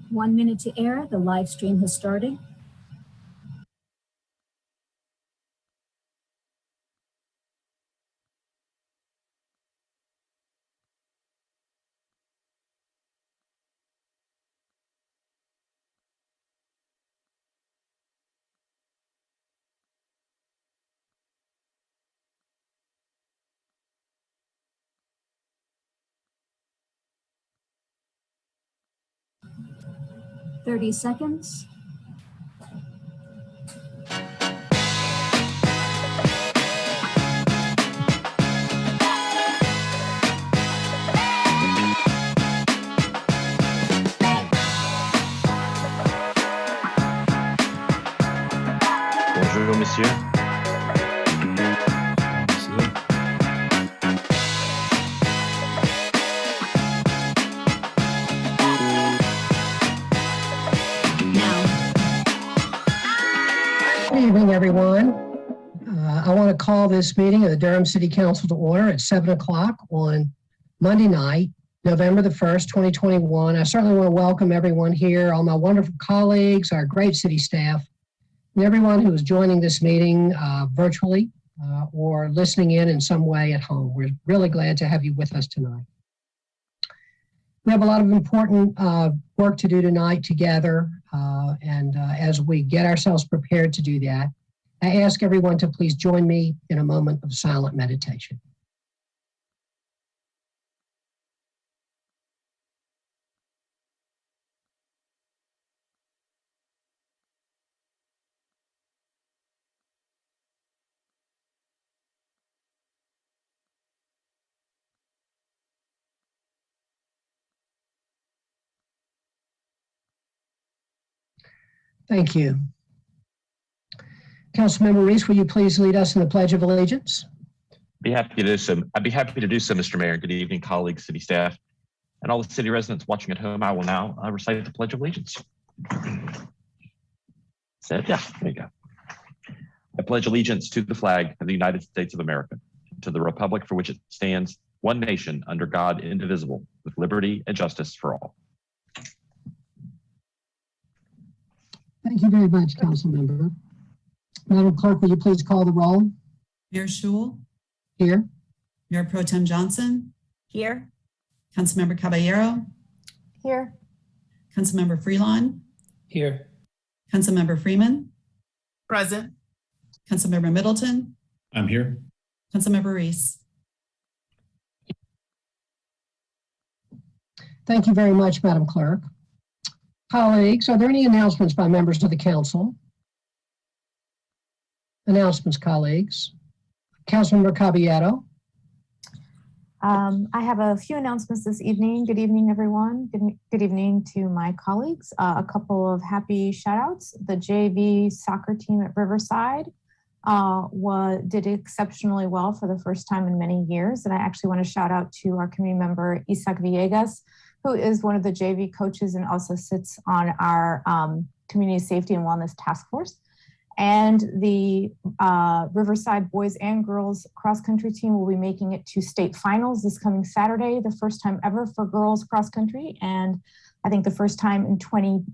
1 minute to air. The live stream has started. Thirty seconds. Bonjour, monsieur. Good evening, everyone. I want to call this meeting of the Durham City Council to order at 7 o'clock on Monday night, November the 1st, 2021. I certainly want to welcome everyone here, all my wonderful colleagues, our great city staff, and everyone who is joining this meeting virtually or listening in some way at home. We're really glad to have you with us tonight. We have a lot of important work to do tonight together, and as we get ourselves prepared to do that, I ask everyone to please join me in a moment of silent meditation. Thank you. Councilmember Reese, will you please lead us in the Pledge of Allegiance? I'd be happy to do so, Mr. Mayor. Good evening, colleagues, city staff, and all the city residents watching at home. I will now recite the Pledge of Allegiance. Said, yeah, there you go. I pledge allegiance to the flag of the United States of America, to the republic for which it stands, one nation, under God, indivisible, with liberty and justice for all. Thank you very much, Councilmember. Madam Clerk, will you please call the roll? Mayor Schul. Here. Mayor Pro Tem Johnson. Here. Councilmember Caballero. Here. Councilmember Freelon. Here. Councilmember Freeman. Present. Councilmember Middleton. I'm here. Councilmember Reese. Thank you very much, Madam Clerk. Colleagues, are there any announcements by members of the council? Announcements, colleagues. Councilmember Caballero. I have a few announcements this evening. Good evening, everyone. Good evening to my colleagues. A couple of happy shout outs. The JV soccer team at Riverside did exceptionally well for the first time in many years. And I actually want to shout out to our community member, Isaac Villegas, who is one of the JV coaches and also sits on our Community Safety and Wellness Task Force. And the Riverside boys and girls cross country team will be making it to state finals this coming Saturday, the first time ever for girls cross country. And I think the first time in 20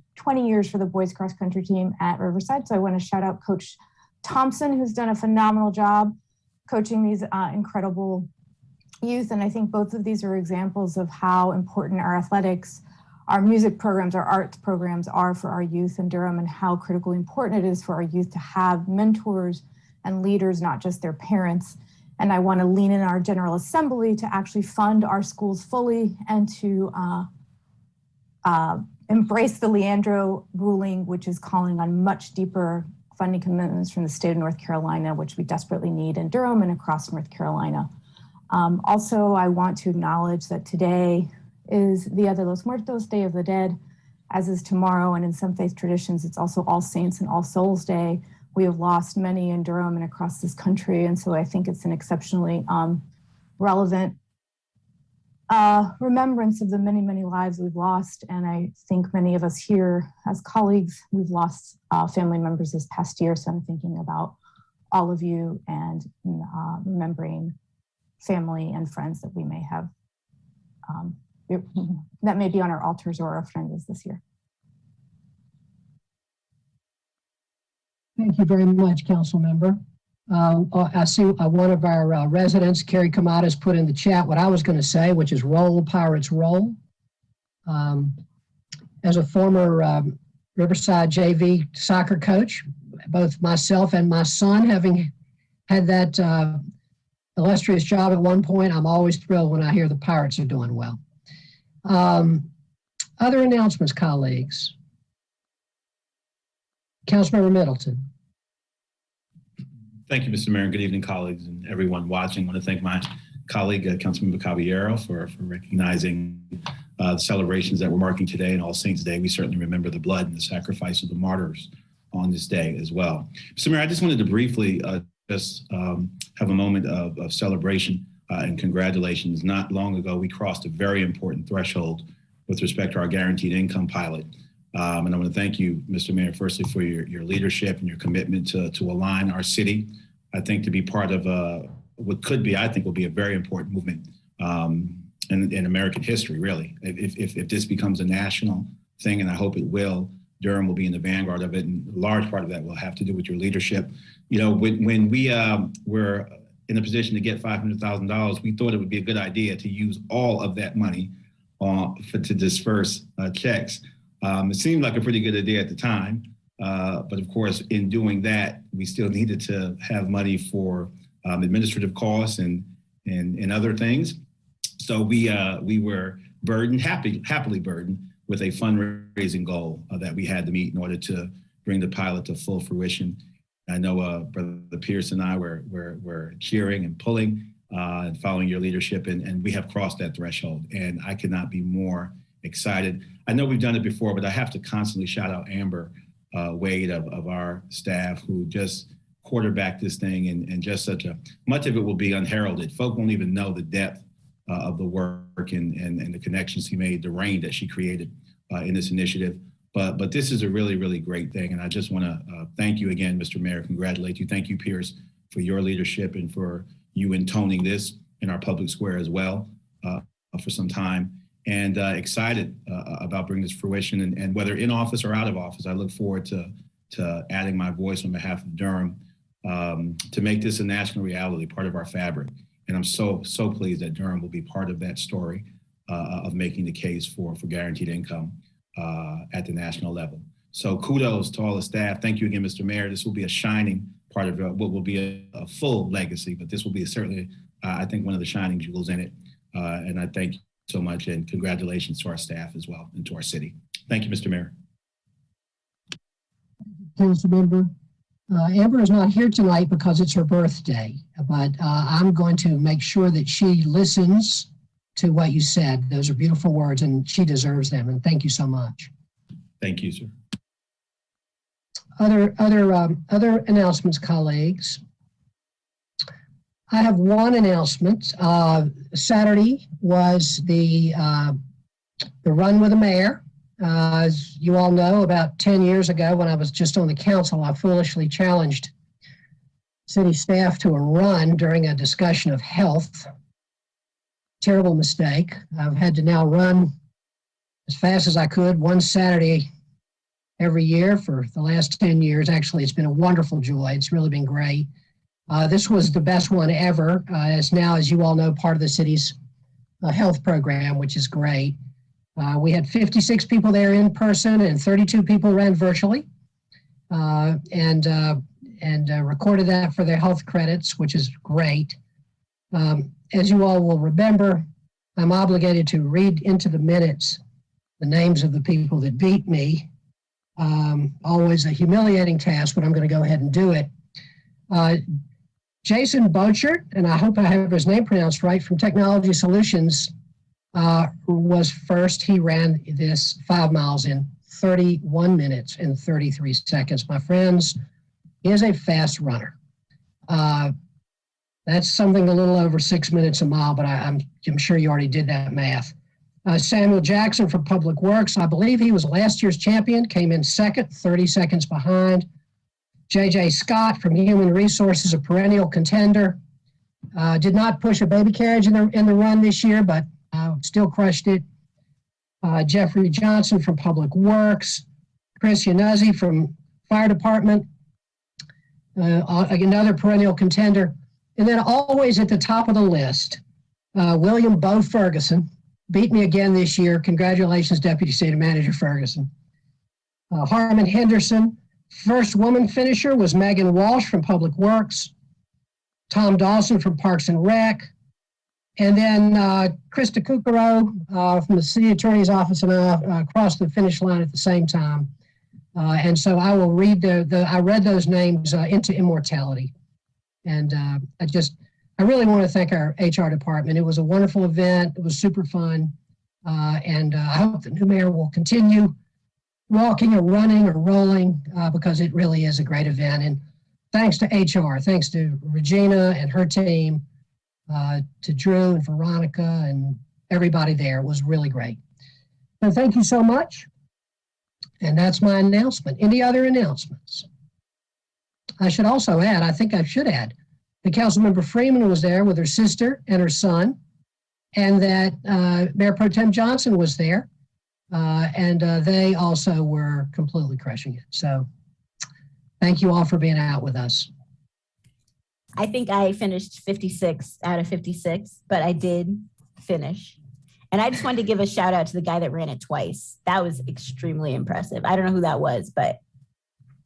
years for the boys cross country team at Riverside. So I want to shout out Coach Thompson, who's done a phenomenal job coaching these incredible youth. And I think both of these are examples of how important our athletics, our music programs, our arts programs are for our youth in Durham, and how critically important it is for our youth to have mentors and leaders, not just their parents. And I want to lean in our General Assembly to actually fund our schools fully and to embrace the Leandro ruling, which is calling on much deeper funding commitments from the state of North Carolina, which we desperately need in Durham and across North Carolina. Also, I want to acknowledge that today is Dia de los Muertos, Day of the Dead, as is tomorrow. And in some faith traditions, it's also All Saints and All Souls Day. We have lost many in Durham and across this country. And so I think it's an exceptionally relevant remembrance of the many, many lives we've lost. And I think many of us here as colleagues, we've lost family members this past year. So I'm thinking about all of you and remembering family and friends that we may have, that may be on our altars or our friends this year. Thank you very much, Council Member. I see one of our residents, Carrie Kamada's put in the chat what I was going to say, which is roll, Pirates, roll. As a former Riverside JV soccer coach, both myself and my son having had that illustrious job at one point, I'm always thrilled when I hear the Pirates are doing well. Other announcements, colleagues. Councilmember Middleton. Thank you, Mr. Mayor, and good evening, colleagues and everyone watching. I want to thank my colleague, Councilmember Caballero, for recognizing the celebrations that we're marking today and All Saints Day. We certainly remember the blood and the sacrifice of the martyrs on this day as well. Mr. Mayor, I just wanted to briefly have a moment of celebration and congratulations. Not long ago, we crossed a very important threshold with respect to our guaranteed income pilot. And I want to thank you, Mr. Mayor, firstly for your leadership and your commitment to align our city, I think, to be part of what could be, I think, will be a very important movement in American history, really. If this becomes a national thing, and I hope it will, Durham will be in the vanguard of it, and a large part of that will have to do with your leadership. You know, when we were in a position to get $500,000, we thought it would be a good idea to use all of that money to disperse checks. It seemed like a pretty good idea at the time, but of course, in doing that, we still needed to have money for administrative costs and other things. So we were burdened, happily burdened, with a fundraising goal that we had to meet in order to bring the pilot to full fruition. I know Brother Pierce and I were cheering and pulling and following your leadership, and we have crossed that threshold, and I could not be more excited. I know we've done it before, but I have to constantly shout out Amber Wade of our staff, who just quarterbacked this thing, and just much of it will be unheralded. Folk won't even know the depth of the work and the connections he made, the rain that she created in this initiative. But this is a really, really great thing. And I just want to thank you again, Mr. Mayor, congratulate you. Thank you, Pierce, for your leadership and for you intoning this in our public square as well for some time. And excited about bringing this to fruition. And whether in office or out of office, I look forward to adding my voice on behalf of Durham to make this a national reality, part of our fabric. And I'm so pleased that Durham will be part of that story of making the case for guaranteed income at the national level. So kudos to all the staff. Thank you again, Mr. Mayor. This will be a shining part of what will be a full legacy, but this will be certainly, I think, one of the shining jewels in it. And I thank you so much, and congratulations to our staff as well and to our city. Thank you, Mr. Mayor. Council Member. Amber is not here tonight because it's her birthday, but I'm going to make sure that she listens to what you said. Those are beautiful words, and she deserves them. And thank you so much. Thank you, sir. Other announcements, colleagues. I have one announcement. Saturday was the run with the mayor. As you all know, about 10 years ago, when I was just on the council, I foolishly challenged city staff to a run during a discussion of health. Terrible mistake. I've had to now run as fast as I could one Saturday every year for the last 10 years. Actually, it's been a wonderful joy. It's really been great. This was the best one ever. It's now, as you all know, part of the city's health program, which is great. We had 56 people there in person, and 32 people ran virtually, and recorded that for their health credits, which is great. As you all will remember, I'm obligated to read into the minutes the names of the people that beat me. Always a humiliating task, but I'm going to go ahead and do it. Jason Bochert, and I hope I have his name pronounced right, from Technology Solutions, was first. He ran this 5 miles in 31 minutes and 33 seconds. My friends, he is a fast runner. That's something a little over 6 minutes a mile, but I'm sure you already did that math. Samuel Jackson from Public Works, I believe he was last year's champion, came in second, 30 seconds behind. J.J. Scott from Human Resources, a perennial contender, did not push a baby carriage in the run this year, but still crushed it. Jeffrey Johnson from Public Works, Chris Yanuzzi from Fire Department, another perennial contender. And then always at the top of the list, William Bo Ferguson beat me again this year. Congratulations, Deputy City Manager Ferguson. Harmon Henderson, first woman finisher was Megan Walsh from Public Works. Tom Dawson from Parks and Rec. And then Krista Kukaro from the City Attorney's Office and across the finish line at the same time. And so I will read I read those names into immortality. And I really want to thank our HR department. It was a wonderful event. It was super fun. And I hope the new mayor will continue walking or running or rolling because it really is a great event. And thanks to HR, thanks to Regina and her team, to Drew and Veronica and everybody there. It was really great. So thank you so much. And that's my announcement. Any other announcements? I should also add, I think I should add, that Councilmember Freeman was there with her sister and her son, and that Mayor Pro Tem Johnson was there, and they also were completely crushing it. So thank you all for being out with us. I think I finished 56 out of 56, but I did finish. And I just wanted to give a shout out to the guy that ran it twice. That was extremely impressive. I don't know who that was, but.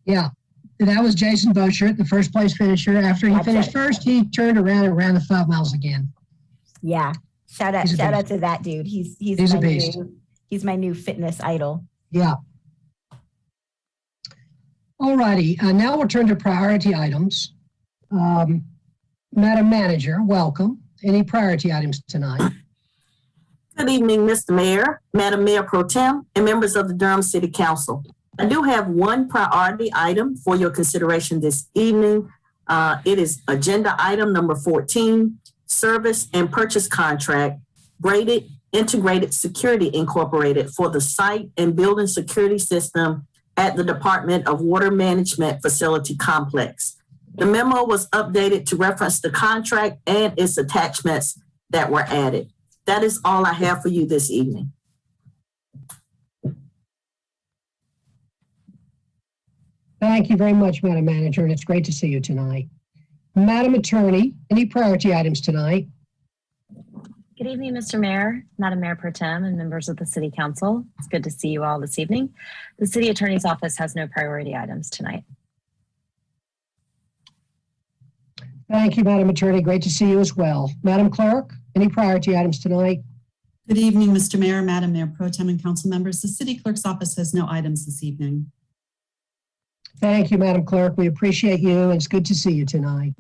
Yeah, that was Jason Boschert, the first place finisher. After he finished first, he turned around and ran the 5 miles again. Yeah, shout out to that dude. He's a beast. He's my new fitness idol. Yeah. All righty, now we'll turn to priority items. Madam Manager, welcome. Any priority items tonight? Good evening, Mr. Mayor, Madam Mayor Pro Tem, and members of the Durham City Council. I do have one priority item for your consideration this evening. It is agenda item number 14, Service and Purchase Contract, Braided Integrated Security Incorporated for the Site and Building Security System at the Department of Water Management Facility Complex. The memo was updated to reference the contract and its attachments that were added. That is all I have for you this evening. Thank you very much, Madam Manager, and it's great to see you tonight. Madam Attorney, any priority items tonight? Good evening, Mr. Mayor, Madam Mayor Pro Tem, and members of the City Council. It's good to see you all this evening. The City Attorney's Office has no priority items tonight. Thank you, Madam Attorney. Great to see you as well. Madam Clerk, any priority items tonight? Good evening, Mr. Mayor, Madam Mayor Pro Tem, and council members. The City Clerk's Office has no items this evening. Thank you, Madam Clerk. We appreciate you, and it's good to see you tonight.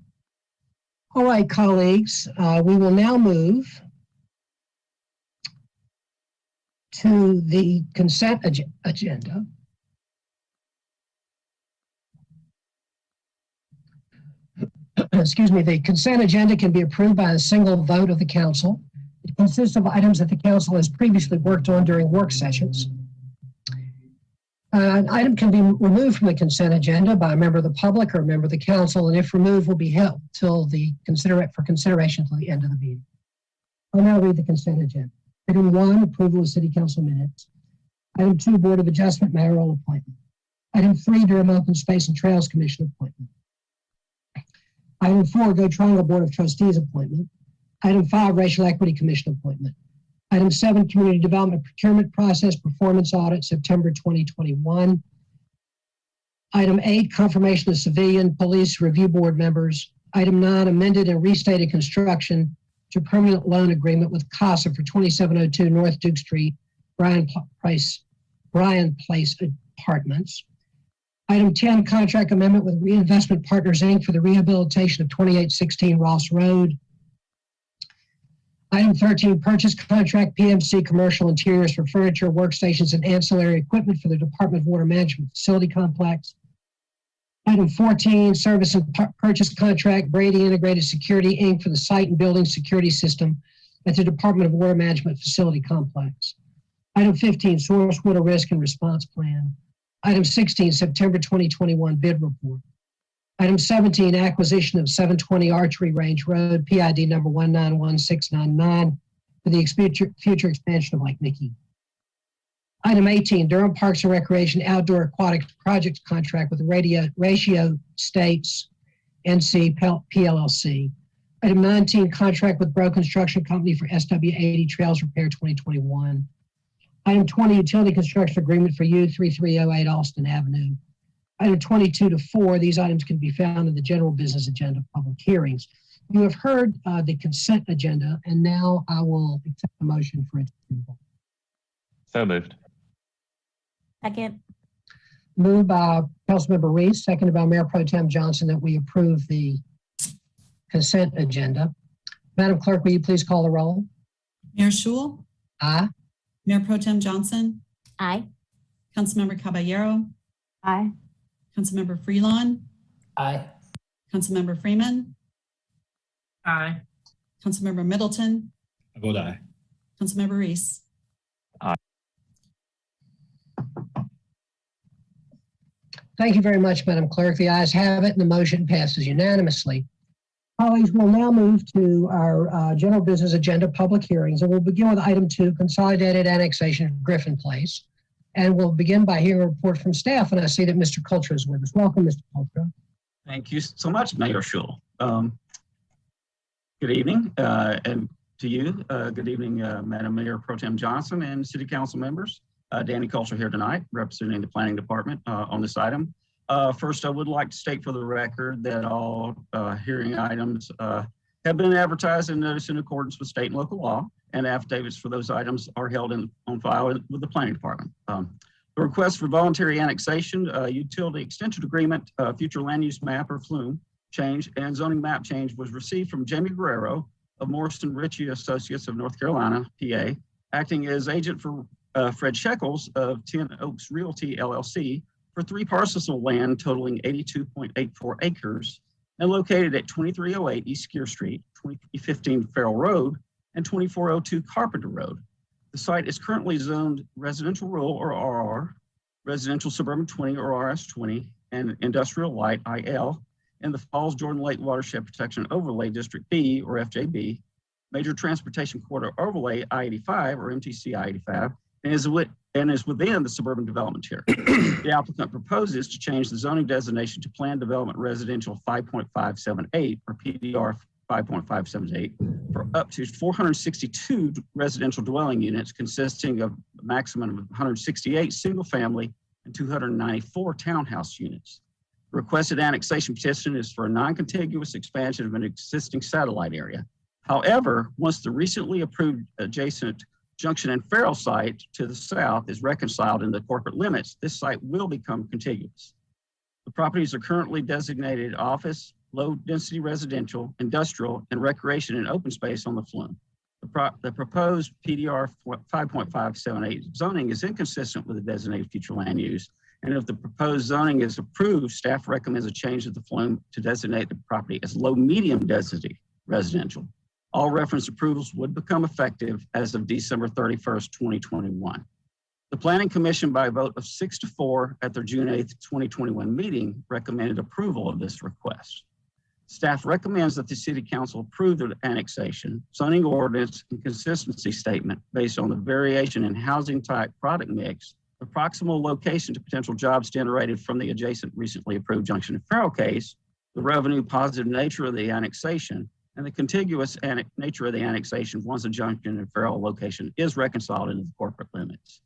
All right, colleagues, we will now move to the consent agenda. Excuse me, the consent agenda can be approved by a single vote of the council. It consists of items that the council has previously worked on during work sessions. An item can be removed from the consent agenda by a member of the public or a member of the council, and if removed, will be held till for consideration till the end of the meeting. I'll now read the consent agenda. Item 1, approval of city council minutes. Item 2, Board of Adjustment mayoral appointment. Item 3, Durham Open Space and Trails Commission appointment. Item 4, Go Triangle Board of Trustees appointment. Item 5, Racial Equity Commission appointment. Item 7, Community Development Procurement Process Performance Audit, September 2021. Item 8, Confirmation of Civilian Police Review Board members. Item 9, Amended and Restated Construction to Permanent Loan Agreement with CASA for 2702 North Duke Street, Bryan Place Apartments. Item 10, Contract Amendment with Reinvestment Partners, Inc. for the rehabilitation of 2816 Ross Road. Item 13, Purchase Contract PMC Commercial Interiors for Furniture, Workstations, and Ancillary Equipment for the Department of Water Management Facility Complex. Item 14, Service and Purchase Contract Brady Integrated Security, Inc. for the Site and Building Security System at the Department of Water Management Facility Complex. Item 15, Source Water Risk and Response Plan. Item 16, September 2021 bid report. Item 17, acquisition of 720 Archery Range Road, PID number 1911699 for the future expansion of Lake Nicky. Item 18, Durham Parks and Recreation Outdoor Aquatics Projects Contract with Ratio States NC PLLC. Item 19, contract with Bro Construction Company for SW80 Trails Repair 2021. Item 20, utility construction agreement for U3308 Austin Avenue. Item 22 to 4, these items can be found in the general business agenda of public hearings. You have heard the consent agenda, and now I will accept the motion for its approval. So moved. Second. Moved by Councilmember Reese, seconded by Mayor Pro Tem Johnson, that we approve the consent agenda. Madam Clerk, will you please call the roll? Mayor Schul, Aye. Mayor Pro Tem Johnson, Aye. Councilmember Caballero, Aye. Councilmember Freelon, Aye. Councilmember Freeman, Aye. Councilmember Middleton, I vote aye. Councilmember Reese. Thank you very much, Madam Clerk. The ayes have it, and the motion passes unanimously. Colleagues, we'll now move to our general business agenda, public hearings, and we'll begin with item 2, consolidated annexation of Griffin Place. And we'll begin by hearing a report from staff, and I see that Mr. Coulter is with us. Welcome, Mr. Coulter. Thank you so much, Mayor Schul. Good evening, and to you, good evening, Madam Mayor Pro Tem Johnson and City Council members. Danny Coulter here tonight, representing the Planning Department on this item. First, I would like to state for the record that all hearing items have been advertised and noticed in accordance with state and local law, and affidavits for those items are held on file with the Planning Department. The request for voluntary annexation, utility extension agreement, future land use map or FLUME change, and zoning map change was received from Jamie Guerrero of Morrison Ritchie Associates of North Carolina, PA, acting as agent for Fred Shekels of 10 Oaks Realty LLC for 3 parcels of land totaling 82.84 acres and located at 2308 East Gear Street, 2015 Farrell Road, and 2402 Carpenter Road. The site is currently zoned residential rural or RR, residential suburban 20 or RS20, and industrial light IL in the Falls Jordan Lake Watershed Protection Overlay District B or FJB, Major Transportation Corridor Overlay I-85 or MTC I-85, and is within the suburban development tier. The applicant proposes to change the zoning designation to Planned Development Residential 5.578 or PDR 5.578 for up to 462 residential dwelling units consisting of a maximum of 168 single family and 294 townhouse units. The requested annexation petition is for a non-contiguous expansion of an existing satellite area. However, once the recently approved adjacent Junction and Farrell site to the south is reconciled in the corporate limits, this site will become contiguous. The properties are currently designated office, low-density residential, industrial, and recreation and open space on the FLUME. The proposed PDR 5.578 zoning is inconsistent with the designated future land use, and if the proposed zoning is approved, staff recommends a change of the FLUME to designate the property as low-medium density residential. All reference approvals would become effective as of December 31st, 2021. The Planning Commission, by a vote of 6-4 at their June 8th, 2021 meeting, recommended approval of this request. Staff recommends that the City Council approve the annexation, zoning ordinance, and consistency statement based on the variation in housing type product mix, the proximal location to potential jobs generated from the adjacent recently approved Junction and Farrell case, the revenue positive nature of the annexation, and the contiguous nature of the annexation once the Junction and Farrell location is reconciled into the corporate limits.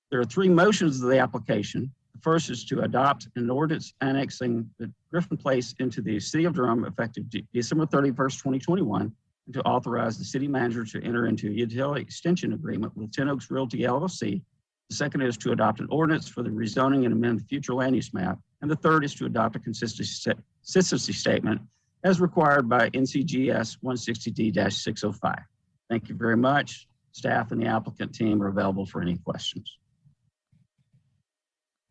There are 3 motions of the application. The first is to adopt an ordinance annexing the Griffin Place into the City of Durham effective December 31st, 2021, and to authorize the city manager to enter into a utility extension agreement with 10 Oaks Realty LLC. The second is to adopt an ordinance for the rezoning and amend the future land use map. And the third is to adopt a consistency statement as required by NCGS 160D-605. Thank you very much. Staff and the applicant team are available for any questions.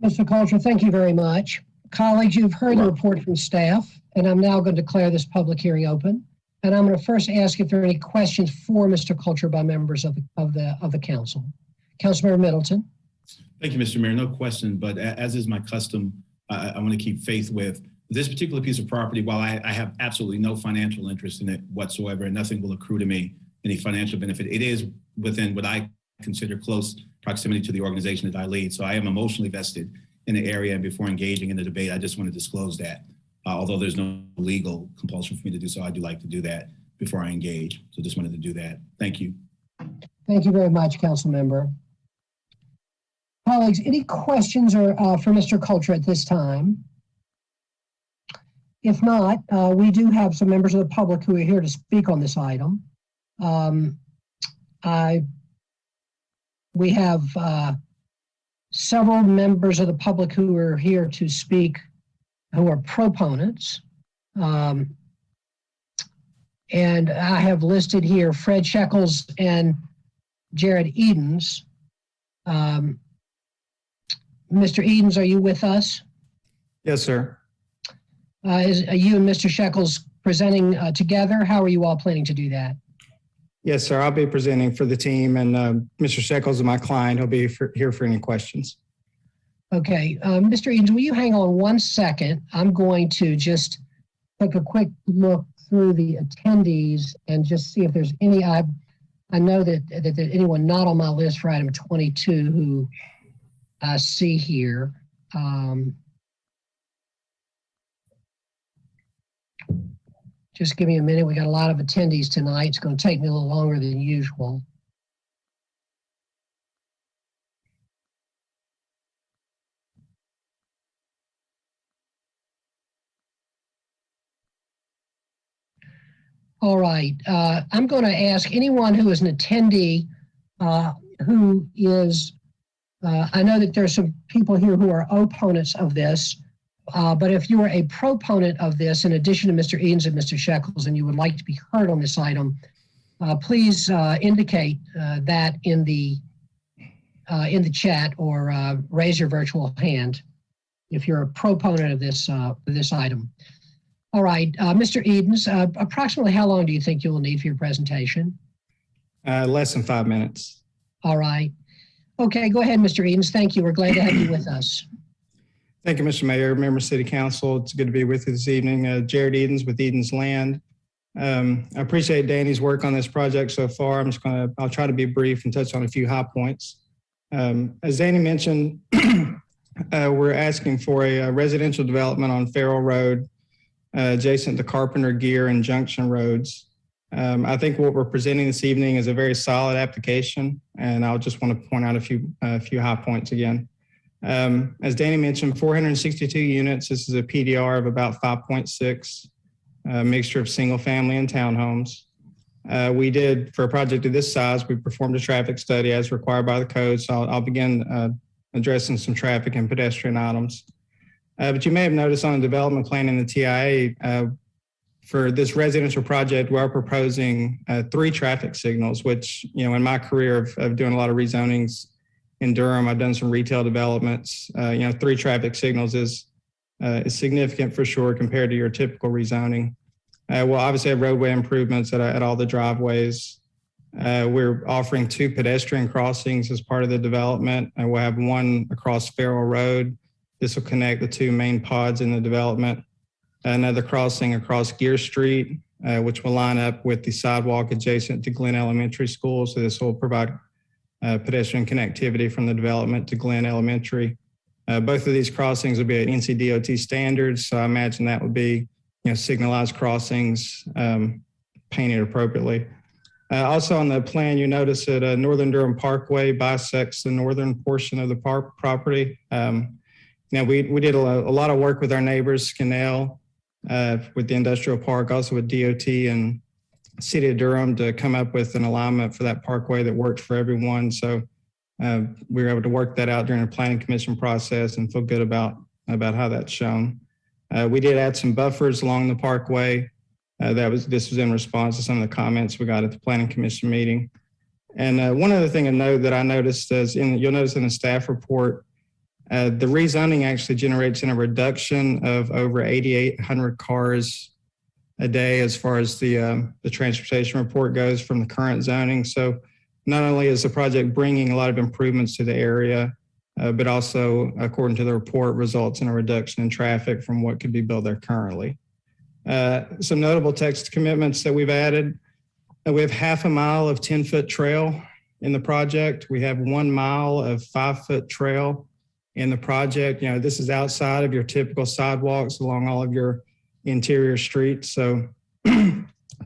Mr. Coulter, thank you very much. Colleagues, you've heard the report from staff, and I'm now going to declare this public hearing open. And I'm going to first ask if there are any questions for Mr. Coulter by members of the council. Councilmember Middleton. Thank you, Mr. Mayor. No question, but as is my custom, I want to keep faith with this particular piece of property. While I have absolutely no financial interest in it whatsoever, and nothing will accrue to me any financial benefit, it is within what I consider close proximity to the organization that I lead. So I am emotionally vested in the area, and before engaging in the debate, I just want to disclose that. Although there's no legal compulsion for me to do so, I do like to do that before I engage. So just wanted to do that. Thank you. Thank you very much, Council Member. Colleagues, any questions or for Mr. Coulter at this time? If not, we do have some members of the public who are here to speak on this item. We have several members of the public who are here to speak who are proponents. And I have listed here Fred Shekels and Jared Edens. Mr. Edens, are you with us? Yes, sir. Are you and Mr. Shekels presenting together? How are you all planning to do that? Yes, sir. I'll be presenting for the team, and Mr. Shekels is my client. He'll be here for any questions. Okay. Mr. Edens, will you hang on 1 second? I'm going to just take a quick look through the attendees and just see if there's any. I know that there's anyone not on my list for item 22 who I see here. Just give me a minute. We got a lot of attendees tonight. It's going to take me a little longer than usual. All right. I'm going to ask anyone who is an attendee who is, I know that there's some people here who are opponents of this, but if you are a proponent of this, in addition to Mr. Edens and Mr. Shekels, and you would like to be heard on this item, please indicate that in the chat or raise your virtual hand if you're a proponent of this item. All right, Mr. Edens, approximately how long do you think you will need for your presentation? Less than 5 minutes. All right. Okay, go ahead, Mr. Edens. Thank you. We're glad to have you with us. Thank you, Mr. Mayor, members of City Council. It's good to be with you this evening. Jared Edens with Edens Land. I appreciate Danny's work on this project so far. I'll try to be brief and touch on a few high points. As Danny mentioned, we're asking for a residential development on Farrell Road, adjacent to Carpenter, Gear, and Junction Roads. I think what we're presenting this evening is a very solid application, and I'll just want to point out a few high points again. As Danny mentioned, 462 units. This is a PDR of about 5.6, a mixture of single family and townhomes. We did, for a project of this size, we performed a traffic study as required by the code. So I'll begin addressing some traffic and pedestrian items. But you may have noticed on the development plan in the TIA, for this residential project, we are proposing 3 traffic signals, which, in my career of doing a lot of rezonings in Durham, I've done some retail developments. 3 traffic signals is significant for sure compared to your typical rezoning. We'll obviously have roadway improvements at all the driveways. We're offering 2 pedestrian crossings as part of the development, and we'll have 1 across Farrell Road. This will connect the 2 main pods in the development. Another crossing across Gear Street, which will line up with the sidewalk adjacent to Glenn Elementary School. So this will provide pedestrian connectivity from the development to Glenn Elementary. Both of these crossings will be at NCDOT standards. So I imagine that would be, signalized crossings painted appropriately. Also on the plan, you notice that Northern Durham Parkway bisects the northern portion of the park property. We did a lot of work with our neighbors, Canal, with the industrial park, also with DOT and City of Durham to come up with an alignment for that parkway that worked for everyone. So we were able to work that out during the planning commission process and feel good about how that's shown. We did add some buffers along the parkway. This was in response to some of the comments we got at the planning commission meeting. And one other thing to note that I noticed is you'll notice in the staff report, the rezoning actually generates a reduction of over 8,800 cars a day as far as the transportation report goes from the current zoning. So not only is the project bringing a lot of improvements to the area, but also, according to the report, results in a reduction in traffic from what could be built there currently. Some notable text commitments that we've added. We have 1/2 mile of 10-foot trail in the project. We have 1 mile of 5-foot trail in the project. This is outside of your typical sidewalks along all of your interior streets. So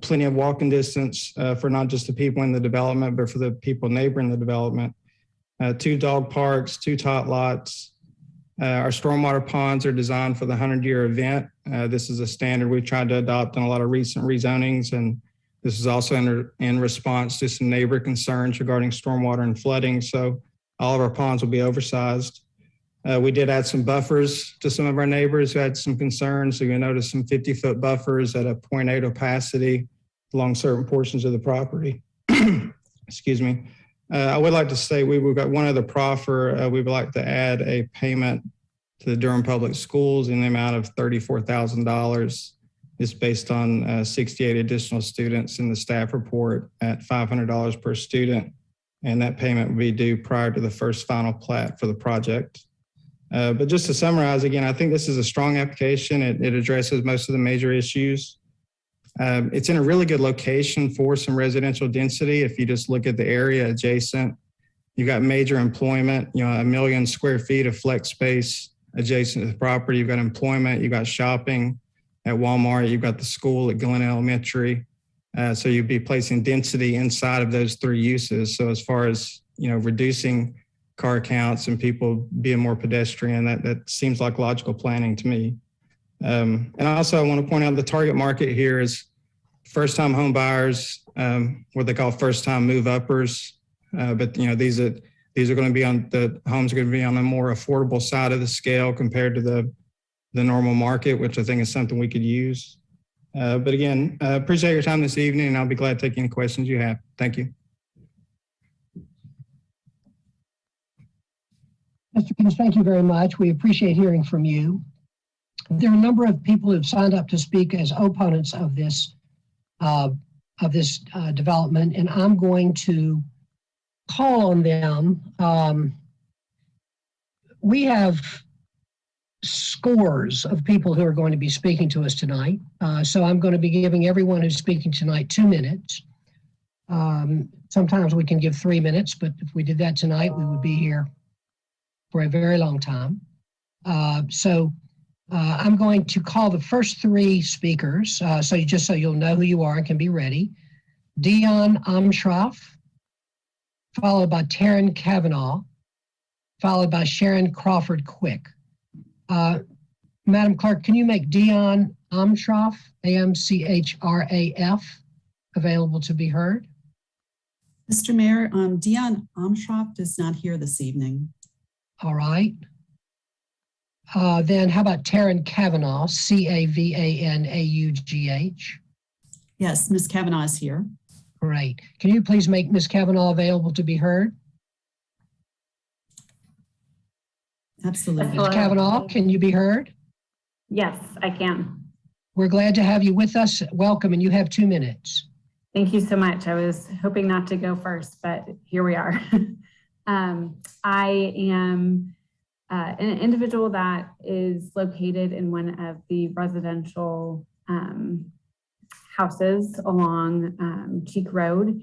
plenty of walking distance for not just the people in the development, but for the people neighboring the development. 2 dog parks, 2 tot lots. Our stormwater ponds are designed for the 100-year event. This is a standard we've tried to adopt in a lot of recent rezonings, and this is also in response to some neighbor concerns regarding stormwater and flooding. So all of our ponds will be oversized. We did add some buffers to some of our neighbors who had some concerns. So you'll notice some 50-foot buffers at a 0.8 opacity along certain portions of the property. Excuse me. I would like to say we've got one other proffer. We would like to add a payment to the Durham Public Schools in the amount of $34,000. It's based on 68 additional students in the staff report at $500 per student. And that payment will be due prior to the first final plat for the project. But just to summarize again, I think this is a strong application. It addresses most of the major issues. It's in a really good location for some residential density. If you just look at the area adjacent, you've got major employment, 1 million square feet of flex space adjacent to the property. You've got employment, you've got shopping at Walmart, you've got the school at Glen Elementary. So you'd be placing density inside of those 3 uses. So as far as, reducing car counts and people being more pedestrian, that seems like logical planning to me. And also I want to point out the target market here is first-time home buyers, what they call first-time move-uppers. But these are going to be the homes are going to be on the more affordable side of the scale compared to the normal market, which I think is something we could use. But again, appreciate your time this evening, and I'll be glad to take any questions you have. Thank you. Mr. Pierce, thank you very much. We appreciate hearing from you. There are a number of people who have signed up to speak as opponents of this development, and I'm going to call on them. We have scores of people who are going to be speaking to us tonight, so I'm going to be giving everyone who's speaking tonight 2 minutes. Sometimes we can give 3 minutes, but if we did that tonight, we would be here for a very long time. I'm going to call the first 3 speakers, so you'll know who you are and can be ready. Dion Amshroff, followed by Taryn Kavanaugh, followed by Sharon Crawford Quick. Madam Clerk, can you make Dion Amshroff, A-M-C-H-R-A-F, available to be heard? Mr. Mayor, Dion Amshroff is not here this evening. All right. Then how about Taryn Kavanaugh, C-A-V-A-N-A-U-G-H? Yes, Ms. Kavanaugh is here. Great. Can you please make Ms. Kavanaugh available to be heard? Absolutely. Ms. Kavanaugh, can you be heard? Yes, I can. We're glad to have you with us. Welcome, and you have 2 minutes. Thank you so much. I was hoping not to go first, but here we are. I am an individual that is located in one of the residential houses along Cheek Road.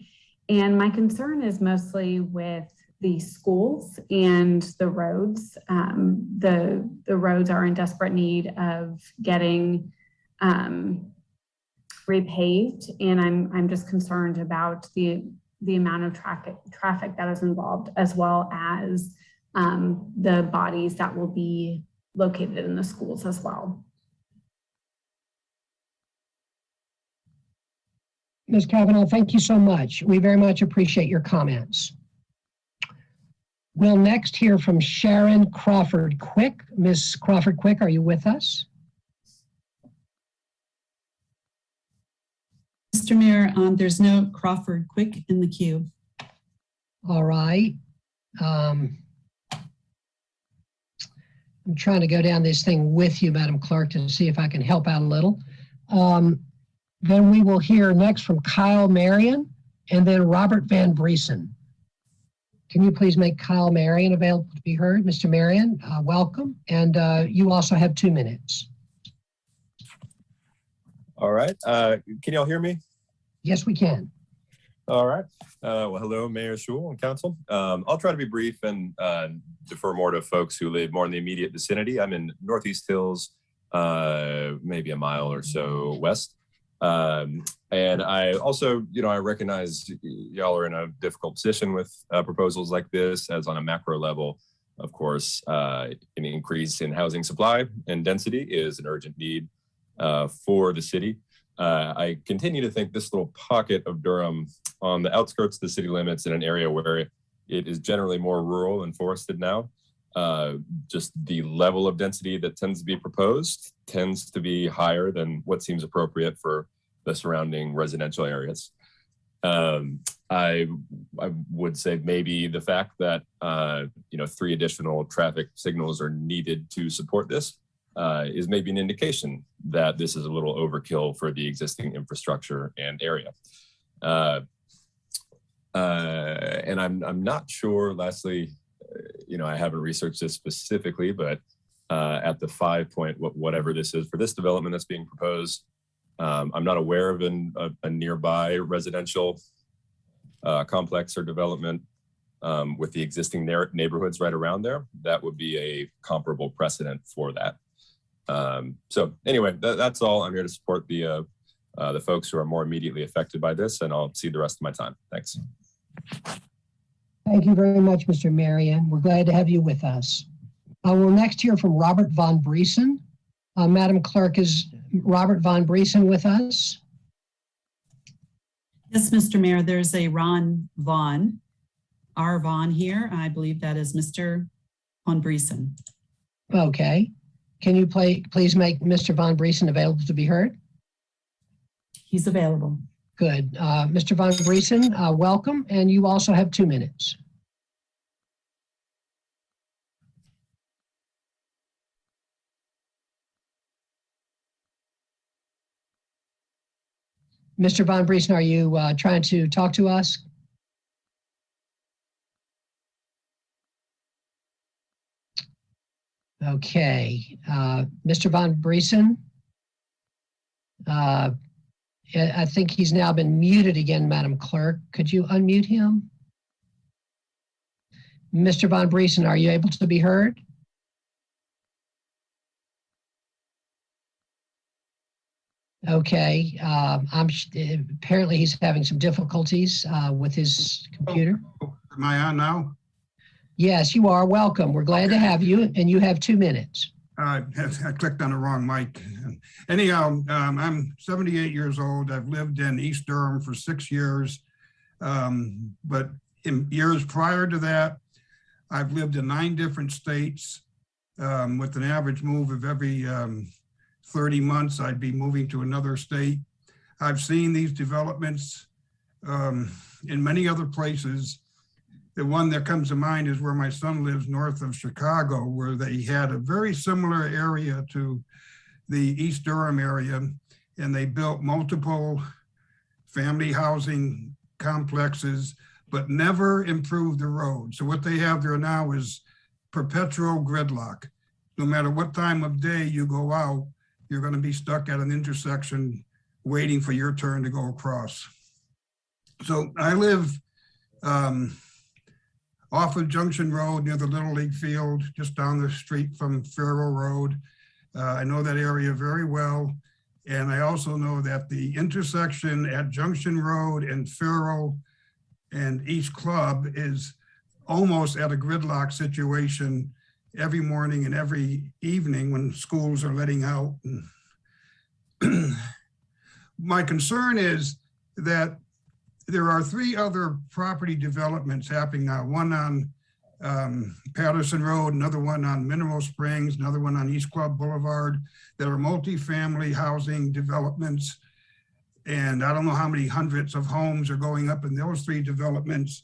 And my concern is mostly with the schools and the roads. The roads are in desperate need of getting repaved, and I'm just concerned about the amount of traffic that is involved, as well as the bodies that will be located in the schools as well. Ms. Kavanaugh, thank you so much. We very much appreciate your comments. We'll next hear from Sharon Crawford Quick. Ms. Crawford Quick, are you with us? Mr. Mayor, there's no Crawford Quick in the queue. All right. I'm trying to go down this thing with you, Madam Clerk, to see if I can help out a little. Then we will hear next from Kyle Marion and then Robert Van Briesen. Can you please make Kyle Marion available to be heard? Mr. Marion, welcome. And you also have 2 minutes. All right. Can y'all hear me? Yes, we can. All right. Well, hello, Mayor Schul and Council. I'll try to be brief and defer more to folks who live more in the immediate vicinity. I'm in Northeast Hills, maybe a mile or so west. And I also, I recognize y'all are in a difficult position with proposals like this, as on a macro level, of course, an increase in housing supply and density is an urgent need for the city. I continue to think this little pocket of Durham on the outskirts of the city limits in an area where it is generally more rural and forested now, just the level of density that tends to be proposed tends to be higher than what seems appropriate for the surrounding residential areas. I would say maybe the fact that 3 additional traffic signals are needed to support this is maybe an indication that this is a little overkill for the existing infrastructure and area. And I'm not sure, lastly, I haven't researched this specifically, but at the 5 point, whatever this is for this development that's being proposed, I'm not aware of a nearby residential complex or development with the existing neighborhoods right around there. That would be a comparable precedent for that. So anyway, that's all. I'm here to support the folks who are more immediately affected by this, and I'll see the rest of my time. Thanks. Thank you very much, Mr. Marion. We're glad to have you with us. We'll next hear from Robert Von Briesen. Madam Clerk, is Robert Von Briesen with us? Yes, Mr. Mayor, there's a Ron Vaughn, R. Vaughn here. I believe that is Mr. Von Briesen. Okay. Can you please make Mr. Von Briesen available to be heard? He's available. Good. Mr. Von Briesen, welcome, and you also have 2 minutes. Mr. Von Briesen, are you trying to talk to us? Okay. Mr. Von Briesen, I think he's now been muted again, Madam Clerk. Could you unmute him? Mr. Von Briesen, are you able to be heard? Okay, apparently he's having some difficulties with his computer. Am I on now? Yes, you are. Welcome. We're glad to have you, and you have 2 minutes. I clicked on the wrong mic. Anyhow, I'm 78 years old. I've lived in East Durham for 6 years. But in years prior to that, I've lived in 9 different states with an average move of every 30 months. I'd be moving to another state. I've seen these developments in many other places. The one that comes to mind is where my son lives north of Chicago, where they had a very similar area to the East Durham area, and they built multiple family housing complexes, but never improved the road. So what they have there now is perpetual gridlock. No matter what time of day you go out, you're going to be stuck at an intersection waiting for your turn to go across. So I live off of Junction Road near the Little League field, just down the street from Farrell Road. I know that area very well. And I also know that the intersection at Junction Road and Farrell and East Club is almost at a gridlock situation every morning and every evening when schools are letting out. My concern is that there are 3 other property developments happening now, one on Patterson Road, another one on Mineral Springs, another one on East Club Boulevard, that are multifamily housing developments. And I don't know how many hundreds of homes are going up in those 3 developments,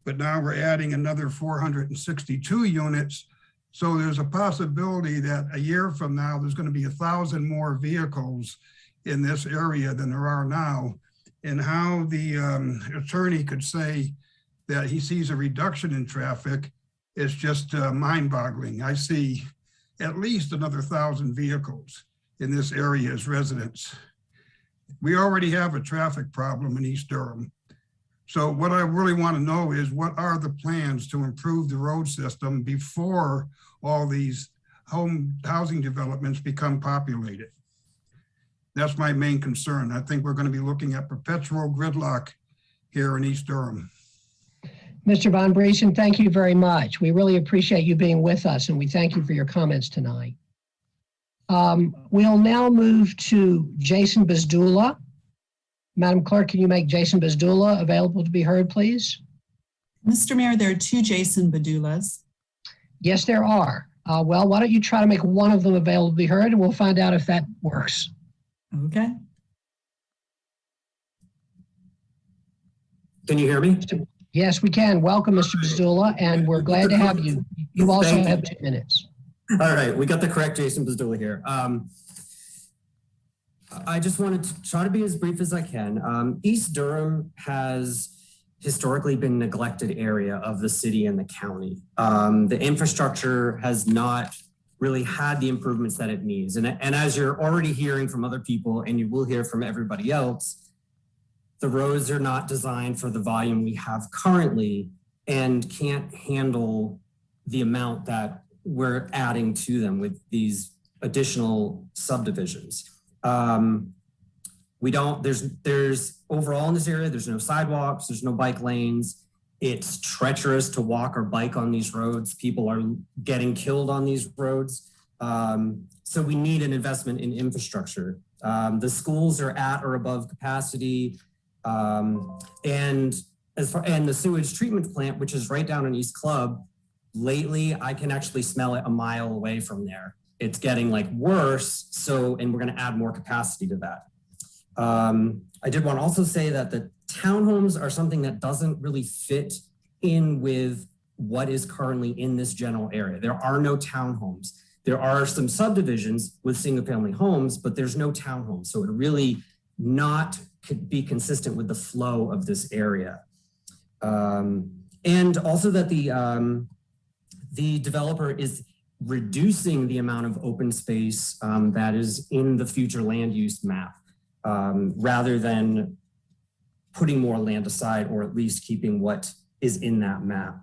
but now we're adding another 462 units. So there's a possibility that a year from now, there's going to be 1,000 more vehicles in this area than there are now. And how the attorney could say that he sees a reduction in traffic is just mind-boggling. I see at least another 1,000 vehicles in this area as residents. We already have a traffic problem in East Durham. So what I really want to know is, what are the plans to improve the road system before all these housing developments become populated. That's my main concern. I think we're going to be looking at perpetual gridlock here in East Durham. Mr. Von Briesen, thank you very much. We really appreciate you being with us, and we thank you for your comments tonight. We'll now move to Jason Bezdula. Madam Clerk, can you make Jason Bezdula available to be heard, please? Mr. Mayor, there are two Jason Bedulas. Yes, there are. Well, why don't you try to make one of them available to be heard, and we'll find out if that works. Okay. Can you hear me? Yes, we can. Welcome, Mr. Bezdula, and we're glad to have you. You also have 2 minutes. All right, we got the correct Jason Bezdula here. I just wanted to try to be as brief as I can. East Durham has historically been a neglected area of the city and the county. The infrastructure has not really had the improvements that it needs. And as you're already hearing from other people, and you will hear from everybody else, the roads are not designed for the volume we have currently and can't handle the amount that we're adding to them with these additional subdivisions. There's overall in this area, there's no sidewalks, there's no bike lanes. It's treacherous to walk or bike on these roads. People are getting killed on these roads. So we need an investment in infrastructure. The schools are at or above capacity. And the sewage treatment plant, which is right down in East Club, lately I can actually smell it a mile away from there. It's getting like worse. And we're going to add more capacity to that. I did want to also say that the townhomes are something that doesn't really fit in with what is currently in this general area. There are no townhomes. There are some subdivisions with single family homes, but there's no townhomes. So it really not could be consistent with the flow of this area. And also that the developer is reducing the amount of open space that is in the future land use map, rather than putting more land aside, or at least keeping what is in that map.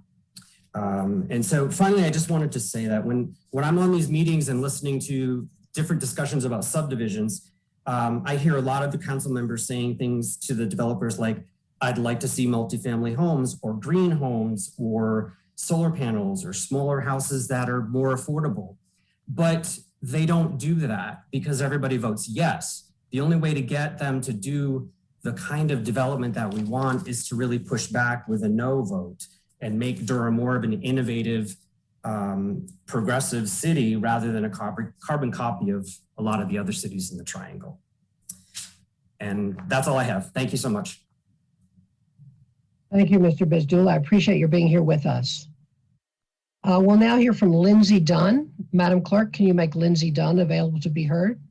And so finally, I just wanted to say that when I'm on these meetings and listening to different discussions about subdivisions, I hear a lot of the council members saying things to the developers like, I'd like to see multifamily homes or green homes or solar panels or smaller houses that are more affordable. But they don't do that because everybody votes yes. The only way to get them to do the kind of development that we want is to really push back with a no vote and make Durham more of an innovative, progressive city rather than a carbon copy of a lot of the other cities in the Triangle. And that's all I have. Thank you so much. Thank you, Mr. Bezdula. I appreciate your being here with us. We'll now hear from Lindsay Dunn. Madam Clerk, can you make Lindsay Dunn available to be heard?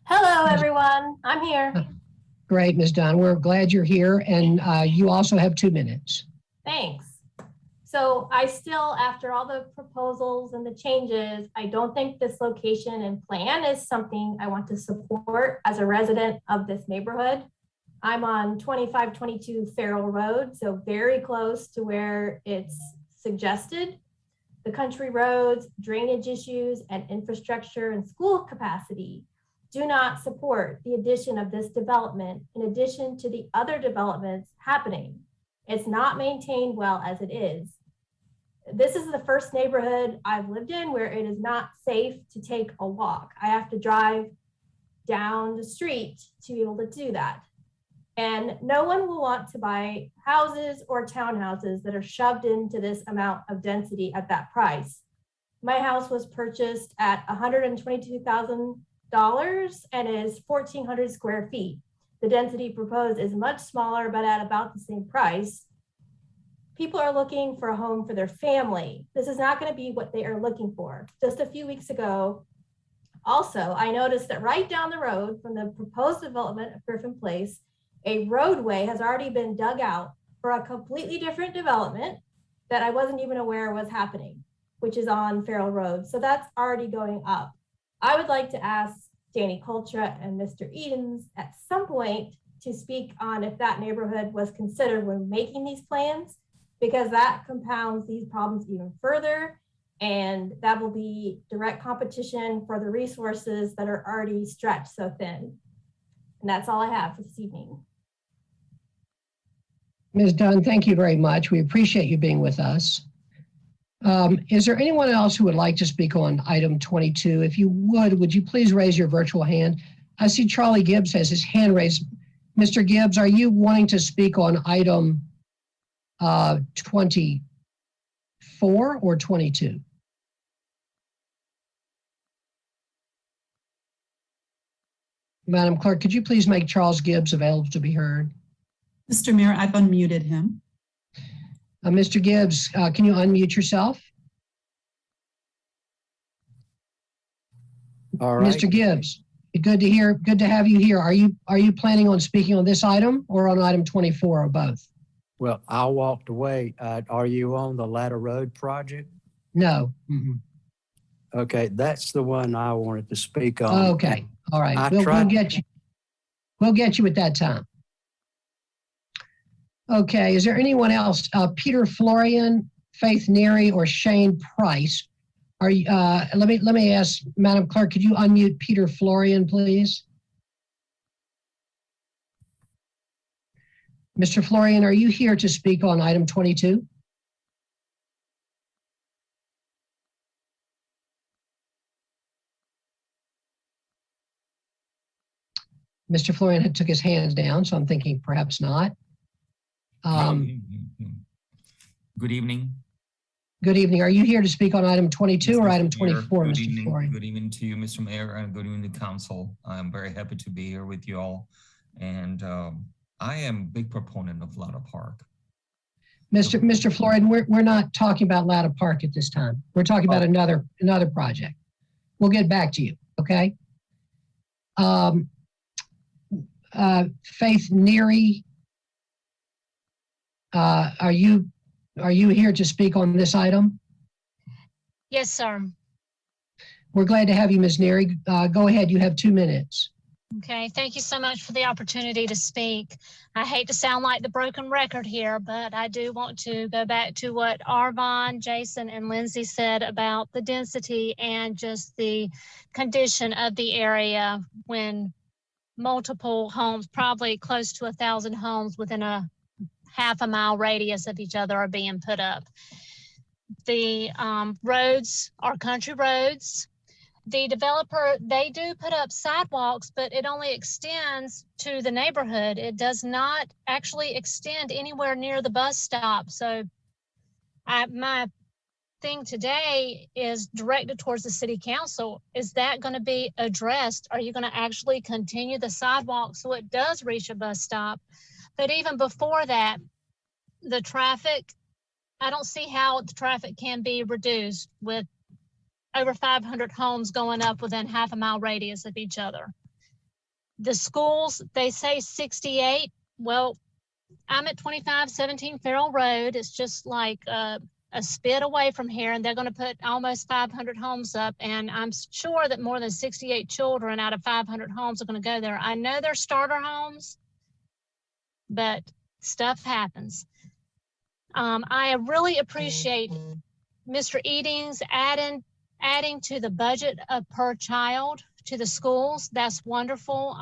Hello, everyone. I'm here. Great, Ms. Dunn. We're glad you're here, and you also have 2 minutes. Thanks. So I still, after all the proposals and the changes, I don't think this location and plan is something I want to support as a resident of this neighborhood. I'm on 2522 Farrell Road, so very close to where it's suggested. The country roads, drainage issues, and infrastructure and school capacity do not support the addition of this development in addition to the other developments happening. It's not maintained well as it is. This is the first neighborhood I've lived in where it is not safe to take a walk. I have to drive down the street to be able to do that. And no one will want to buy houses or townhouses that are shoved into this amount of density at that price. My house was purchased at $122,000 and is 1,400 square feet. The density proposed is much smaller, but at about the same price. People are looking for a home for their family. This is not going to be what they are looking for. Just a few weeks ago, also, I noticed that right down the road from the proposed development of Griffin Place, a roadway has already been dug out for a completely different development that I wasn't even aware was happening, which is on Farrell Road. So that's already going up. I would like to ask Danny Coltra and Mr. Edens at some point to speak on if that neighborhood was considered when making these plans, because that compounds these problems even further. And that will be direct competition for the resources that are already stretched so thin. And that's all I have for this evening. Ms. Dunn, thank you very much. We appreciate you being with us. Is there anyone else who would like to speak on item 22? If you would you please raise your virtual hand? I see Charlie Gibbs has his hand raised. Mr. Gibbs, are you wanting to speak on item 24 or 22? Madam Clerk, could you please make Charles Gibbs available to be heard? Mr. Mayor, I've unmuted him. Mr. Gibbs, can you unmute yourself? All right. Mr. Gibbs, good to have you here. Are you planning on speaking on this item or on item 24 or both? Well, I walked away. Are you on the Latta Road project? No. Okay, that's the one I wanted to speak on. Okay, all right. We'll get you. We'll get you at that time. Okay, is there anyone else? Peter Florian, Faith Neary, or Shane Price? Are you? Let me ask, Madam Clerk, could you unmute Peter Florian, please? Mr. Florian, are you here to speak on item 22? Mr. Florian had took his hands down, so I'm thinking perhaps not. Good evening. Good evening. Are you here to speak on item 22 or item 24, Good Mr. evening. Florian? Good evening to you, Mr. Mayor, and good evening to council. I'm very happy to be here with you all. And I am a big proponent of Latta Park. Mr. Florian, we're not talking about Latta Park at this time. We're talking about another project. We'll get back to you, okay? Faith Neary, are you here to speak on this item? Yes, sir. We're glad to have you, Ms. Neary. Go ahead, you have 2 minutes. Okay, thank you so much for the opportunity to speak. I hate to sound like the broken record here, but I do want to go back to what Arvon, Jason, and Lindsay said about the density and just the condition of the area when multiple homes, probably close to 1,000 homes within a half-a-mile radius of each other are being put up. The roads are country roads. The developer, they do put up sidewalks, but it only extends to the neighborhood. It does not actually extend anywhere near the bus stop. So my thing today is directed towards the city council. Is that going to be addressed? Are you going to actually continue the sidewalk so it does reach a bus stop? But even before that, the traffic, I don't see how the traffic can be reduced with over 500 homes going up within half-a-mile radius of each other. The schools, they say 68. Well, I'm at 2517 Farrell Road. It's just like a spit away from here, and they're going to put almost 500 homes up. And I'm sure that more than 68 children out of 500 homes are going to go there. I know they're starter homes, but stuff happens. I really appreciate Mr. Edings adding to the budget of per child to the schools. That's wonderful.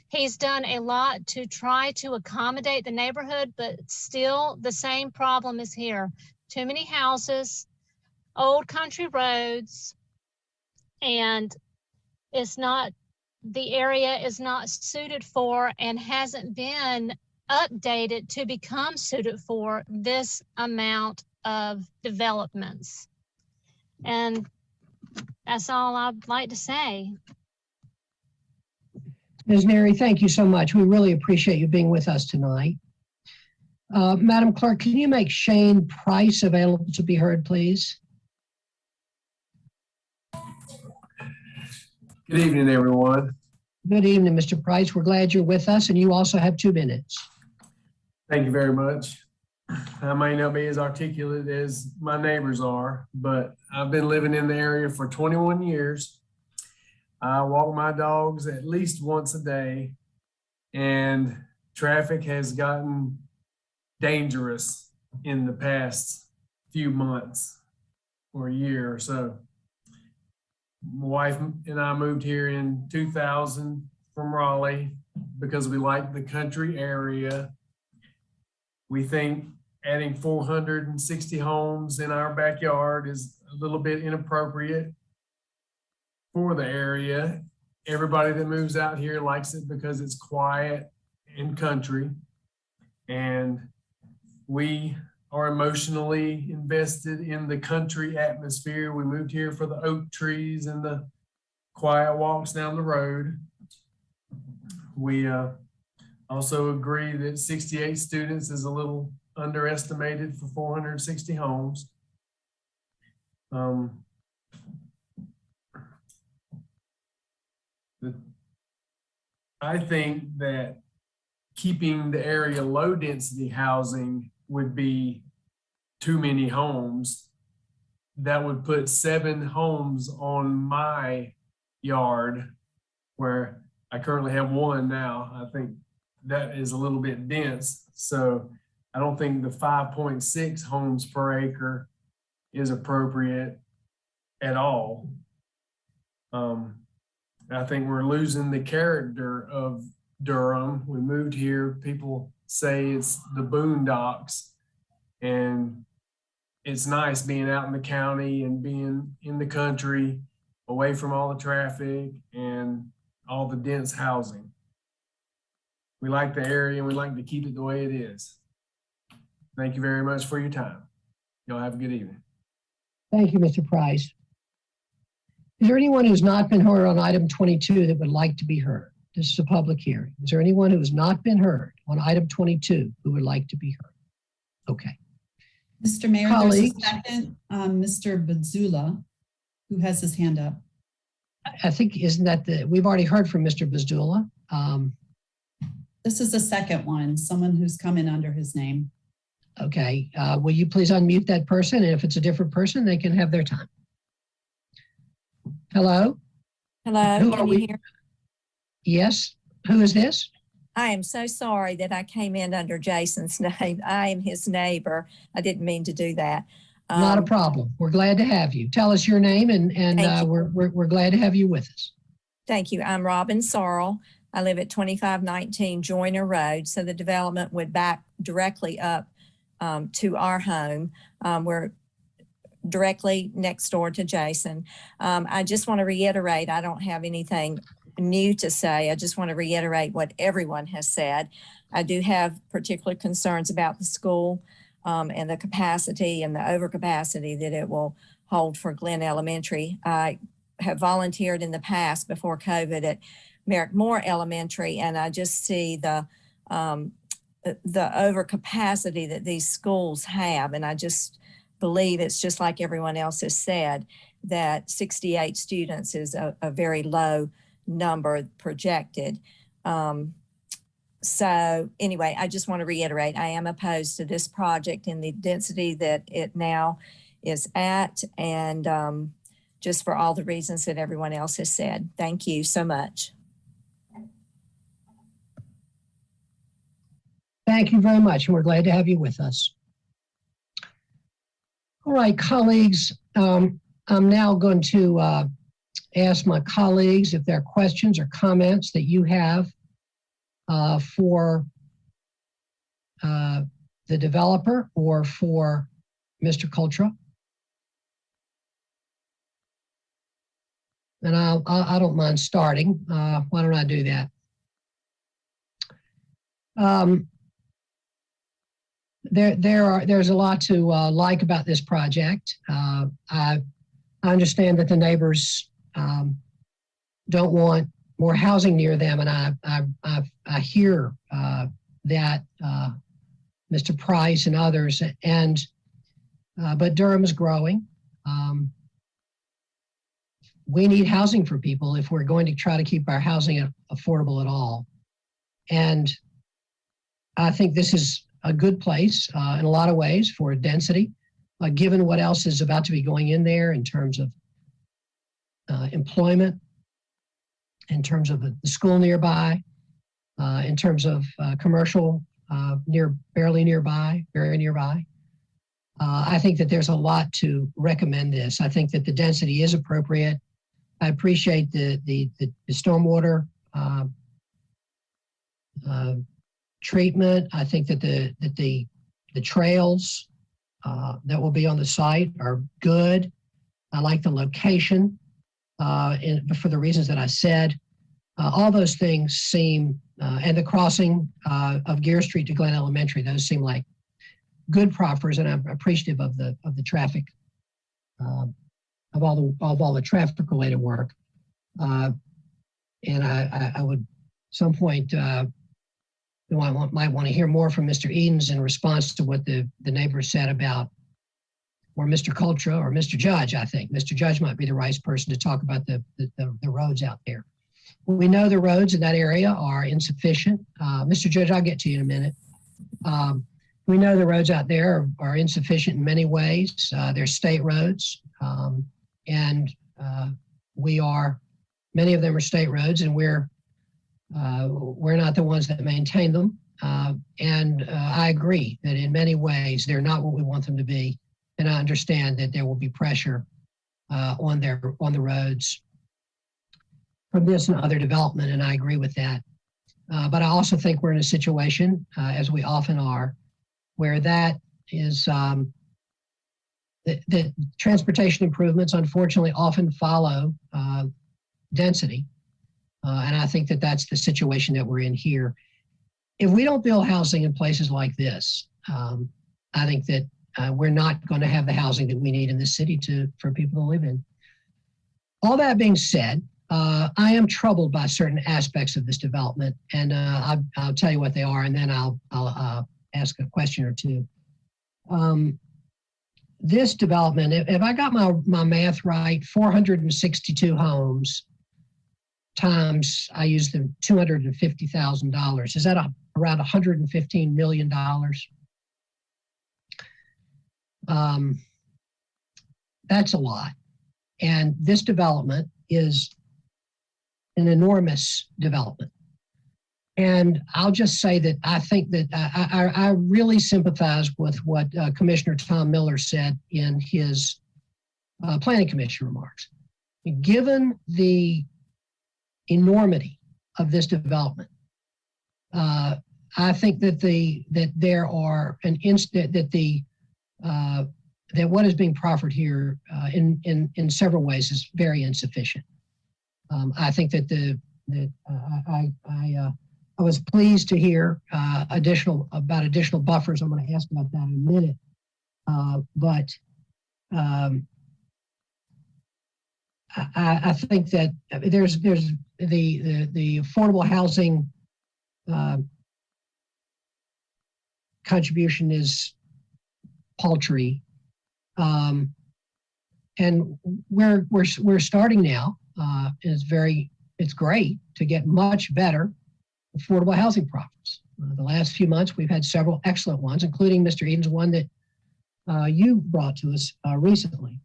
He's done a lot to try to accommodate the neighborhood, but still the same problem is here. Too many houses, old country roads, and the area is not suited for and hasn't been updated to become suited for this amount of developments. And that's all I'd like to say. Ms. Neary, thank you so much. We really appreciate you being with us tonight. Madam Clerk, can you make Shane Price available to be heard, please? Good evening, everyone. Good evening, Mr. Price. We're glad you're with us, and you also have 2 minutes. Thank you very much. I may not be as articulate as my neighbors are, but I've been living in the area for 21 years. I walk my dogs at least once a day, and traffic has gotten dangerous in the past few months or a year or so. My wife and I moved here in 2000 from Raleigh because we like the country area. We think adding 460 homes in our backyard is a little bit inappropriate for the area. Everybody that moves out here likes it because it's quiet and country. And we are emotionally invested in the country atmosphere. We moved here for the oak trees and the quiet walks down the road. We also agree that 68 students is a little underestimated for 460 homes. I think that keeping the area low density housing would be too many homes. That would put 7 homes on my yard where I currently have 1 now. I think that is a little bit dense. So I don't think the 5.6 homes per acre is appropriate at all. I think we're losing the character of Durham. We moved here, people say it's the boondocks, and it's nice being out in the county and being in the country, away from all the traffic and all the dense housing. We like the area and we like to keep it the way it is. Thank you very much for your time. Y'all have a good evening. Thank you, Mr. Price. Is there anyone who's not been heard on item 22 that would like to be heard? This is a public hearing. Is there anyone who has not been heard on item 22 who would like to be heard? Okay. Mr. Mayor, Colleagues, there's a second, Mr. Badzula, who has his hand up. I think, isn't that we've already heard from Mr. Badzula. This is the second one, someone who's come in under his name. Okay. Will you please unmute that person? And if it's a different person, they can have their time. Hello? Hello, Who can are you we? hear? Yes. Who is this? I am so sorry that I came in under Jason's name. I am his neighbor. I didn't mean to do that. Not a problem. We're glad to have you. Tell us your name, and we're glad to have you with us. Thank you. I'm Robin Sorrell. I live at 2519 Joyner Road. So the development would back directly up to our home. We're directly next door to Jason. I just want to reiterate, I don't have anything new to say. I just want to reiterate what everyone has said. I do have particular concerns about the school and the capacity and the overcapacity that it will hold for Glenn Elementary. I have volunteered in the past before COVID at Merrick Moore Elementary, and I just see the overcapacity that these schools have, and I just believe it's just like everyone else has said, that 68 students is a very low number projected. So anyway, I just want to reiterate, I am opposed to this project in the density that it now is at, and just for all the reasons that everyone else has said. Thank you so much. Thank you very much, and we're glad to have you with us. All right, colleagues, I'm now going to ask my colleagues if there are questions or comments that you have for the developer or for Mr. Cultra. And I don't mind starting. Why don't I do that? There's a lot to like about this project. I understand that the neighbors don't want more housing near them, and I hear that Mr. Price and others, but Durham is growing. We need housing for people if we're going to try to keep our housing affordable at all. And I think this is a good place in a lot of ways for density, given what else is about to be going in there in terms of employment in terms of the school nearby, in terms of commercial barely nearby, very nearby. I think that there's a lot to recommend this. I think that the density is appropriate. I appreciate the stormwater treatment. I think that the trails that will be on the site are good. I like the location for the reasons that I said. All those things seem, and the crossing of Gear Street to Glen Elementary, those seem like good proffers, and I'm appreciative of the traffic, of all the traffic related work. And I would at some point, I might want to hear more from Mr. Edens in response to what the neighbors said about, or Mr. Cultra or Mr. Judge. I think Mr. Judge might be the right person to talk about the roads out there. We know the roads in that area are insufficient. Mr. Judge, I'll get to you in a minute. We know the roads out there are insufficient in many ways. They're state roads, and many of them are state roads, and we're not the ones that maintain them. And I agree that in many ways they're not what we want them to be, and I understand that there will be pressure on the roads from this and other development, and I agree with that. But I also think we're in a situation, as we often are, where that is the transportation improvements unfortunately often follow density. And I think that that's the situation that we're in here. If we don't build housing in places like this, I think that we're not going to have the housing that we need in this city for people to live in. All that being said, I am troubled by certain aspects of this development, and I'll tell you what they are, and then I'll ask a question or two. This development, if I got my math right, 462 homes times, I use the $250,000. Is that around $115 million? That's a lot. And this development is an enormous development. And I'll just say that I think that I really sympathize with what Commissioner Tom Miller said in his Planning Commission remarks. Given the enormity of this development, I think that that what is being proffered here in several ways is very insufficient. I think that I was pleased to hear additional buffers. I'm going to ask about that in a minute. But I think that there's the affordable housing contribution is paltry, and we're starting now. It's great to get much better affordable housing profits. The last few months, we've had several excellent ones, including Mr. Eden's one that you brought to us recently.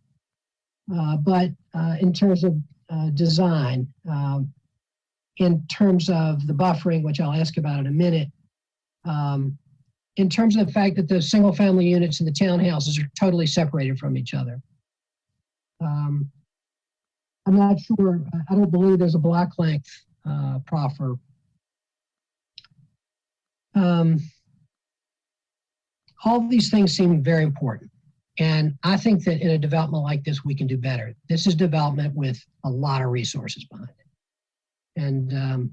But in terms of design, in terms of the buffering, which I'll ask about in a minute, in terms of the fact that the single family units and the townhouses are totally separated from each other. I'm not sure, I don't believe there's a block length proffer. All of these things seem very important. And I think that in a development like this, we can do better. This is development with a lot of resources behind it. And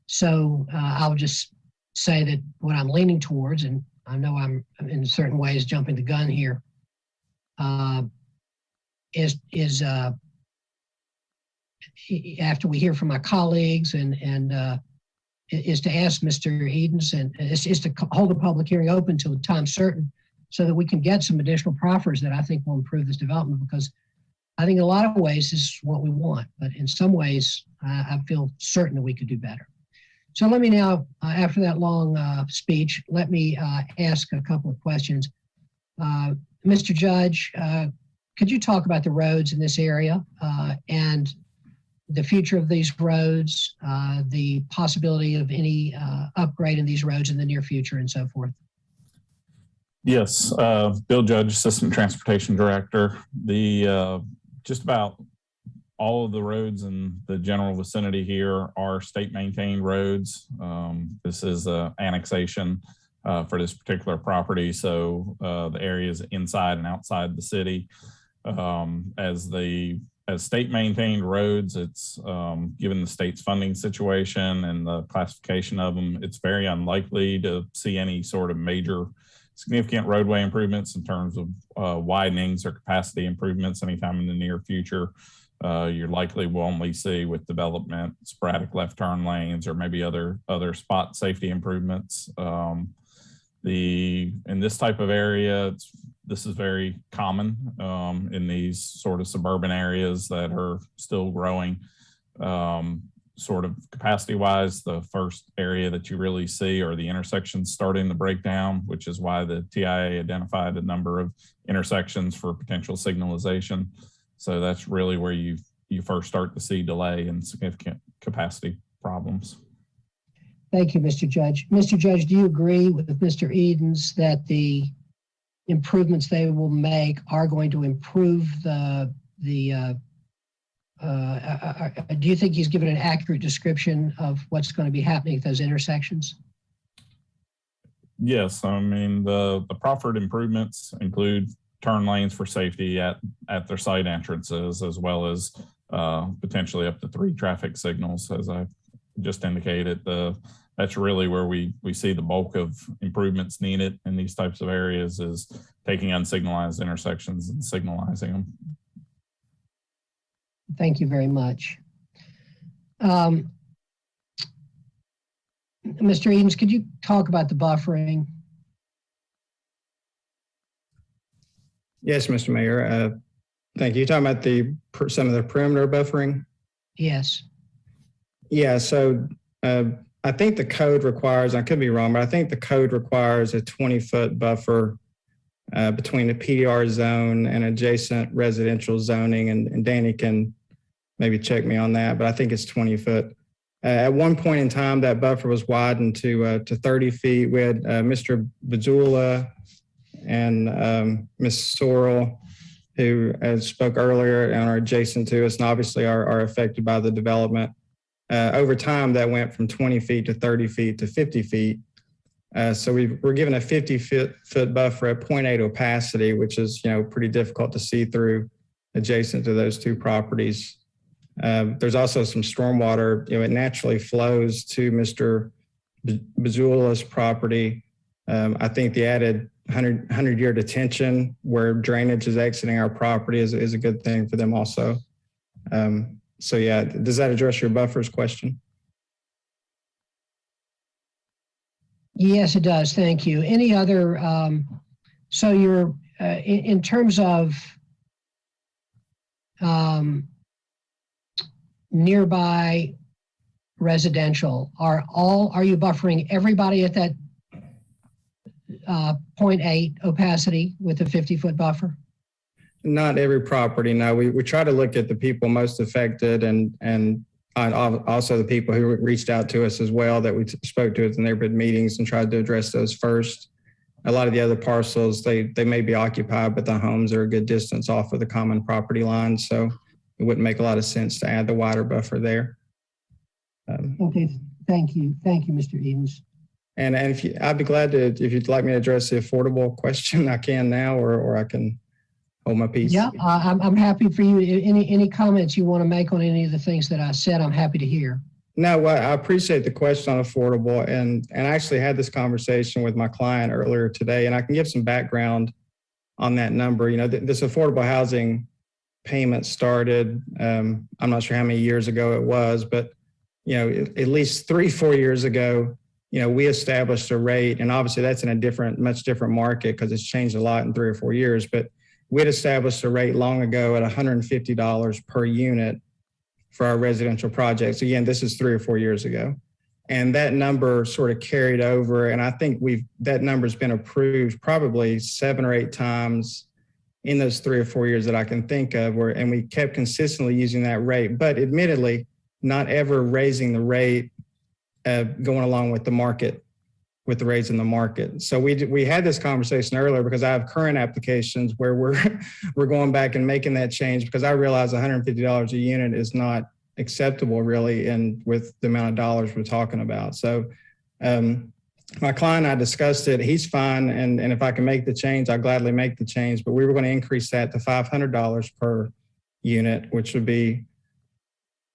so I'll just say that what I'm leaning towards, and I know I'm in certain ways jumping the gun here, is after we hear from my colleagues and is to ask Mr. Edens and is to hold a public hearing open till a time certain so that we can get some additional proffers that I think will improve this development, because I think in a lot of ways this is what we want, but in some ways I feel certain that we could do better. So let me now, after that long speech, let me ask a couple of questions. Mr. Judge, could you talk about the roads in this area and the future of these roads, the possibility of any upgrade in these roads in the near future and so forth? Yes, Bill Judge, Assistant Transportation Director. Just about all of the roads in the general vicinity here are state maintained roads. This is annexation for this particular property. So the areas inside and outside the city, as state maintained roads, it's given the state's funding situation and the classification of them, it's very unlikely to see any sort of major significant roadway improvements in terms of widenings or capacity improvements anytime in the near future. You likely will only see with development sporadic left turn lanes or maybe other spot safety improvements. In this type of area, this is very common in these sort of suburban areas that are still growing. Sort of capacity wise, the first area that you really see are the intersections starting to break down, which is why the TIA identified a number of intersections for potential signalization. So that's really where you first start to see delay and significant capacity problems. Thank you, Mr. Judge. Mr. Judge, do you agree with Mr. Edens that the improvements they will make are going to improve do you think he's given an accurate description of what's going to be happening at those intersections? Yes, I mean, the proffered improvements include turn lanes for safety at their site entrances, as well as potentially up to 3 traffic signals, as I just indicated. That's really where we see the bulk of improvements needed in these types of areas, is taking unsignalized intersections and signalizing them. Thank you very much. Mr. Edens, could you talk about the buffering? Yes, Mr. Mayor. Thank you. You're talking about some of the perimeter buffering? Yes. Yeah, so I think the code requires, I could be wrong, but I think the code requires a 20-foot buffer between the PDR zone and adjacent residential zoning, and Danny can maybe check me on that, but I think it's 20 foot. At one point in time, that buffer was widened to 30 feet. We had Mr. Bajula and Ms. Sorrell, who spoke earlier and are adjacent to us and obviously are affected by the development. Over time, that went from 20 feet to 30 feet to 50 feet. So we're given a 50-foot buffer at 0.8 opacity, which is pretty difficult to see through adjacent to those 2 properties. There's also some stormwater. It naturally flows to Mr. Bajula's property. I think the added 100-year detention where drainage is exiting our property is a good thing for them also. So yeah, does that address your buffers question? Yes, it does. Thank you. Any other, so you're, in terms of nearby residential, are you buffering everybody at that 0.8 opacity with a 50-foot buffer? Not every property. No, we try to look at the people most affected and also the people who reached out to us as well that we spoke to at the neighborhood meetings and tried to address those first. A lot of the other parcels, they may be occupied, but the homes are a good distance off of the common property line. So it wouldn't make a lot of sense to add the wider buffer there. Okay, thank you. Thank you, Mr. Edens. And I'd be glad to, if you'd like me to address the affordable question, I can now, or I can hold my peace. Yeah, I'm happy for you. Any comments you want to make on any of the things that I said, I'm happy to hear. No, well, I appreciate the question on affordable, and I actually had this conversation with my client earlier today, and I can give some background on that number. This affordable housing payment started, I'm not sure how many years ago it was, but at least 3-4 years ago, we established a rate, and obviously that's in a much different market because it's changed a lot in 3 or 4 years, but we had established a rate long ago at $150 per unit for our residential projects. Again, this is 3 or 4 years ago. And that number sort of carried over. And I think that number's been approved probably 7 or 8 times in those 3 or 4 years that I can think of, and we kept consistently using that rate, but admittedly, not ever raising the rate going along with the market, with the rates in the market. So we had this conversation earlier because I have current applications where we're going back and making that change because I realize $150 a unit is not acceptable really, and with the amount of dollars we're talking about. So my client and I discussed it. He's fine, and if I can make the change, I'll gladly make the change. But we were going to increase that to $500 per unit, which would be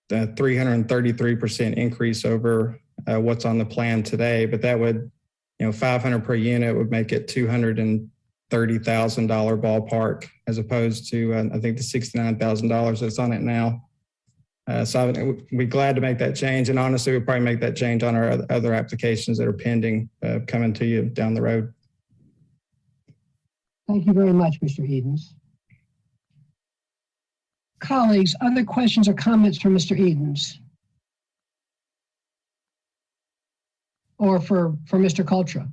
the 333% increase over what's on the plan today. But that would, $500 per unit would make it $230,000 ballpark, as opposed to I think the $69,000 that's on it now. So we're glad to make that change. And honestly, we'll probably make that change on our other applications that are pending coming to you down the road. Thank you very much, Mr. Edens. Colleagues, other questions or comments from Mr. Edens? Or for Mr. Cultra?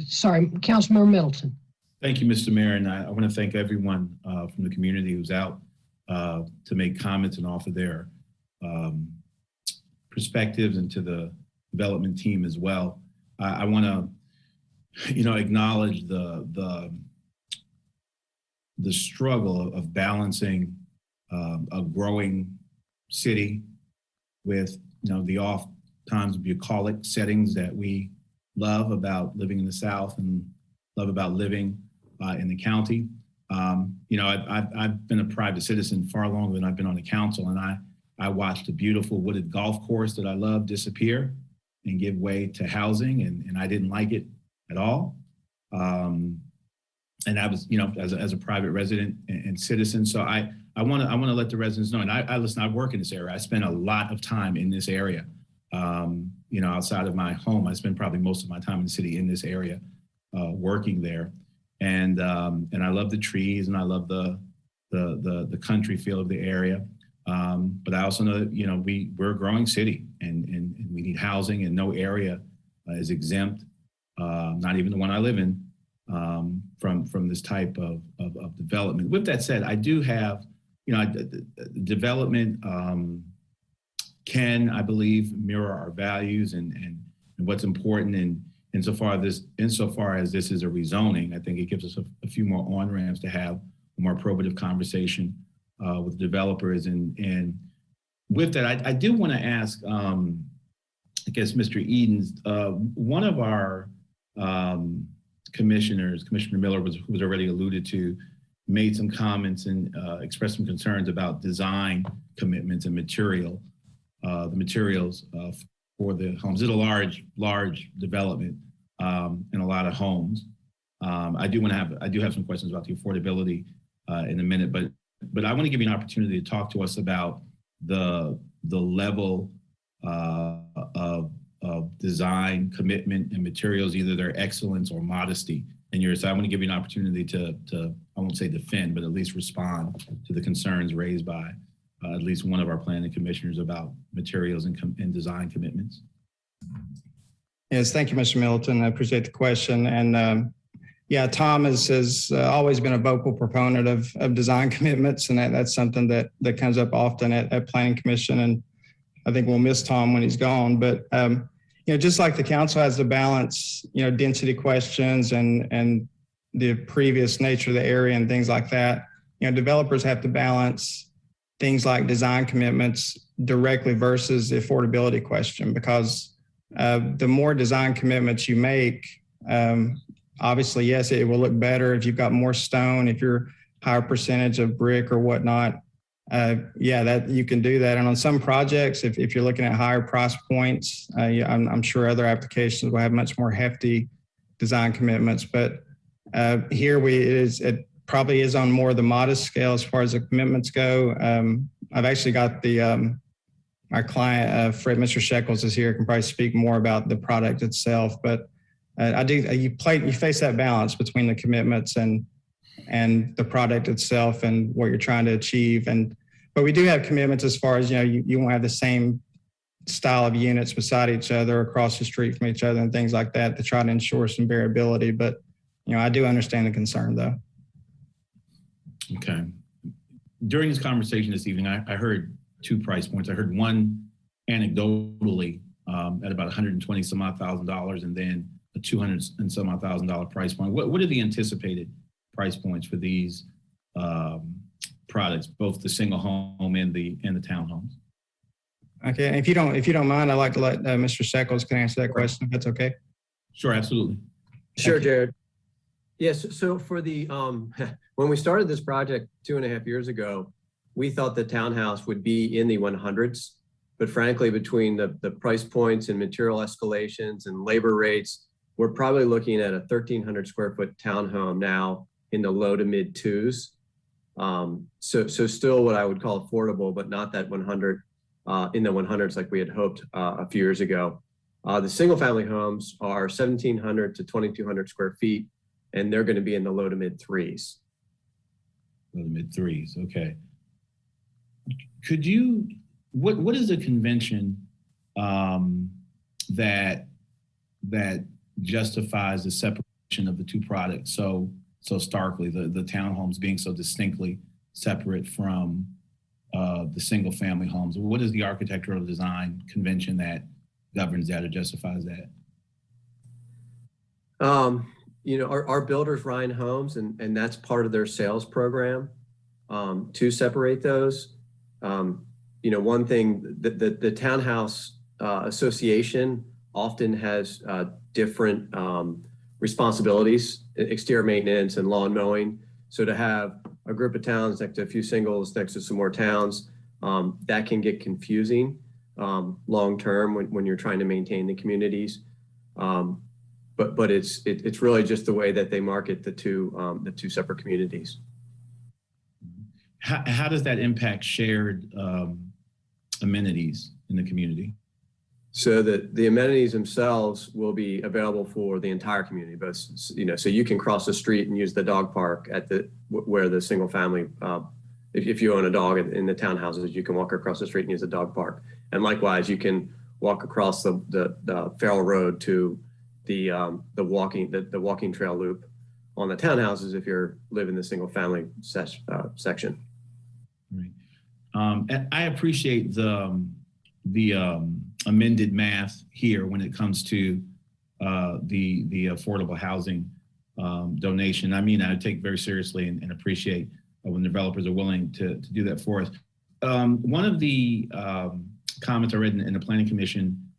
Sorry, Councilmember Middleton. Thank you, Mr. Mayor. And I want to thank everyone from the community who's out to make comments and offer their perspectives, and to the development team as well. I want to, acknowledge the struggle of balancing a growing city with, the oft times bucolic settings that we love about living in the South and love about living in the county. I've been a private citizen far longer than I've been on the council, and I watched a beautiful wooded golf course that I love disappear and give way to housing, and I didn't like it at all. And I was, as a private resident and citizen. So I want to let the residents know, and I work in this area. I spend a lot of time in this area. Outside of my home, I spend probably most of my time in the city in this area, working there. And I love the trees, and I love the country feel of the area. But I also know that, we're a growing city, and we need housing, and no area is exempt, not even the one I live in, from this type of development. With that said, I do have, development can, I believe, mirror our values and what's important. And insofar as this is a rezoning, I think it gives us a few more on-ramps to have a more probative conversation with developers. And with that, I do want to ask, I guess, Mr. Edens, one of our commissioners, Commissioner Miller, who was already alluded to, made some comments and expressed some concerns about design commitments and the materials for the homes. It's a large development and a lot of homes. I do have some questions about the affordability in a minute, but I want to give you an opportunity to talk to us about the level of design commitment and materials, either their excellence or modesty in yours. So I want to give you an opportunity to I won't say defend, but at least respond to the concerns raised by at least one of our planning commissioners about materials and design commitments. Yes, thank you, Mr. Middleton. I appreciate the question. And Tom has always been a vocal proponent of design commitments, and that's something that comes up often at Planning Commission. And I think we'll miss Tom when he's gone. But just like the council has to balance, density questions and the previous nature of the area and things like that, developers have to balance things like design commitments directly versus the affordability question, because the more design commitments you make, obviously, yes, it will look better if you've got more stone, if you're higher percentage of brick or whatnot. That you can do that. And on some projects, if you're looking at higher price points, I'm sure other applications will have much more hefty design commitments. But here it probably is on more of the modest scale as far as the commitments go. I've actually got our client, Mr. Shekels is here, can probably speak more about the product itself. But you face that balance between the commitments and the product itself and what you're trying to achieve. But we do have commitments as far as, you won't have the same style of units beside each other, across the street from each other and things like that to try to ensure some variability. But I do understand the concern though. Okay. During this conversation this evening, I heard two price points. I heard one anecdotally at about $120 some odd thousand, and then a $200 and some odd $1,000 price point. What are the anticipated price points for these products, both the single home and the townhomes? Okay, if you don't mind, I'd like to let Mr. Seckles can answer that question, if that's okay. Sure, absolutely. Sure, Jared. Yes, so for the, when we started this project 2.5 years ago, we thought the townhouse would be in the 100s, but frankly, between the price points and material escalations and labor rates, we're probably looking at a 1,300 square foot townhome now in the low to mid twos. So still what I would call affordable, but not that 100 in the 100s like we had hoped a few years ago. The single family homes are 1,700 to 2,200 square feet, and they're going to be in the low to mid threes. Low to mid threes, okay. Could you, what is the convention that justifies the separation of the two products so starkly, the townhomes being so distinctly separate from the single family homes? What is the architectural design convention that governs that or justifies that? Our builders, Ryan Homes, and that's part of their sales program to separate those. One thing, the townhouse association often has different responsibilities, exterior maintenance and lawn mowing. So to have a group of towns next to a few singles, next to some more towns, that can get confusing long term when you're trying to maintain the communities. But it's really just the way that they market the two separate communities. How does that impact shared amenities in the community? So that the amenities themselves will be available for the entire community, but so you can cross the street and use the dog park at where the single family, if you own a dog in the townhouses, you can walk across the street and use the dog park. And likewise, you can walk across the Farrell Road to the walking trail loop on the townhouses if you're live in the single family section. Right. And I appreciate the amended math here when it comes to the affordable housing donation. I mean, I take very seriously and appreciate when developers are willing to do that for us. One of the comments I read in the Planning Commission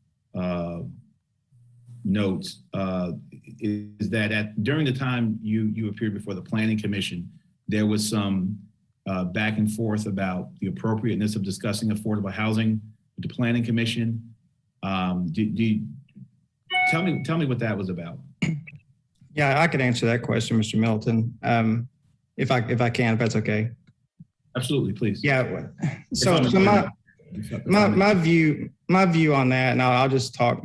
notes is that during the time you appeared before the Planning Commission, there was some back and forth about the appropriateness of discussing affordable housing with the Planning Commission. Tell me what that was about. Yeah, I could answer that question, Mr. Middleton, if I can, if that's okay. Absolutely, please. Yeah. So my view on that, and I'll just talk,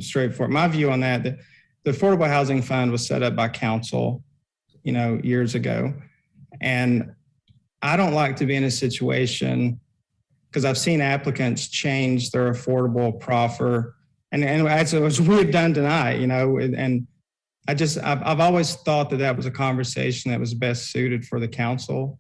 straightforward. My view on that, the Affordable Housing Fund was set up by council, years ago, and I don't like to be in a situation, because I've seen applicants change their affordable proffer, and as we've done tonight, and I've always thought that was a conversation that was best suited for the council.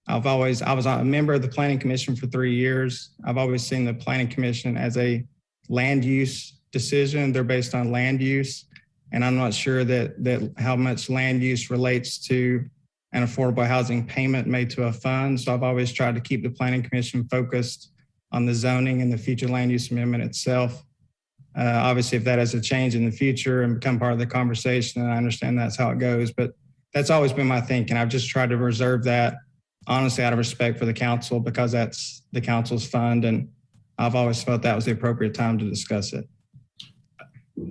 I was a member of the Planning Commission for 3 years. I've always seen the Planning Commission as a land use decision. They're based on land use, and I'm not sure that how much land use relates to an affordable housing payment made to a fund. So I've always tried to keep the Planning Commission focused on the zoning and the future land use amendment itself. Obviously, if that has a change in the future and become part of the conversation, I understand that's how it goes, but that's always been my thinking. I've just tried to reserve that, honestly, out of respect for the council, because that's the council's fund, and I've always felt that was the appropriate time to discuss it.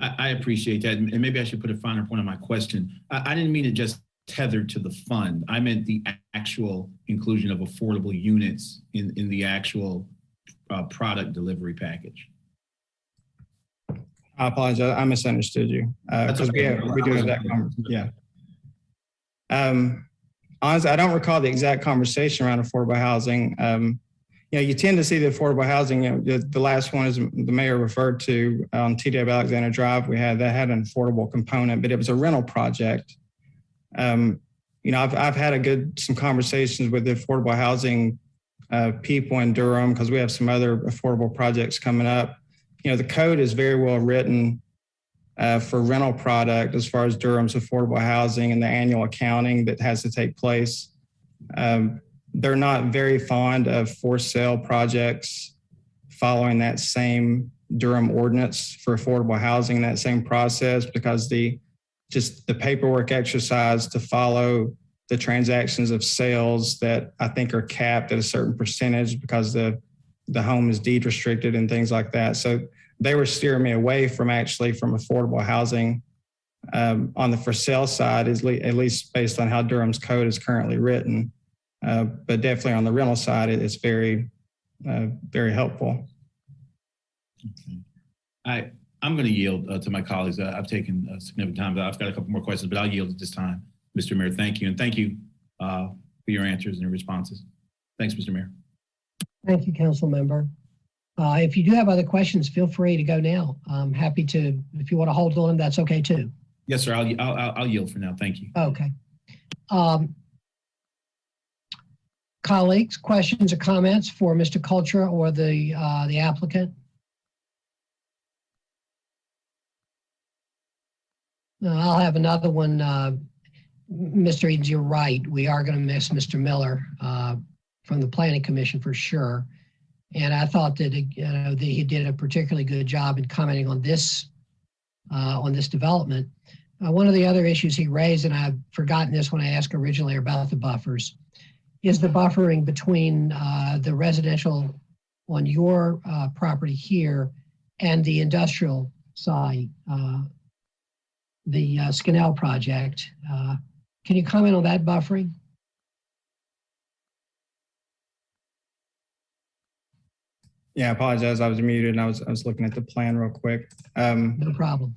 I appreciate that, and maybe I should put a finer point on my question. I didn't mean it just tethered to the fund. I meant the actual inclusion of affordable units in the actual product delivery package. I apologize. I misunderstood you. Because we do have that conversation. Yeah. Honestly, I don't recall the exact conversation around affordable housing. you tend to see the affordable housing. The last one is the mayor referred to on TW Alexander Drive. That had an affordable component, but it was a rental project. I've had some conversations with the affordable housing people in Durham because we have some other affordable projects coming up. The code is very well written for rental product as far as Durham's affordable housing and the annual accounting that has to take place. They're not very fond of for sale projects following that same Durham ordinance for affordable housing, that same process, because the paperwork exercise to follow the transactions of sales that I think are capped at a certain percentage because the home is deed restricted and things like that. So they were steering me away from affordable housing on the for sale side, at least based on how Durham's code is currently written. But definitely on the rental side, it's very, very helpful. Okay. I'm going to yield to my colleagues. I've taken a significant time. I've got a couple more questions, but I'll yield at this time. Mr. Mayor, thank you. And thank you for your answers and your responses. Thanks, Mr. Mayor. Thank you, Council Member. If you do have other questions, feel free to go now. I'm happy to, if you want to hold on, that's okay too. Yes, sir. I'll yield for now. Thank you. Okay. Colleagues, questions or comments for Mr. Cultura or the applicant? I'll have another one. Mr. Edens, you're right. We are going to miss Mr. Miller from the Planning Commission for sure. And I thought that, that he did a particularly good job in commenting on this development. One of the other issues he raised, and I've forgotten this when I asked originally about the buffers, is the buffering between the residential on your property here and the industrial side, the Skinnell project. Can you comment on that buffering? Yeah, I apologize. I was muted and I was looking at the plan real quick. No problem.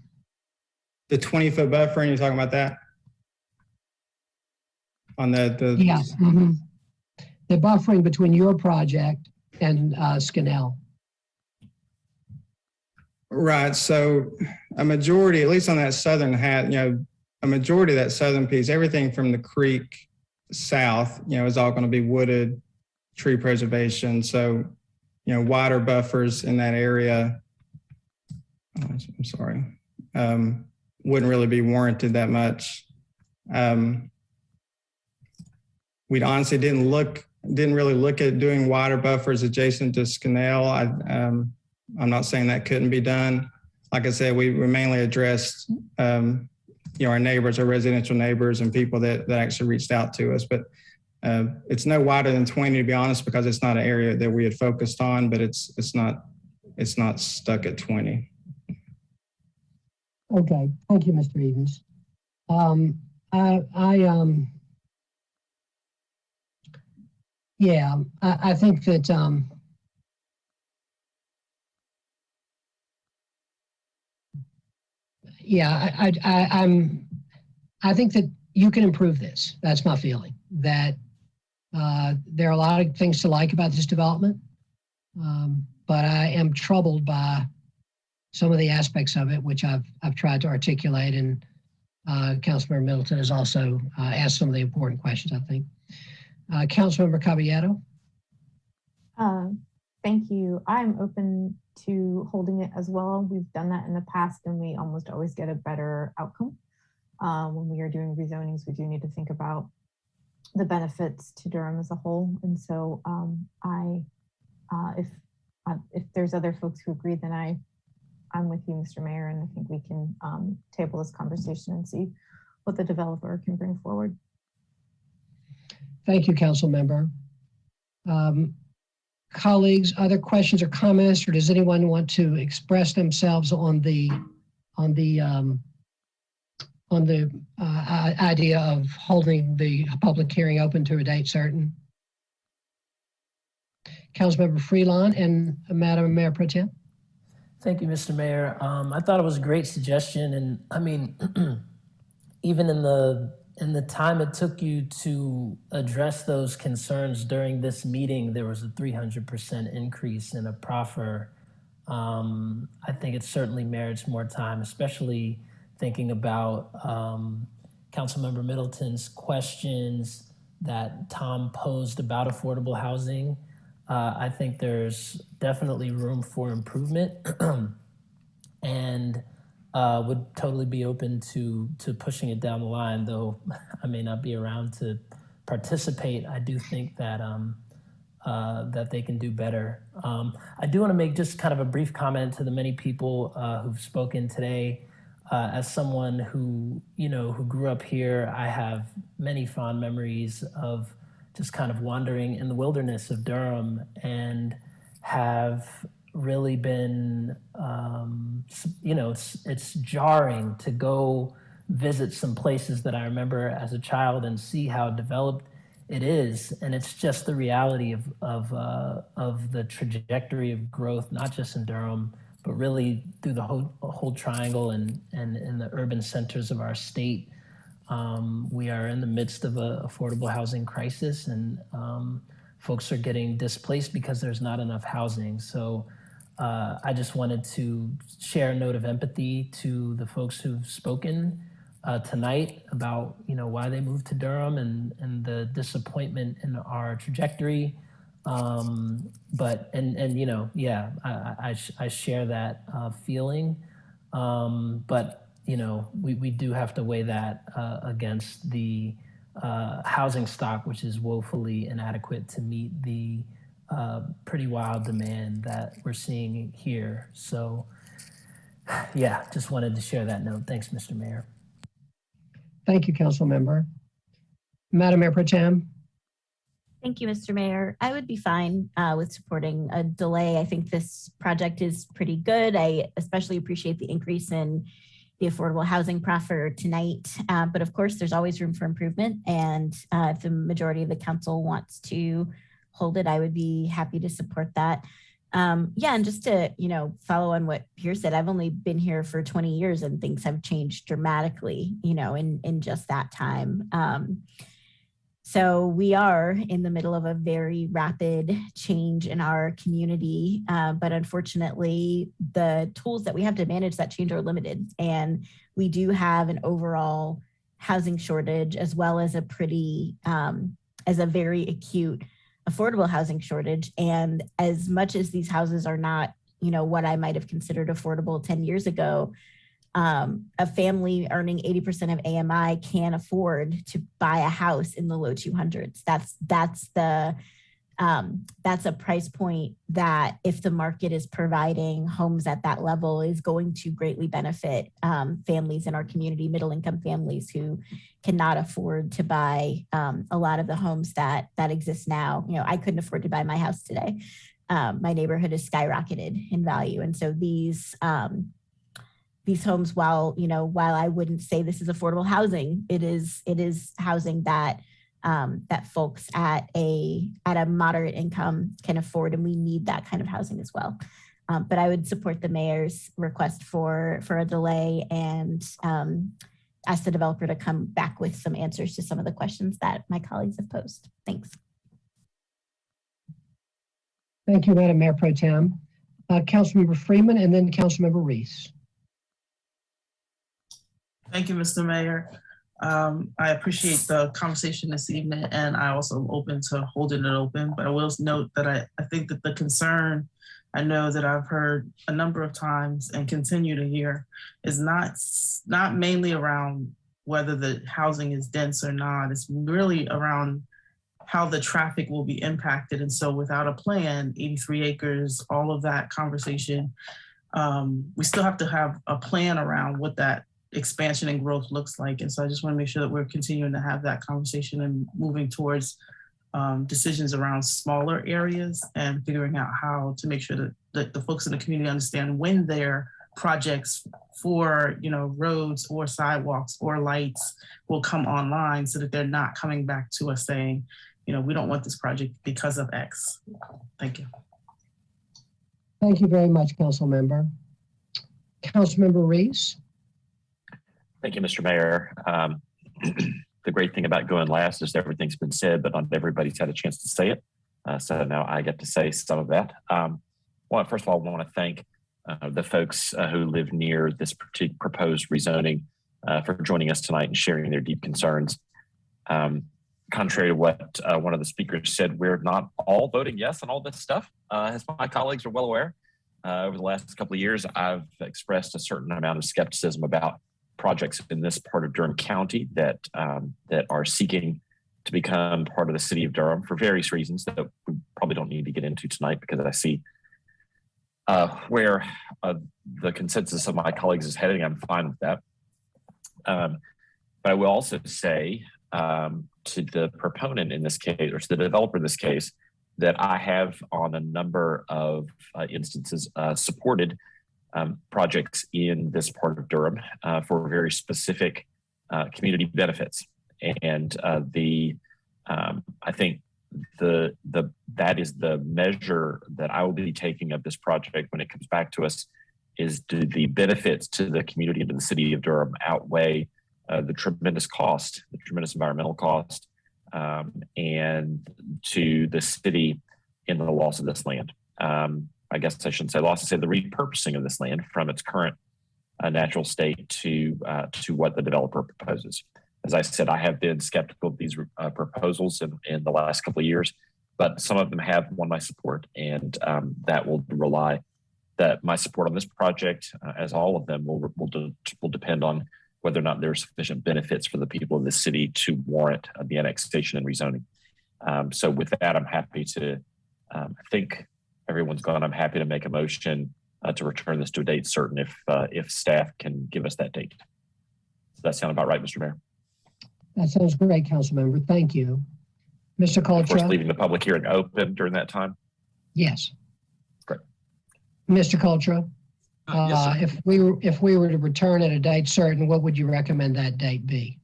The 20-foot buffering, you're talking about that? On the yeah. Mm-hmm. The buffering between your project and Skinnell. Right. So a majority, at least on that southern hat, a majority of that southern piece, everything from the creek south, is all going to be wooded, tree preservation. So, wider buffers in that area, I'm sorry, wouldn't really be warranted that much. We honestly didn't really look at doing wider buffers adjacent to Skinnell. I'm not saying that couldn't be done. Like I said, we mainly addressed, our neighbors, our residential neighbors and people that actually reached out to us. But it's no wider than 20, to be honest, because it's not an area that we had focused on, but it's not stuck at 20. Okay, thank you, Mr. Edens. I think that I think that you can improve this. That's my feeling. That there are a lot of things to like about this development, but I am troubled by some of the aspects of it, which I've tried to articulate, and Councilmember Middleton has also asked some of the important questions, I think. Councilmember Caballero. Thank you. I'm open to holding it as well. We've done that in the past and we almost always get a better outcome. When we are doing rezonings, we do need to think about the benefits to Durham as a whole. And so if there's other folks who agree, then I'm with you, Mr. Mayor, and I think we can table this conversation and see what the developer can bring forward. Thank you, Council Member. Colleagues, other questions or comments, or does anyone want to express themselves on the idea of holding the public hearing open to a date certain? Councilmember Freelon and Madam Mayor Pro Tem. Thank you, Mr. Mayor. I thought it was a great suggestion, and I mean, even in the in the time it took you to address those concerns during this meeting, there was a 300% increase in a proffer. I think it certainly merits more time, especially thinking about Councilmember Middleton's questions that Tom posed about affordable housing. I think there's definitely room for improvement and would totally be open to pushing it down the line, though I may not be around to participate. I do think that that they can do better. I do want to make just kind of a brief comment to the many people who've spoken today. As someone who grew up here, I have many fond memories of just kind of wandering in the wilderness of Durham and have really been, it's jarring to go visit some places that I remember as a child and see how developed it is. And it's just the reality of the trajectory of growth, not just in Durham, but really through the whole triangle and in the urban centers of our state. We are in the midst of an affordable housing crisis, and folks are getting displaced because there's not enough housing. So I just wanted to share a note of empathy to the folks who've spoken tonight about why they moved to Durham and the disappointment in our trajectory. I share that feeling, but we do have to weigh that against the housing stock, which is woefully inadequate to meet the pretty wild demand that we're seeing here. So yeah, just wanted to share that note. Thanks, Mr. Mayor. Thank you, Council Member. Madam Mayor Pro Tem. Thank you, Mr. Mayor. I would be fine with supporting a delay. I think this project is pretty good. I especially appreciate the increase in the affordable housing proffer tonight. But of course, there's always room for improvement. And if the majority of the council wants to hold it, I would be happy to support that. And just to, follow on what Pierce said, I've only been here for 20 years and things have changed dramatically, in just that time. So we are in the middle of a very rapid change in our community, but unfortunately, the tools that we have to manage that change are limited. And we do have an overall housing shortage, as well as a very acute affordable housing shortage. And as much as these houses are not, what I might have considered affordable 10 years ago, a family earning 80% of AMI can afford to buy a house in the low 200s. That's a price point that, if the market is providing homes at that level, is going to greatly benefit families in our community, middle income families who cannot afford to buy a lot of the homes that exist now. I couldn't afford to buy my house today. My neighborhood has skyrocketed in value, and so these homes, while I wouldn't say this is affordable housing, it is housing that that folks at a moderate income can afford, and we need that kind of housing as well. But I would support the mayor's request for a delay and ask the developer to come back with some answers to some of the questions that my colleagues have posed. Thanks. Thank you, Madam Mayor Pro Tem. Councilmember Freeman and then Councilmember Reese. Thank you, Mr. Mayor. I appreciate the conversation this evening, and I also am open to holding it open, but I will note that I think that the concern I know that I've heard a number of times and continue to hear is not mainly around whether the housing is dense or not. It's really around how the traffic will be impacted. And so without a plan, 83 acres, all of that conversation, we still have to have a plan around what that expansion and growth looks like. And so I just want to make sure that we're continuing to have that conversation and moving towards decisions around smaller areas and figuring out how to make sure that the folks in the community understand when their projects for roads or sidewalks or lights will come online, so that they're not coming back to us saying, we don't want this project because of X. Thank you. Thank you very much, Council Member. Councilmember Reese. Thank you, Mr. Mayor. the great thing about going last is everything's been said, but not everybody's had a chance to say it. So now I get to say some of that. Well, first of all, I want to thank the folks who live near this proposed rezoning for joining us tonight and sharing their deep concerns. Contrary to what one of the speakers said, we're not all voting yes on all this stuff, as my colleagues are well aware. Over the last couple of years, I've expressed a certain amount of skepticism about projects in this part of Durham County that are seeking to become part of the city of Durham for various reasons that we probably don't need to get into tonight, because I see where the consensus of my colleagues is heading. I'm fine with that. But I will also say to the proponent in this case, or to the developer in this case, that I have on a number of instances supported projects in this part of Durham for very specific community benefits. And I think that is the measure that I will be taking of this project when it comes back to us, is do the benefits to the community and to the city of Durham outweigh the tremendous cost, the tremendous environmental cost, and to the city in the loss of this land. I guess I shouldn't say loss, I say the repurposing of this land from its current natural state to what the developer proposes. As I said, I have been skeptical of these proposals in the last couple of years, but some of them have won my support, and that will rely that my support on this project, as all of them, will depend on whether or not there are sufficient benefits for the people of the city to warrant the annexation and rezoning. So with that, I'm happy to, I think everyone's gone. I'm happy to make a motion to return this to a date certain if staff can give us that date. Does that sound about right, Mr. Mayor? That sounds great, council member. Thank you. Mr. Cultra. Of course, leaving the public hearing open during that time. Yes. Great. Mr. Cultra, yes, if we were to return at a date certain, what would you recommend that date be?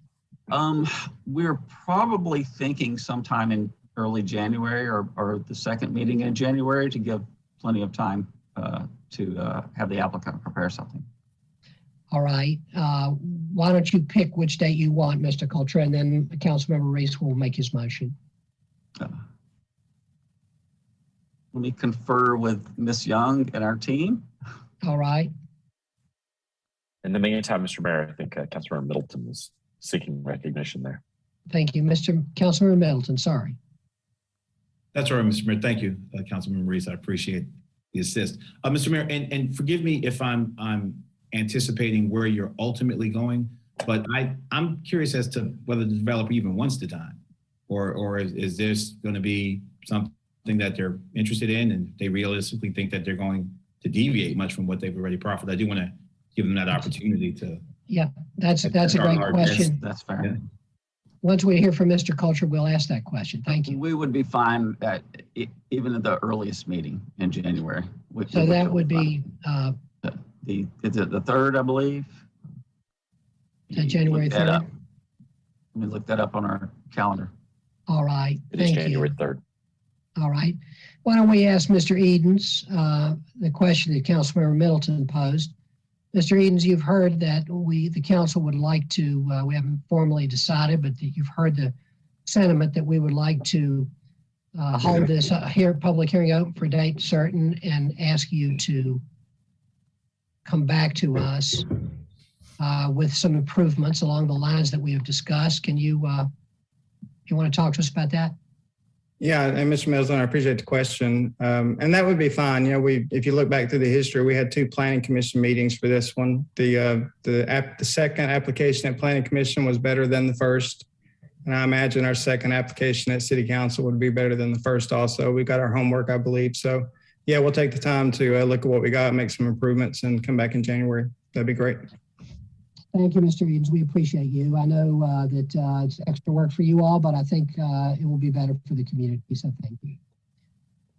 We're probably thinking sometime in early January or the second meeting in January, to give plenty of time to have the applicant prepare something. All right. Why don't you pick which date you want, Mr. Cultra, and then Councilmember Reese will make his motion. Let me confer with Ms. Young and our team. All right. In the meantime, Mr. Mayor, I think Councilmember Middleton is seeking recognition there. Thank you, Councilmember Middleton. Sorry. That's all right, Mr. Mayor. Thank you, Councilmember Reese. I appreciate the assist. Mr. Mayor, and forgive me if I'm anticipating where you're ultimately going, but I'm curious as to whether the developer even wants the time, or is this going to be something that they're interested in and they realistically think that they're going to deviate much from what they've already proffered. I do want to give them that opportunity to. Yeah, that's a great question. That's fair. Yeah. Once we hear from Mr. Culture, we'll ask that question. Thank you. We would be fine at even at the earliest meeting in January. So that would be is it the 3rd, I believe? January 3rd. Let me look that up on our calendar. All right. It is January 3rd. All right. Why don't we ask Mr. Edens the question that Councilmember Middleton posed. Mr. Edens, you've heard that the council would like to, we haven't formally decided, but you've heard the sentiment that we would like to hold this public hearing open for date certain and ask you to come back to us with some improvements along the lines that we have discussed. Can you want to talk to us about that? Yeah, and Mr. Middleton, I appreciate the question. And that would be fine. You know, if you look back through the history, we had 2 planning commission meetings for this one. The second application at planning commission was better than the first. And I imagine our second application at city council would be better than the first also. We got our homework, I believe. So yeah, we'll take the time to look at what we got, make some improvements and come back in January. That'd be great. Thank you, Mr. Edens. We appreciate you. I know that it's extra work for you all, but I think it will be better for the community. So thank you.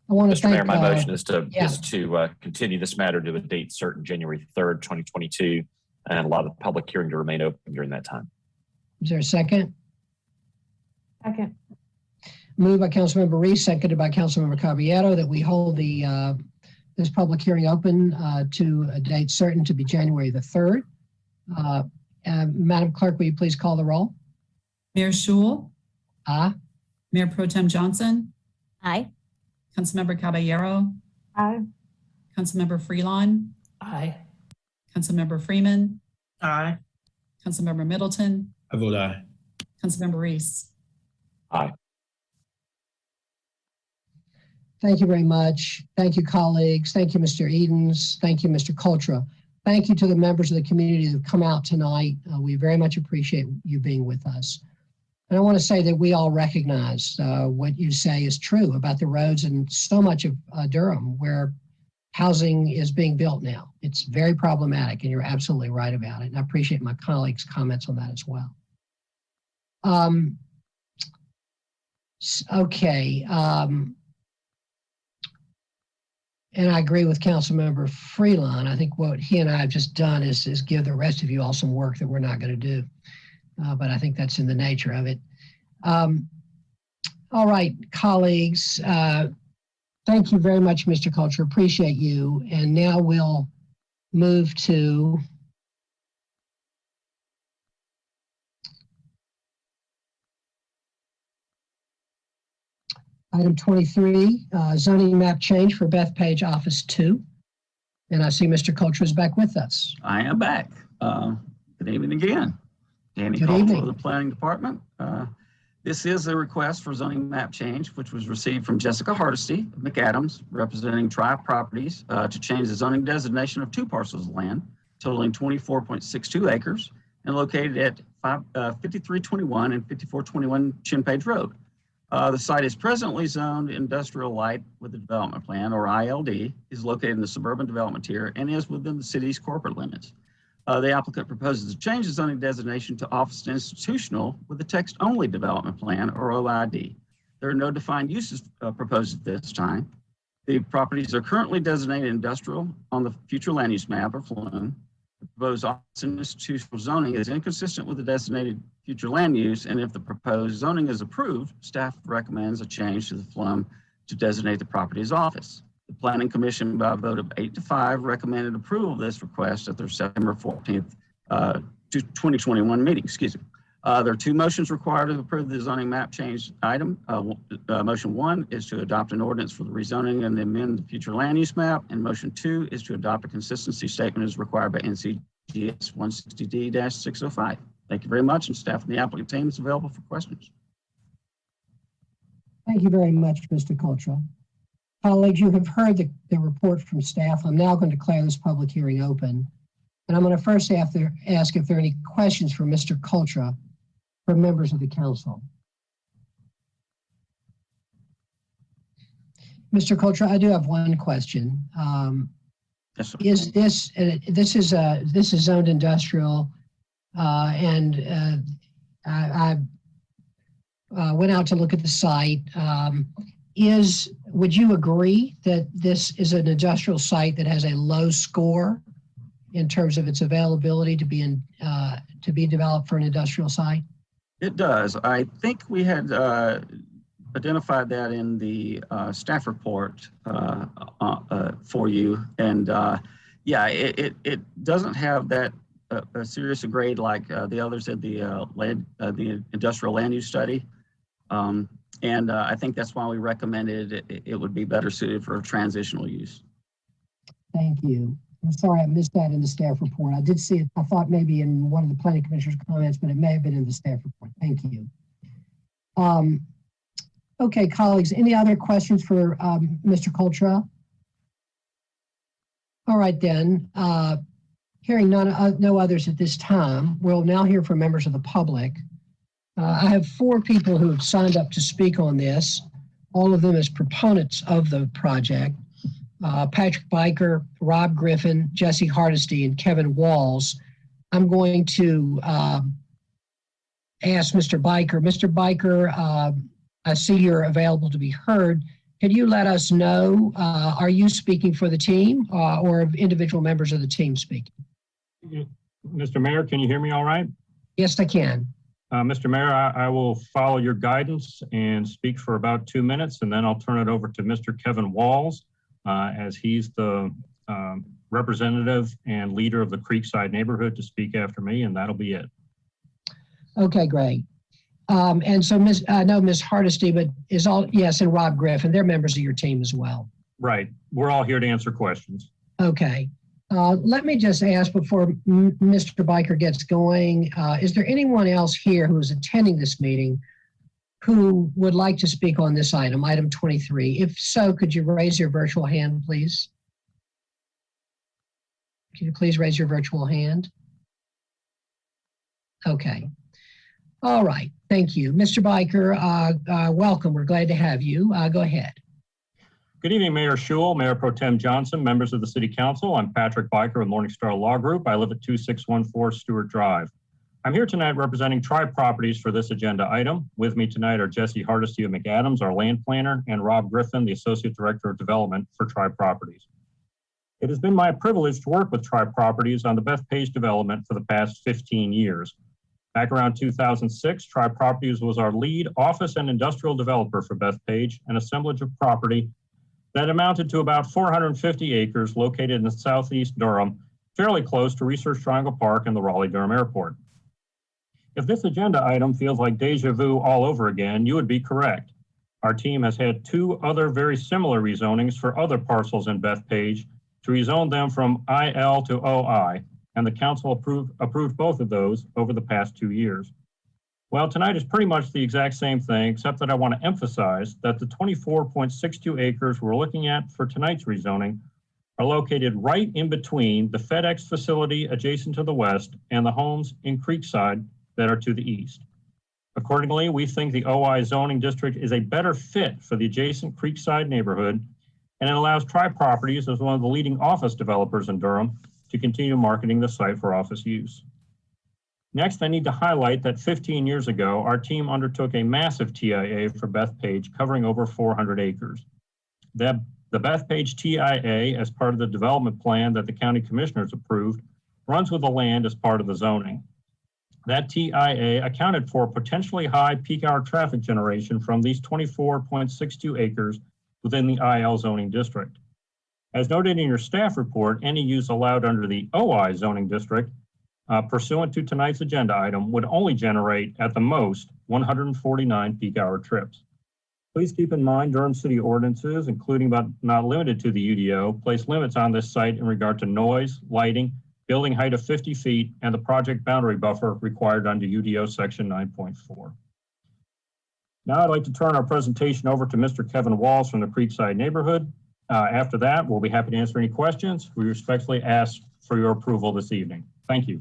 I want to thank Mayor, my motion is to continue this matter to a date certain, January 3rd, 2022, and allow the public hearing to remain open during that time. Is there a second? Second. Moved by Councilmember Reese, seconded by Councilmember Caballero, that we hold this public hearing open to a date certain to be January the 3rd. Madam Clerk, will you please call the roll? Mayor Schul, Aye. Mayor Pro Tem Johnson, Aye. Councilmember Caballero, Aye. Councilmember Freelon, Aye. Councilmember Freeman, Aye. Councilmember Middleton, I vote aye. Councilmember Reese. Aye. Thank you very much. Thank you, colleagues. Thank you, Mr. Edens. Thank you, Mr. Kultra. Thank you to the members of the community that have come out tonight. We very much appreciate you being with us. And I want to say that we all recognize what you say is true about the roads and so much of Durham where housing is being built now. It's very problematic, and you're absolutely right about it. And I appreciate my colleagues' comments on that as well. Okay. And I agree with Councilmember Freelon. I think what he and I have just done is give the rest of you all some work that we're not going to do. But I think that's in the nature of it. All right, colleagues. Thank you very much, Mr. Kultra. Appreciate you. And now we'll move to item 23, zoning map change for Bethpage Office 2. And I see Mr. Kultra is back with us. I am back. Good evening again. Danny Good Culture evening. of the Planning Department. This is a request for zoning map change, which was received from Jessica Hardesty of McAdams, representing Tribe Properties, to change the zoning designation of 2 parcels of land, totaling 24.62 acres, and located at 5321 and 5421 Chinpage Road. The site is presently zoned industrial light with a development plan, or ILD, is located in the suburban development tier and is within the city's corporate limits. The applicant proposes to change the zoning designation to office and institutional with a text-only development plan, or OID. There are no defined uses proposed at this time. The properties are currently designated industrial on the future land use map, or FLUME. The proposed office and institutional zoning is inconsistent with the designated future land use, and if the proposed zoning is approved, staff recommends a change to the FLUME to designate the property as office. The Planning Commission, by a vote of 8-5, recommended approval of this request at their September 14th, 2021 meeting. Excuse me. There are 2 motions required to approve the zoning map change item. Motion 1 is to adopt an ordinance for the rezoning and amend the future land use map, and motion 2 is to adopt a consistency statement as required by NCGS 160D-605. Thank you very much, and staff and the applicant team is available for questions. Thank you very much, Mr. Kultra. Colleagues, you have heard the report from staff. I'm now going to declare this public hearing open. And I'm going to first ask if there are any questions for Mr. Kultra from members of the council. Mr. Kultra, I do have one question. Yes, is this is zoned industrial, and I went out to look at the site. Would you agree that this is an industrial site that has a low score in terms of its availability to be developed for an industrial site? It does. I think we had identified that in the staff report for you, and yeah, it doesn't have that a serious grade like the others at the industrial land use study. And I think that's why we recommended it would be better suited for a transitional use. Thank you. I'm sorry I missed that in the staff report. I did see it. I thought maybe in one of the planning commissioner's comments, but it may have been in the staff report. Thank you. Okay, colleagues, any other questions for Mr. Kultra? All right then. Hearing no others at this time, we'll now hear from members of the public. I have 4 people who have signed up to speak on this, all of them as proponents of the project. Patrick Biker, Rob Griffin, Jesse Hardesty, and Kevin Walls. I'm going to ask Mr. Biker. Mr. Biker, I see you're available to be heard. Can you let us know, are you speaking for the team or individual members of the team speaking? Mr. Mayor, can you hear me all right? Yes, I can. Mr. Mayor, I will follow your guidance and speak for about 2 minutes, and then I'll turn it over to Mr. Kevin Walls, as he's the representative and leader of the Creekside neighborhood to speak after me, and that'll be it. Okay, great. And so I know Ms. Hardesty, but yes, and Rob Griffin, they're members of your team as well. Right. We're all here to answer questions. Okay. Let me just ask before Mr. Biker gets going, is there anyone else here who is attending this meeting who would like to speak on this item, item 23? If so, could you raise your virtual hand, please? Can you please raise your virtual hand? Okay. All right. Thank you. Mr. Biker, welcome. We're glad to have you. Go ahead. Good evening, Mayor Schewel, Mayor Pro Tem Johnson, members of the City Council. I'm Patrick Biker with Morningstar Law Group. I live at 2614 Stewart Drive. I'm here tonight representing Tribe Properties for this agenda item. With me tonight are Jesse Hardesty of McAdams, our land planner, and Rob Griffin, the Associate Director of Development for Tribe Properties. It has been my privilege to work with Tribe Properties on the Bethpage development for the past 15 years. Back around 2006, Tribe Properties was our lead office and industrial developer for Bethpage, an assemblage of property that amounted to about 450 acres located in southeast Durham, fairly close to Research Triangle Park and the Raleigh-Durham Airport. If this agenda item feels like deja vu all over again, you would be correct. Our team has had two other very similar rezonings for other parcels in Bethpage to rezone them from IL to OI, and the council approved both of those over the past 2 years. Well, tonight is pretty much the exact same thing, except that I want to emphasize that the 24.62 acres we're looking at for tonight's rezoning are located right in between the FedEx facility adjacent to the west and the homes in Creekside that are to the east. Accordingly, we think the OI zoning district is a better fit for the adjacent Creekside neighborhood, and it allows Tribe Properties, as one of the leading office developers in Durham, to continue marketing the site for office use. Next, I need to highlight that 15 years ago, our team undertook a massive TIA for Bethpage covering over 400 acres. The Bethpage TIA, as part of the development plan that the county commissioners approved, runs with the land as part of the zoning. That TIA accounted for potentially high peak hour traffic generation from these 24.62 acres within the IL zoning district. As noted in your staff report, any use allowed under the OI zoning district pursuant to tonight's agenda item would only generate at the most 149 peak hour trips. Please keep in mind Durham City ordinances, including but not limited to the UDO, place limits on this site in regard to noise, lighting, building height of 50 feet, and the project boundary buffer required under UDO section 9.4. Now I'd like to turn our presentation over to Mr. Kevin Walls from the Creekside neighborhood. After that, we'll be happy to answer any questions. We respectfully ask for your approval this evening. Thank you.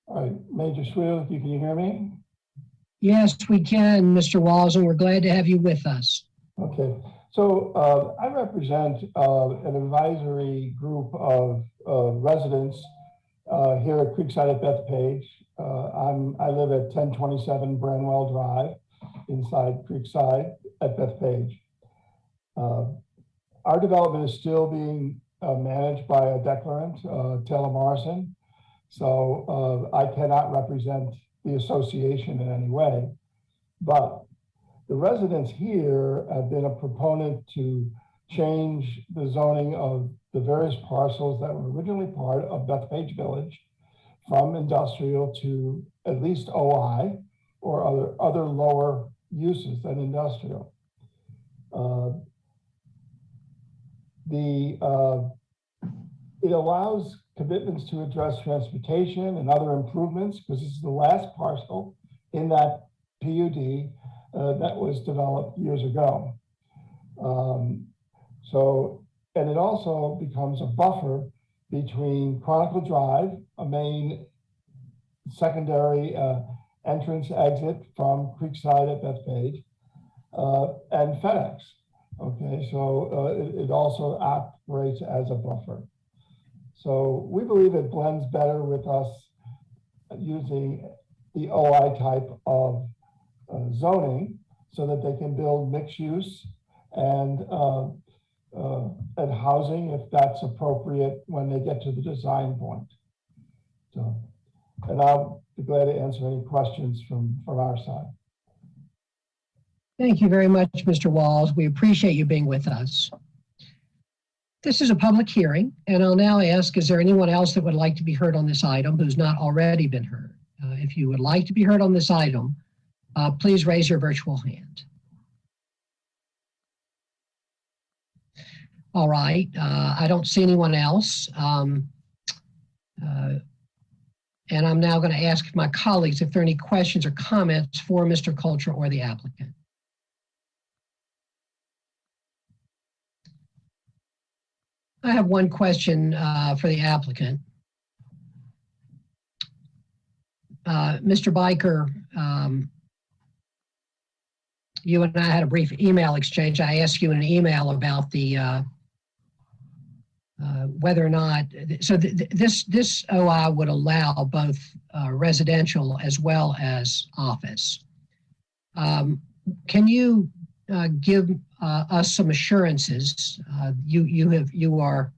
All right, Major Schewel, can you hear me? Yes, we can, Mr. Walls, and we're glad to have you with us. Okay, so I represent an advisory group of residents here at Creekside at Bethpage. I live at 1027 Branwell Drive inside Creekside at Bethpage. Our development is still being managed by a declarant, Taylor Morrison. So I cannot represent the association in any way, but the residents here have been a proponent to change the zoning of the various parcels that were originally part of Bethpage Village from industrial to at least OI or other lower uses than industrial. It allows commitments to address transportation and other improvements because this is the last parcel in that PUD that was developed years ago. And it also becomes a buffer between Chronicle Drive, a main secondary entrance exit from Creekside at Bethpage, and FedEx. Okay, so it also operates as a buffer. So we believe it blends better with us using the OI type of zoning so that they can build mixed use and housing if that's appropriate when they get to the design point. So, and I'll be glad to answer any questions from our side. Thank you very much, Mr. Walls. We appreciate you being with us. This is a public hearing, and I'll now ask, is there anyone else that would like to be heard on this item who's not already been heard? If you would like to be heard on this item, please raise your virtual hand. All right, I don't see anyone else. And I'm now going to ask my colleagues if there are any questions or comments for Mr. Coulter or the applicant. I have one question for the applicant. Mr. Biker, you and I had a brief email exchange. I asked you in an email about the whether or not, so this OI would allow both residential as well as office. Can you give us some assurances? You are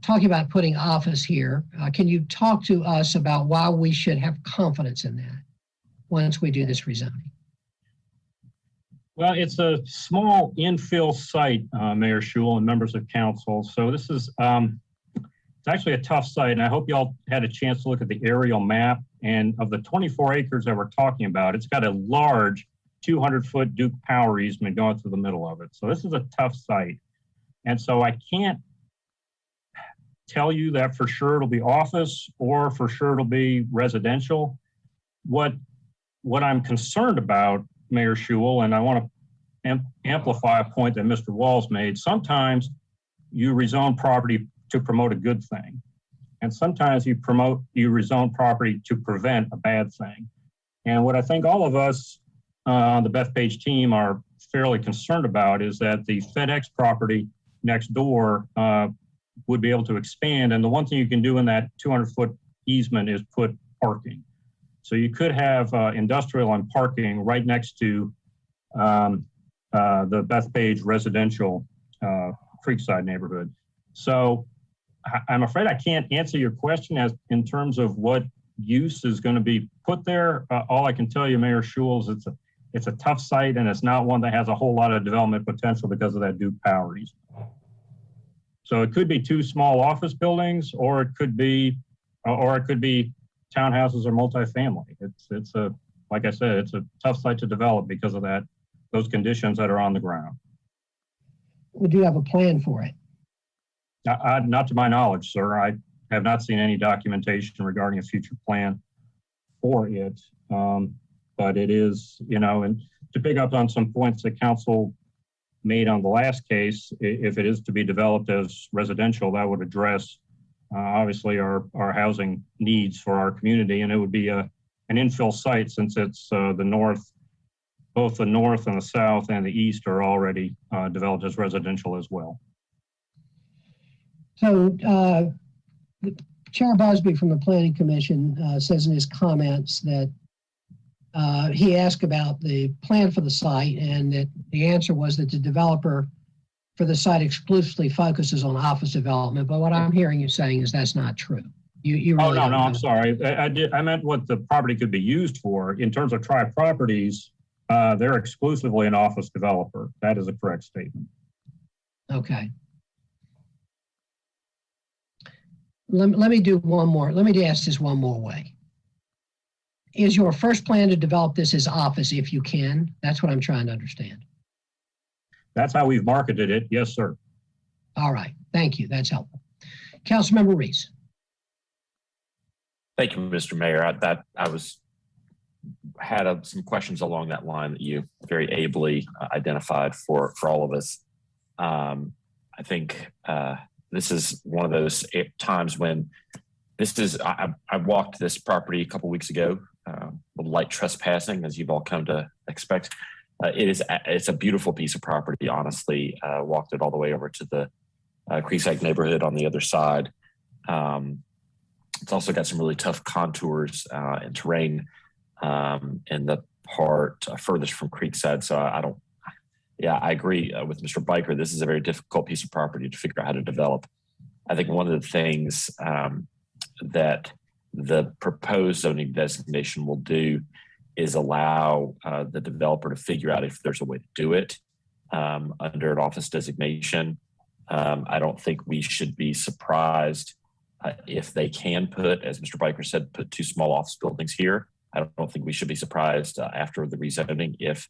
talking about putting office here. Can you talk to us about why we should have confidence in that once we do this rezoning? Well, it's a small infill site, Mayor Schewel and members of council. So this is, it's actually a tough site, and I hope y'all had a chance to look at the aerial map. And of the 24 acres that we're talking about, it's got a large 200-foot Duke power easement going through the middle of it. So this is a tough site. And so I can't tell you that for sure it'll be office or for sure it'll be residential. What I'm concerned about, Mayor Schewel, and I want to amplify a point that Mr. Walls made. Sometimes you rezone property to promote a good thing, and sometimes you rezone property to prevent a bad thing. And what I think all of us on the Bethpage team are fairly concerned about is that the FedEx property next door would be able to expand. And the one thing you can do in that 200-foot easement is put parking. So you could have industrial and parking right next to the Bethpage residential Creekside neighborhood. So I'm afraid I can't answer your question as in terms of what use is going to be put there. All I can tell you, Mayor Schewel, is it's a tough site, and it's not one that has a whole lot of development potential because of that Duke power easement. So it could be two small office buildings, or it could be townhouses or multifamily. It's a, like I said, it's a tough site to develop because of those conditions that are on the ground. We do have a plan for it. Not to my knowledge, sir. I have not seen any documentation regarding a future plan for it. But it is, and to pick up on some points that council made on the last case, if it is to be developed as residential, that would address obviously our housing needs for our community, and it would be an infill site since it's the north, both the north and the south and the east are already developed as residential as well. So Chair Busby from the Planning Commission says in his comments that he asked about the plan for the site, and that the answer was that the developer for the site exclusively focuses on office development. But what I'm hearing you saying is that's not true. You really no, I'm sorry. I meant what the property could be used for. In terms of Tri Properties, they're exclusively an office developer. That is a correct statement. Okay. Let me do one more. Let me ask this one more way. Is your first plan to develop this as office if you can? That's what I'm trying to understand. That's how we've marketed it. Yes, sir. All right. Thank you. That's helpful. Councilmember Reese. Thank you, Mr. Mayor. Had some questions along that line that you very ably identified for all of us. I think this is one of those times when I walked this property a couple weeks ago, with light trespassing, as you've all come to expect. It's a beautiful piece of property, honestly. Walked it all the way over to the Creekside neighborhood on the other side. It's also got some really tough contours and terrain in the part furthest from Creekside. So I agree with Mr. Biker. This is a very difficult piece of property to figure out how to develop. I think one of the things that the proposed zoning designation will do is allow the developer to figure out if there's a way to do it under an office designation. I don't think we should be surprised if they can put, as Mr. Biker said, put 2 small office buildings here, I don't think we should be surprised after the rezoning if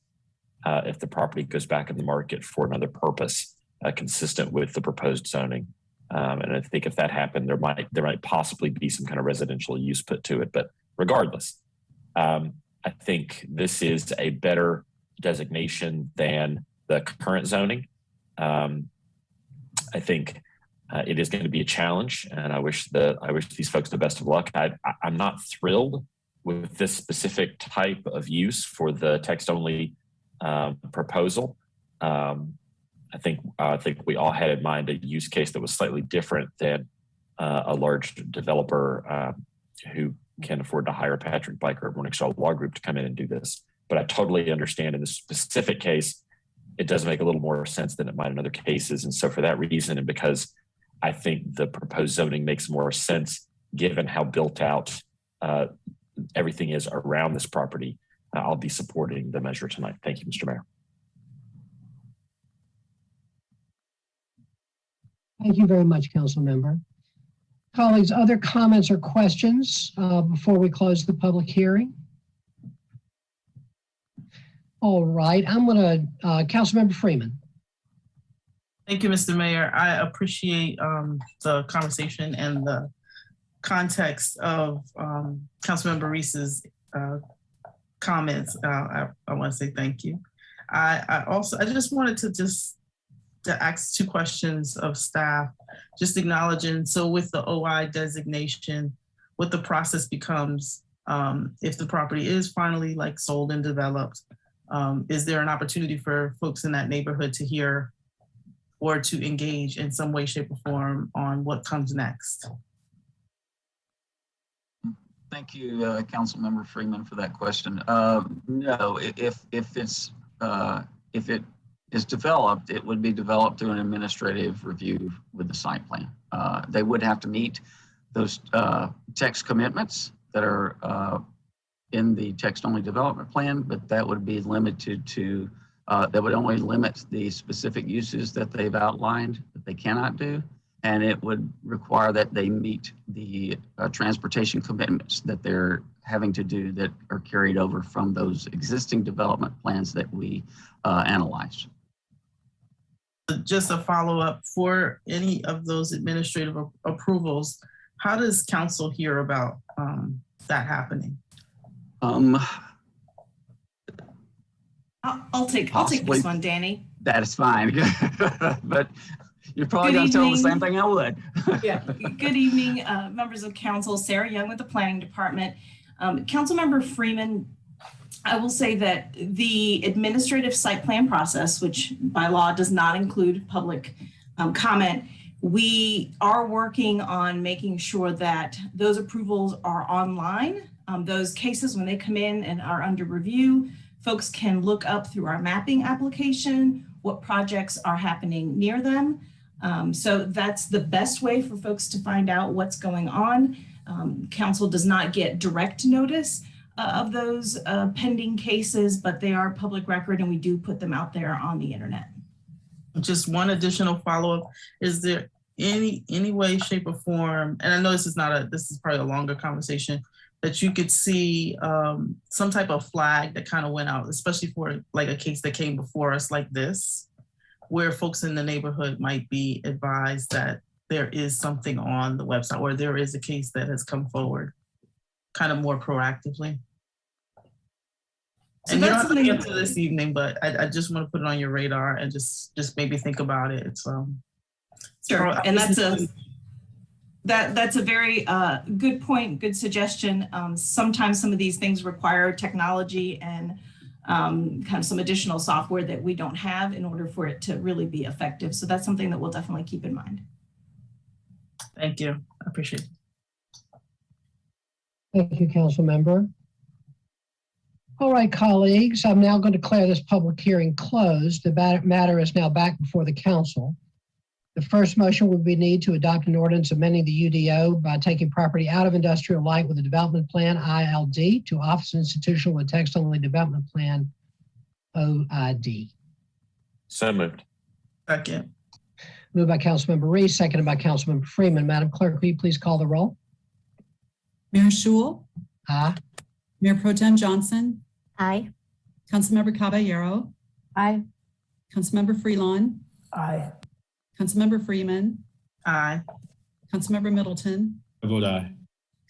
the property goes back in the market for another purpose consistent with the proposed zoning. And I think if that happened, there might possibly be some kind of residential use put to it. But regardless, I think this is a better designation than the current zoning. I think it is going to be a challenge, and I wish these folks the best of luck. I'm not thrilled with this specific type of use for the text-only proposal. I think we all had in mind a use case that was slightly different than a large developer who can afford to hire Patrick Biker of Morningstar Law Group to come in and do this. But I totally understand in this specific case, it does make a little more sense than it might in other cases. And so for that reason, and because I think the proposed zoning makes more sense given how built out everything is around this property, I'll be supporting the measure tonight. Thank you, Mr. Mayor. Thank you very much, Council Member. Colleagues, other comments or questions before we close the public hearing? All right, I'm going to, Councilmember Freeman. Thank you, Mr. Mayor. I appreciate the conversation and the context of Councilmember Reese's comments. I want to say thank you. I just wanted to ask 2 questions of staff, just acknowledging, so with the OI designation, what the process becomes if the property is finally like sold and developed, is there an opportunity for folks in that neighborhood to hear or to engage in some way, shape, or form on what comes next? Thank you, Councilmember Freeman, for that question. No, if it is developed, it would be developed through an administrative review with the site plan. They would have to meet those text commitments that are in the text-only development plan, but that would be limited to, that would only limit the specific uses that they've outlined that they cannot do, and it would require that they meet the transportation commitments that they're having to do that are carried over from those existing development plans that we analyzed. Just a follow-up, for any of those administrative approvals, how does council hear about that happening? I'll take this one, Danny. That is fine, but you're probably going to tell the same thing I would. Yeah. Good evening, members of council. Sarah Young with the Planning Department. Councilmember Freeman, I will say that the administrative site plan process, which by law does not include public comment, we are working on making sure that those approvals are online. Those cases, when they come in and are under review, folks can look up through our mapping application what projects are happening near them. So that's the best way for folks to find out what's going on. Council does not get direct notice of those pending cases, but they are public record and we do put them out there on the internet. Just one additional follow-up. Is there any way, shape, or form, and I know this is probably a longer conversation, that you could see some type of flag that kind of went out, especially for like a case that came before us like this, where folks in the neighborhood might be advised that there is something on the website or there is a case that has come forward kind of more proactively? So and you don't have to answer this evening, but I just want to put it on your radar and just maybe think about it. Sure, and that's a very good point, good suggestion. Sometimes some of these things require technology and kind of some additional software that we don't have in order for it to really be effective. So that's something that we'll definitely keep in mind. Thank you. I appreciate it. Thank you, Council Member. All right, colleagues, I'm now going to declare this public hearing closed. The matter is now back before the council. The first motion would be need to adopt an ordinance amending the UDO by taking property out of industrial light with a development plan, ILD, to office institutional with text-only development plan, OID. So moved. Second. Moved by Councilmember Reese, seconded by Councilmember Freeman. Madam Clerk, will you please call the roll? Mayor Schul, Aye. Mayor Pro Tem Johnson, Aye. Councilmember Caballero, Aye. Councilmember Freelon, Aye. Councilmember Freeman, Aye. Councilmember Middleton, I vote aye.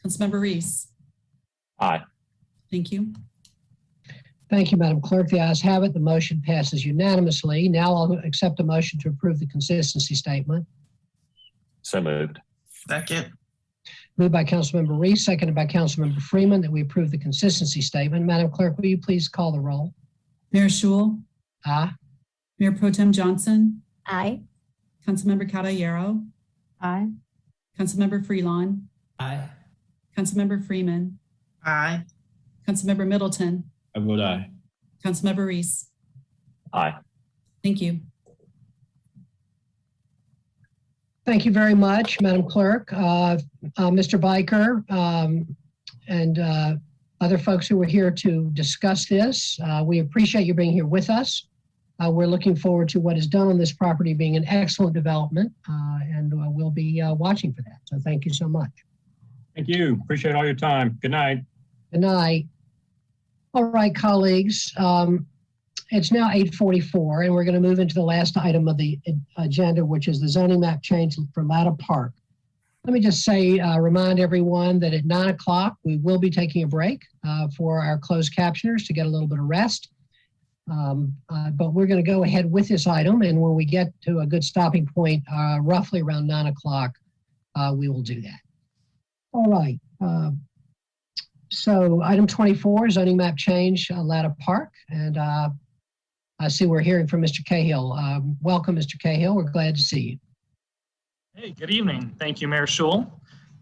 Councilmember Reese. Aye. Thank you. Thank you, Madam Clerk. The ayes have it. The motion passes unanimously. Now I'll accept a motion to approve the consistency statement. So moved. Second. Moved by Councilmember Reese, seconded by Councilmember Freeman, that we approve the consistency statement. Madam Clerk, will you please call the roll? Mayor Schul, Aye. Mayor Pro Tem Johnson, Aye. Councilmember Caballero, Aye. Councilmember Freelon, Aye. Councilmember Freeman, Aye. Councilmember Middleton, I vote aye. Councilmember Reese. Aye. Thank you. Thank you very much, Madam Clerk. Mr. Biker and other folks who were here to discuss this, we appreciate you being here with us. We're looking forward to what is done on this property being an excellent development, and we'll be watching for that. So thank you so much. Thank you. Appreciate all your time. Good night. Good night. All right, colleagues. It's now 8:44, and we're going to move into the last item of the agenda, which is the zoning map change for Latta Park. Let me just say, remind everyone that at 9 o'clock, we will be taking a break for our closed captioners to get a little bit of rest. But we're going to go ahead with this item, and when we get to a good stopping point, roughly around 9 o'clock, we will do that. All right. So item 24, zoning map change, Latta Park. And I see we're hearing from Mr. Cahill. Welcome, Mr. Cahill. We're glad to see you. Hey, good evening. Thank you, Mayor Schul.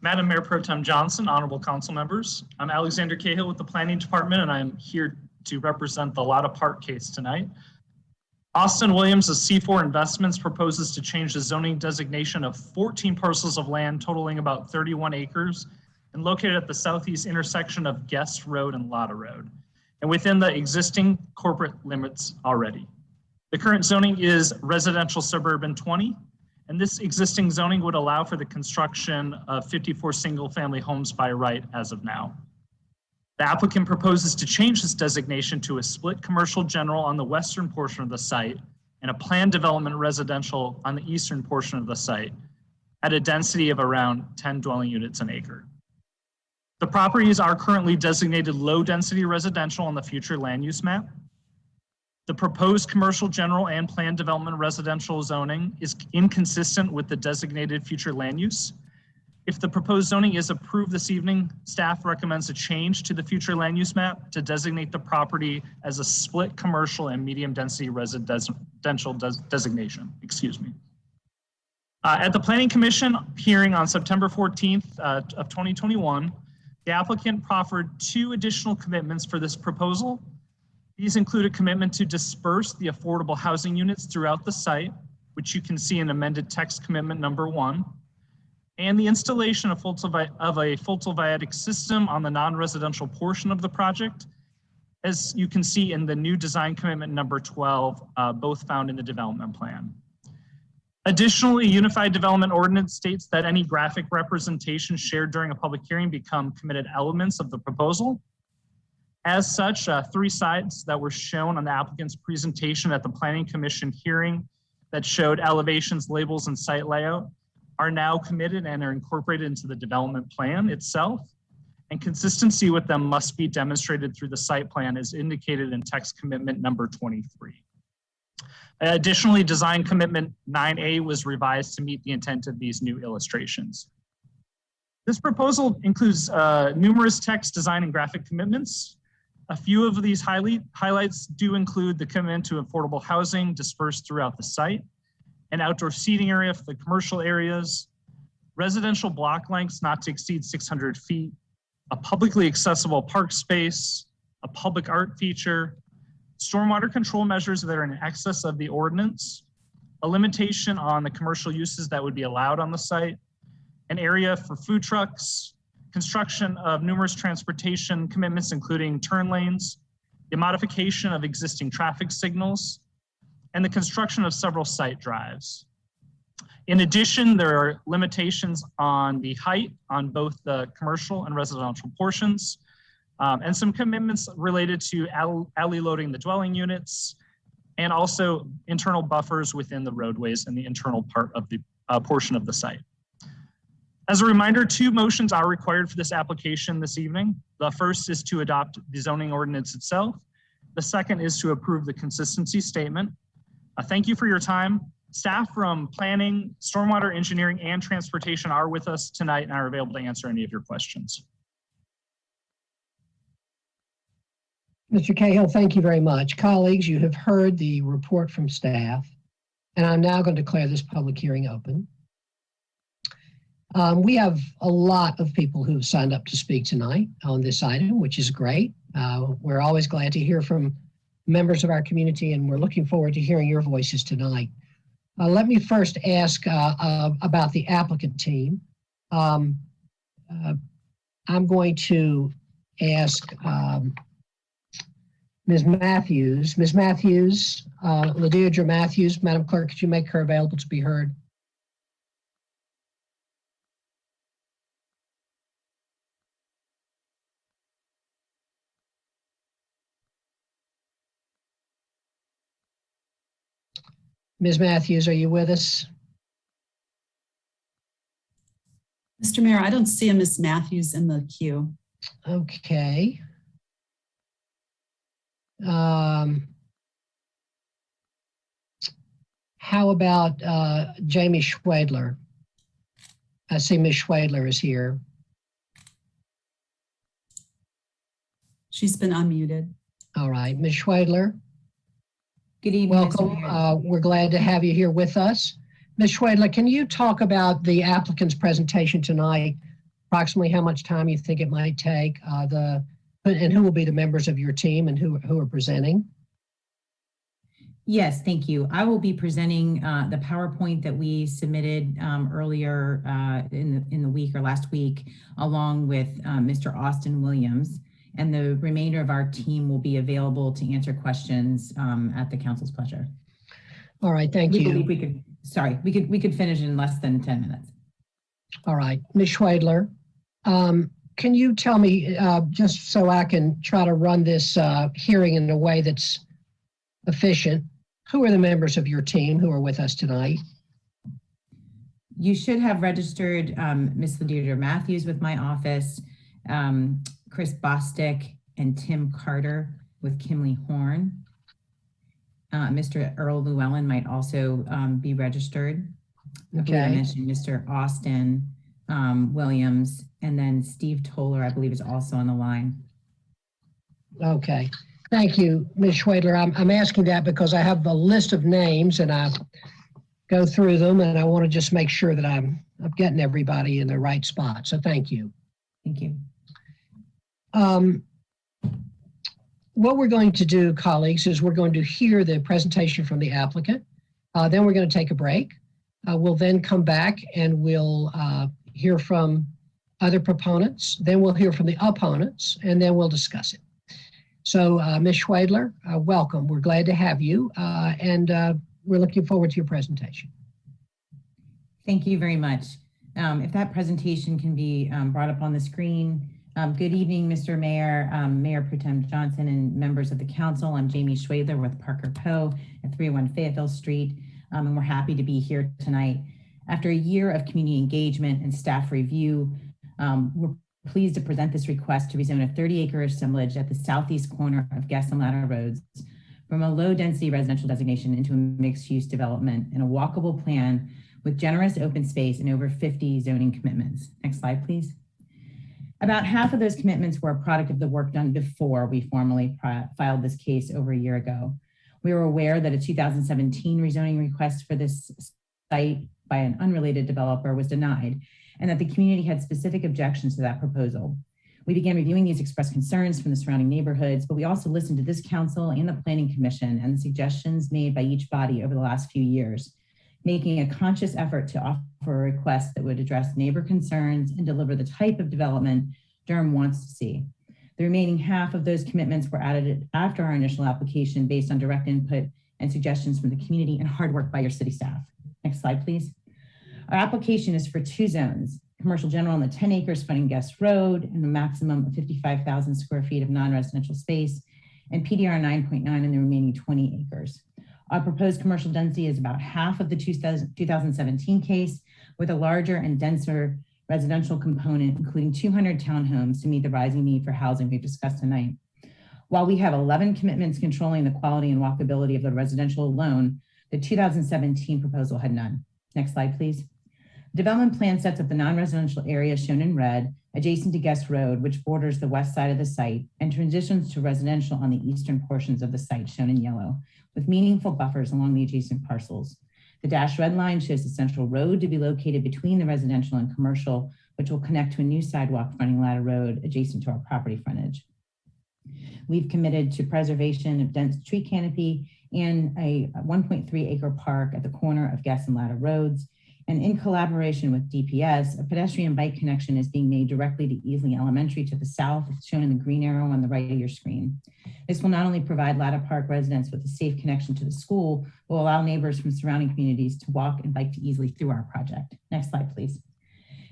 Madam Mayor Pro Tem Johnson, honorable council members. I'm Alexander Cahill with the Planning Department, and I'm here to represent the Latta Park case tonight. Austin Williams of C4 Investments proposes to change the zoning designation of 14 parcels of land totaling about 31 acres and located at the southeast intersection of Guest Road and Latta Road, and within the existing corporate limits already. The current zoning is residential suburban 20, and this existing zoning would allow for the construction of 54 single-family homes by right as of now. The applicant proposes to change this designation to a split commercial general on the western portion of the site and a planned development residential on the eastern portion of the site at a density of around 10 dwelling units an acre. The properties are currently designated low-density residential on the future land use map. The proposed commercial general and planned development residential zoning is inconsistent with the designated future land use. If the proposed zoning is approved this evening, staff recommends a change to the future land use map to designate the property as a split commercial and medium-density residential designation. Excuse me. At the Planning Commission hearing on September 14th of 2021, the applicant proffered 2 additional commitments for this proposal. These include a commitment to disperse the affordable housing units throughout the site, which you can see in amended text commitment number 1, and the installation of a photovoltaic system on the non-residential portion of the project, as you can see in the new design commitment number 12, both found in the development plan. Additionally, Unified Development Ordinance states that any graphic representation shared during a public hearing become committed elements of the proposal. As such, 3 sites that were shown on the applicant's presentation at the Planning Commission hearing that showed elevations, labels, and site layout are now committed and are incorporated into the development plan itself. And consistency with them must be demonstrated through the site plan as indicated in text commitment number 23. Additionally, design commitment 9A was revised to meet the intent of these new illustrations. This proposal includes numerous text, design, and graphic commitments. A few of these highlights do include the commitment to affordable housing dispersed throughout the site, an outdoor seating area for the commercial areas, residential block lengths not to exceed 600 feet, a publicly accessible park space, a public art feature, stormwater control measures that are in excess of the ordinance, a limitation on the commercial uses that would be allowed on the site, an area for food trucks, construction of numerous transportation commitments, including turn lanes, the modification of existing traffic signals, and the construction of several site drives. In addition, there are limitations on the height on both the commercial and residential portions, and some commitments related to alley loading the dwelling units, and also internal buffers within the roadways and the internal part of the portion of the site. As a reminder, 2 motions are required for this application this evening. The first is to adopt the zoning ordinance itself. The second is to approve the consistency statement. Thank you for your time. Staff from planning, stormwater engineering, and transportation are with us tonight and are available to answer any of your questions. Mr. Cahill, thank you very much. Colleagues, you have heard the report from staff, and I'm now going to declare this public hearing open. We have a lot of people who have signed up to speak tonight on this item, which is great. We're always glad to hear from members of our community, and we're looking forward to hearing your voices tonight. Let me first ask about the applicant team. I'm going to ask Ms. Matthews. Ms. Matthews, LaDeirdre Matthews, Madam Clerk, could you make her available to be heard? Ms. Matthews, are you with us? Mr. Mayor, I don't see a Ms. Matthews in the queue. Okay. How about Jamie Schwedler? I see Ms. Schwedler is here. She's been unmuted. All right, Ms. Schwedler. Good evening. Welcome. We're glad to have you here with us. Ms. Schwedler, can you talk about the applicant's presentation tonight? Approximately how much time you think it might take, and who will be the members of your team and who are presenting? Yes, thank you. I will be presenting the PowerPoint that we submitted earlier in the week or last week, along with Mr. Austin Williams. And the remainder of our team will be available to answer questions at the council's pleasure. All right, thank you. We could finish in less than 10 minutes. All right, Ms. Schwedler, can you tell me, just so I can try to run this hearing in a way that's efficient, who are the members of your team who are with us tonight? You should have registered Ms. LaDeirdre Matthews with my office, Chris Bostick and Tim Carter with Kimley Horn. Mr. Earl Llewellyn might also be registered. Okay. I mentioned Mr. Austin Williams, and then Steve Toller, I believe, is also on the line. Okay, thank you, Ms. Schwedler. I'm asking that because I have a list of names and I go through them, and I want to just make sure that I'm getting everybody in the right spot. So thank you. Thank you. What we're going to do, colleagues, is we're going to hear the presentation from the applicant. Then we're going to take a break. We'll then come back and we'll hear from other proponents. Then we'll hear from the opponents, and then we'll discuss it. So Ms. Schwedler, welcome. We're glad to have you, and we're looking forward to your presentation. Thank you very much. If that presentation can be brought up on the screen. Good evening, Mr. Mayor, Mayor Pro Tem Johnson, and members of the council. I'm Jamie Schwedler with Parker Poe at 301 Fayetteville Street, and we're happy to be here tonight. After a year of community engagement and staff review, we're pleased to present this request to rezone a 30-acre assemblage at the southeast corner of Guest and Latta Roads from a low-density residential designation into a mixed-use development in a walkable plan with generous open space and over 50 zoning commitments. Next slide, please. About half of those commitments were a product of the work done before we formally filed this case over a year ago. We were aware that a 2017 rezoning request for this site by an unrelated developer was denied, and that the community had specific objections to that proposal. We began reviewing these expressed concerns from the surrounding neighborhoods, but we also listened to this council and the Planning Commission and the suggestions made by each body over the last few years, making a conscious effort to offer a request that would address neighbor concerns and deliver the type of development Durham wants to see. The remaining half of those commitments were added after our initial application based on direct input and suggestions from the community and hard work by your city staff. Next slide, please. Our application is for 2 zones, commercial general on the 10 acres fronting Guest Road and a maximum of 55,000 square feet of non-residential space, and PDR 9.9 in the remaining 20 acres. Our proposed commercial density is about half of the 2017 case, with a larger and denser residential component, including 200 townhomes to meet the rising need for housing we've discussed tonight. While we have 11 commitments controlling the quality and walkability of the residential alone, the 2017 proposal had none. Next slide, please. Development plan sets up the non-residential area shown in red, adjacent to Guest Road, which borders the west side of the site, and transitions to residential on the eastern portions of the site shown in yellow, with meaningful buffers along the adjacent parcels. The dashed red line shows the central road to be located between the residential and commercial, which will connect to a new sidewalk fronting Latta Road adjacent to our property frontage. We've committed to preservation of dense tree canopy and a 1.3 acre park at the corner of Guest and Latta Roads. And in collaboration with DPS, a pedestrian bike connection is being made directly to Easley Elementary to the south, shown in the green arrow on the right of your screen. This will not only provide Latta Park residents with a safe connection to the school, but will allow neighbors from surrounding communities to walk and bike to Easley through our project. Next slide, please.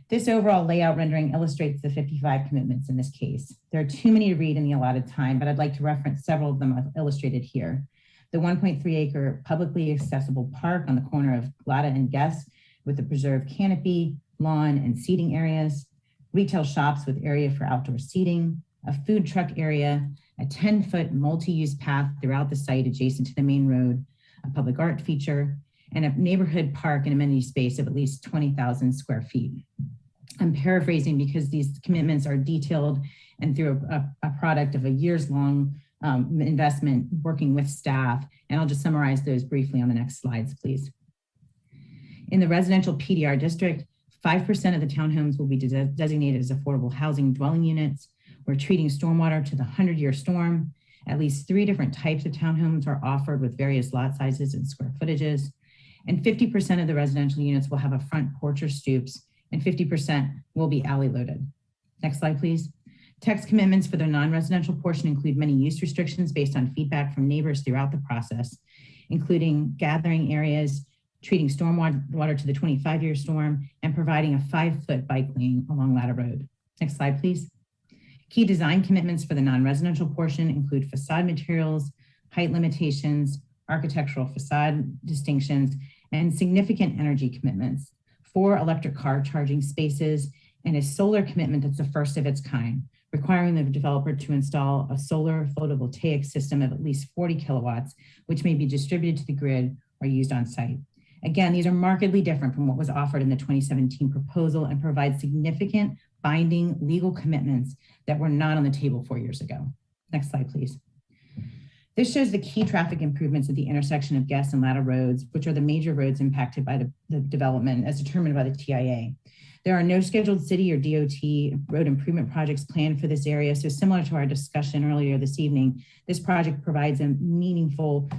This overall layout rendering illustrates the 55 commitments in this case. There are too many to read in the allotted time, but I'd like to reference several of them I've illustrated here. The 1.3 acre publicly accessible park on the corner of Latta and Guest, with a preserved canopy, lawn, and seating areas, retail shops with area for outdoor seating, a food truck area, a 10-foot multi-use path throughout the site adjacent to the main road, a public art feature, and a neighborhood park and amenity space of at least 20,000 square feet. I'm paraphrasing because these commitments are detailed and through a product of a years-long investment working with staff, and I'll just summarize those briefly on the next slides, please. In the residential PDR district, 5% of the townhomes will be designated as affordable housing dwelling units. We're treating stormwater to the 100-year storm. At least 3 different types of townhomes are offered with various lot sizes and square footages. And 50% of the residential units will have a front porch or stoops, and 50% will be alley loaded. Next slide, please. Text commitments for the non-residential portion include many use restrictions based on feedback from neighbors throughout the process, including gathering areas, treating stormwater to the 25-year storm, and providing a 5-foot bike lane along Latta Road. Next slide, please. Key design commitments for the non-residential portion include facade materials, height limitations, architectural facade distinctions, and significant energy commitments, 4 electric car charging spaces, and a solar commitment that's the first of its kind, requiring the developer to install a solar photovoltaic system of at least 40 kilowatts, which may be distributed to the grid or used on site. Again, these are markedly different from what was offered in the 2017 proposal and provide significant binding legal commitments that were not on the table 4 years ago. Next slide, please. This shows the key traffic improvements at the intersection of Guest and Latta Roads, which are the major roads impacted by the development as determined by the TIA. There are no scheduled city or DOT road improvement projects planned for this area. So similar to our discussion earlier this evening, this project provides a meaningful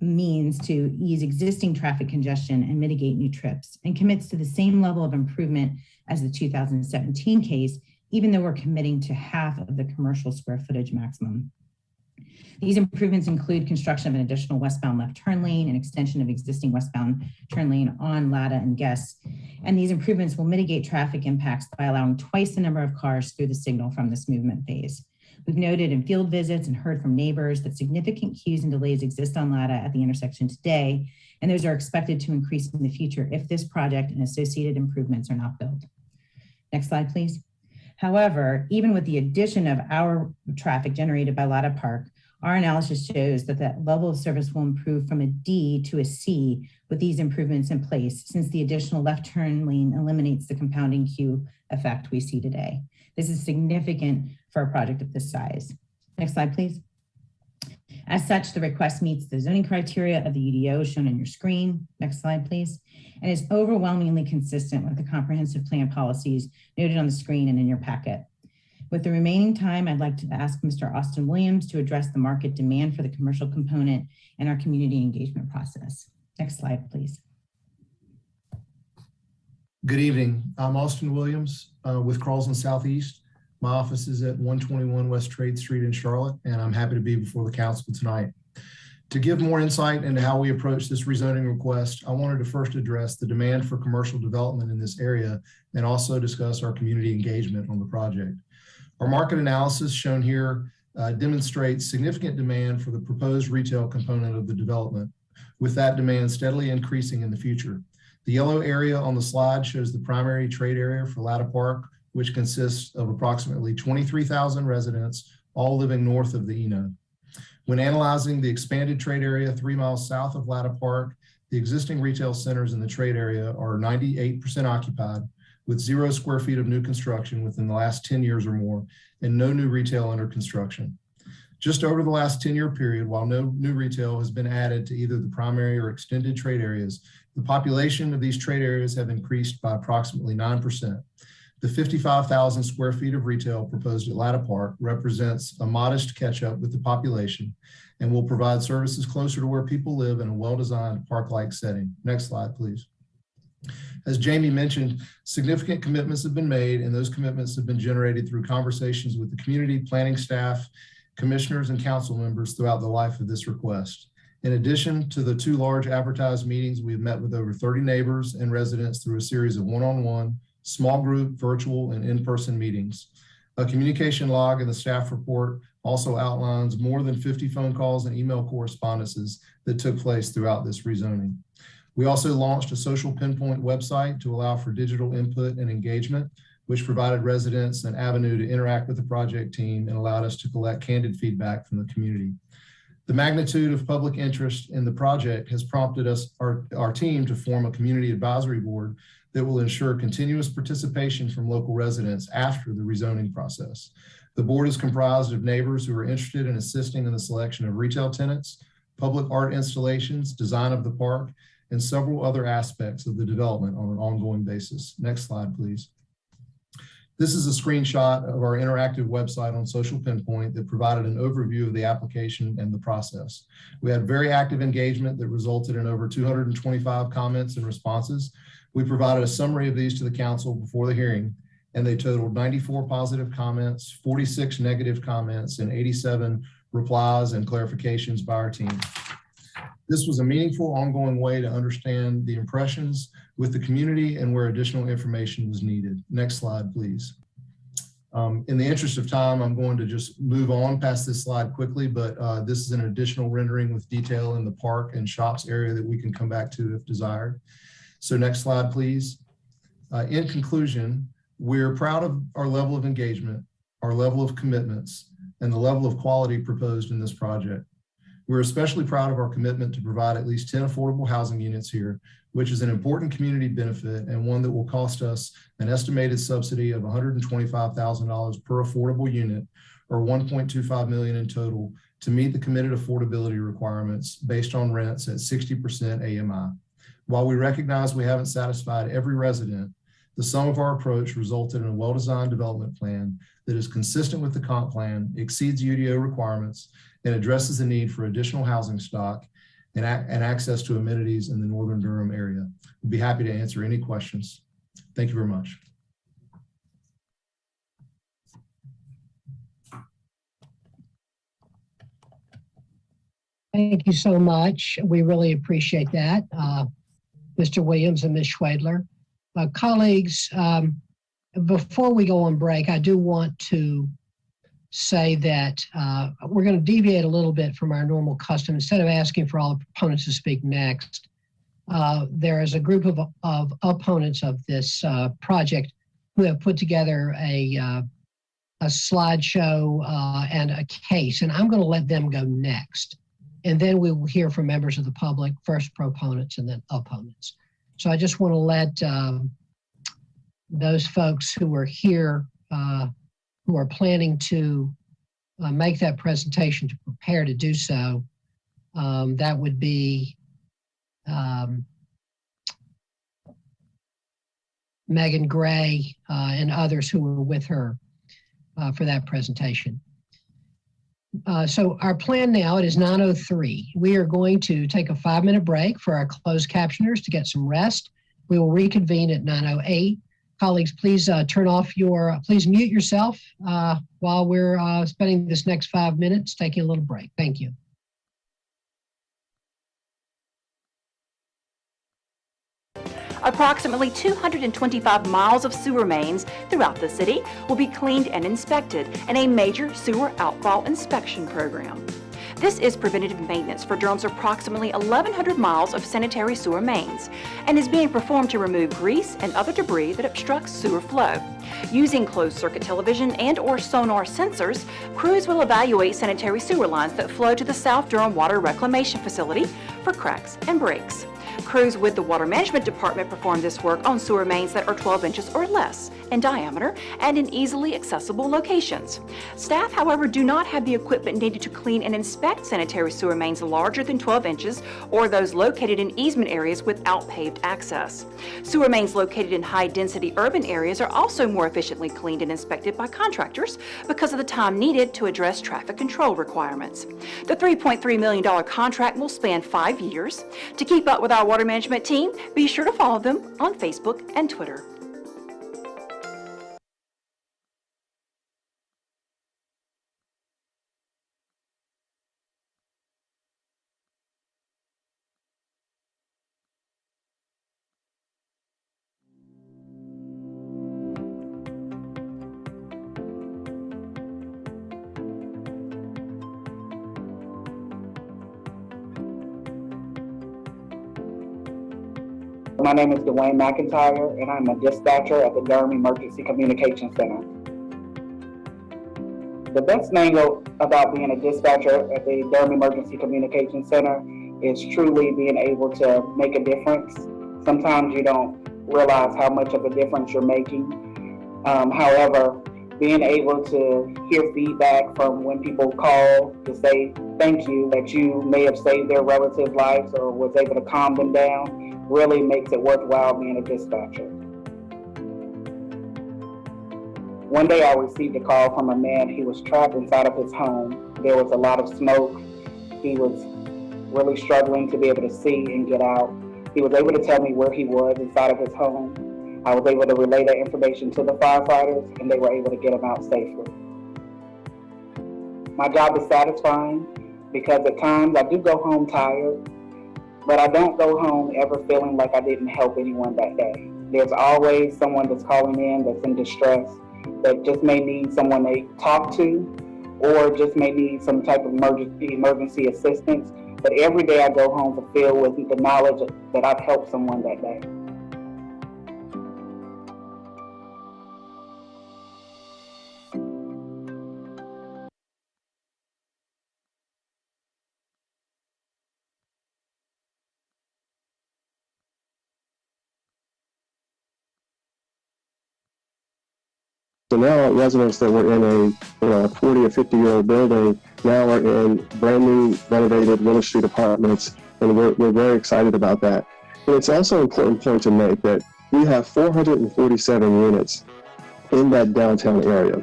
means to ease existing traffic congestion and mitigate new trips, and commits to the same level of improvement as the 2017 case, even though we're committing to half of the commercial square footage maximum. These improvements include construction of an additional westbound left turn lane and extension of existing westbound turn lane on Latta and Guest. And these improvements will mitigate traffic impacts by allowing twice the number of cars through the signal from this movement phase. We've noted in field visits and heard from neighbors that significant queues and delays exist on Latta at the intersection today, and those are expected to increase in the future if this project and associated improvements are not built. Next slide, please. However, even with the addition of our traffic generated by Latta Park, our analysis shows that the level of service will improve from a D to a C with these improvements in place, since the additional left turn lane eliminates the compounding queue effect we see today. This is significant for a project of this size. Next slide, please. As such, the request meets the zoning criteria of the UDO shown on your screen. Next slide, please. And is overwhelmingly consistent with the comprehensive plan policies noted on the screen and in your packet. With the remaining time, I'd like to ask Mr. Austin Williams to address the market demand for the commercial component and our community engagement process. Next slide, please. Good evening. I'm Austin Williams with Carlson Southeast. My office is at 121 West Trade Street in Charlotte, and I'm happy to be before the council tonight. To give more insight into how we approach this rezoning request, I wanted to first address the demand for commercial development in this area and also discuss our community engagement on the project. Our market analysis shown here demonstrates significant demand for the proposed retail component of the development, with that demand steadily increasing in the future. The yellow area on the slide shows the primary trade area for Latta Park, which consists of approximately 23,000 residents, all living north of the Eno. When analyzing the expanded trade area 3 miles south of Latta Park, the existing retail centers in the trade area are 98% occupied, with 0 square feet of new construction within the last 10 years or more, and no new retail under construction. Just over the last 10-year period, while no new retail has been added to either the primary or extended trade areas, the population of these trade areas have increased by approximately 9%. The 55,000 square feet of retail proposed at Latta Park represents a modest catch-up with the population and will provide services closer to where people live in a well-designed park-like setting. Next slide, please. As Jamie mentioned, significant commitments have been made, and those commitments have been generated through conversations with the community, planning staff, commissioners, and council members throughout the life of this request. In addition to the 2 large advertised meetings, we've met with over 30 neighbors and residents through a series of one-on-one, small group, virtual, and in-person meetings. A communication log in the staff report also outlines more than 50 phone calls and email correspondences that took place throughout this rezoning. We also launched a social pinpoint website to allow for digital input and engagement, which provided residents an avenue to interact with the project team and allowed us to collect candid feedback from the community. The magnitude of public interest in the project has prompted our team to form a community advisory board that will ensure continuous participation from local residents after the rezoning process. The board is comprised of neighbors who are interested in assisting in the selection of retail tenants, public art installations, design of the park, and several other aspects of the development on an ongoing basis. Next slide, please. This is a screenshot of our interactive website on Social Pinpoint that provided an overview of the application and the process. We had very active engagement that resulted in over 225 comments and responses. We provided a summary of these to the council before the hearing, and they totaled 94 positive comments, 46 negative comments, and 87 replies and clarifications by our team. This was a meaningful, ongoing way to understand the impressions with the community and where additional information was needed. Next slide, please. In the interest of time, I'm going to just move on past this slide quickly, but this is an additional rendering with detail in the park and shops area that we can come back to if desired. So next slide, please. In conclusion, we're proud of our level of engagement, our level of commitments, and the level of quality proposed in this project. We're especially proud of our commitment to provide at least 10 affordable housing units here, which is an important community benefit and one that will cost us an estimated subsidy of $125,000 per affordable unit, or $1.25 million in total, to meet the committed affordability requirements based on rents at 60% AMI. While we recognize we haven't satisfied every resident, the sum of our approach resulted in a well-designed development plan that is consistent with the comp plan, exceeds UDO requirements, and addresses the need for additional housing stock and access to amenities in the Northern Durham area. We'll be happy to answer any questions. Thank you very much. Thank you so much. We really appreciate that, Mr. Williams and Ms. Schwedler. Colleagues, before we go on break, I do want to say that we're going to deviate a little bit from our normal custom. Instead of asking for all the proponents to speak next, there is a group of opponents of this project who have put together a slideshow and a case, and I'm going to let them go next. And then we will hear from members of the public, first proponents and then opponents. So I just want to let those folks who are here, who are planning to make that presentation, to prepare to do so. That would be Megan Gray and others who were with her for that presentation. So our plan now, it is 9:03. We are going to take a 5-minute break for our closed captioners to get some rest. We will reconvene at 9:08. Colleagues, please please mute yourself while we're spending this next 5 minutes taking a little break. Thank you. Approximately 225 miles of sewer mains throughout the city will be cleaned and inspected in a major sewer outfall inspection program. This is preventative maintenance for Durham's approximately 1,100 miles of sanitary sewer mains and is being performed to remove grease and other debris that obstructs sewer flow. Using closed-circuit television and/or sonar sensors, crews will evaluate sanitary sewer lines that flow to the South Durham Water Reclamation Facility for cracks and breaks. Crews with the Water Management Department perform this work on sewer mains that are 12 inches or less in diameter and in easily accessible locations. Staff, however, do not have the equipment needed to clean and inspect sanitary sewer mains larger than 12 inches or those located in easement areas without paved access. Sewer mains located in high-density urban areas are also more efficiently cleaned and inspected by contractors because of the time needed to address traffic control requirements. The $3.3 million contract will span 5 years. To keep up with our water management team, be sure to follow them on Facebook and Twitter. My name is Dwayne McIntyre, and I'm a dispatcher at the Durham Emergency Communication Center. The best thing about being a dispatcher at the Durham Emergency Communication Center is truly being able to make a difference. Sometimes you don't realize how much of a difference you're making. However, being able to hear feedback from when people call to say thank you, that you may have saved their relative's lives or was able to calm them down, really makes it worthwhile being a dispatcher. One day I received a call from a man. He was trapped inside of his home. There was a lot of smoke. He was really struggling to be able to see and get out. He was able to tell me where he was inside of his home. I was able to relay that information to the firefighters, and they were able to get him out safely. My job is satisfying because at times I do go home tired, but I don't go home ever feeling like I didn't help anyone that day. There's always someone that's calling in that's in distress, that just may need someone to talk to, or just may need some type of emergency assistance. But every day I go home fulfilled with the knowledge that I've helped someone that day. So now residents that were in a 40 or 50-year-old building now are in brand new renovated Willow Street apartments, and we're very excited about that. And it's also an important point to make that we have 447 units in that downtown area.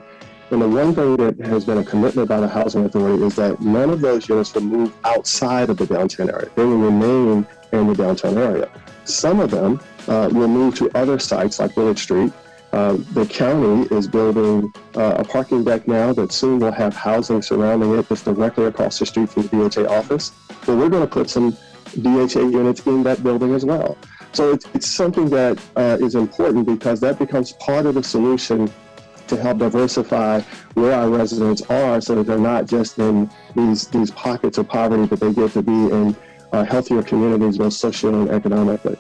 And the one thing that has been a commitment by the Housing Authority is that none of those units will move outside of the downtown area. They will remain in the downtown area. Some of them will move to other sites like Willard Street. The county is building a parking deck now that soon will have housing surrounding it that's directly across the street from the DHA office. But we're going to put some DHA units in that building as well. So it's something that is important because that becomes part of the solution to help diversify where our residents are so that they're not just in these pockets of poverty, but they get to be in healthier communities, both socially and economically.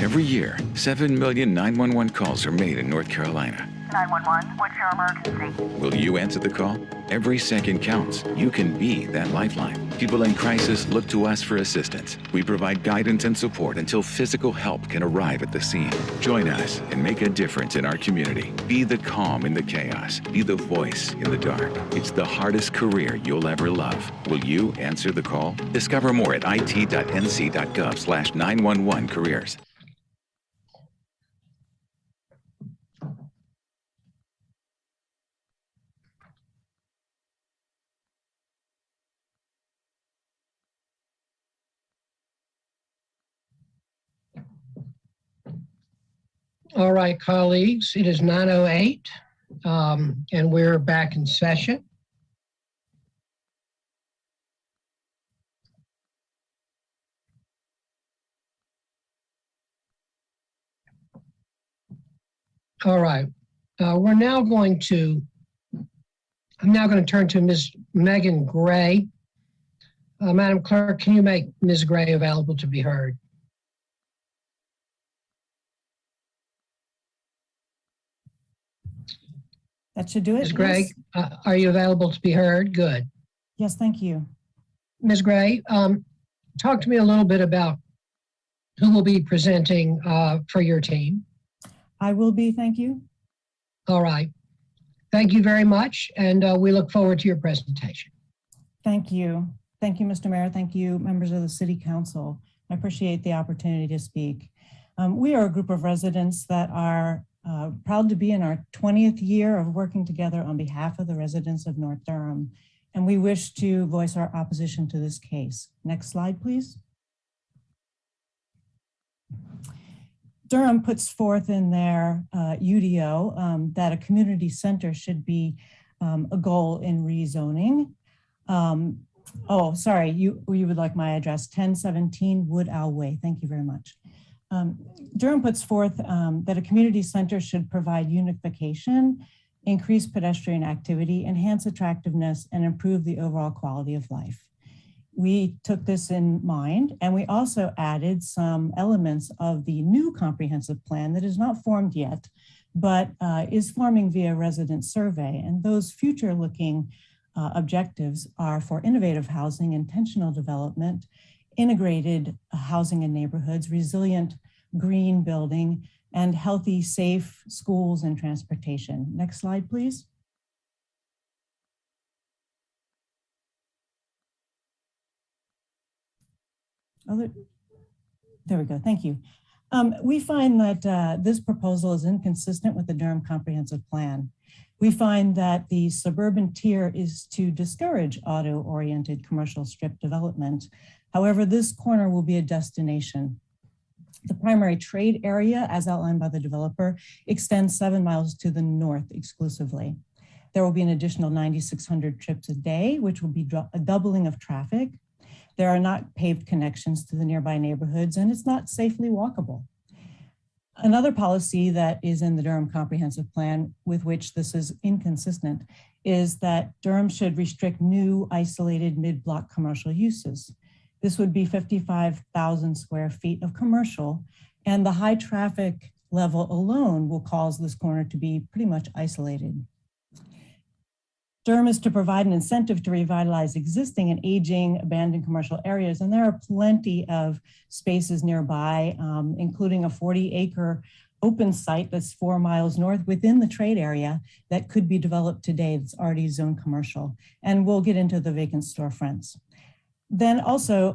Every year, 7 million 911 calls are made in North Carolina. 911, what's your emergency? Will you answer the call? Every second counts. You can be that lifeline. People in crisis look to us for assistance. We provide guidance and support until physical help can arrive at the scene. Join us and make a difference in our community. Be the calm in the chaos. Be the voice in the dark. It's the hardest career you'll ever love. Will you answer the call? Discover more at it.nc.gov/911careers. All right, colleagues, it is 9:08 and we're back in session. All right, I'm now going to turn to Ms. Megan Gray. Madam Clerk, can you make Ms. Gray available to be heard? That should do it. Ms. Gray, yes. Are you available to be heard? Good. Yes, thank you. Ms. Gray, talk to me a little bit about who will be presenting for your team. I will be, thank you. All right. Thank you very much, and we look forward to your presentation. Thank you. Thank you, Mr. Mayor. Thank you, members of the City Council. I appreciate the opportunity to speak. We are a group of residents that are proud to be in our 20th year of working together on behalf of the residents of North Durham, and we wish to voice our opposition to this case. Next slide, please. Durham puts forth in their UDO that a community center should be a goal in rezoning. Oh, sorry, you would like my address, 1017 Wood Owl Way. Thank you very much. Durham puts forth that a community center should provide unification, increase pedestrian activity, enhance attractiveness, and improve the overall quality of life. We took this in mind, and we also added some elements of the new comprehensive plan that is not formed yet, but is forming via resident survey. And those future-looking objectives are for innovative housing, intentional development, integrated housing and neighborhoods, resilient green building, and healthy, safe schools and transportation. Next slide, please. Oh, there we go, thank you. We find that this proposal is inconsistent with the Durham Comprehensive Plan. We find that the suburban tier is to discourage auto-oriented commercial strip development. However, this corner will be a destination. The primary trade area, as outlined by the developer, extends 7 miles to the north exclusively. There will be an additional 9,600 trips a day, which will be a doubling of traffic. There are not paved connections to the nearby neighborhoods, and it's not safely walkable. Another policy that is in the Durham Comprehensive Plan with which this is inconsistent is that Durham should restrict new isolated mid-block commercial uses. This would be 55,000 square feet of commercial, and the high traffic level alone will cause this corner to be pretty much isolated. Durham is to provide an incentive to revitalize existing and aging abandoned commercial areas, and there are plenty of spaces nearby, including a 40-acre open site that's 4 miles north within the trade area that could be developed today that's already zoned commercial. And we'll get into the vacant storefronts. Then also,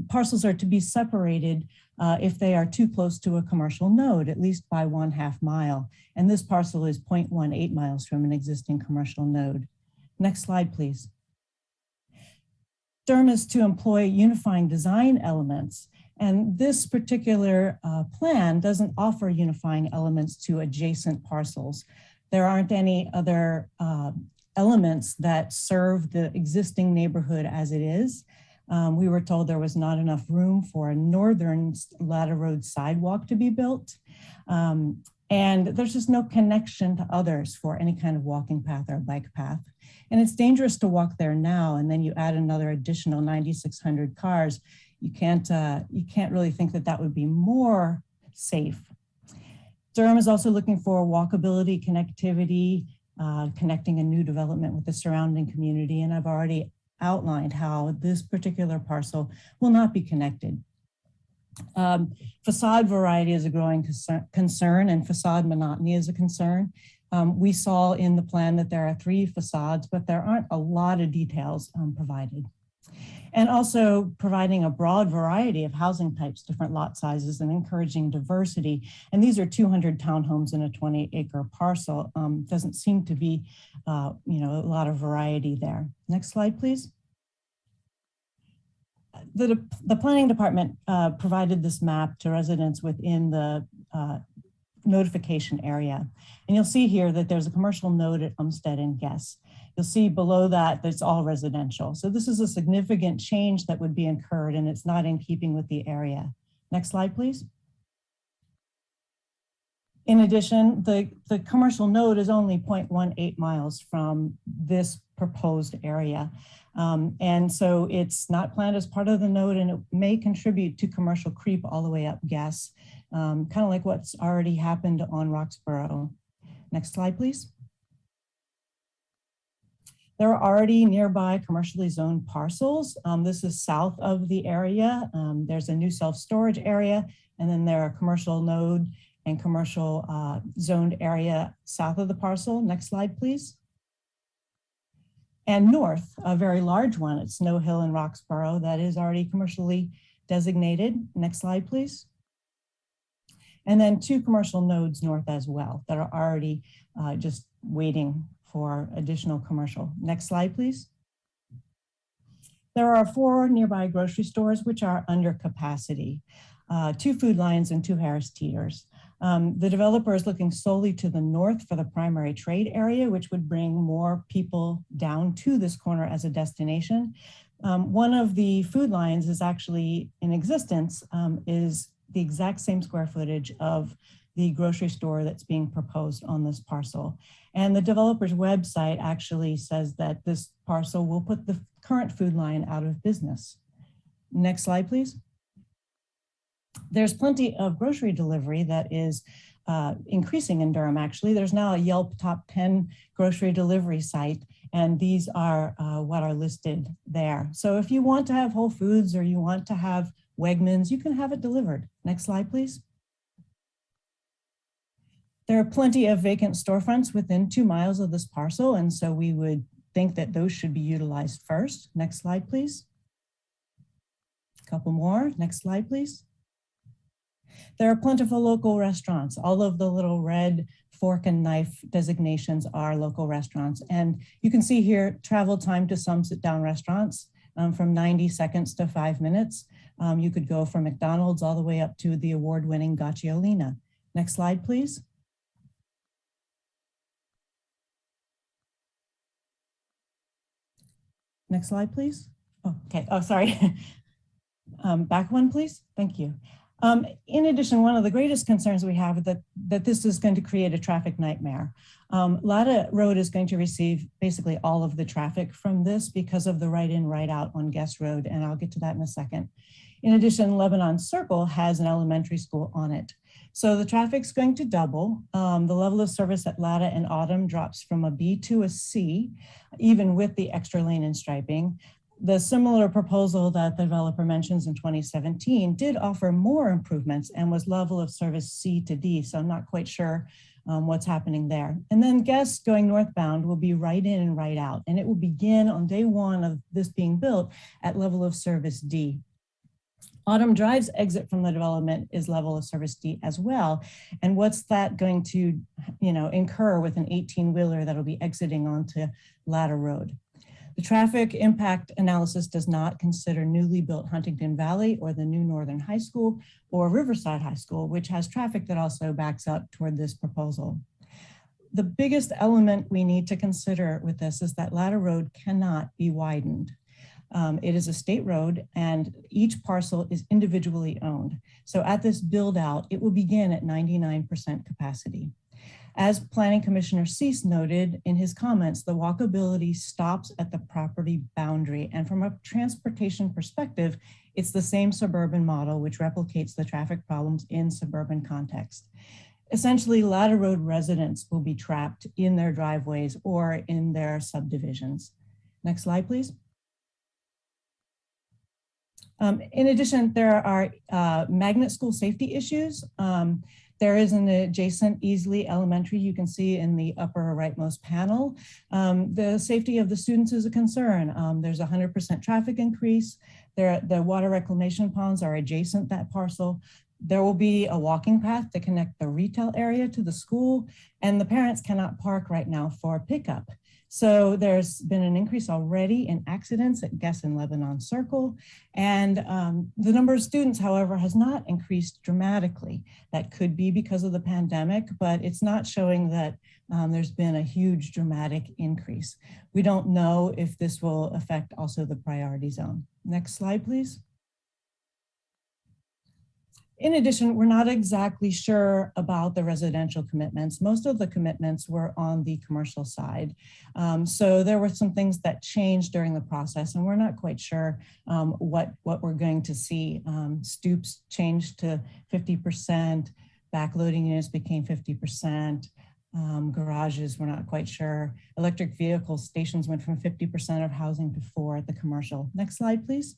parcels are to be separated if they are too close to a commercial node, at least by 1/2 mile. And this parcel is 0.18 miles from an existing commercial node. Next slide, please. Durham is to employ unifying design elements. And this particular plan doesn't offer unifying elements to adjacent parcels. There aren't any other elements that serve the existing neighborhood as it is. We were told there was not enough room for a northern Latta Road sidewalk to be built. And there's just no connection to others for any kind of walking path or bike path. And it's dangerous to walk there now, and then you add another additional 9,600 cars. You can't really think that that would be more safe. Durham is also looking for walkability, connectivity, connecting a new development with the surrounding community. And I've already outlined how this particular parcel will not be connected. Facade variety is a growing concern, and facade monotony is a concern. We saw in the plan that there are 3 facades, but there aren't a lot of details provided. And also providing a broad variety of housing types, different lot sizes, and encouraging diversity. And these are 200 townhomes in a 20-acre parcel. Doesn't seem to be, a lot of variety there. Next slide, please. The planning department provided this map to residents within the notification area. And you'll see here that there's a commercial node at Umstead and Guess. You'll see below that, it's all residential. So this is a significant change that would be incurred, and it's not in keeping with the area. Next slide, please. In addition, the commercial node is only 0.18 miles from this proposed area. And so it's not planned as part of the node, and it may contribute to commercial creep all the way up Guess, kind of like what's already happened on Roxborough. Next slide, please. There are already nearby commercially zoned parcels. This is south of the area. There's a new self-storage area, and then there are commercial node and commercial zoned area south of the parcel. Next slide, please. And north, a very large one at Snow Hill and Roxborough that is already commercially designated. Next slide, please. And then 2 commercial nodes north as well that are already just waiting for additional commercial. Next slide, please. There are 4 nearby grocery stores which are under capacity, 2 Food Lions and 2 Harris Teeters. The developer is looking solely to the north for the primary trade area, which would bring more people down to this corner as a destination. One of the Food Lions is actually in existence, is the exact same square footage of the grocery store that's being proposed on this parcel. And the developer's website actually says that this parcel will put the current Food Lion out of business. Next slide, please. There's plenty of grocery delivery that is increasing in Durham, actually. There's now a Yelp top 10 grocery delivery site, and these are what are listed there. So if you want to have Whole Foods or you want to have Wegmans, you can have it delivered. Next slide, please. There are plenty of vacant storefronts within 2 miles of this parcel, and so we would think that those should be utilized first. Next slide, please. A couple more. Next slide, please. There are plentiful local restaurants. All of the little red fork and knife designations are local restaurants. And you can see here travel time to some sit-down restaurants from 90 seconds to 5 minutes. You could go from McDonald's all the way up to the award-winning Gacciolina. Next slide, please. Next slide, please. Oh, okay. Oh, sorry. Back one, please. Thank you. In addition, one of the greatest concerns we have is that this is going to create a traffic nightmare. Latta Road is going to receive basically all of the traffic from this because of the right-in, right-out on Guest Road, and I'll get to that in a second. In addition, Lebanon Circle has an elementary school on it. So the traffic's going to double. The level of service at Latta and Autumn drops from a B to a C, even with the extra lane and striping. The similar proposal that the developer mentions in 2017 did offer more improvements and was level of service C to D, so I'm not quite sure what's happening there. And then guests going northbound will be right in and right out, and it will begin on day 1 of this being built at level of service D. Autumn Drive's exit from the development is level of service D as well. And what's that going to, incur with an 18-wheeler that'll be exiting onto Latta Road? The traffic impact analysis does not consider newly built Huntington Valley or the new Northern High School or Riverside High School, which has traffic that also backs up toward this proposal. The biggest element we need to consider with this is that Latta Road cannot be widened. It is a state road and each parcel is individually owned. So at this build out, it will begin at 99% capacity. As Planning Commissioner Cease noted in his comments, the walkability stops at the property boundary. And from a transportation perspective, it's the same suburban model which replicates the traffic problems in suburban context. Essentially, Latta Road residents will be trapped in their driveways or in their subdivisions. Next slide, please. In addition, there are magnet school safety issues. There is an adjacent Easley Elementary you can see in the upper rightmost panel. The safety of the students is a concern. There's 100% traffic increase. The water reclamation ponds are adjacent that parcel. There will be a walking path to connect the retail area to the school, and the parents cannot park right now for pickup. So there's been an increase already in accidents at Guess and Lebanon Circle. And the number of students, however, has not increased dramatically. That could be because of the pandemic, but it's not showing that there's been a huge dramatic increase. We don't know if this will affect also the priority zone. Next slide, please. In addition, we're not exactly sure about the residential commitments. Most of the commitments were on the commercial side. So there were some things that changed during the process, and we're not quite sure what we're going to see. Stoops changed to 50%, backloading units became 50%. Garages, we're not quite sure. Electric vehicle stations went from 50% of housing to 4% at the commercial. Next slide, please.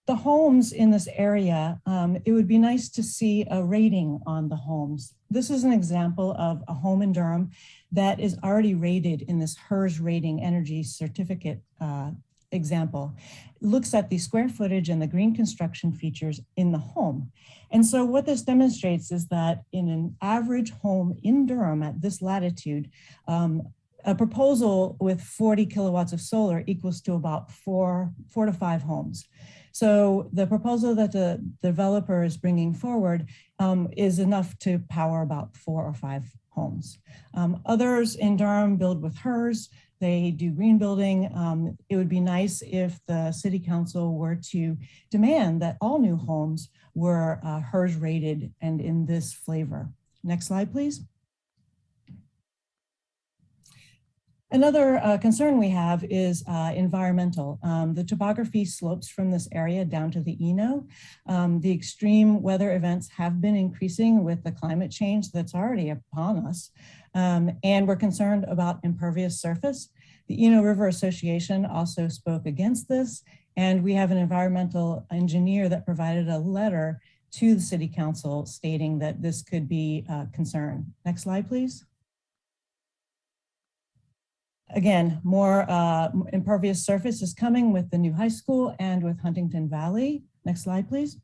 The homes in this area, it would be nice to see a rating on the homes. This is an example of a home in Durham that is already rated in this HERS rating energy certificate example. It looks at the square footage and the green construction features in the home. And so what this demonstrates is that in an average home in Durham at this latitude, a proposal with 40 kilowatts of solar equals to about four to five homes. So the proposal that the developer is bringing forward is enough to power about 4 or 5 homes. Others in Durham build with HERS. They do green building. It would be nice if the city council were to demand that all new homes were HERS rated and in this flavor. Next slide, please. Another concern we have is environmental. The topography slopes from this area down to the Eno. The extreme weather events have been increasing with the climate change that's already upon us. And we're concerned about impervious surface. The Eno River Association also spoke against this. And we have an environmental engineer that provided a letter to the city council stating that this could be a concern. Next slide, please. Again, more impervious surface is coming with the new high school and with Huntington Valley. Next slide, please.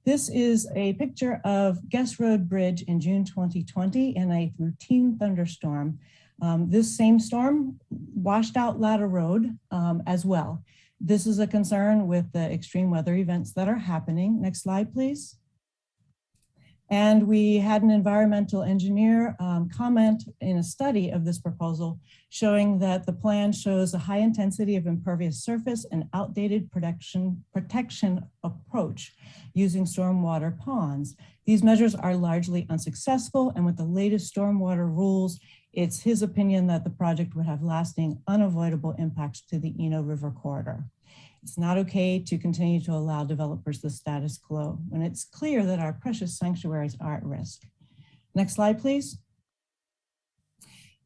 This is a picture of Guest Road Bridge in June 2020 in a routine thunderstorm. This same storm washed out Latta Road as well. This is a concern with the extreme weather events that are happening. Next slide, please. And we had an environmental engineer comment in a study of this proposal showing that the plan shows a high intensity of impervious surface and outdated protection approach using stormwater ponds. These measures are largely unsuccessful, and with the latest stormwater rules, it's his opinion that the project would have lasting, unavoidable impacts to the Eno River corridor. It's not okay to continue to allow developers the status quo when it's clear that our precious sanctuaries are at risk. Next slide, please.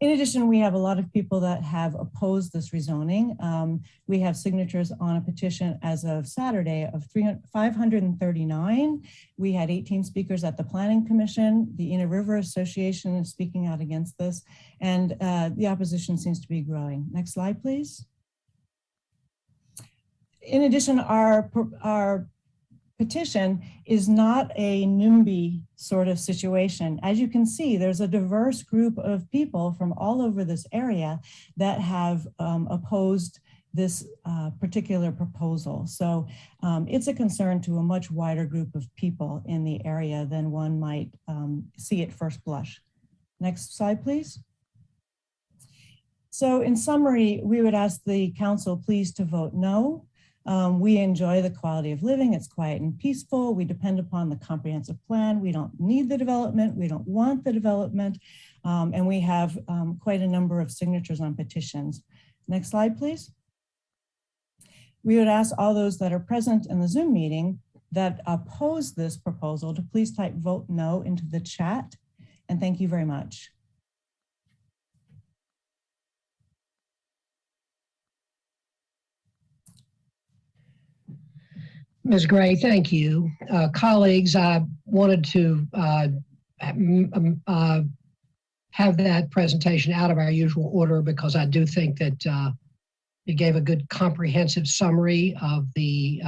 In addition, we have a lot of people that have opposed this rezoning. We have signatures on a petition as of Saturday of 539. We had 18 speakers at the Planning Commission. The Eno River Association is speaking out against this, and the opposition seems to be growing. Next slide, please. In addition, our petition is not a NIMBY sort of situation. As you can see, there's a diverse group of people from all over this area that have opposed this particular proposal. So it's a concern to a much wider group of people in the area than one might see at first blush. Next slide, please. So in summary, we would ask the council please to vote no. We enjoy the quality of living. It's quiet and peaceful. We depend upon the comprehensive plan. We don't need the development. We don't want the development. And we have quite a number of signatures on petitions. Next slide, please. We would ask all those that are present in the Zoom meeting that oppose this proposal to please type vote no into the chat. And thank you very much. Ms. Gray, thank you. Colleagues, I wanted to have that presentation out of our usual order because I do think that it gave a good comprehensive summary of the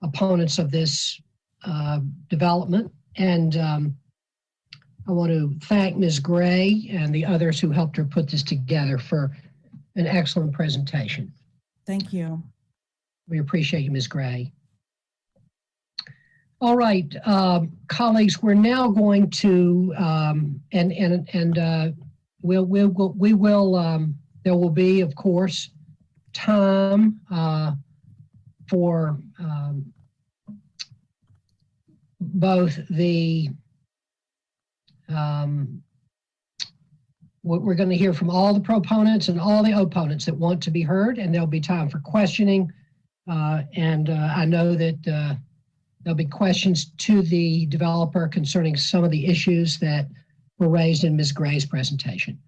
opponents of this development. And I I want to thank Ms. Gray and the others who helped her put this together for an excellent presentation. Thank you. We appreciate you, Ms. Gray. All right, colleagues, we're now going to, there will be, of course, time for both the, we're going to hear from all the proponents and all the opponents that want to be heard, and there'll be time for questioning. I know that there'll be questions to the developer concerning some of the issues that were raised in Ms. Gray's presentation.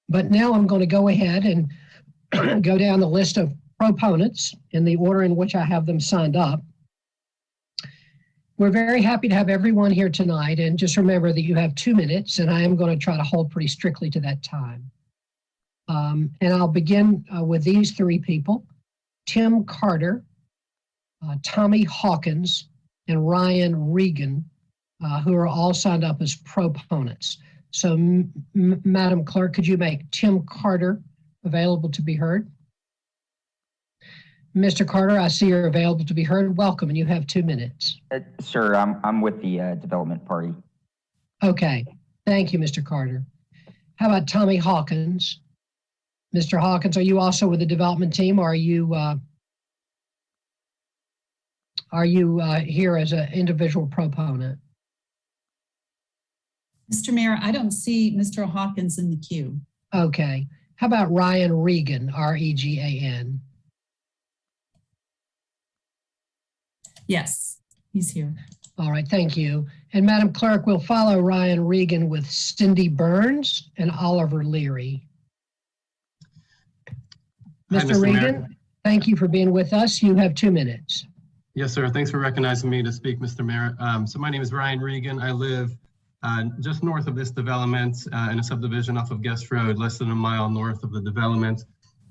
But now I'm going to go ahead and go down the list of proponents in the order in which I have them signed up. We're very happy to have everyone here tonight, and just remember that you have 2 minutes, and I am going to try to hold pretty strictly to that time. And I'll begin with these 3 people: Tim Carter, Tommy Hawkins, and Ryan Regan, who are all signed up as proponents. So, Madam Clerk, could you make Tim Carter available to be heard? Mr. Carter, I see you're available to be heard. Welcome, and you have 2 minutes. Sir, I'm with the development party. Okay, thank you, Mr. Carter. How about Tommy Hawkins? Mr. Hawkins, are you also with the development team, or are you here as an individual proponent? Mr. Mayor, I don't see Mr. Hawkins in the queue. Okay. How about Ryan Regan, R-E-G-A-N? Yes, he's here. All right, thank you. And Madam Clerk, we'll follow Ryan Regan with Cindy Burns and Oliver Leary. Hi, Mr. Regan, thank you for being with us. You have 2 minutes. Yes, sir. Thanks for recognizing me to speak, Mr. Mayor. So my name is Ryan Regan. I live just north of this development in a subdivision off of Guest Road, less than a mile north of the development.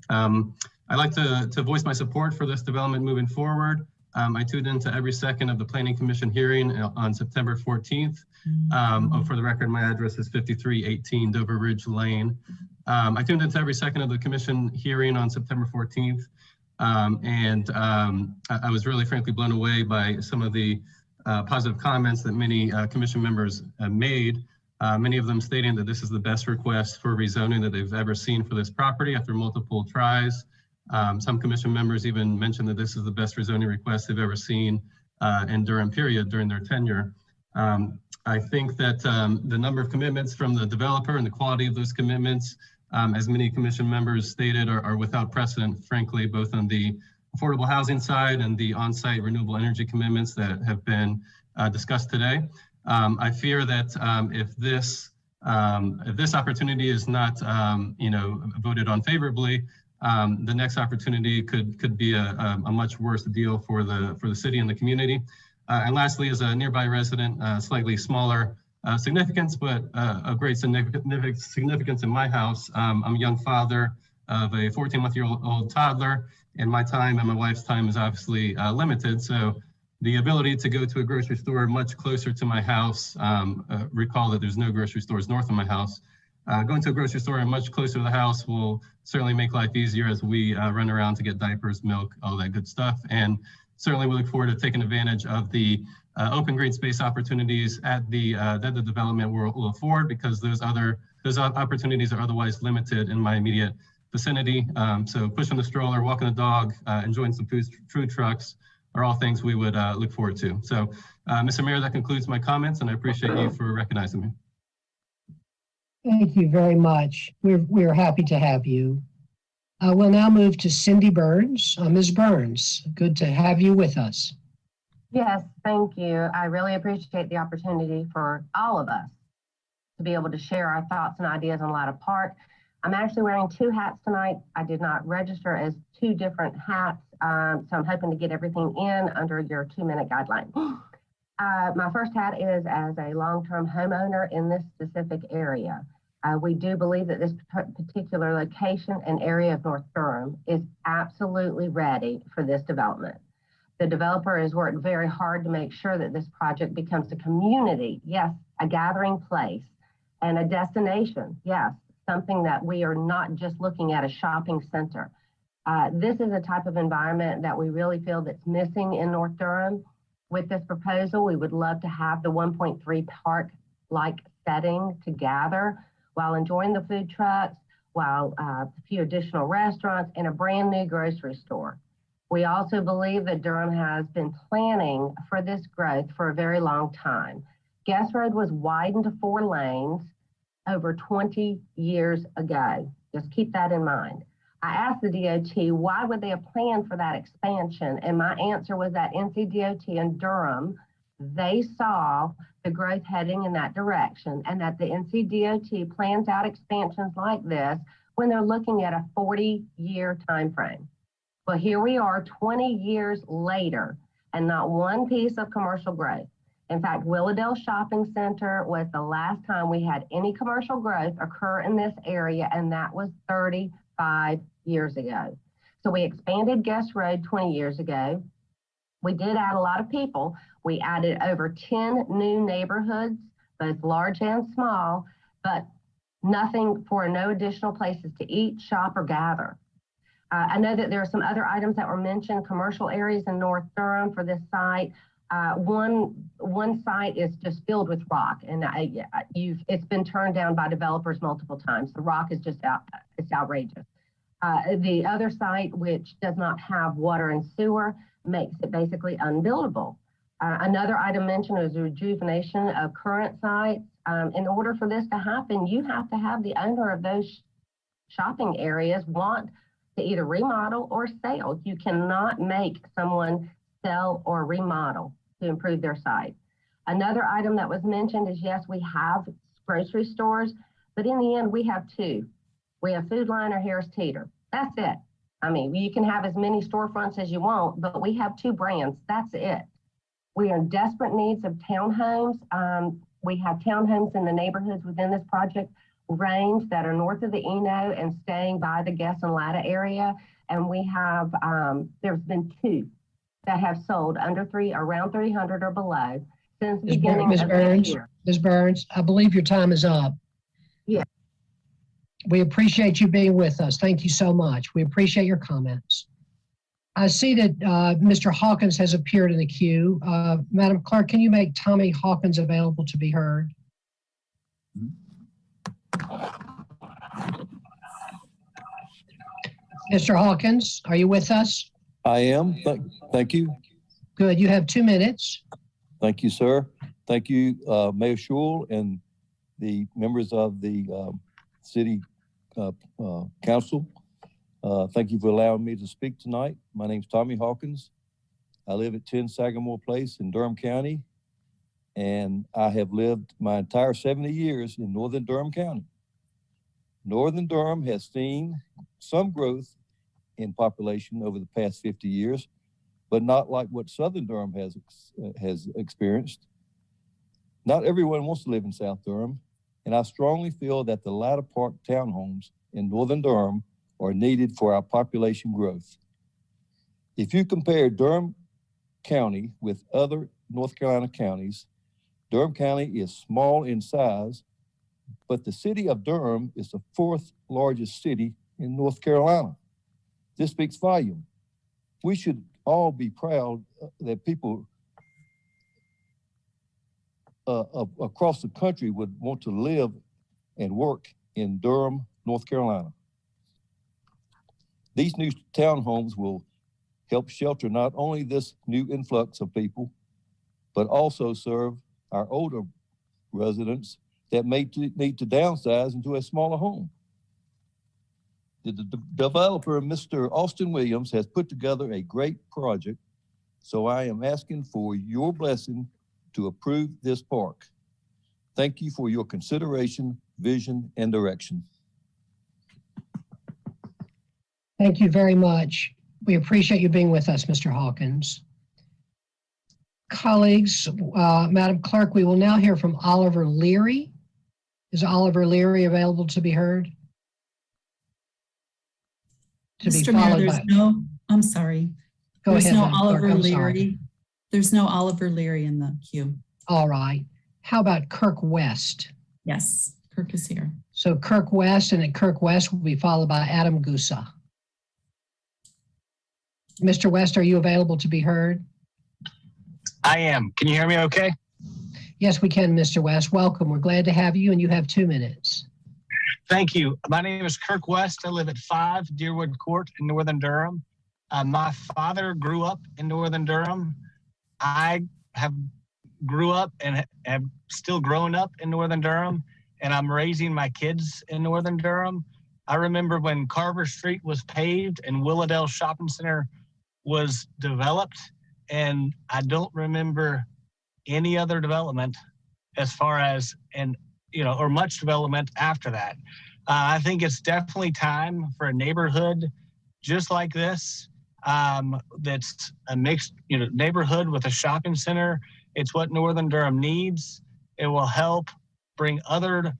I'd like to voice my support for this development moving forward. I tuned into every second of the Planning Commission hearing on September 14th. For the record, my address is 5318 Dover Ridge Lane. I tuned into every second of the Commission hearing on September 14th. I was really frankly blown away by some of the positive comments that many Commission members made, many of them stating that this is the best request for rezoning that they've ever seen for this property after multiple tries. Some Commission members even mentioned that this is the best rezoning request they've ever seen in Durham period during their tenure. I think that the number of commitments from the developer and the quality of those commitments, as many Commission members stated, are without precedent, frankly, both on the affordable housing side and the on-site renewable energy commitments that have been discussed today. I fear that if this opportunity is not, voted on favorably, the next opportunity could be a much worse deal for the city and the community. And lastly, as a nearby resident, slightly smaller significance, but a great significance in my house. I'm a young father of a 14-month-old toddler, and my time and my wife's time is obviously limited. So the ability to go to a grocery store much closer to my house, recall that there's no grocery stores north of my house, going to a grocery store and much closer to the house will certainly make life easier as we run around to get diapers, milk, all that good stuff. And certainly we look forward to taking advantage of the open green space opportunities that the development will afford, because those opportunities are otherwise limited in my immediate vicinity. So pushing the stroller, walking the dog, enjoying some food trucks are all things we would look forward to. So Mr. Mayor, that concludes my comments, and I appreciate you for recognizing me. Thank you very much. We're happy to have you. We'll now move to Cindy Burns. Ms. Burns, good to have you with us. Yes, thank you. I really appreciate the opportunity for all of us to be able to share our thoughts and ideas on Latta Park. I'm actually wearing 2 hats tonight. I did not register as 2 different hats, so I'm hoping to get everything in under your 2-minute guideline. My first hat is as a long-term homeowner in this specific area. We do believe that this particular location and area of North Durham is absolutely ready for this development. The developer has worked very hard to make sure that this project becomes a community, yes, a gathering place, and a destination. Yes, something that we are not just looking at a shopping center. This is a type of environment that we really feel that's missing in North Durham. With this proposal, we would love to have the 1.3 park-like setting to gather while enjoying the food trucks, while a few additional restaurants, and a brand new grocery store. We also believe that Durham has been planning for this growth for a very long time. Guest Road was widened to 4 lanes over 20 years ago. Just keep that in mind. I asked the DOT, why would they have planned for that expansion? And my answer was that NCDOT and Durham, they saw the growth heading in that direction, and that the NCDOT plans out expansions like this when they're looking at a 40-year time frame. Well, here we are 20 years later, and not one piece of commercial growth. In fact, Willowdale Shopping Center was the last time we had any commercial growth occur in this area, and that was 35 years ago. So we expanded Guest Road 20 years ago. We did add a lot of people. We added over 10 new neighborhoods, both large and small, but nothing for no additional places to eat, shop, or gather. I know that there are some other items that were mentioned, commercial areas in North Durham for this site. One site is just filled with rock, and it's been turned down by developers multiple times. The rock is just it's outrageous. The other site, which does not have water and sewer, makes it basically unbuildable. Another item mentioned is rejuvenation of current sites. In order for this to happen, you have to have the owner of those shopping areas want to either remodel or sell. You cannot make someone sell or remodel to improve their site. Another item that was mentioned is, yes, we have grocery stores, but in the end, we have 2. We have Food Line or Harris Teeter. That's it. I mean, you can have as many storefronts as you want, but we have 2 brands. That's it. We are in desperate needs of townhomes. We have townhomes in the neighborhoods within this project range that are north of the Eno and staying by the Guest and Latta area. And we have, there's been 2 that have sold around 300 or below since the beginning of this year. Ms. Burns, I believe your time is up. Yeah. We appreciate you being with us. Thank you so much. We appreciate your comments. I see that Mr. Hawkins has appeared in the queue. Madam Clerk, can you make Tommy Hawkins available to be heard? Mr. Hawkins, are you with us? I am. Thank you. Good. You have 2 minutes. Thank you, sir. Thank you, Mayor Schul and the members of the City Council. Thank you for allowing me to speak tonight. My name's Tommy Hawkins. I live at 10 Sagamore Place in Durham County, and I have lived my entire 70 years in Northern Durham County. Northern Durham has seen some growth in population over the past 50 years, but not like what Southern Durham has experienced. Not everyone wants to live in South Durham, and I strongly feel that the Latta Park townhomes in Northern Durham are needed for our population growth. If you compare Durham County with other North Carolina counties, Durham County is small in size, but the city of Durham is the 4th largest city in North Carolina. This speaks volume. We should all be proud that people across the country would want to live and work in Durham, North Carolina. These new townhomes will help shelter not only this new influx of people, but also serve our older residents that may need to downsize into a smaller home. The developer, Mr. Austin Williams, has put together a great project, so I am asking for your blessing to approve this park. Thank you for your consideration, vision, and direction. Thank you very much. We appreciate you being with us, Mr. Hawkins. Colleagues, Madam Clerk, we will now hear from Oliver Leary. Is Oliver Leary available to be heard? Mr. Mayor, there's no, I'm sorry. There's no Oliver Leary. There's no Oliver Leary in the queue. All right. How about Kirk West? Yes, Kirk is here. So Kirk West, and then Kirk West will be followed by Adam Gusa. Mr. West, are you available to be heard? I am. Can you hear me okay? Yes, we can, Mr. West. Welcome. We're glad to have you, and you have 2 minutes. Thank you. My name is Kirk West. I live at 5 Deerwood Court in northern Durham. My father grew up in northern Durham. I grew up and have still grown up in northern Durham, and I'm raising my kids in northern Durham. I remember when Carver Street was paved and Willowdale Shopping Center was developed, and I don't remember any other development as far as, or much development after that. I think it's definitely time for a neighborhood just like this, that's a mixed neighborhood with a shopping center. It's what northern Durham needs. It will help bring other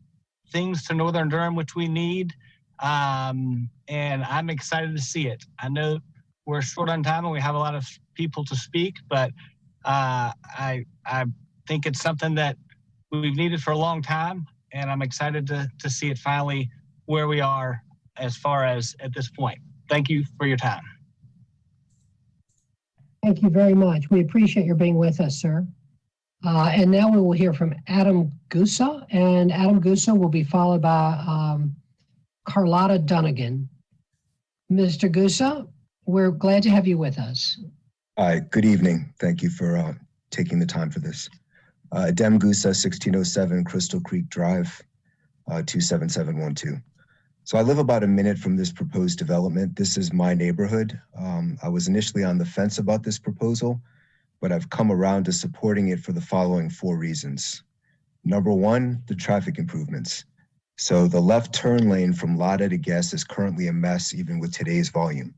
things to northern Durham, which we need. And I'm excited to see it. I know we're short on time and we have a lot of people to speak, but I think it's something that we've needed for a long time, and I'm excited to see it finally where we are as far as at this point. Thank you for your time. Thank you very much. We appreciate your being with us, sir. And now we will hear from Adam Gusa, and Adam Gusa will be followed by Carlotta Dunnigan. Mr. Gusa, we're glad to have you with us. Hi, good evening. Thank you for taking the time for this. Dem Gusa, 1607 Crystal Creek Drive, 27712. So I live about a minute from this proposed development. This is my neighborhood. I was initially on the fence about this proposal, but I've come around to supporting it for the following 4 reasons. Number 1, the traffic improvements. So the left turn lane from Latta to Guess is currently a mess even with today's volume.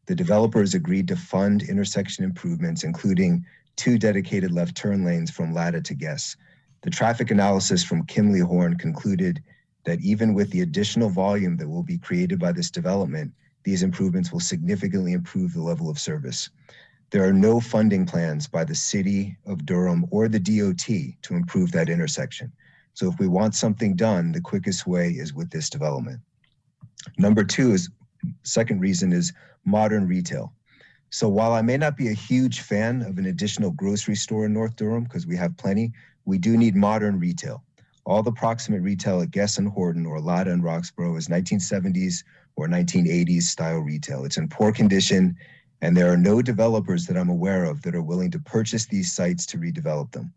The developer has agreed to fund intersection improvements, including 2 dedicated left turn lanes from Latta to Guess. The traffic analysis from Kimley Horn concluded that even with the additional volume that will be created by this development, these improvements will significantly improve the level of service. There are no funding plans by the city of Durham or the DOT to improve that intersection. So if we want something done, the quickest way is with this development. Number 2 is, second reason is modern retail. So while I may not be a huge fan of an additional grocery store in North Durham, because we have plenty, we do need modern retail. All the proximate retail at Guess and Horton or Latta and Roxborough is 1970s or 1980s style retail. It's in poor condition, and there are no developers that I'm aware of that are willing to purchase these sites to redevelop them.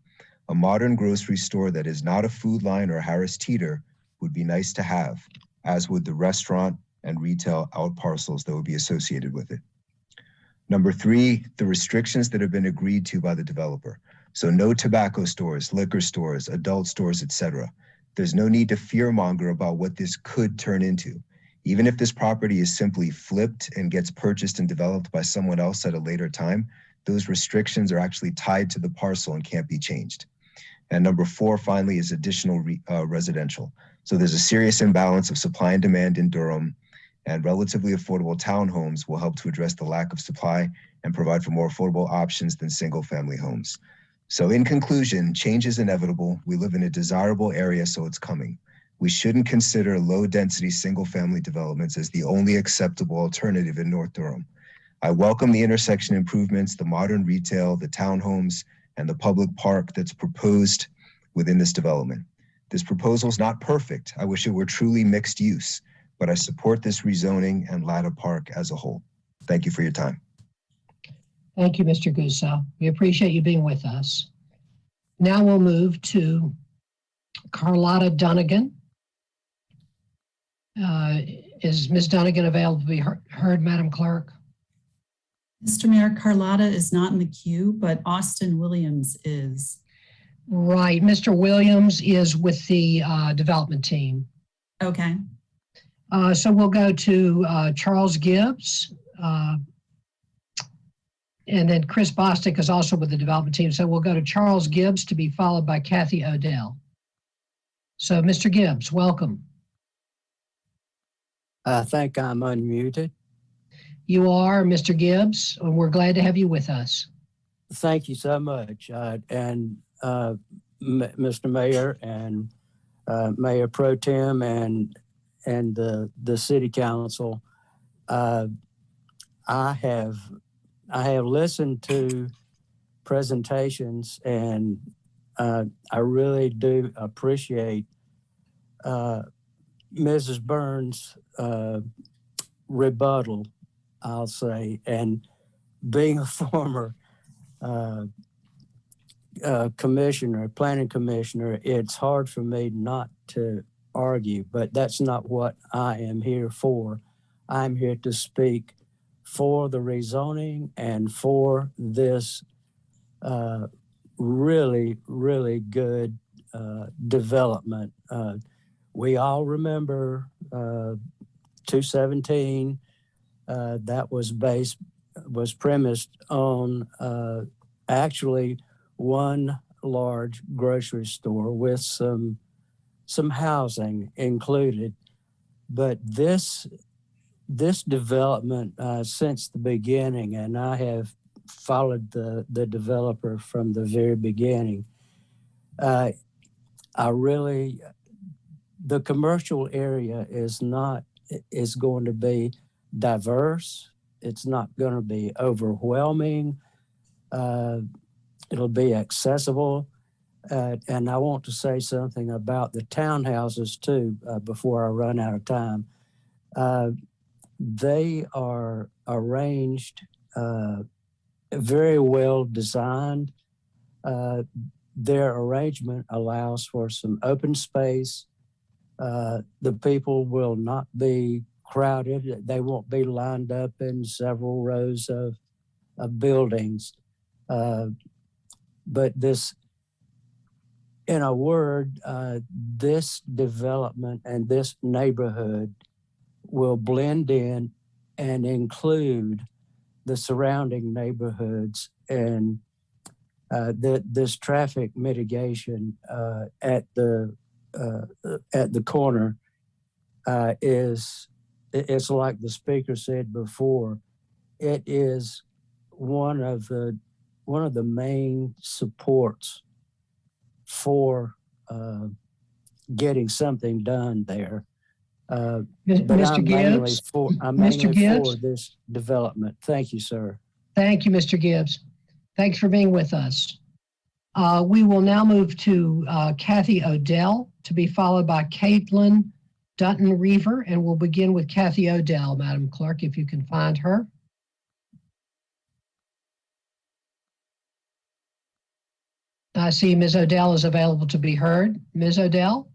A modern grocery store that is not a Food Line or Harris Teeter would be nice to have, as would the restaurant and retail out parcels that would be associated with it. Number 3, the restrictions that have been agreed to by the developer. So no tobacco stores, liquor stores, adult stores, etc. There's no need to fearmonger about what this could turn into. Even if this property is simply flipped and gets purchased and developed by someone else at a later time, those restrictions are actually tied to the parcel and can't be changed. And number 4, finally, is additional residential. So there's a serious imbalance of supply and demand in Durham, and relatively affordable townhomes will help to address the lack of supply and provide for more affordable options than single-family homes. So in conclusion, change is inevitable. We live in a desirable area, so it's coming. We shouldn't consider low-density single-family developments as the only acceptable alternative in North Durham. I welcome the intersection improvements, the modern retail, the townhomes, and the public park that's proposed within this development. This proposal is not perfect. I wish it were truly mixed use, but I support this rezoning and Latta Park as a whole. Thank you for your time. Thank you, Mr. Gusa. We appreciate you being with us. Now we'll move to Carlotta Dunnigan. Is Ms. Dunnigan available to be heard, Madam Clerk? Mr. Mayor, Carlotta is not in the queue, but Austin Williams is. Right. Mr. Williams is with the development team. Okay. So we'll go to Charles Gibbs. And then Chris Bostic is also with the development team. So we'll go to Charles Gibbs to be followed by Kathy Odell. So Mr. Gibbs, welcome. I think I'm unmuted. You are, Mr. Gibbs, and we're glad to have you with us. Thank you so much. Mr. Mayor and Mayor Pro Tem and the City Council. I have listened to presentations, and I really do appreciate Mrs. Burns' rebuttal, I'll say, and being a former planning commissioner, it's hard for me not to argue, but that's not what I am here for. I'm here to speak for the rezoning and for this really, really good development. We all remember 217 that was premised on actually one large grocery store with some housing included. But this development since the beginning, and I have followed the developer from the very beginning, the commercial area is going to be diverse. It's not going to be overwhelming. It'll be accessible. And I want to say something about the townhouses too, before I run out of time. They are arranged very well designed. Their arrangement allows for some open space. The people will not be crowded. They won't be lined up in several rows of buildings. But this, in a word, this development and this neighborhood will blend in and include the surrounding neighborhoods, and this traffic mitigation at the corner it's like the speaker said before. It is one of the main supports for getting something done there. Mr. Gibbs? I'm mainly for this development. Thank you, sir. Thank you, Mr. Gibbs. Thanks for being with us. We will now move to Kathy Odell, to be followed by Caitlin Dutton Reaver, and we'll begin with Kathy Odell, Madam Clerk, if you can find her. I see Ms. Odell is available to be heard. Ms. Odell,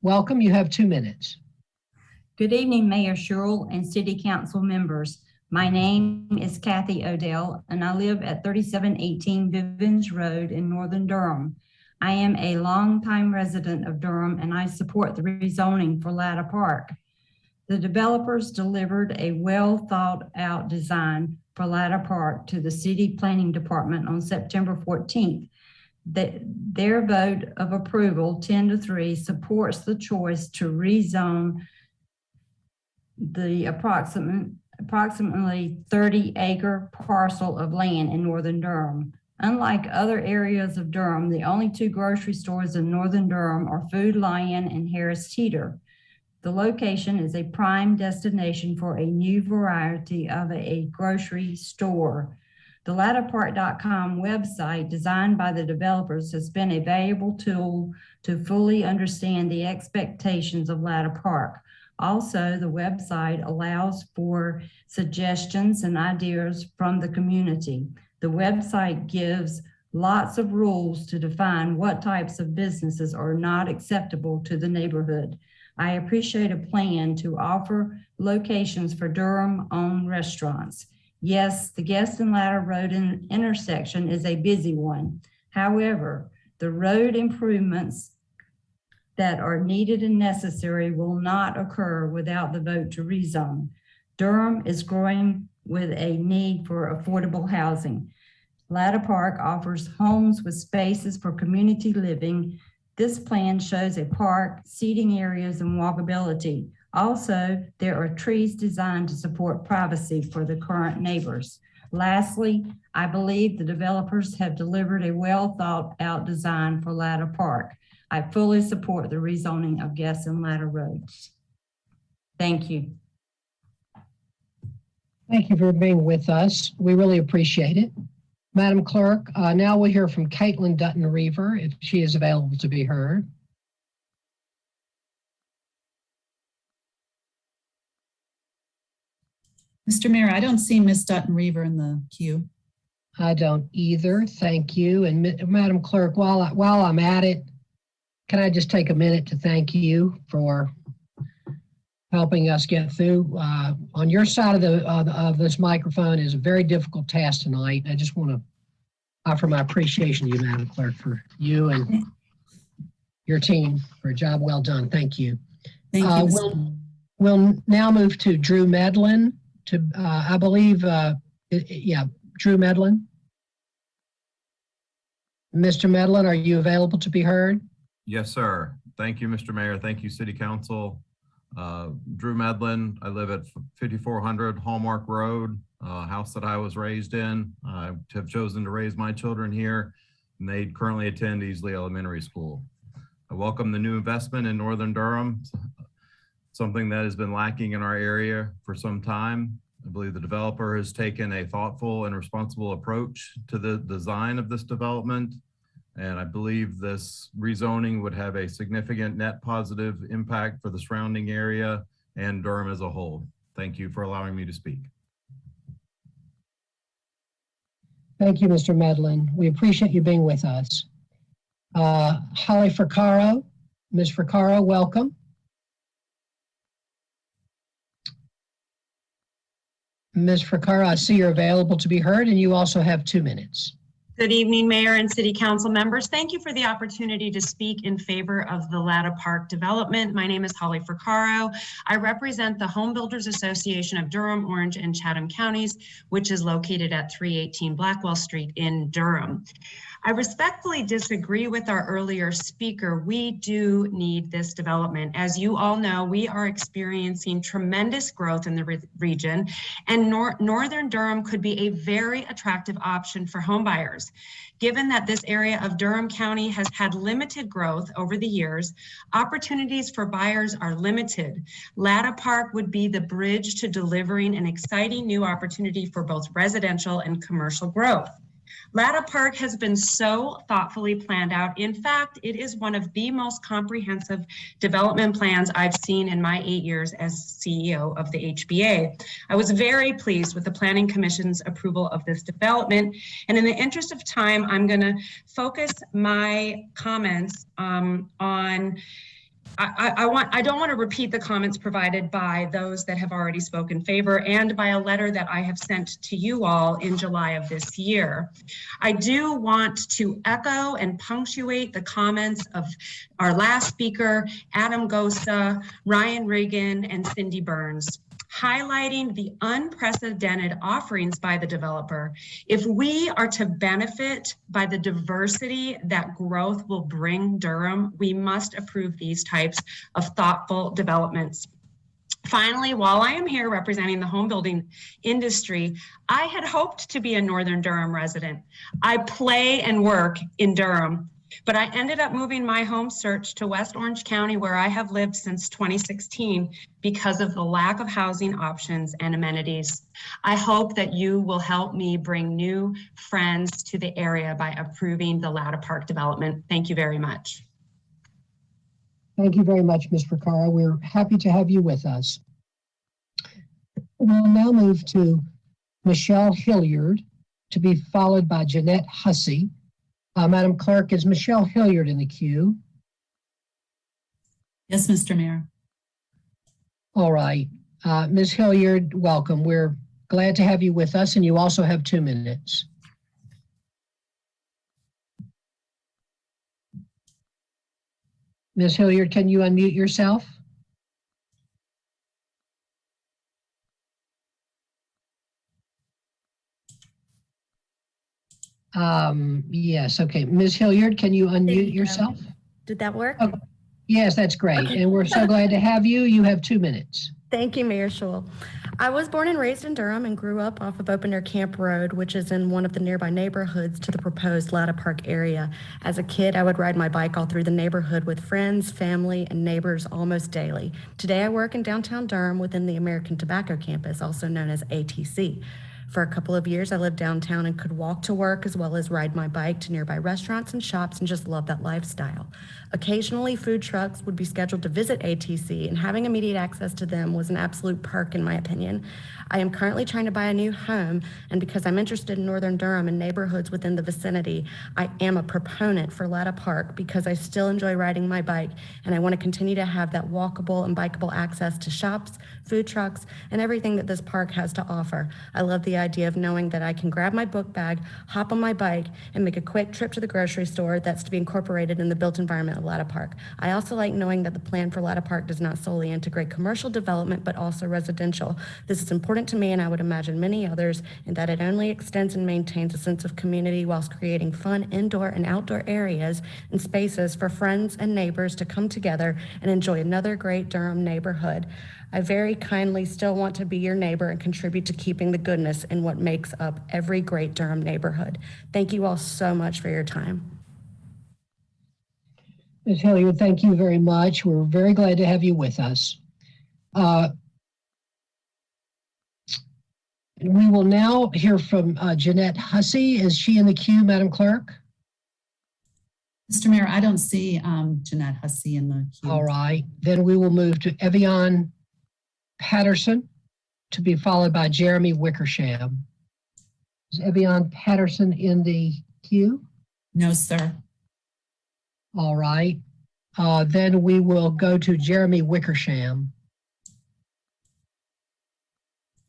welcome. You have 2 minutes. Good evening, Mayor Sherrill and City Council members. My name is Kathy Odell, and I live at 3718 Bivens Road in Northern Durham. I am a longtime resident of Durham, and I support the rezoning for Latta Park. The developers delivered a well-thought-out design for Latta Park to the City Planning Department on September 14th. Their vote of approval, 10-3, supports the choice to rezone the approximately 30-acre parcel of land in Northern Durham. Unlike other areas of Durham, the only 2 grocery stores in Northern Durham are Food Lion and Harris Teeter. The location is a prime destination for a new variety of a grocery store. The LattaPark.com website, designed by the developers, has been a valuable tool to fully understand the expectations of Latta Park. Also, the website allows for suggestions and ideas from the community. The website gives lots of rules to define what types of businesses are not acceptable to the neighborhood. I appreciate a plan to offer locations for Durham-owned restaurants. Yes, the Guest and Latta Road intersection is a busy one. However, the road improvements that are needed and necessary will not occur without the vote to rezone. Durham is growing with a need for affordable housing. Latta Park offers homes with spaces for community living. This plan shows a park, seating areas, and walkability. Also, there are trees designed to support privacy for the current neighbors. Lastly, I believe the developers have delivered a well-thought-out design for Latta Park. I fully support the rezoning of Guest and Latta roads. Thank you. Thank you for being with us. We really appreciate it. Madam Clerk, now we'll hear from Caitlin Dutton-Reaver if she is available to be heard. Mr. Mayor, I don't see Ms. Dutton-Reaver in the queue. I don't either. Thank you. And Madam Clerk, while I'm at it, can I just take a minute to thank you for helping us get through? On your side of this microphone is a very difficult task tonight. I just want to offer my appreciation to you, Madam Clerk, for you and your team for a job well done. Thank you. Thank you. We'll now move to Drew Medlin. I believe, Drew Medlin. Mr. Medlin, are you available to be heard? Yes, sir. Thank you, Mr. Mayor. Thank you, City Council. Drew Medlin. I live at 5400 Hallmark Road, a house that I was raised in. I have chosen to raise my children here, and they currently attend Easley Elementary School. I welcome the new investment in Northern Durham, something that has been lacking in our area for some time. I believe the developer has taken a thoughtful and responsible approach to the design of this development. And I believe this rezoning would have a significant net positive impact for the surrounding area and Durham as a whole. Thank you for allowing me to speak. Thank you, Mr. Medlin. We appreciate you being with us. Holly Fricaro. Ms. Fricaro, welcome. Ms. Fricaro, I see you're available to be heard, and you also have 2 minutes. Good evening, Mayor and City Council members. Thank you for the opportunity to speak in favor of the Latta Park development. My name is Holly Fricaro. I represent the Home Builders Association of Durham, Orange, and Chatham counties, which is located at 318 Blackwell Street in Durham. I respectfully disagree with our earlier speaker. We do need this development. As you all know, we are experiencing tremendous growth in the region, and Northern Durham could be a very attractive option for home buyers. Given that this area of Durham County has had limited growth over the years, opportunities for buyers are limited. Latta Park would be the bridge to delivering an exciting new opportunity for both residential and commercial growth. Latta Park has been so thoughtfully planned out. In fact, it is one of the most comprehensive development plans I've seen in my 8 years as CEO of the HBA. I was very pleased with the Planning Commission's approval of this development. And in the interest of time, I'm going to focus my comments on I don't want to repeat the comments provided by those that have already spoken in favor and by a letter that I have sent to you all in July of this year. I do want to echo and punctuate the comments of our last speaker, Adam Gosa, Ryan Reagan, and Cindy Burns, highlighting the unprecedented offerings by the developer. If we are to benefit by the diversity that growth will bring Durham, we must approve these types of thoughtful developments. Finally, while I am here representing the home building industry, I had hoped to be a Northern Durham resident. I play and work in Durham, but I ended up moving my home search to West Orange County, where I have lived since 2016 because of the lack of housing options and amenities. I hope that you will help me bring new friends to the area by approving the Latta Park development. Thank you very much. Thank you very much, Ms. Fricaro. We're happy to have you with us. We'll now move to Michelle Hilliard, to be followed by Jeanette Hussey. Madam Clerk, is Michelle Hilliard in the queue? Yes, Mr. Mayor. All right. Ms. Hilliard, welcome. We're glad to have you with us, and you also have 2 minutes. Ms. Hilliard, can you unmute yourself? Yes, okay. Ms. Hilliard, can you unmute yourself? Did that work? Oh, yes, that's great. Okay. And we're so glad to have you. You have 2 minutes. Thank you, Mayor Schul. I was born and raised in Durham and grew up off of Open Air Camp Road, which is in one of the nearby neighborhoods to the proposed Latta Park area. As a kid, I would ride my bike all through the neighborhood with friends, family, and neighbors almost daily. Today, I work in downtown Durham within the American Tobacco Campus, also known as ATC. For a couple of years, I lived downtown and could walk to work as well as ride my bike to nearby restaurants and shops and just love that lifestyle. Occasionally, food trucks would be scheduled to visit ATC, and having immediate access to them was an absolute perk in my opinion. I am currently trying to buy a new home, and because I'm interested in Northern Durham and neighborhoods within the vicinity, I am a proponent for Latta Park because I still enjoy riding my bike, and I want to continue to have that walkable and bikeable access to shops, food trucks, and everything that this park has to offer. I love the idea of knowing that I can grab my book bag, hop on my bike, and make a quick trip to the grocery store that's to be incorporated in the built environment of Latta Park. I also like knowing that the plan for Latta Park does not solely integrate commercial development, but also residential. This is important to me, and I would imagine many others, in that it only extends and maintains a sense of community whilst creating fun indoor and outdoor areas and spaces for friends and neighbors to come together and enjoy another great Durham neighborhood. I very kindly still want to be your neighbor and contribute to keeping the goodness in what makes up every great Durham neighborhood. Thank you all so much for your time. Ms. Hilliard, thank you very much. We're very glad to have you with us. We will now hear from Jeanette Hussey. Is she in the queue, Madam Clerk? Mr. Mayor, I don't see Jeanette Hussey in the queue. All right, then we will move to Evian Patterson, to be followed by Jeremy Wickersham. Is Evian Patterson in the queue? No, sir. All right. Then we will go to Jeremy Wickersham.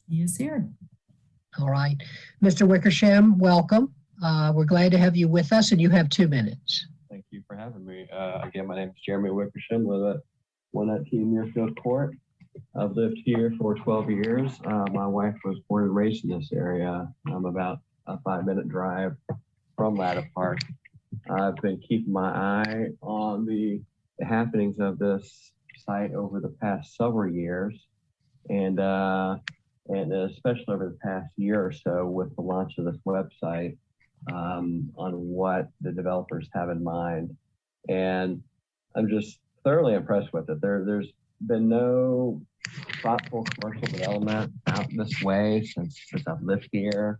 He is here. All right. Mr. Wickersham, welcome. We're glad to have you with us, and you have 2 minutes. Thank you for having me. Again, my name is Jeremy Wickersham. Live at 119 Muirfield Court. I've lived here for 12 years. My wife was born and raised in this area. I'm about a 5-minute drive from Latta Park. I've been keeping my eye on the happenings of this site over the past several years, and especially over the past year or so with the launch of this website on what the developers have in mind. And I'm just thoroughly impressed with it. There's been no thoughtful commercial development out this way since I've lived here.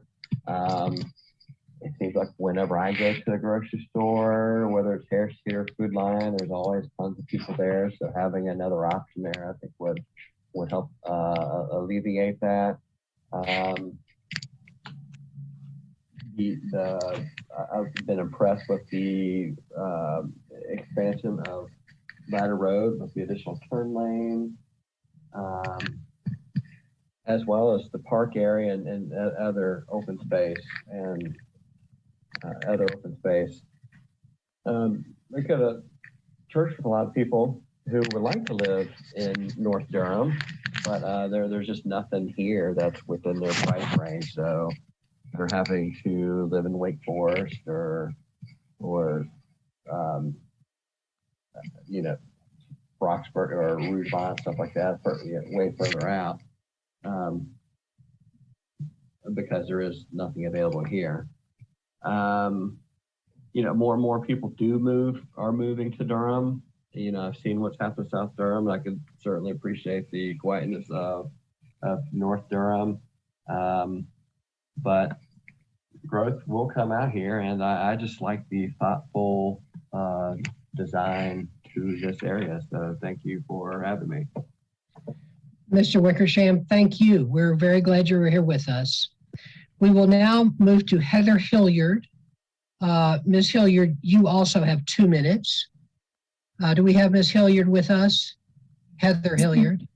It seems like whenever I go to the grocery store, whether it's Harris Teeter or Food Lion, there's always tons of people there. So having another option there, I think would help alleviate that. I've been impressed with the expansion of Latta Road with the additional turn lane, as well as the park area and other open space We got a church with a lot of people who would like to live in North Durham, but there's just nothing here that's within their price range. So they're having to live in Wake Forest or Roxburgh or Rougemont, stuff like that, way further out, because there is nothing available here. More and more people are moving to Durham. I've seen what's happened in South Durham, and I can certainly appreciate the quietness of North Durham. But growth will come out here, and I just like the thoughtful design to this area. So thank you for having me. Mr. Wickersham, thank you. We're very glad you were here with us. We will now move to Heather Hilliard. Ms. Hilliard, you also have 2 minutes. Do we have Ms. Hilliard with us? Heather Hilliard?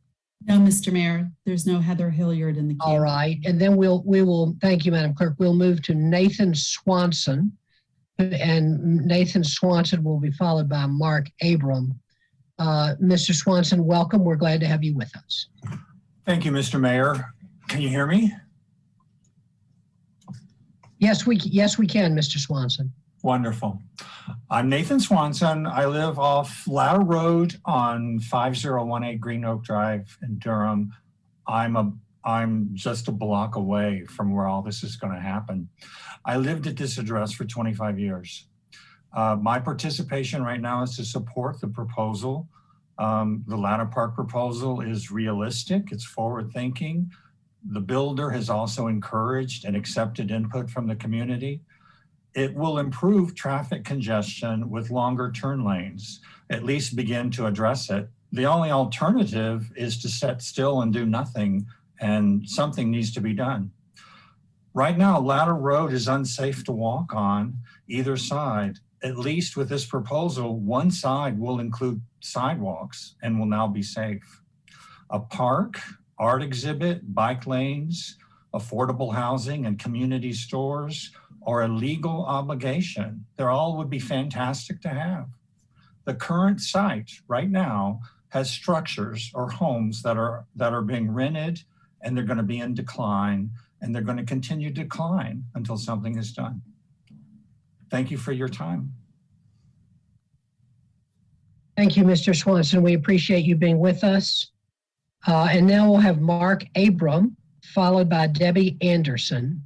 No, Mr. Mayor, there's no Heather Hilliard in the queue. All right, and then we will, thank you, Madam Clerk. We'll move to Nathan Swanson, and Nathan Swanson will be followed by Mark Abram. Mr. Swanson, welcome. We're glad to have you with us. Thank you, Mr. Mayor. Can you hear me? Yes, we can, Mr. Swanson. Wonderful. I'm Nathan Swanson. I live off Latta Road on 5018 Green Oak Drive in Durham. I'm just a block away from where all this is going to happen. I lived at this address for 25 years. My participation right now is to support the proposal. The Latta Park proposal is realistic, it's forward-thinking. The builder has also encouraged and accepted input from the community. It will improve traffic congestion with longer turn lanes, at least begin to address it. The only alternative is to sit still and do nothing, and something needs to be done. Right now, Latta Road is unsafe to walk on either side. At least with this proposal, one side will include sidewalks and will now be safe. A park, art exhibit, bike lanes, affordable housing, and community stores are a legal obligation. They all would be fantastic to have. The current site right now has structures or homes that are being rented, and they're going to be in decline, and they're going to continue to decline until something is done. Thank you for your time. Thank you, Mr. Swanson. We appreciate you being with us. And now we'll have Mark Abram, followed by Debbie Anderson.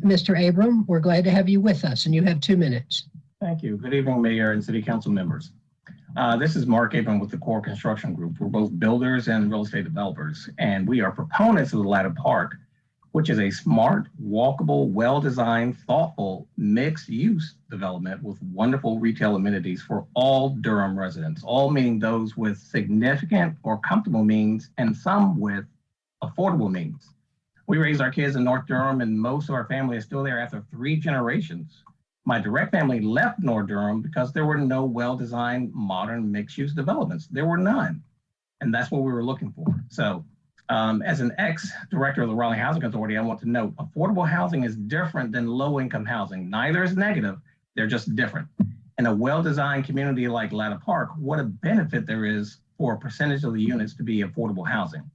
Mr. Abram, we're glad to have you with us, and you have 2 minutes. Thank you. Good evening, Mayor and City Council members. This is Mark Abram with the Core Construction Group. We're both builders and real estate developers, and we are proponents of the Latta Park, which is a smart, walkable, well-designed, thoughtful, mixed-use development with wonderful retail amenities for all Durham residents, all meaning those with significant or comfortable means and some with affordable means. We raised our kids in North Durham, and most of our family is still there after 3 generations. My direct family left North Durham because there were no well-designed, modern, mixed-use developments. There were none, and that's what we were looking for. So, as an ex-director of the Raleigh Housing Authority, I want to note affordable housing is different than low-income housing. Neither is negative, they're just different. In a well-designed community like Latta Park, what a benefit there is for a percentage of the units to be affordable housing.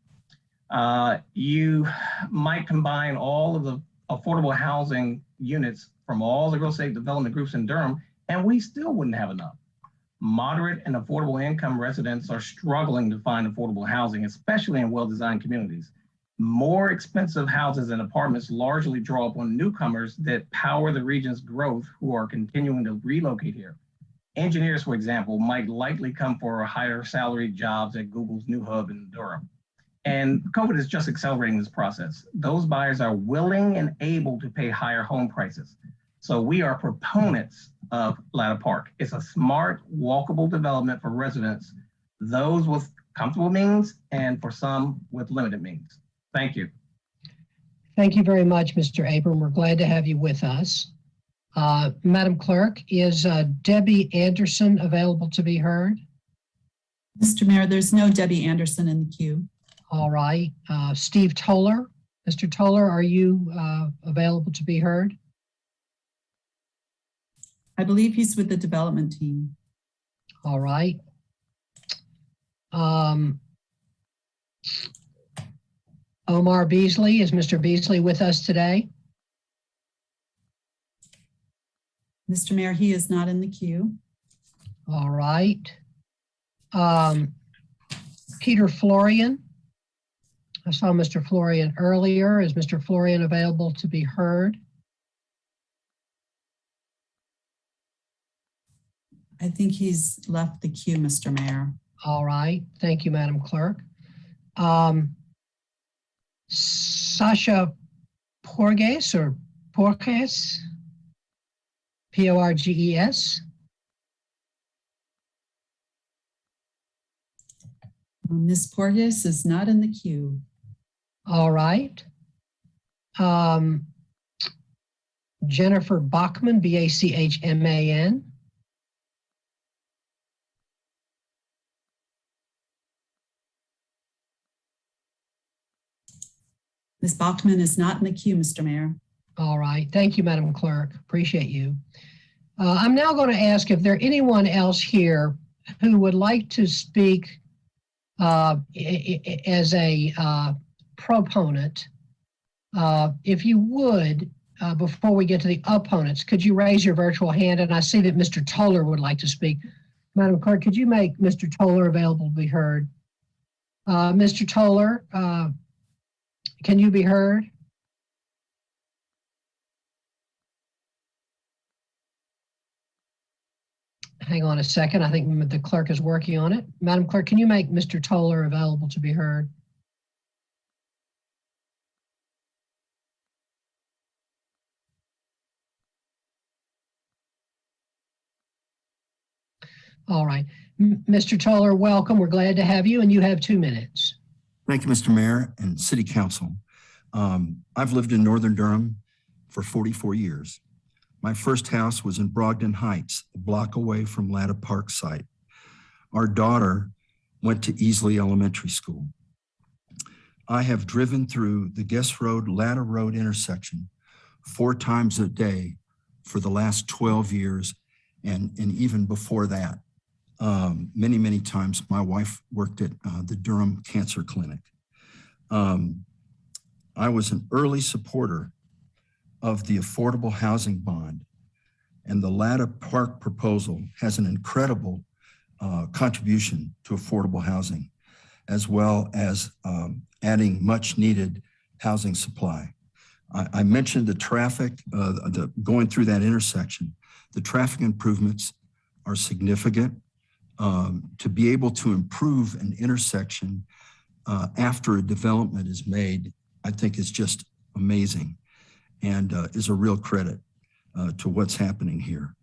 You might combine all of the affordable housing units from all the real estate development groups in Durham, and we still wouldn't have enough. Moderate and affordable income residents are struggling to find affordable housing, especially in well-designed communities. More expensive houses and apartments largely draw upon newcomers that power the region's growth who are continuing to relocate here. Engineers, for example, might likely come for higher salaried jobs at Google's new hub in Durham. And COVID is just accelerating this process. Those buyers are willing and able to pay higher home prices. So we are proponents of Latta Park. It's a smart, walkable development for residents, those with comfortable means and for some with limited means. Thank you. Thank you very much, Mr. Abram. We're glad to have you with us. Madam Clerk, is Debbie Anderson available to be heard? Mr. Mayor, there's no Debbie Anderson in the queue. All right. Steve Toller. Mr. Toller, are you available to be heard? I believe he's with the development team. All right. Omar Beasley, is Mr. Beasley with us today? Mr. Mayor, he is not in the queue. All right. Peter Florian. I saw Mr. Florian earlier. Is Mr. Florian available to be heard? I think he's left the queue, Mr. Mayor. All right. Thank you, Madam Clerk. Sasha Porges or Porges? P-O-R-G-E-S. Ms. Porges is not in the queue. All right. Jennifer Bachman, B-A-C-H-M-A-N. Ms. Bachman is not in the queue, Mr. Mayor. All right. Thank you, Madam Clerk. Appreciate you. I'm now going to ask if there anyone else here who would like to speak as a proponent. If you would, before we get to the opponents, could you raise your virtual hand? And I see that Mr. Toller would like to speak. Madam Clerk, could you make Mr. Toller available to be heard? Mr. Toller, can you be heard? Hang on a second. I think the clerk is working on it. Madam Clerk, can you make Mr. Toller available to be heard? All right. Mr. Toller, welcome. We're glad to have you, and you have 2 minutes. Thank you, Mr. Mayor and City Council. I've lived in Northern Durham for 44 years. My first house was in Brogden Heights, a block away from Latta Park site. Our daughter went to Easley Elementary School. I have driven through the Guest Road, Latta Road intersection 4 times a day for the last 12 years, and even before that. Many, many times. My wife worked at the Durham Cancer Clinic. I was an early supporter of the affordable housing bond, and the Latta Park proposal has an incredible contribution to affordable housing, as well as adding much needed housing supply. I mentioned the traffic, going through that intersection. The traffic improvements are significant. To be able to improve an intersection after a development is made, I think is just amazing, and is a real credit to what's happening here.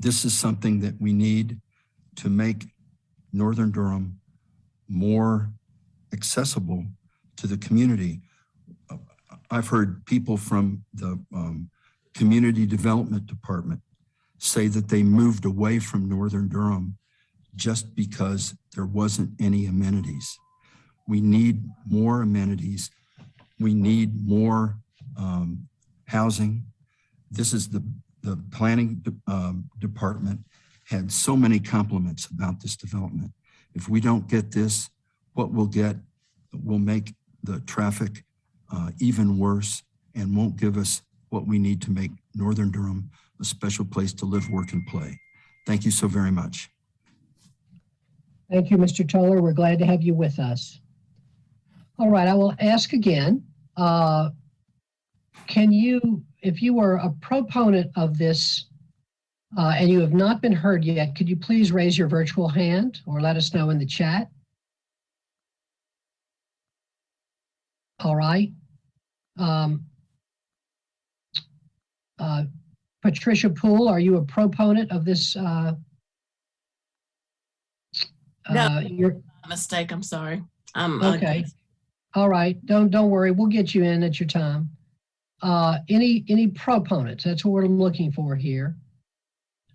This is something that we need to make Northern Durham more accessible to the community. I've heard people from the Community Development Department say that they moved away from Northern Durham just because there wasn't any amenities. We need more amenities. We need more housing. This is the planning department had so many compliments about this development. If we don't get this, what we'll get will make the traffic even worse and won't give us what we need to make Northern Durham a special place to live, work, and play. Thank you so very much. Thank you, Mr. Toller. We're glad to have you with us. All right, I will ask again. Can you, if you were a proponent of this and you have not been heard yet, could you please raise your virtual hand or let us know in the chat? All right. Patricia Poole, are you a proponent of this? No, mistake. I'm sorry. Okay. All right. Don't worry. We'll get you in at your time. Any proponents? That's what we're looking for here.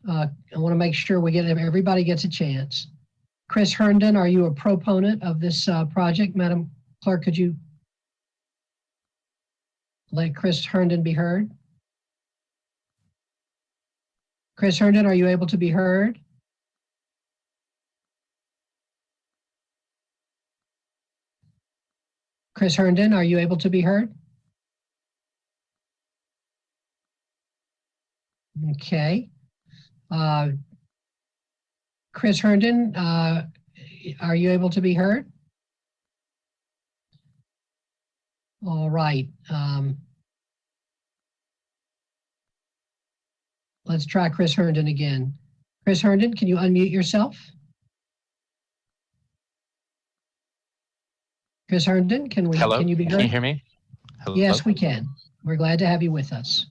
I want to make sure we get everybody gets a chance. Chris Herndon, are you a proponent of this project? Madam Clerk, could you let Chris Herndon be heard? Chris Herndon, are you able to be heard? Chris Herndon, are you able to be heard? Okay. Chris Herndon, are you able to be heard? All right. Let's try Chris Herndon again. Chris Herndon, can you unmute yourself? Chris Herndon, can you be heard? Can you hear me? Hello? Yes, we can. We're glad to have you with us.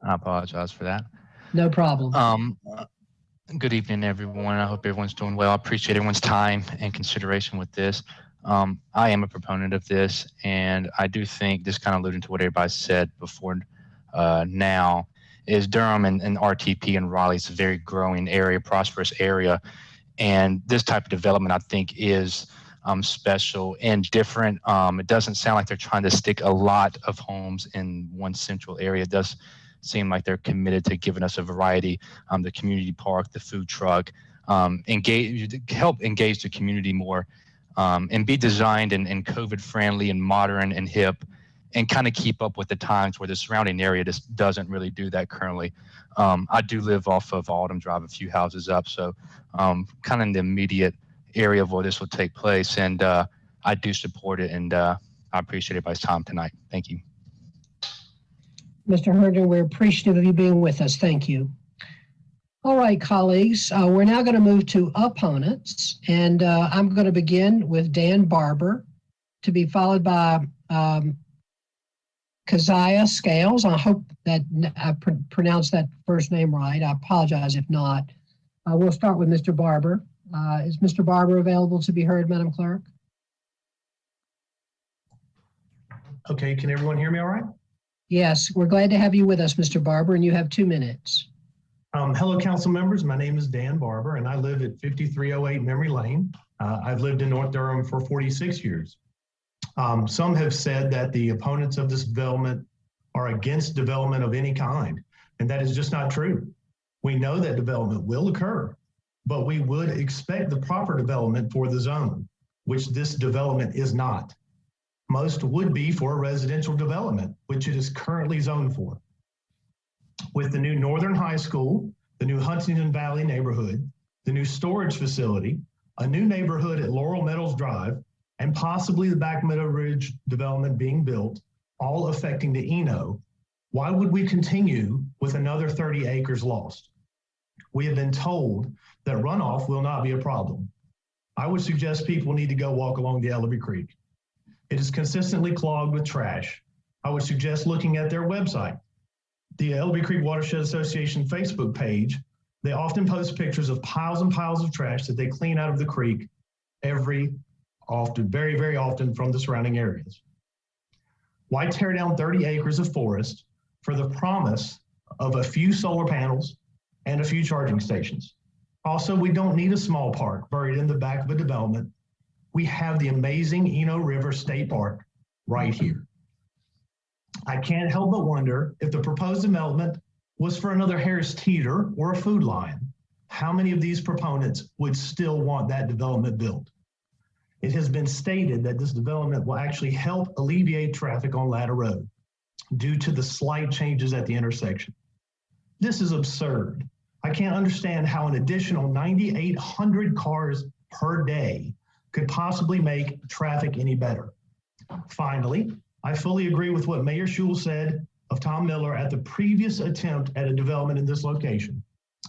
I apologize for that. No problem. Good evening, everyone. I hope everyone's doing well. I appreciate everyone's time and consideration with this. I am a proponent of this, and I do think this kind of alluding to what everybody said before now is Durham and RTP and Raleigh is a very growing area, prosperous area. And this type of development, I think, is special and different. It doesn't sound like they're trying to stick a lot of homes in one central area. It does seem like they're committed to giving us a variety, the community park, the food truck, help engage the community more, and be designed and COVID friendly and modern and hip and kind of keep up with the times where the surrounding area just doesn't really do that currently. I do live off of Autumn Drive, a few houses up, so kind of in the immediate area of where this will take place, and I do support it, and I appreciate everybody's time tonight. Thank you. Mr. Herndon, we're appreciative of you being with us. Thank you. All right, colleagues, we're now going to move to opponents, and I'm going to begin with Dan Barber, to be followed by Keziah Scales. I hope that I pronounced that first name right. I apologize if not. We'll start with Mr. Barber. Is Mr. Barber available to be heard, Madam Clerk? Okay, can everyone hear me all right? Yes, we're glad to have you with us, Mr. Barber, and you have 2 minutes. Hello, council members. My name is Dan Barber, and I live at 5308 Memory Lane. I've lived in North Durham for 46 years. Some have said that the opponents of this development are against development of any kind, and that is just not true. We know that development will occur, but we would expect the proper development for the zone, which this development is not. Most would be for a residential development, which it is currently zoned for. With the new Northern High School, the new Huntington Valley neighborhood, the new storage facility, a new neighborhood at Laurel Meadows Drive, and possibly the Back Meadow Ridge development being built, all affecting the Eno, why would we continue with another 30 acres lost? We have been told that runoff will not be a problem. I would suggest people need to go walk along the Ellerby Creek. It is consistently clogged with trash. I would suggest looking at their website. The Ellerby Creek Watershed Association Facebook page, they often post pictures of piles and piles of trash that they clean out of the creek very often from the surrounding areas. Why tear down 30 acres of forest for the promise of a few solar panels and a few charging stations? Also, we don't need a small park buried in the back of a development. We have the amazing Eno River State Park right here. I can't help but wonder if the proposed development was for another Harris Teeter or a Food Lion, how many of these proponents would still want that development built? It has been stated that this development will actually help alleviate traffic on Latta Road due to the slight changes at the intersection. This is absurd. I can't understand how an additional 9,800 cars per day could possibly make traffic any better. Finally, I fully agree with what Mayor Schul said of Tom Miller at the previous attempt at a development in this location,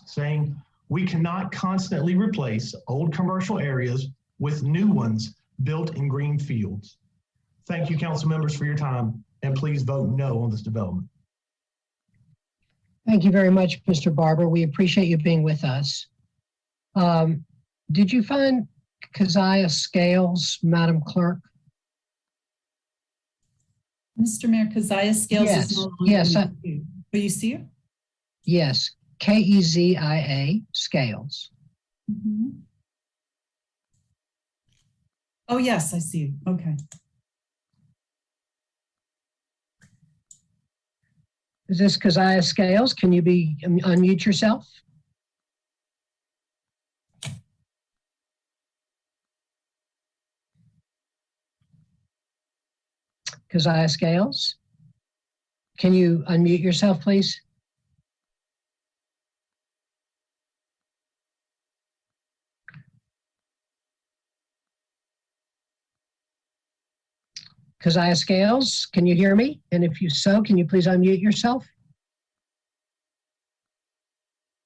saying we cannot constantly replace old commercial areas with new ones built in green fields. Thank you, council members, for your time, and please vote no on this development. Thank you very much, Mr. Barber. We appreciate you being with us. Did you find Keziah Scales, Madam Clerk? Mr. Mayor, Keziah Scales is no longer. Yes. But you see it? Yes, Kezia Scales. Mm-hmm. Oh, yes, I see. Okay. Is this Keziah Scales? Can you unmute yourself? Keziah Scales? Can you unmute yourself, please? Keziah Scales, can you hear me? And if you so, can you please unmute yourself?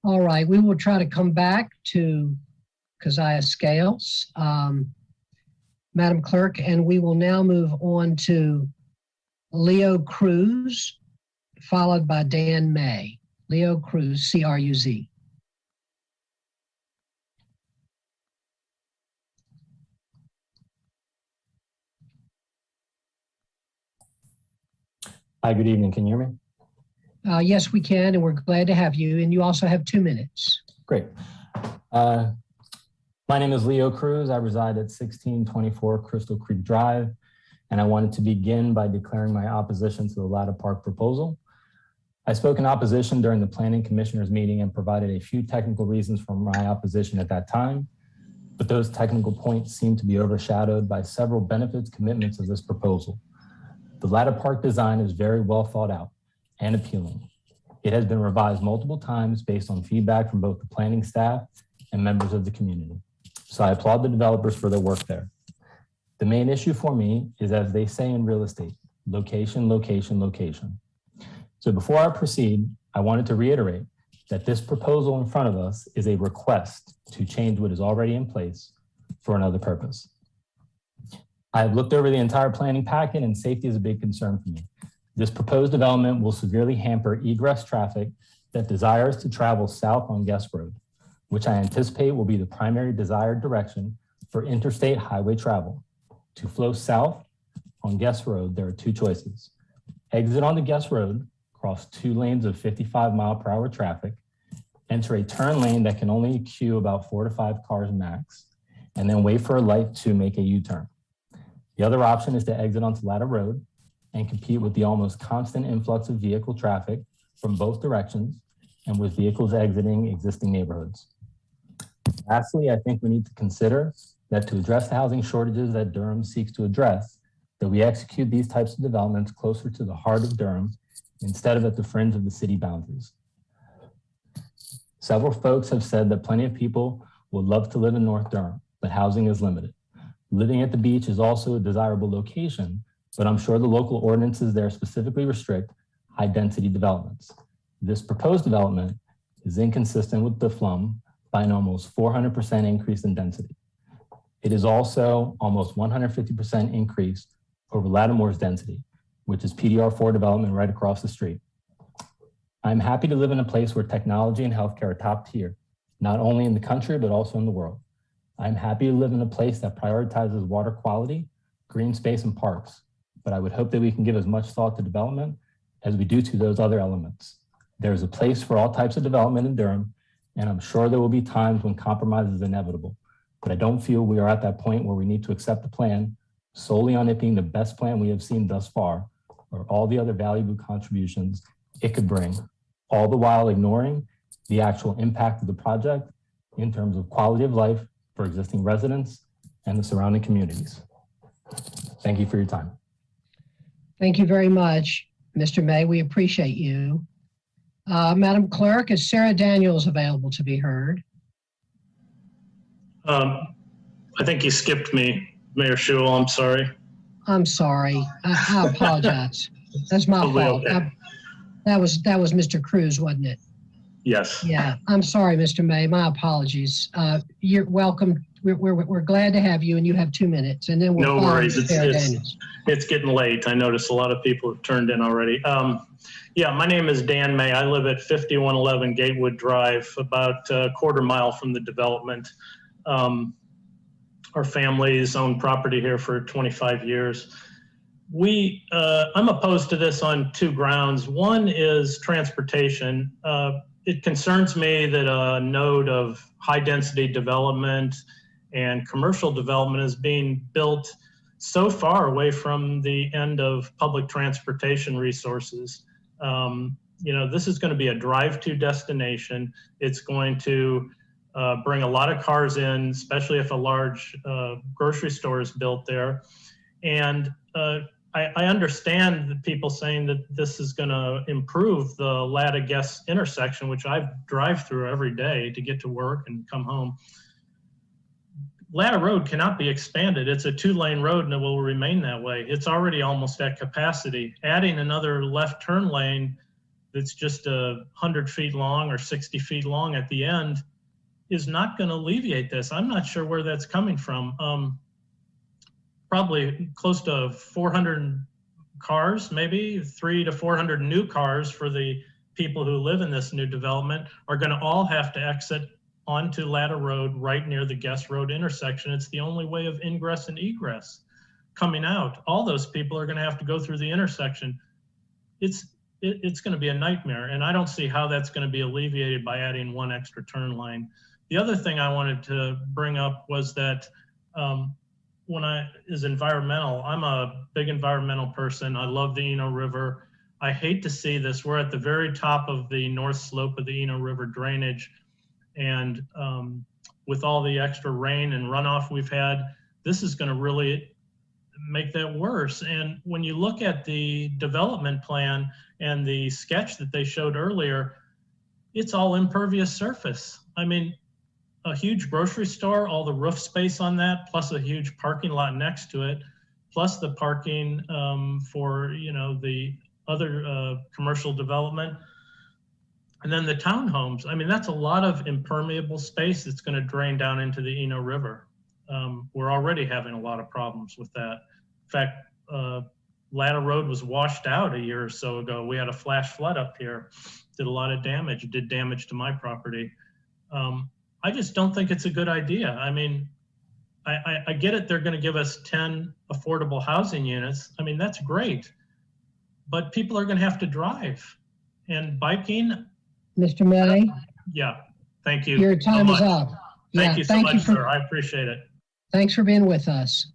All right, we will try to come back to Keziah Scales, Madam Clerk, and we will now move on to Leo Cruz, followed by Dan May. Leo Cruz, C-R-U-Z. Hi, good evening. Can you hear me? Yes, we can, and we're glad to have you. And you also have 2 minutes. Great. My name is Leo Cruz. I reside at 1624 Crystal Creek Drive, and I wanted to begin by declaring my opposition to the Latta Park proposal. I spoke in opposition during the Planning Commissioners meeting and provided a few technical reasons for my opposition at that time, but those technical points seem to be overshadowed by several benefits commitments of this proposal. The Latta Park design is very well thought out and appealing. It has been revised multiple times based on feedback from both the planning staff and members of the community. So I applaud the developers for their work there. The main issue for me is, as they say in real estate, location, location, location. So before I proceed, I wanted to reiterate that this proposal in front of us is a request to change what is already in place for another purpose. I have looked over the entire planning packet and safety is a big concern for me. This proposed development will severely hamper egress traffic that desires to travel south on Guest Road, which I anticipate will be the primary desired direction for interstate highway travel. To flow south on Guest Road, there are two choices. Exit onto Guest Road, cross 2 lanes of 55-mile-per-hour traffic, enter a turn lane that can only queue about 4 to 5 cars max, and then wait for a light to make a U-turn. The other option is to exit onto Latta Road and compete with the almost constant influx of vehicle traffic from both directions and with vehicles exiting existing neighborhoods. Lastly, I think we need to consider that to address the housing shortages that Durham seeks to address, that we execute these types of developments closer to the heart of Durham instead of at the fringe of the city boundaries. Several folks have said that plenty of people would love to live in North Durham, but housing is limited. Living at the beach is also a desirable location, but I'm sure the local ordinances there specifically restrict high-density developments. This proposed development is inconsistent with the FLUM by an almost 400% increase in density. It is also almost 150% increase over Lattimore's density, which is PDR4 development right across the street. I'm happy to live in a place where technology and healthcare are top tier, not only in the country, but also in the world. I'm happy to live in a place that prioritizes water quality, green space, and parks, but I would hope that we can give as much thought to development as we do to those other elements. There is a place for all types of development in Durham, and I'm sure there will be times when compromise is inevitable, but I don't feel we are at that point where we need to accept the plan solely on it being the best plan we have seen thus far, or all the other valuable contributions it could bring, all the while ignoring the actual impact of the project in terms of quality of life for existing residents and the surrounding communities. Thank you for your time. Thank you very much, Mr. May. We appreciate you. Madam Clerk, is Sarah Daniels available to be heard? I think you skipped me, Mayor Schewel. I'm sorry. I'm sorry. I apologize. That's my fault. Okay. That was Mr. Cruz, wasn't it? Yes. Yeah, I'm sorry, Mr. May. My apologies. You're welcome. We're glad to have you, and you have 2 minutes, and then we'll No worries. Daniels. It's getting late. I noticed a lot of people have turned in already. Yeah, my name is Dan May. I live at 5111 Gatewood Drive, about a quarter mile from the development. Our family's owned property here for 25 years. I'm opposed to this on 2 grounds. One is transportation. It concerns me that a node of high density development and commercial development is being built so far away from the end of public transportation resources. You know, this is going to be a drive-to destination. It's going to bring a lot of cars in, especially if a large grocery store is built there. And I understand the people saying that this is going to improve the Latta Guest intersection, which I drive through every day to get to work and come home. Latta Road cannot be expanded. It's a 2-lane road and it will remain that way. It's already almost at capacity. Adding another left turn lane that's just 100 feet long or 60 feet long at the end is not going to alleviate this. I'm not sure where that's coming from. Probably close to 400 cars, maybe 300 to 400 new cars for the people who live in this new development are going to all have to exit onto Latta Road right near the Guest Road intersection. It's the only way of ingress and egress coming out. All those people are going to have to go through the intersection. It's going to be a nightmare, and I don't see how that's going to be alleviated by adding 1 extra turn lane. The other thing I wanted to bring up was that is environmental. I'm a big environmental person. I love the Eno River. I hate to see this. We're at the very top of the north slope of the Eno River drainage. And with all the extra rain and runoff we've had, this is going to really make that worse. And when you look at the development plan and the sketch that they showed earlier, it's all impervious surface. I mean, a huge grocery store, all the roof space on that, plus a huge parking lot next to it, plus the parking for, you know, the other commercial development. And then the townhomes. I mean, that's a lot of impermeable space that's going to drain down into the Eno River. We're already having a lot of problems with that. In fact, Latta Road was washed out a year or so ago. We had a flash flood up here, did a lot of damage. It did damage to my property. I just don't think it's a good idea. I mean, I get it. They're going to give us 10 affordable housing units. I mean, that's great, but people are going to have to drive and biking. Mr. May? Yeah, thank you. Your time is up. Thank you so much, sir. I appreciate it. Thanks for being with us.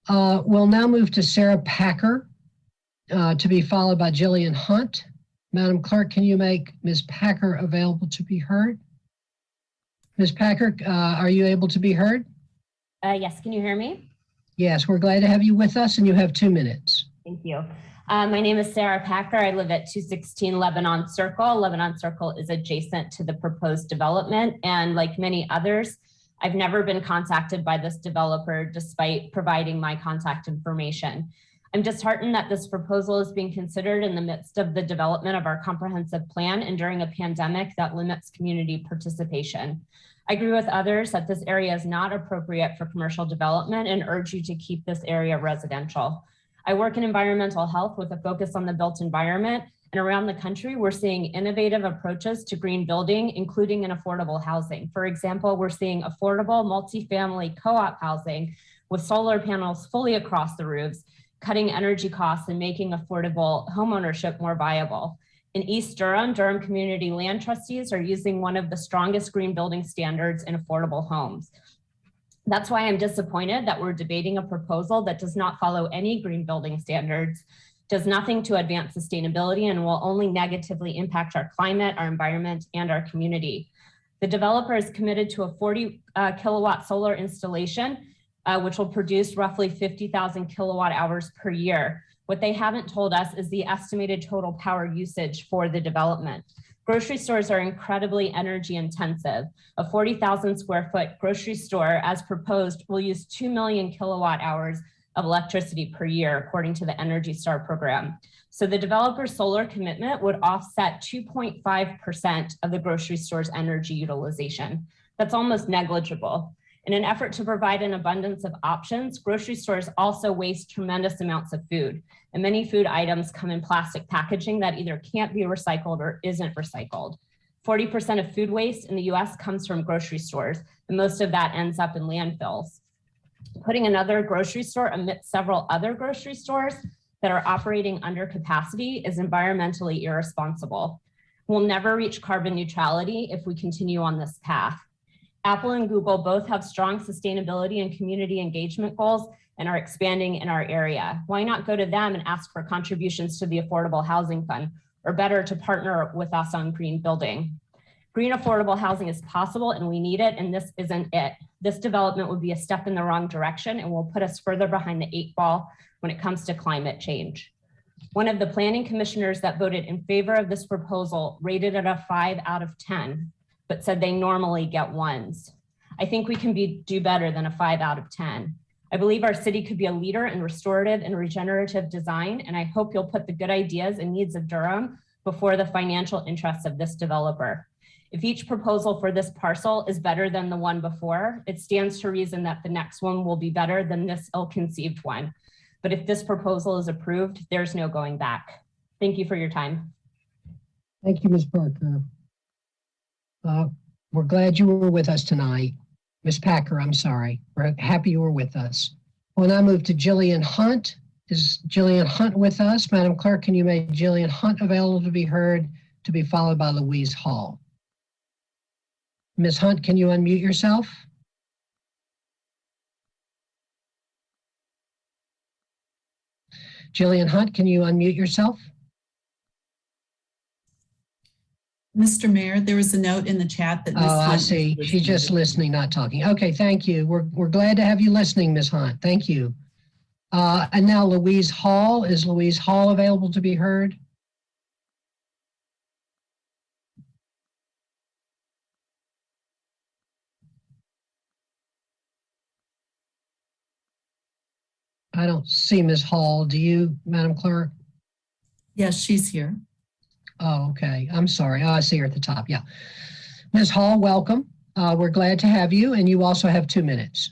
We'll now move to Sarah Packer, to be followed by Jillian Hunt. Madam Clerk, can you make Ms. Packer available to be heard? Ms. Packer, are you able to be heard? Yes, can you hear me? Yes, we're glad to have you with us, and you have 2 minutes. Thank you. My name is Sarah Packer. I live at 216 Lebanon Circle. Lebanon Circle is adjacent to the proposed development, and like many others, I've never been contacted by this developer despite providing my contact information. I'm disheartened that this proposal is being considered in the midst of the development of our comprehensive plan and during a pandemic that limits community participation. I agree with others that this area is not appropriate for commercial development and urge you to keep this area residential. I work in environmental health with a focus on the built environment, and around the country, we're seeing innovative approaches to green building, including in affordable housing. For example, we're seeing affordable multifamily co-op housing with solar panels fully across the roofs, cutting energy costs and making affordable homeownership more viable. In East Durham, Durham Community Land Trustees are using one of the strongest green building standards in affordable homes. That's why I'm disappointed that we're debating a proposal that does not follow any green building standards, does nothing to advance sustainability, and will only negatively impact our climate, our environment, and our community. The developer is committed to a 40 kilowatt solar installation, which will produce roughly 50,000 kilowatt hours per year. What they haven't told us is the estimated total power usage for the development. Grocery stores are incredibly energy intensive. A 40,000 square foot grocery store, as proposed, will use 2 million kilowatt hours of electricity per year, according to the Energy Star program. So the developer's solar commitment would offset 2.5% of the grocery store's energy utilization. That's almost negligible. In an effort to provide an abundance of options, grocery stores also waste tremendous amounts of food, and many food items come in plastic packaging that either can't be recycled or isn't recycled. 40% of food waste in the US comes from grocery stores, and most of that ends up in landfills. Putting another grocery store amidst several other grocery stores that are operating under capacity is environmentally irresponsible. We'll never reach carbon neutrality if we continue on this path. Apple and Google both have strong sustainability and community engagement goals and are expanding in our area. Why not go to them and ask for contributions to the Affordable Housing Fund, or better, to partner with us on green building? Green affordable housing is possible and we need it, and this isn't it. This development would be a step in the wrong direction and will put us further behind the 8 ball when it comes to climate change. One of the planning commissioners that voted in favor of this proposal rated it a 5 out of 10, but said they normally get 1s. I think we can do better than a 5 out of 10. I believe our city could be a leader in restorative and regenerative design, and I hope you'll put the good ideas and needs of Durham before the financial interests of this developer. If each proposal for this parcel is better than the one before, it stands to reason that the next one will be better than this ill-conceived one. But if this proposal is approved, there's no going back. Thank you for your time. Thank you, Ms. Parker. We're glad you were with us tonight. Ms. Packer, I'm sorry. We're happy you were with us. We'll now move to Jillian Hunt. Is Jillian Hunt with us? Madam Clerk, can you make Jillian Hunt available to be heard, to be followed by Louise Hall? Ms. Hunt, can you unmute yourself? Jillian Hunt, can you unmute yourself? Mr. Mayor, there was a note in the chat that Ms. Hunt. I see. She's just listening, not talking. Okay, thank you. We're glad to have you listening, Ms. Hunt. Thank you. And now Louise Hall. Is Louise Hall available to be heard? I don't see Ms. Hall. Do you, Madam Clerk? Yes, she's here. Oh, okay. I'm sorry. Oh, I see her at the top. Yeah. Ms. Hall, welcome. We're glad to have you, and you also have 2 minutes.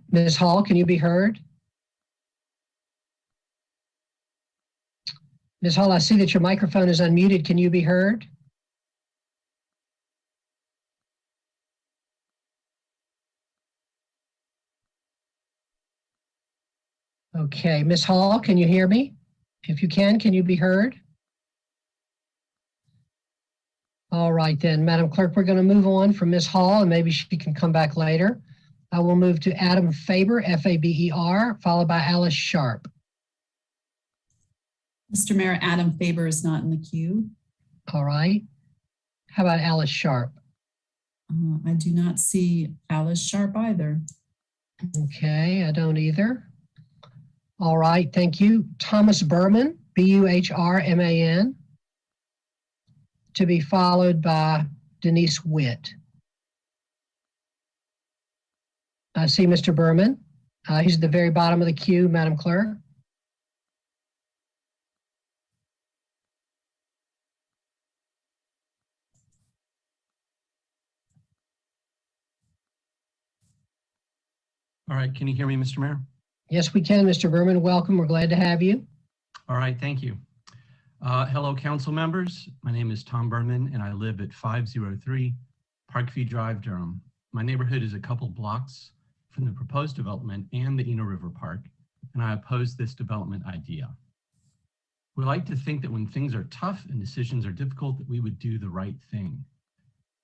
Ms. Hall, can you be heard? Ms. Hall, I see that your microphone is unmuted. Can you be heard? Okay, Ms. Hall, can you hear me? If you can you be heard? All right then, Madam Clerk, we're going to move on from Ms. Hall and maybe she can come back later. I will move to Adam Faber, F-A-B-E-R, followed by Alice Sharp. Mr. Mayor, Adam Faber is not in the queue. All right. How about Alice Sharp? I do not see Alice Sharp either. Okay, I don't either. All right, thank you. Thomas Berman, B-U-H-R-M-A-N, to be followed by Denise Witt. I see Mr. Berman. He's at the very bottom of the queue, Madam Clerk. All right, can you hear me, Mr. Mayor? Yes, we can, Mr. Berman. Welcome. We're glad to have you. All right, thank you. Hello, council members. My name is Tom Berman, and I live at 503 Parkview Drive, Durham. My neighborhood is a couple blocks from the proposed development and the Eno River Park, and I oppose this development idea. We like to think that when things are tough and decisions are difficult, that we would do the right thing.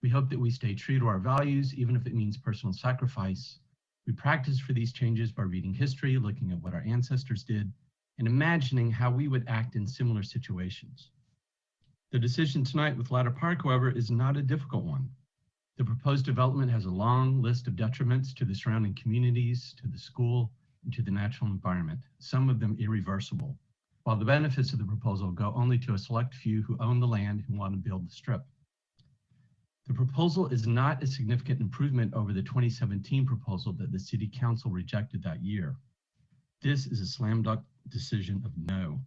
We hope that we stay true to our values, even if it means personal sacrifice. We practice for these changes by reading history, looking at what our ancestors did, and imagining how we would act in similar situations. The decision tonight with Latta Park, however, is not a difficult one. The proposed development has a long list of detriments to the surrounding communities, to the school, and to the natural environment, some of them irreversible, while the benefits of the proposal go only to a select few who own the land and want to build the strip. The proposal is not a significant improvement over the 2017 proposal that the City Council rejected that year. This is a slam dunk decision of no.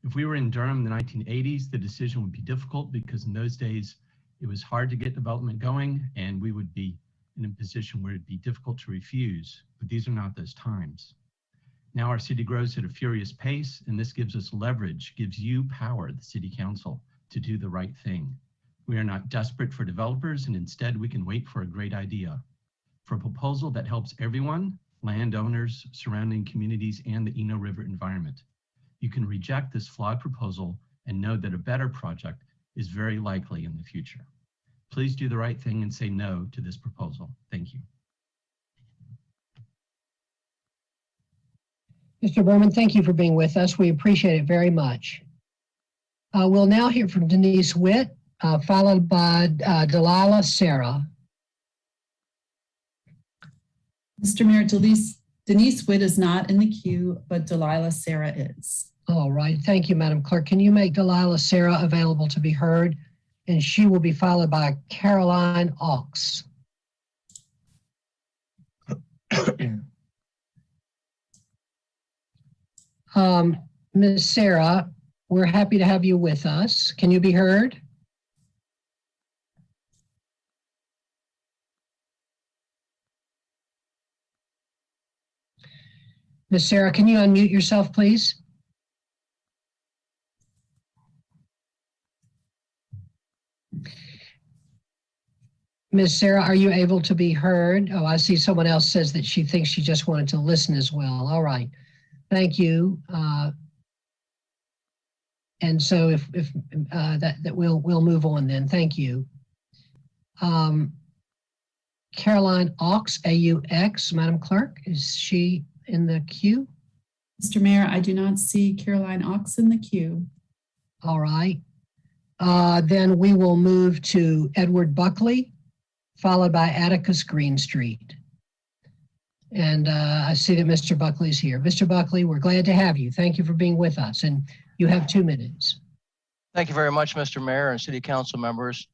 If we were in Durham in the 1980s, the decision would be difficult because in those days, it was hard to get development going and we would be in a position where it'd be difficult to refuse, but these are not those times. Now our city grows at a furious pace and this gives us leverage, gives you power, the City Council, to do the right thing. We are not desperate for developers and instead we can wait for a great idea. For a proposal that helps everyone, landowners, surrounding communities, and the Eno River environment. You can reject this flawed proposal and know that a better project is very likely in the future. Please do the right thing and say no to this proposal. Thank you. Mr. Berman, thank you for being with us. We appreciate it very much. We'll now hear from Denise Witt, followed by Delilah Sarah. Mr. Mayor, Denise Witt is not in the queue, but Delilah Sarah is. All right, thank you, Madam Clerk. Can you make Delilah Sarah available to be heard? And she will be followed by Caroline Ox. Ms. Sarah, we're happy to have you with us. Can you be heard? Ms. Sarah, can you unmute yourself, please? Ms. Sarah, are you able to be heard? Oh, I see someone else says that she thinks she just wanted to listen as well. All right. Thank you. And so if we'll move on then. Thank you. Caroline Ox, A-U-X, Madam Clerk, is she in the queue? Mr. Mayor, I do not see Caroline Ox in the queue. All right. then we will move to Edward Buckley, followed by Atticus Green Street. And I see that Mr. Buckley's here. Mr. Buckley, we're glad to have you. Thank you for being with us. And you have 2 minutes. Thank you very much, Mr. Mayor and City Council members.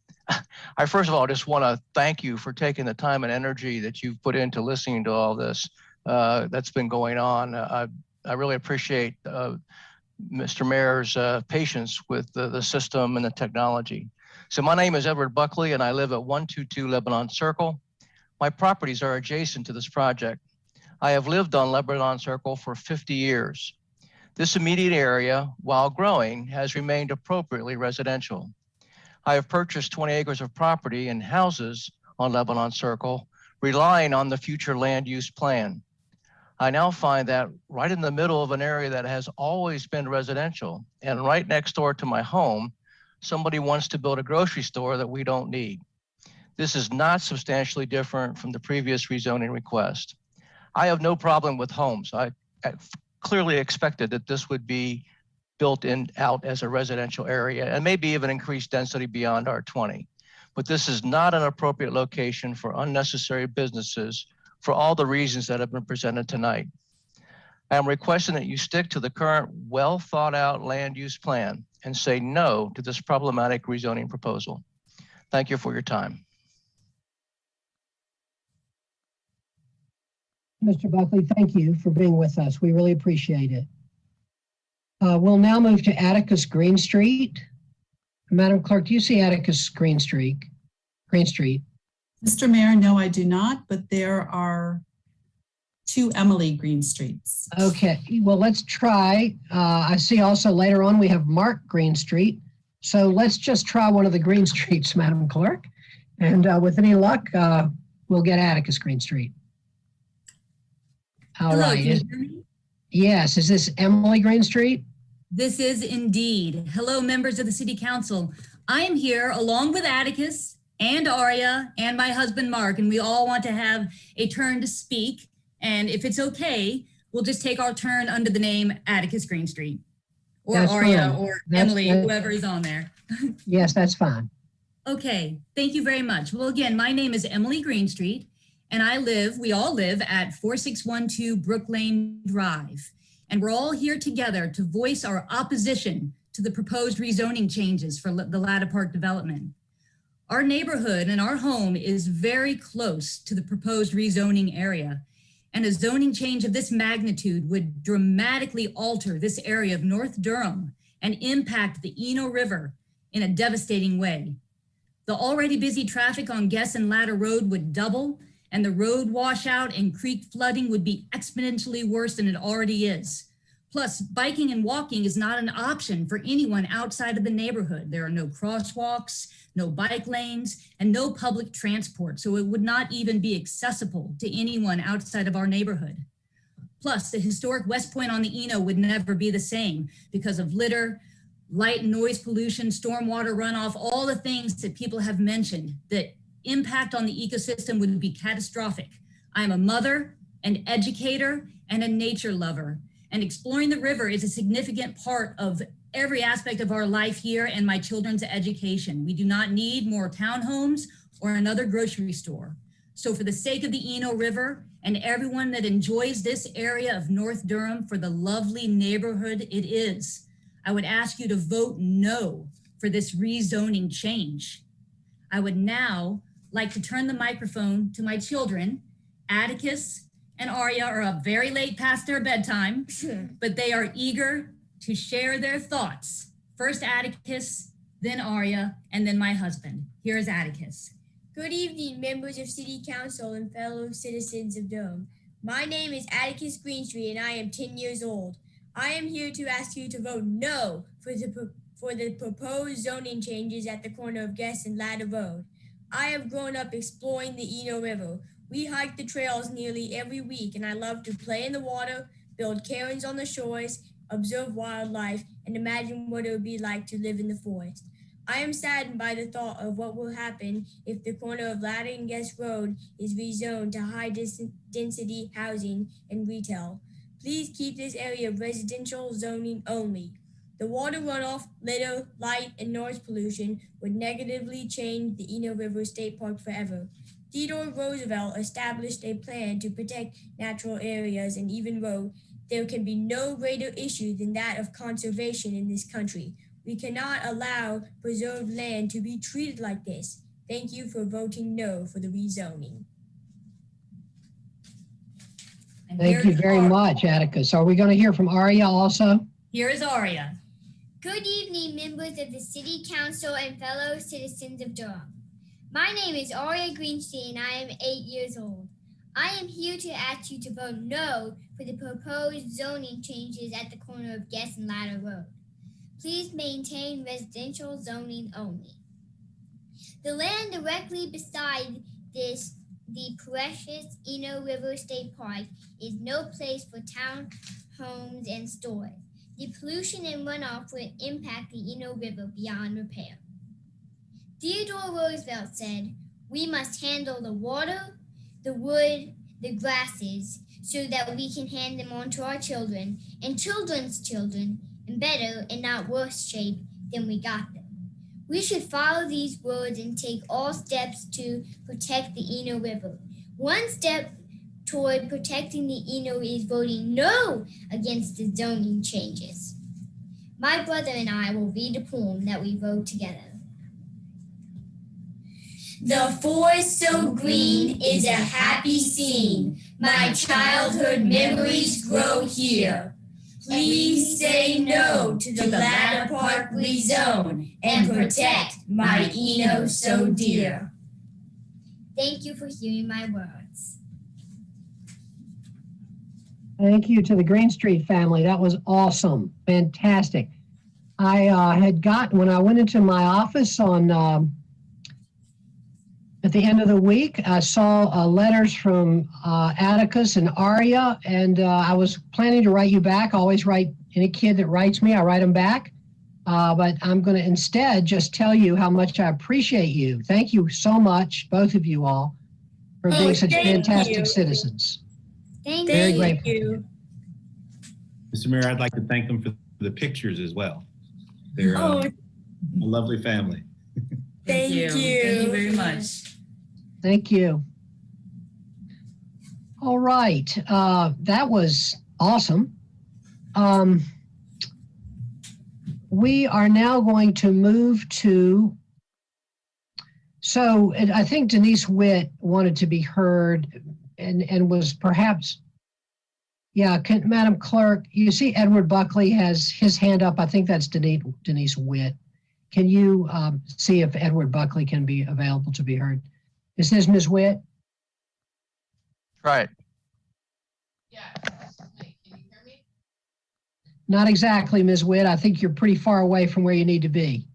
I first of all just want to thank you for taking the time and energy that you've put into listening to all this that's been going on. I really appreciate Mr. Mayor's patience with the system and the technology. So my name is Edward Buckley and I live at 122 Lebanon Circle. My properties are adjacent to this project. I have lived on Lebanon Circle for 50 years. This immediate area, while growing, has remained appropriately residential. I have purchased 20 acres of property and houses on Lebanon Circle, relying on the future land use plan. I now find that right in the middle of an area that has always been residential and right next door to my home, somebody wants to build a grocery store that we don't need. This is not substantially different from the previous rezoning request. I have no problem with homes. I clearly expected that this would be built out as a residential area and maybe even increased density beyond R20. But this is not an appropriate location for unnecessary businesses for all the reasons that have been presented tonight. I am requesting that you stick to the current well thought out land use plan and say no to this problematic rezoning proposal. Thank you for your time. Mr. Buckley, thank you for being with us. We really appreciate it. We'll now move to Atticus Green Street. Madam Clerk, do you see Atticus Green Street? Mr. Mayor, no, I do not, but there are 2 Emily Green Streets. Okay, well, let's try. I see also later on we have Mark Green Street. So let's just try one of the Green Streets, Madam Clerk. And with any luck, we'll get Atticus Green Street. All Hello, right. can you hear me? Yes, is this Emily Green Street? This is indeed. Hello, members of the City Council. I am here along with Atticus and Aria and my husband, Mark, and we all want to have a turn to speak. And if it's okay, we'll just take our turn under the name Atticus Green Street. Or That's Aria fine. or That's- Emily, that- whoever is on there. Yes, that's fine. Okay, thank you very much. Well, again, my name is Emily Green Street, and we all live at 4612 Brook Lane Drive. And we're all here together to voice our opposition to the proposed rezoning changes for the Latta Park development. Our neighborhood and our home is very close to the proposed rezoning area. And a zoning change of this magnitude would dramatically alter this area of North Durham and impact the Eno River in a devastating way. The already busy traffic on Guess and Latta Road would double, and the road washout and creek flooding would be exponentially worse than it already is. Plus, biking and walking is not an option for anyone outside of the neighborhood. There are no crosswalks, no bike lanes, and no public transport, so it would not even be accessible to anyone outside of our neighborhood. Plus, the historic West Point on the Eno would never be the same because of litter, light and noise pollution, stormwater runoff, all the things that people have mentioned. The impact on the ecosystem would be catastrophic. I am a mother, an educator, and a nature lover. And exploring the river is a significant part of every aspect of our life here and my children's education. We do not need more townhomes or another grocery store. So for the sake of the Eno River and everyone that enjoys this area of North Durham for the lovely neighborhood it is, I would ask you to vote no for this rezoning change. I would now like to turn the microphone to my children. Atticus and Aria are up very late past their bedtime, but they are eager to share their thoughts. First Atticus, then Aria, and then my husband. Here is Atticus. Good evening, members of City Council and fellow citizens of Durham. My name is Atticus Greenstreet and I am 10 years old. I am here to ask you to vote no for the proposed zoning changes at the corner of Guest and Latta Road. I have grown up exploring the Eno River. We hike the trails nearly every week and I love to play in the water, build cairns on the shores, observe wildlife, and imagine what it would be like to live in the forest. I am saddened by the thought of what will happen if the corner of Latta and Guest Road is rezoned to high density housing and retail. Please keep this area residential zoning only. The water runoff, litter, light, and noise pollution would negatively change the Eno River State Park forever. Theodore Roosevelt established a plan to protect natural areas and even wrote, "There can be no greater issue than that of conservation in this country. We cannot allow preserved land to be treated like this. Thank you for voting no for the rezoning." And Thank you very much, Atticus. Are we going to hear from Aria also? Here is Aria. Good evening, members of the City Council and fellow citizens of Durham. My name is Aria Greenstein and I am 8 years old. I am here to ask you to vote no for the proposed zoning changes at the corner of Guest and Latta Road. Please maintain residential zoning only. The land directly beside this, the precious Eno River State Park, is no place for town homes and stores. The pollution and runoff will impact the Eno River beyond repair. Theodore Roosevelt said, "We must handle the water, the wood, the grasses, so that we can hand them on to our children and children's children in better and not worse shape than we got them." We should follow these words and take all steps to protect the Eno River. One step toward protecting the Eno is voting no against the zoning changes. My brother and I will read a poem that we wrote together. The forest so green is a happy scene. My childhood memories grow here. Please say no to the Latta Park rezone and protect my Eno so dear. Thank you for hearing my words. Thank you to the Green Street family. That was awesome. Fantastic. I when I went into my office on at the end of the week, I saw letters from Atticus and Aria, and I was planning to write you back. I always write any kid that writes me, I write them back. But I'm going to instead just tell you how much I appreciate you. Thank you so much, both of you all, for being such fantastic citizens. Thank Very you. grateful. Mr. Mayor, I'd like to thank them for the pictures as well. They're a lovely family. Thank you. Thank you very much. Thank you. All right. That was awesome. We are now going to move to, I think Denise Witt wanted to be heard and was perhaps, Madam Clerk, you see Edward Buckley has his hand up. I think that's Denise Witt. Can you see if Edward Buckley can be available to be heard? Is this Ms. Witt? Right. Not exactly, Ms. Witt. I think you're pretty far away from where you need to be.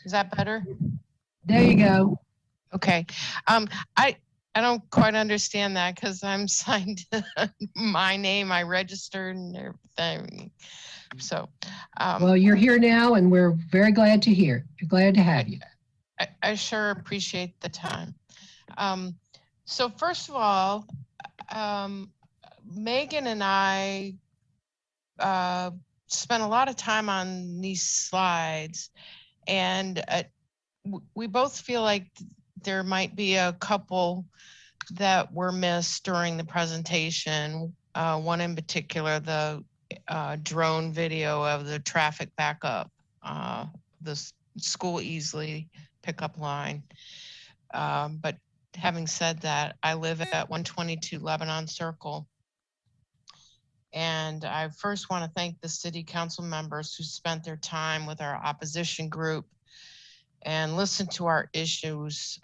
Is that better? There you go. Okay. I don't quite understand that because I'm signed my name, I registered and everything. So, well, you're here now and we're very glad to have you. I sure appreciate the time. So first of all, Megan and I spent a lot of time on these slides, and we both feel like there might be a couple that were missed during the presentation. One in particular, the drone video of the traffic backup, the school easily pickup line. But having said that, I live at 122 Lebanon Circle. And I first want to thank the city council members who spent their time with our opposition group and listened to our issues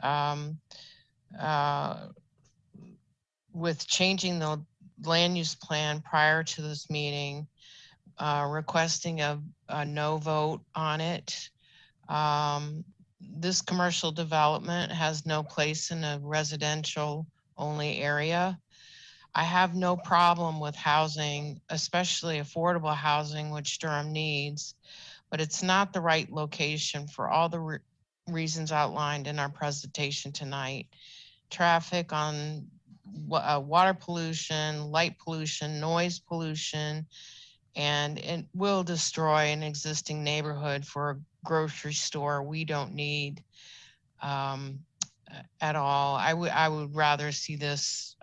with changing the land use plan prior to this meeting, requesting a no vote on it. This commercial development has no place in a residential only area. I have no problem with housing, especially affordable housing, which Durham needs, but it's not the right location for all the reasons outlined in our presentation tonight. Traffic on water pollution, light pollution, noise pollution, and it will destroy an existing neighborhood for a grocery store we don't need at all. I would rather see this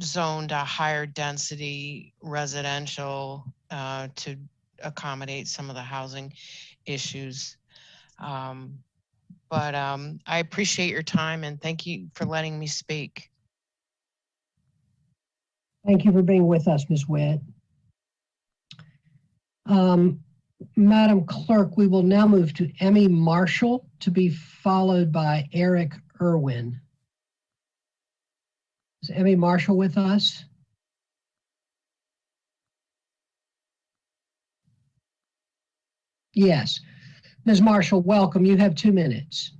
zoned a higher density residential to accommodate some of the housing issues. But I appreciate your time and thank you for letting me speak. Thank you for being with us, Ms. Witt. Madam Clerk, we will now move to Emmy Marshall to be followed by Eric Irwin. Is Emmy Marshall with us? Yes. Ms. Marshall, welcome. You have 2 minutes.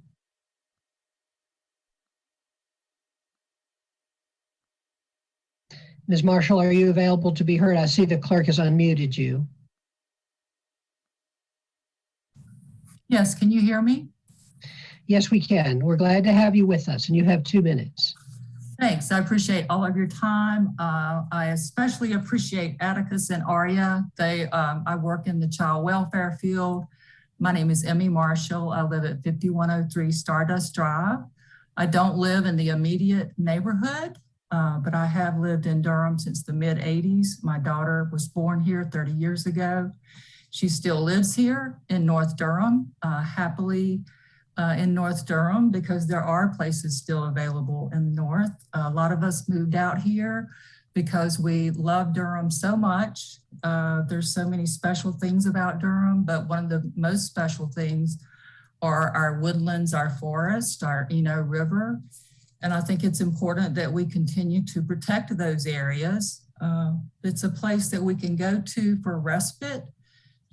Ms. Marshall, are you available to be heard? I see the clerk has unmuted you. Yes, can you hear me? Yes, we can. We're glad to have you with us, and you have 2 minutes. Thanks. I appreciate all of your time. I especially appreciate Atticus and Aria. I work in the child welfare field. My name is Emmy Marshall. I live at 5103 Stardust Drive. I don't live in the immediate neighborhood, but I have lived in Durham since the mid-'80s. My daughter was born here 30 years ago. She still lives here in North Durham, happily in North Durham, because there are places still available in the north. A lot of us moved out here because we love Durham so much. There's so many special things about Durham, but one of the most special things are our woodlands, our forest, our Eno River. And I think it's important that we continue to protect those areas. It's a place that we can go to for respite,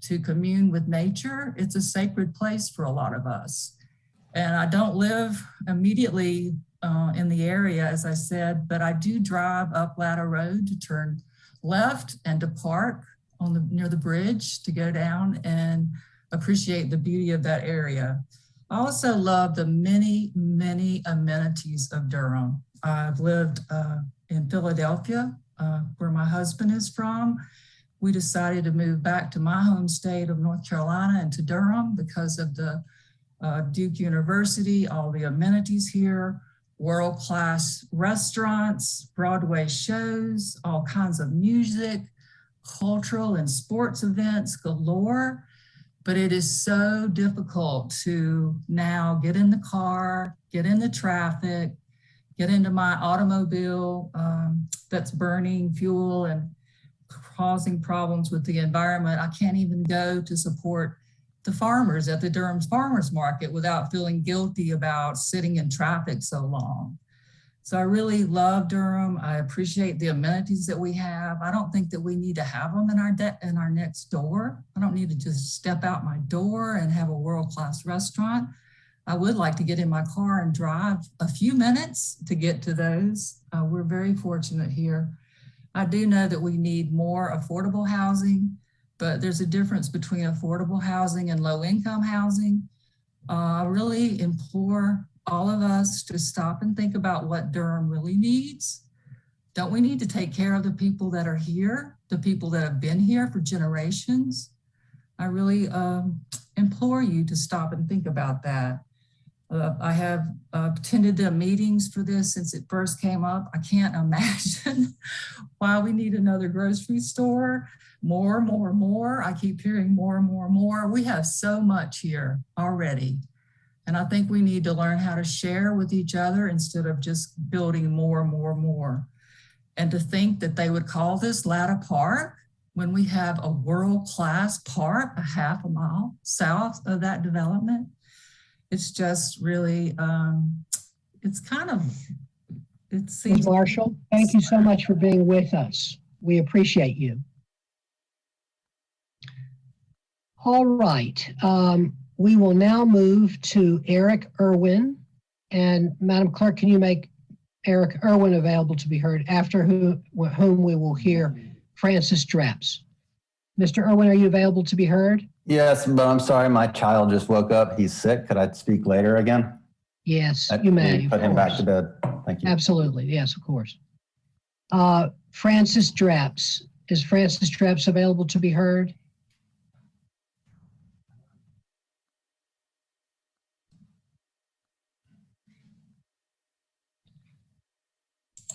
to commune with nature. It's a sacred place for a lot of us. And I don't live immediately in the area, as I said, but I do drive up Latta Road to turn left and to park near the bridge to go down and appreciate the beauty of that area. I also love the many, many amenities of Durham. I've lived in Philadelphia, where my husband is from. We decided to move back to my home state of North Carolina and to Durham because of the Duke University, all the amenities here, world-class restaurants, Broadway shows, all kinds of music, cultural and sports events galore. But it is so difficult to now get in the car, get in the traffic, get into my automobile that's burning fuel and causing problems with the environment. I can't even go to support the farmers at the Durham's Farmers Market without feeling guilty about sitting in traffic so long. So I really love Durham. I appreciate the amenities that we have. I don't think that we need to have them in our next door. I don't need to just step out my door and have a world-class restaurant. I would like to get in my car and drive a few minutes to get to those. We're very fortunate here. I do know that we need more affordable housing, but there's a difference between affordable housing and low-income housing. I really implore all of us to stop and think about what Durham really needs. Don't we need to take care of the people that are here, the people that have been here for generations? I really implore you to stop and think about that. I have attended the meetings for this since it first came up. I can't imagine why we need another grocery store. More. I keep hearing more. We have so much here already. And I think we need to learn how to share with each other instead of just building more. And to think that they would call this Latta Park when we have a world-class park a half a mile south of that development. It's just really, it seems. Ms. Marshall, thank you so much for being with us. We appreciate you. All right, we will now move to Eric Irwin. And Madam Clerk, can you make Eric Irwin available to be heard, after whom we will hear Francis Dreps. Mr. Irwin, are you available to be heard? Yes, but I'm sorry, my child just woke up. He's sick. Could I speak later again? Yes, you may. Put him back to bed. Thank you. Absolutely. Yes, of course. Francis Draps. Is Francis Draps available to be heard?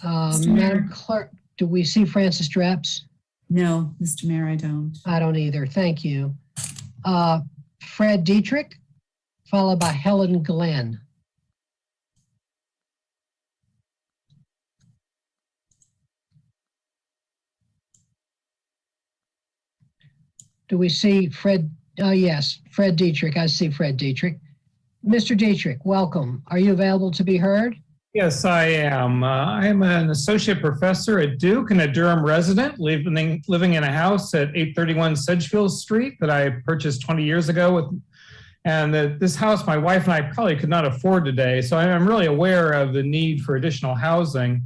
Madam Clerk, do we see Francis Draps? No, Mr. Mayor, I don't. I don't either. Thank you. Fred Dietrich, followed by Helen Glenn. Do we see Fred? Oh, yes, Fred Dietrich. I see Fred Dietrich. Mr. Dietrich, welcome. Are you available to be heard? Yes, I am. I am an associate professor at Duke and a Durham resident living in a house at 831 Sedgefield Street that I purchased 20 years ago. This house, my wife and I probably could not afford today. So I'm really aware of the need for additional housing.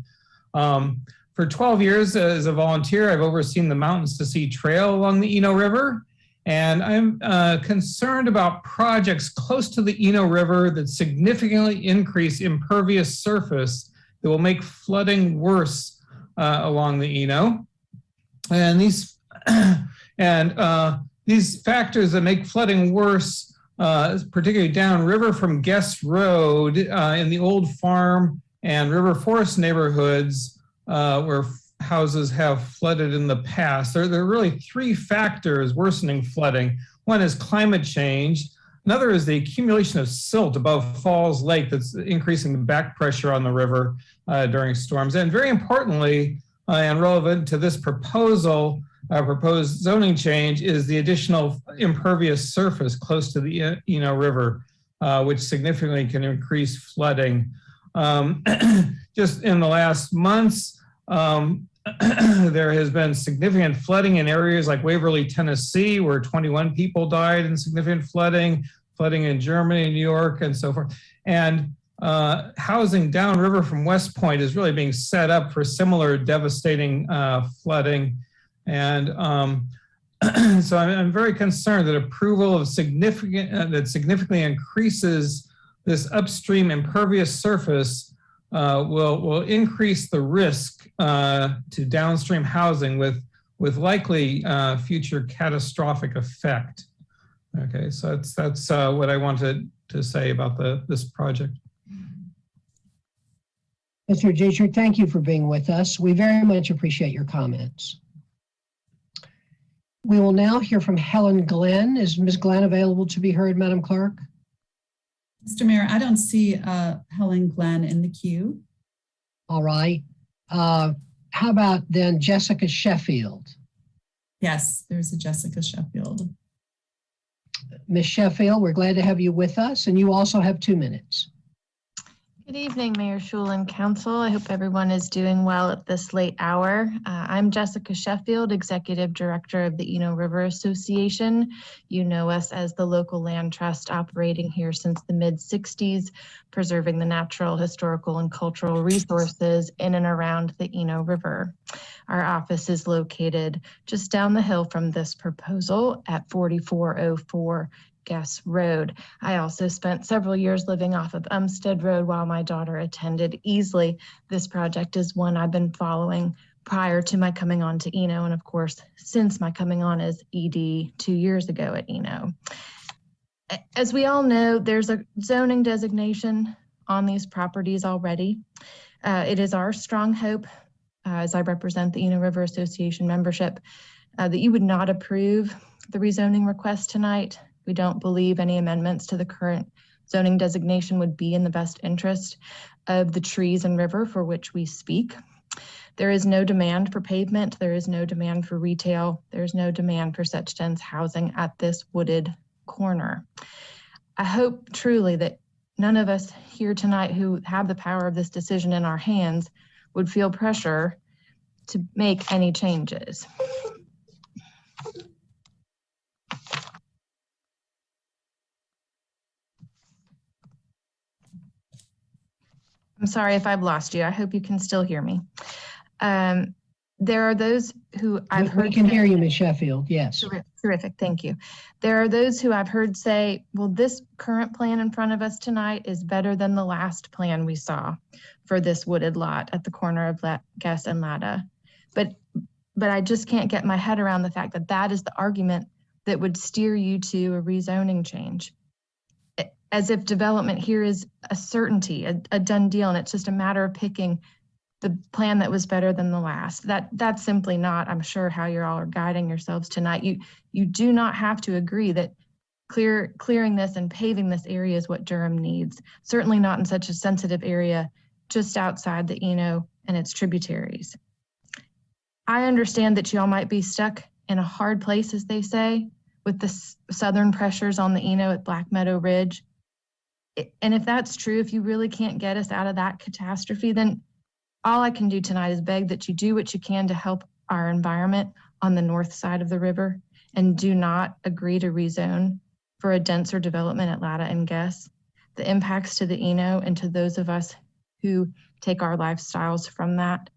For 12 years as a volunteer, I've overseen the Mountains to Sea Trail along the Eno River. And I'm concerned about projects close to the Eno River that significantly increase impervious surface that will make flooding worse along the Eno. And these factors that make flooding worse, particularly downriver from Guest Road in the old farm and River Forest neighborhoods where houses have flooded in the past. There are really three factors worsening flooding. One is climate change. Another is the accumulation of silt above Falls Lake that's increasing the back pressure on the river during storms. And very importantly, and relevant to this proposed zoning change, is the additional impervious surface close to the Eno River, which significantly can increase flooding. Just in the last months, there has been significant flooding in areas like Waverly, Tennessee, where 21 people died in significant flooding in Germany, New York, and so forth. And housing downriver from West Point is really being set up for similar devastating flooding. And so I'm very concerned that approval of that significantly increases this upstream impervious surface will increase the risk to downstream housing with likely future catastrophic effect. Okay, so that's what I wanted to say about this project. Mr. Dietrich, thank you for being with us. We very much appreciate your comments. We will now hear from Helen Glenn. Is Ms. Glenn available to be heard, Madam Clerk? Mr. Mayor, I don't see Helen Glenn in the queue. All right. How about then Jessica Sheffield? Yes, there's a Jessica Sheffield. Ms. Sheffield, we're glad to have you with us, and you also have 2 minutes. Good evening, Mayor Schul and Council. I hope everyone is doing well at this late hour. I'm Jessica Sheffield, Executive Director of the Eno River Association. You know us as the local land trust operating here since the mid-60s, preserving the natural, historical, and cultural resources in and around the Eno River. Our office is located just down the hill from this proposal at 4404 Guest Road. I also spent several years living off of Umstead Road while my daughter attended Easley. This project is one I've been following prior to my coming on to Eno, and of course, since my coming on as ED 2 years ago at Eno. As we all know, there's a zoning designation on these properties already. It is our strong hope, as I represent the Eno River Association membership, that you would not approve the rezoning request tonight. We don't believe any amendments to the current zoning designation would be in the best interest of the trees and river for which we speak. There is no demand for pavement. There is no demand for retail. There's no demand for such dense housing at this wooded corner. I hope truly that none of us here tonight who have the power of this decision in our hands would feel pressure to make any changes. I'm sorry if I've lost you. I hope you can still hear me. There are those who I've heard. We can hear you, Ms. Sheffield. Yes. Terrific. Thank you. There are those who I've heard say, well, this current plan in front of us tonight is better than the last plan we saw for this wooded lot at the corner of Guess and Latta. But I just can't get my head around the fact that that is the argument that would steer you to a rezoning change. As if development here is a certainty, a done deal, and it's just a matter of picking the plan that was better than the last. That's simply not, I'm sure, how you all are guiding yourselves tonight. You do not have to agree that clearing this and paving this area is what Durham needs. Certainly not in such a sensitive area just outside the Eno and its tributaries. I understand that y'all might be stuck in a hard place, as they say, with the southern pressures on the Eno at Black Meadow Ridge. And if that's true, if you really can't get us out of that catastrophe, then all I can do tonight is beg that you do what you can to help our environment on the north side of the river and do not agree to rezone for a denser development at Latta and Guess. The impacts to the Eno and to those of us who take our lifestyles from that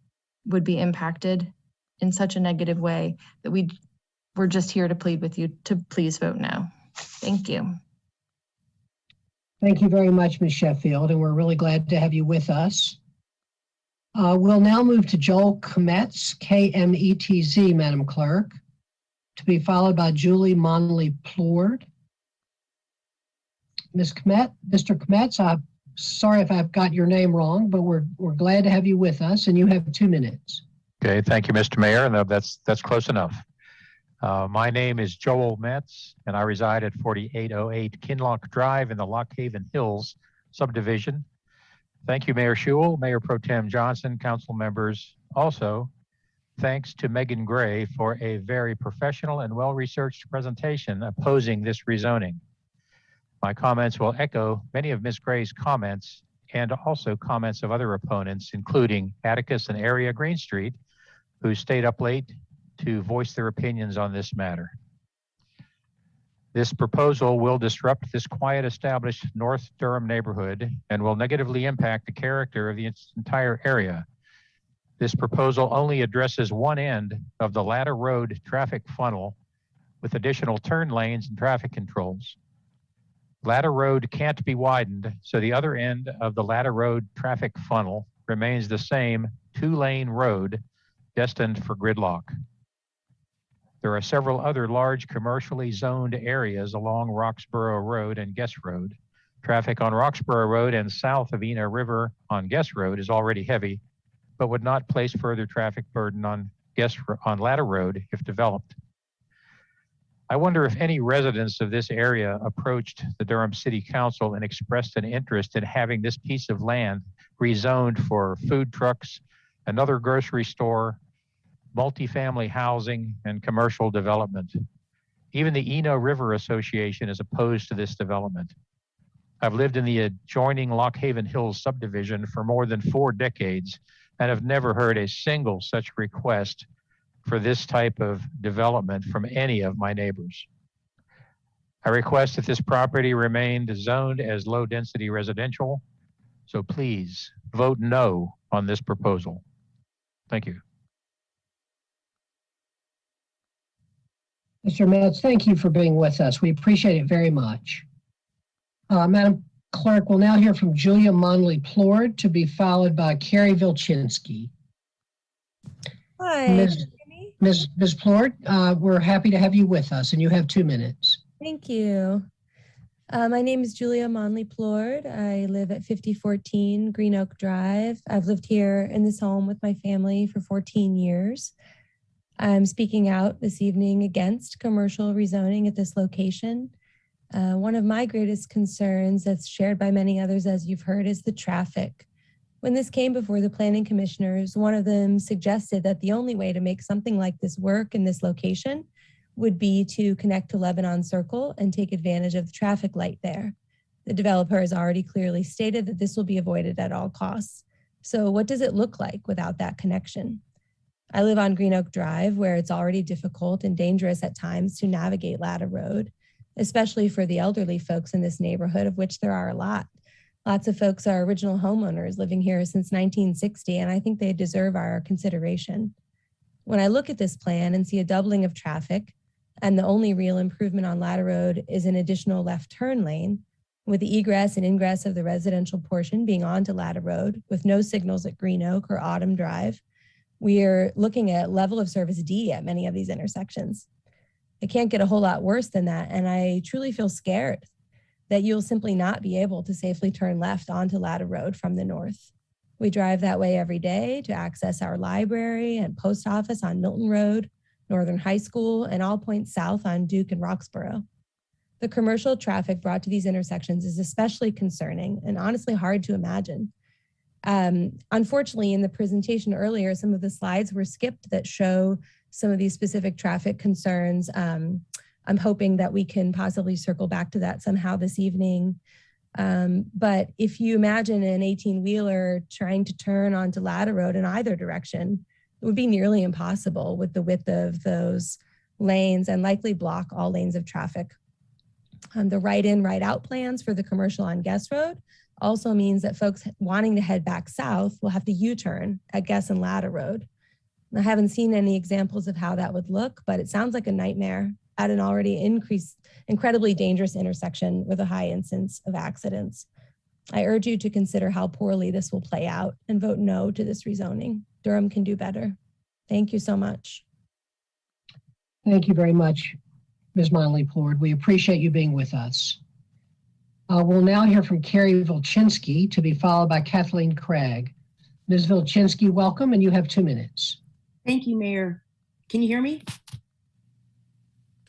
would be impacted in such a negative way that we're just here to plead with you to please vote no. Thank you. Thank you very much, Ms. Sheffield, and we're really glad to have you with us. We'll now move to Joel Kmetz, K-M-E-T-Z, Madam Clerk, to be followed by Julie Monley-Plourde. Mr. Kmetz, I'm sorry if I've got your name wrong, but we're glad to have you with us, and you have 2 minutes. Okay, thank you, Mr. Mayor, and that's close enough. My name is Joel Metz, and I reside at 4808 Kinloch Drive in the Lock Haven Hills subdivision. Thank you, Mayor Schewel, Mayor Pro Tem Johnson, council members. Also, thanks to Megan Gray for a very professional and well-researched presentation opposing this rezoning. My comments will echo many of Ms. Gray's comments and also comments of other opponents, including Atticus and Area Green Street, who stayed up late to voice their opinions on this matter. This proposal will disrupt this quiet, established North Durham neighborhood and will negatively impact the character of the entire area. This proposal only addresses one end of the Latta Road traffic funnel with additional turn lanes and traffic controls. Latta Road can't be widened, so the other end of the Latta Road traffic funnel remains the same 2-lane road destined for gridlock. There are several other large commercially zoned areas along Roxborough Road and Guess Road. Traffic on Roxborough Road and south of Eno River on Guess Road is already heavy, but would not place further traffic burden on Latta Road if developed. I wonder if any residents of this area approached the Durham City Council and expressed an interest in having this piece of land rezoned for food trucks, another grocery store, multifamily housing, and commercial development. Even the Eno River Association is opposed to this development. I've lived in the adjoining Lock Haven Hills subdivision for more than 4 decades and have never heard a single such request for this type of development from any of my neighbors. I request that this property remain zoned as low-density residential, so please vote no on this proposal. Thank you. Mr. Metz, thank you for being with us. We appreciate it very much. Madam Clerk, we'll now hear from Julia Monley-Plourde to be followed by Carrie Vilchinski. Hi. Ms. Plourde, we're happy to have you with us, and you have 2 minutes. Thank you. My name is Julia Monley-Plourde. I live at 5014 Green Oak Drive. I've lived here in this home with my family for 14 years. I'm speaking out this evening against commercial rezoning at this location. One of my greatest concerns that's shared by many others, as you've heard, is the traffic. When this came before the planning commissioners, one of them suggested that the only way to make something like this work in this location would be to connect to Lebanon Circle and take advantage of the traffic light there. The developer has already clearly stated that this will be avoided at all costs. So what does it look like without that connection? I live on Green Oak Drive, where it's already difficult and dangerous at times to navigate Latta Road, especially for the elderly folks in this neighborhood, of which there are a lot. Lots of folks are original homeowners living here since 1960, and I think they deserve our consideration. When I look at this plan and see a doubling of traffic, and the only real improvement on Latta Road is an additional left turn lane, with the egress and ingress of the residential portion being onto Latta Road with no signals at Green Oak or Autumn Drive, we are looking at level of service D at many of these intersections. It can't get a whole lot worse than that, and I truly feel scared that you'll simply not be able to safely turn left onto Latta Road from the north. We drive that way every day to access our library and post office on Milton Road, Northern High School, and all points south on Duke and Roxborough. The commercial traffic brought to these intersections is especially concerning and honestly hard to imagine. Unfortunately, in the presentation earlier, some of the slides were skipped that show some of these specific traffic concerns. I'm hoping that we can possibly circle back to that somehow this evening. But if you imagine an 18-wheeler trying to turn onto Latta Road in either direction, it would be nearly impossible with the width of those lanes and likely block all lanes of traffic. The right in, right out plans for the commercial on Guest Road also means that folks wanting to head back south will have to U-turn at Guest and Latta Road. I haven't seen any examples of how that would look, but it sounds like a nightmare at an already incredibly dangerous intersection with a high incidence of accidents. I urge you to consider how poorly this will play out and vote no to this rezoning. Durham can do better. Thank you so much. Thank you very much, Ms. Monley-Plord. We appreciate you being with us. We'll now hear from Carrie Volchinsky, to be followed by Kathleen Craig. Ms. Volchinsky, welcome, and you have 2 minutes. Thank you, Mayor. Can you hear me?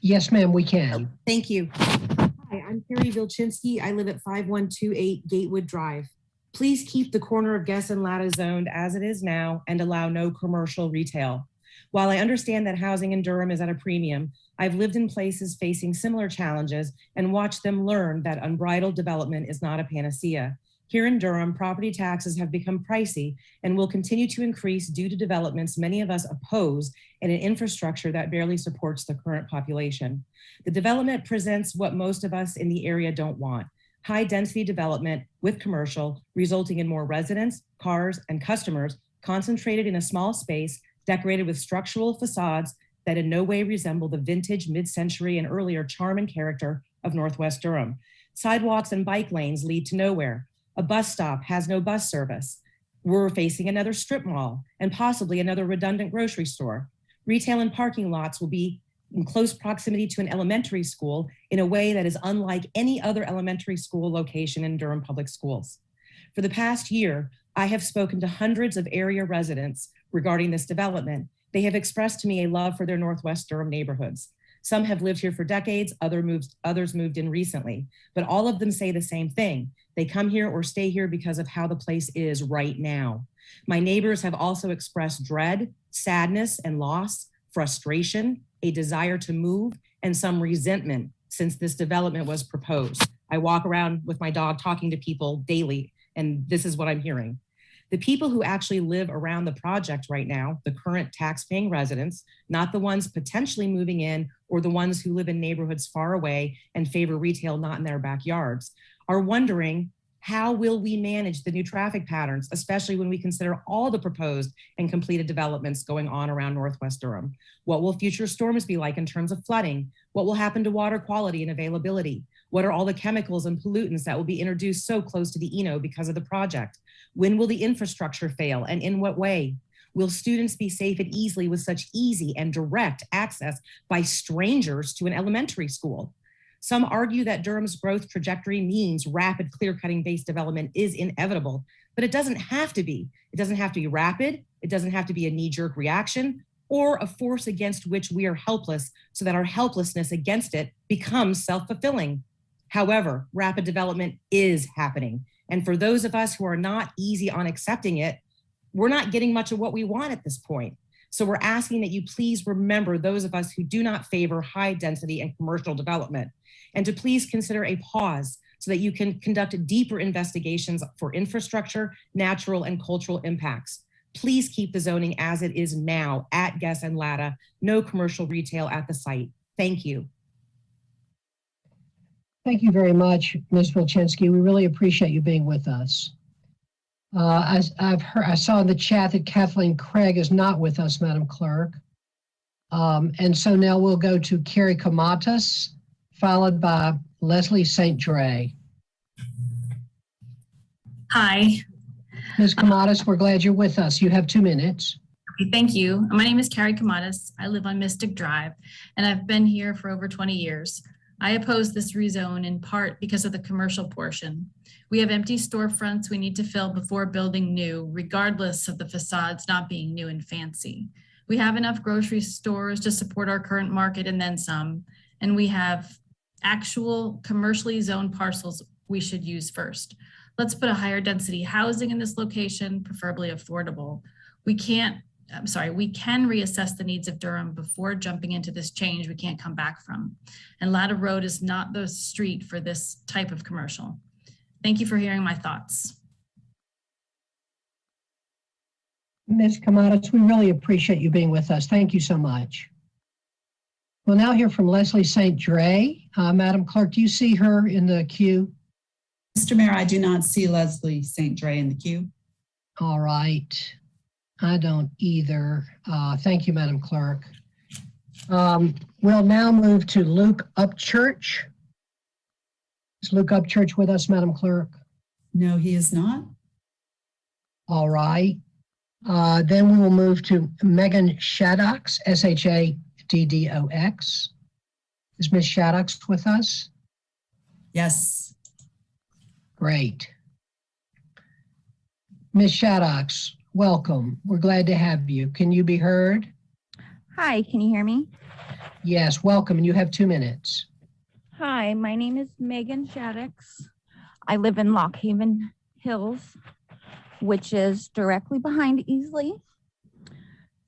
Yes, ma'am, we can. Thank you. Hi, I'm Carrie Volchinsky. I live at 5128 Gatewood Drive. Please keep the corner of Guest and Latta zoned as it is now and allow no commercial retail. While I understand that housing in Durham is at a premium, I've lived in places facing similar challenges and watched them learn that unbridled development is not a panacea. Here in Durham, property taxes have become pricey and will continue to increase due to developments many of us oppose and an infrastructure that barely supports the current population. The development presents what most of us in the area don't want: high density development with commercial, resulting in more residents, cars, and customers concentrated in a small space decorated with structural facades that in no way resemble the vintage mid-century and earlier charm and character of Northwest Durham. Sidewalks and bike lanes lead to nowhere. A bus stop has no bus service. We're facing another strip mall and possibly another redundant grocery store. Retail and parking lots will be in close proximity to an elementary school in a way that is unlike any other elementary school location in Durham Public Schools. For the past year, I have spoken to hundreds of area residents regarding this development. They have expressed to me a love for their Northwest Durham neighborhoods. Some have lived here for decades, others moved in recently, but all of them say the same thing. They come here or stay here because of how the place is right now. My neighbors have also expressed dread, sadness and loss, frustration, a desire to move, and some resentment since this development was proposed. I walk around with my dog talking to people daily, and this is what I'm hearing. The people who actually live around the project right now, the current tax-paying residents, not the ones potentially moving in or the ones who live in neighborhoods far away and favor retail not in their backyards, are wondering, how will we manage the new traffic patterns, especially when we consider all the proposed and completed developments going on around Northwest Durham? What will future storms be like in terms of flooding? What will happen to water quality and availability? What are all the chemicals and pollutants that will be introduced so close to the Eno because of the project? When will the infrastructure fail and in what way? Will students be safe and easily with such easy and direct access by strangers to an elementary school? Some argue that Durham's growth trajectory means rapid clear-cutting based development is inevitable, but it doesn't have to be. It doesn't have to be rapid. It doesn't have to be a knee-jerk reaction or a force against which we are helpless so that our helplessness against it becomes self-fulfilling. However, rapid development is happening. And for those of us who are not easy on accepting it, we're not getting much of what we want at this point. So we're asking that you please remember those of us who do not favor high density and commercial development, and to please consider a pause so that you can conduct deeper investigations for infrastructure, natural and cultural impacts. Please keep the zoning as it is now at Guest and Latta, no commercial retail at the site. Thank you. Thank you very much, Ms. Volchinsky. We really appreciate you being with us. I saw in the chat that Kathleen Craig is not with us, Madam Clerk. And so now we'll go to Carrie Kamatas, followed by Leslie St. Dre. Hi. Ms. Kamatas, we're glad you're with us. You have 2 minutes. Okay, thank you. My name is Carrie Kamatis. I live on Mystic Drive, and I've been here for over 20 years. I oppose this rezone in part because of the commercial portion. We have empty storefronts we need to fill before building new, regardless of the facades not being new and fancy. We have enough grocery stores to support our current market and then some, and we have actual commercially zoned parcels we should use first. Let's put a higher density housing in this location, preferably affordable. We can reassess the needs of Durham before jumping into this change we can't come back from. And Latta Road is not the street for this type of commercial. Thank you for hearing my thoughts. Ms. Kamatas, we really appreciate you being with us. Thank you so much. We'll now hear from Leslie St. Dre. Madam Clerk, do you see her in the queue? Mr. Mayor, I do not see Leslie St. Dre in the queue. All right. I don't either. Thank you, Madam Clerk. We'll now move to Luke Upchurch. Is Luke Upchurch with us, Madam Clerk? No, he is not. All right. Then we will move to Megan Shaddocks, Shaddox. Is Ms. Shaddocks with us? Yes. Great. Ms. Shaddocks, welcome. We're glad to have you. Can you be heard? Hi, can you hear me? Yes, welcome, and you have 2 minutes. Hi, my name is Megan Shaddocks. I live in Lockhaven Hills, which is directly behind Easley.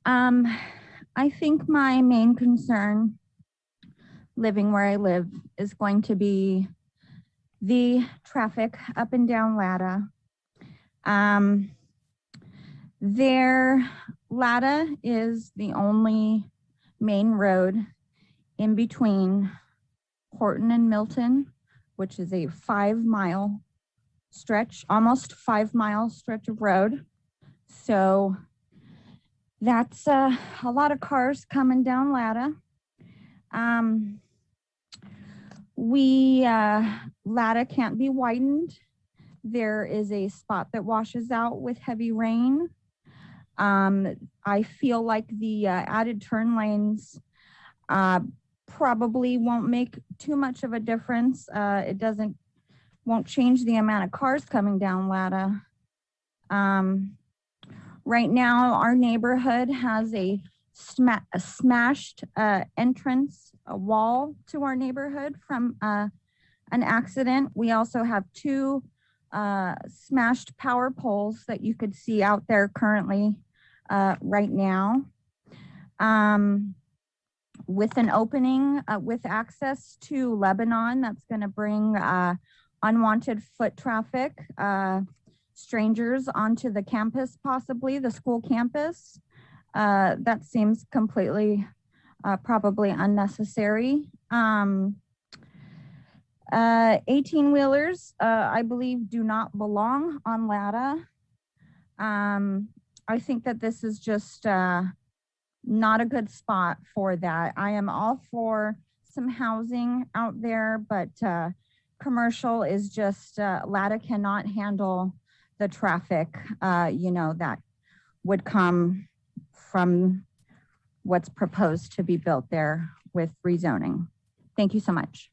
I think my main concern living where I live is going to be the traffic up and down Latta. Latta is the only main road in between Horton and Milton, which is a 5-mile stretch, almost 5-mile stretch of road. So that's a lot of cars coming down Latta. Latta can't be widened. There is a spot that washes out with heavy rain. I feel like the added turn lanes probably won't make too much of a difference. Won't change the amount of cars coming down Latta. Right now, our neighborhood has a smashed entrance, a wall to our neighborhood from an accident. We also have 2 smashed power poles that you could see out there currently right now. With an opening with access to Lebanon, that's going to bring unwanted foot traffic, strangers onto the campus, possibly the school campus. That seems completely probably unnecessary. 18-wheelers, I believe, do not belong on Latta. I think that this is just not a good spot for that. I am all for some housing out there, but commercial is just, Latta cannot handle the traffic, that would come from what's proposed to be built there with rezoning. Thank you so much.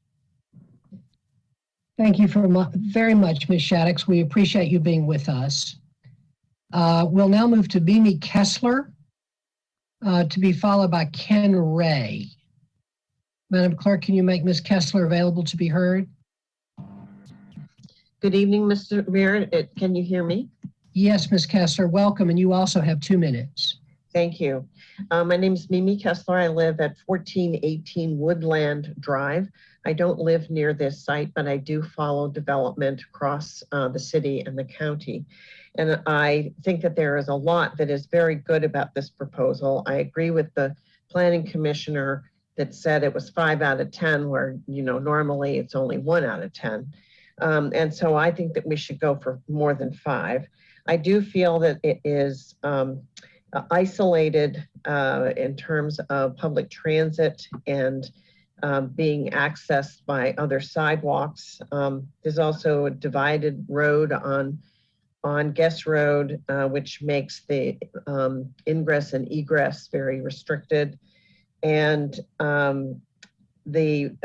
Thank you very much, Ms. Shaddocks. We appreciate you being with us. We'll now move to Mimi Kessler, to be followed by Ken Ray. Madam Clerk, can you make Ms. Kessler available to be heard? Good evening, Mr. Mayor. Can you hear me? Yes, Ms. Kessler, welcome, and you also have 2 minutes. Thank you. My name is Mimi Kessler. I live at 1418 Woodland Drive. I don't live near this site, but I do follow development across the city and the county. And I think that there is a lot that is very good about this proposal. I agree with the planning commissioner that said it was 5 out of 10, where normally it's only 1 out of 10. And so I think that we should go for more than 5. I do feel that it is isolated in terms of public transit and being accessed by other sidewalks. There's also a divided road on Guest Road, which makes the ingress and egress very restricted. And the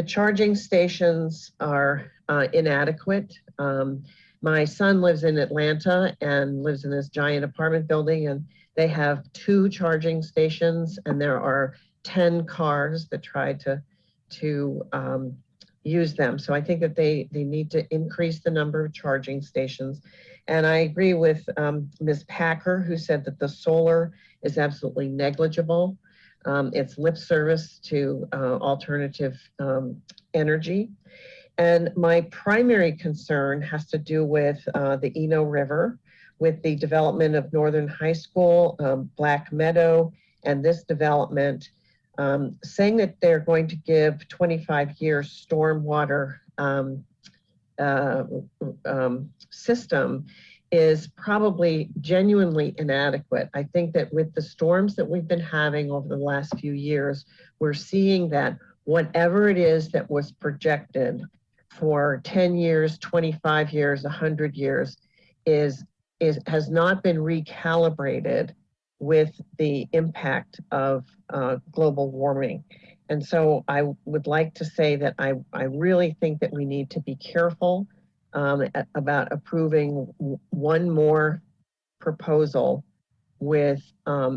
charging stations are inadequate. My son lives in Atlanta and lives in this giant apartment building, and they have 2 charging stations, and there are 10 cars that try to use them. So I think that they need to increase the number of charging stations. And I agree with Ms. Packer, who said that the solar is absolutely negligible. It's lip service to alternative energy. And my primary concern has to do with the Eno River, with the development of Northern High School, Black Meadow, and this development, saying that they're going to give 25-year stormwater system is probably genuinely inadequate. I think that with the storms that we've been having over the last few years, we're seeing that whatever it is that was projected for 10 years, 25 years, 100 years has not been recalibrated with the impact of global warming. And so I would like to say that I really think that we need to be careful about approving one more proposal with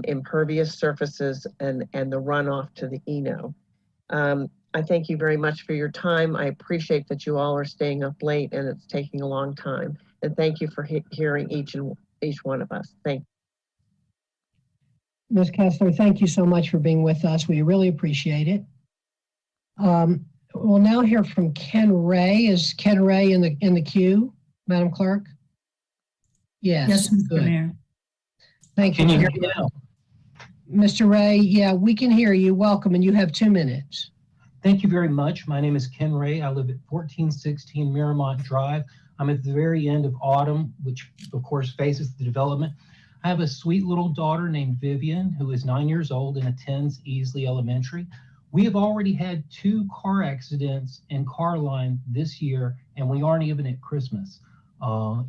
impervious surfaces and the runoff to the Eno. I thank you very much for your time. I appreciate that you all are staying up late and it's taking a long time. And thank you for hearing each one of us. Thank you. Ms. Kessler, thank you so much for being with us. We really appreciate it. We'll now hear from Ken Ray. Is Ken Ray in the queue, Madam Clerk? Yes. Yes, Mr. Good. Mayor. Thank you. Can you hear me now? Mr. Ray, yeah, we can hear you. Welcome, and you have 2 minutes. Thank you very much. My name is Ken Ray. I live at 1416 Miramont Drive. I'm at the very end of Autumn, which of course faces the development. I have a sweet little daughter named Vivian, who is 9 years old and attends Easley Elementary. We have already had 2 car accidents in Carline this year, and we aren't even at Christmas.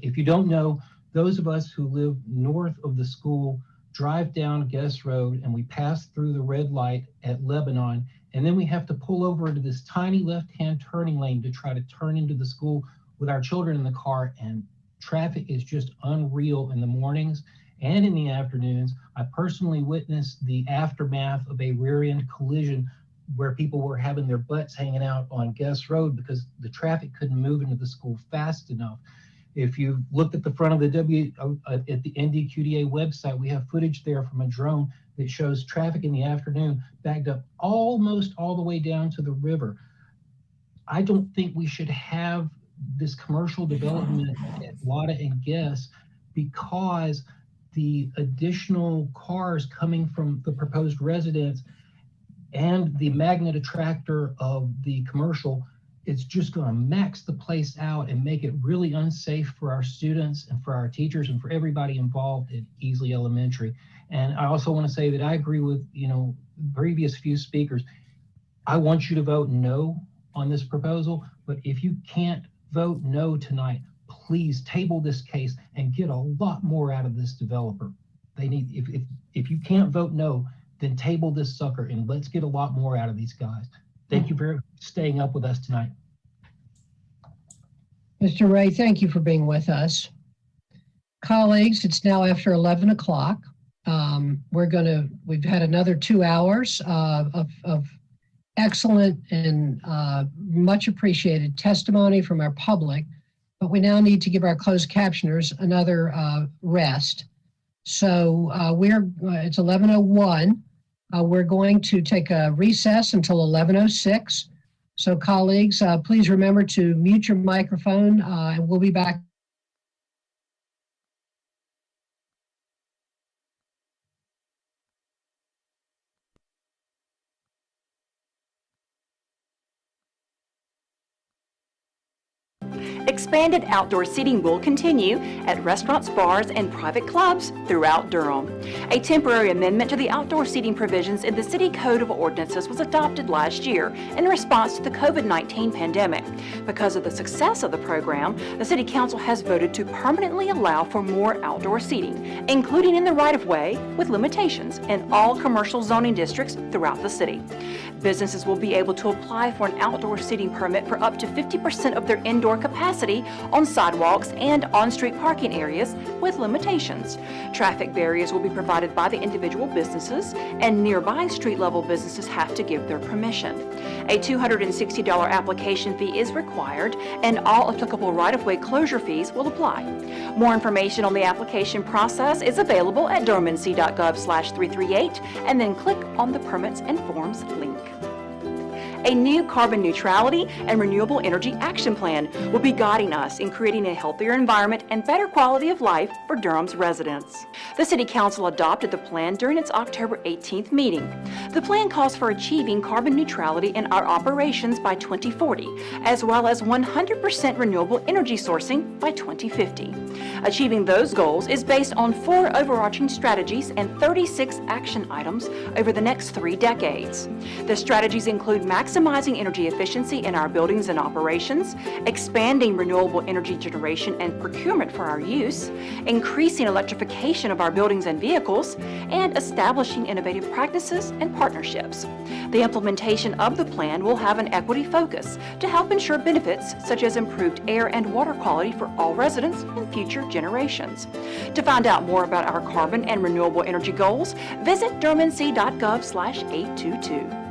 If you don't know, those of us who live north of the school drive down Guest Road and we pass through the red light at Lebanon, and then we have to pull over into this tiny left-hand turning lane to try to turn into the school with our children in the car, and traffic is just unreal in the mornings and in the afternoons. I personally witnessed the aftermath of a rear-end collision where people were having their butts hanging out on Guest Road because the traffic couldn't move into the school fast enough. If you looked at the front of the at the NDQDA website, we have footage there from a drone that shows traffic in the afternoon backed up almost all the way down to the river. I don't think we should have this commercial development at Latta and Guest because the additional cars coming from the proposed residence and the magnet attractor of the commercial, it's just going to max the place out and make it really unsafe for our students and for our teachers and for everybody involved at Easley Elementary. And I also want to say that I agree with, previous few speakers. I want you to vote no on this proposal, but if you can't vote no tonight, please table this case and get a lot more out of this developer. They need, if you can't vote no, then table this sucker and let's get a lot more out of these guys. Thank you for staying up with us tonight. Mr. Ray, thank you for being with us. Colleagues, it's now after 11 o'clock. We've had another 2 hours of excellent and much appreciated testimony from our public, but we now need to give our closed captioners another rest. So it's 11:01. We're going to take a recess until 11:06. So colleagues, please remember to mute your microphone and we'll be back. Expanded outdoor seating will continue at restaurants, bars, and private clubs throughout Durham. A temporary amendment to the outdoor seating provisions in the City Code of Ordinances was adopted last year in response to the COVID-19 pandemic. Because of the success of the program, the City Council has voted to permanently allow for more outdoor seating, including in the right-of-way with limitations in all commercial zoning districts throughout the city. Businesses will be able to apply for an outdoor seating permit for up to 50% of their indoor capacity on sidewalks and on-street parking areas with limitations. Traffic barriers will be provided by the individual businesses, and nearby street-level businesses have to give their permission. A $260 application fee is required, and all applicable right-of-way closure fees will apply. More information on the application process is available at durhamnc.gov/338, and then click on the Permits and Forms link. A new carbon neutrality and renewable energy action plan will be guiding us in creating a healthier environment and better quality of life for Durham's residents. The City Council adopted the plan during its October 18th meeting. The plan calls for achieving carbon neutrality in our operations by 2040, as well as 100% renewable energy sourcing by 2050. Achieving those goals is based on 4 overarching strategies and 36 action items over the next 3 decades. The strategies include maximizing energy efficiency in our buildings and operations, expanding renewable energy generation and procurement for our use, increasing electrification of our buildings and vehicles, and establishing innovative practices and partnerships. The implementation of the plan will have an equity focus to help ensure benefits such as improved air and water quality for all residents and future generations. To find out more about our carbon and renewable energy goals, visit durhamnc.gov/822.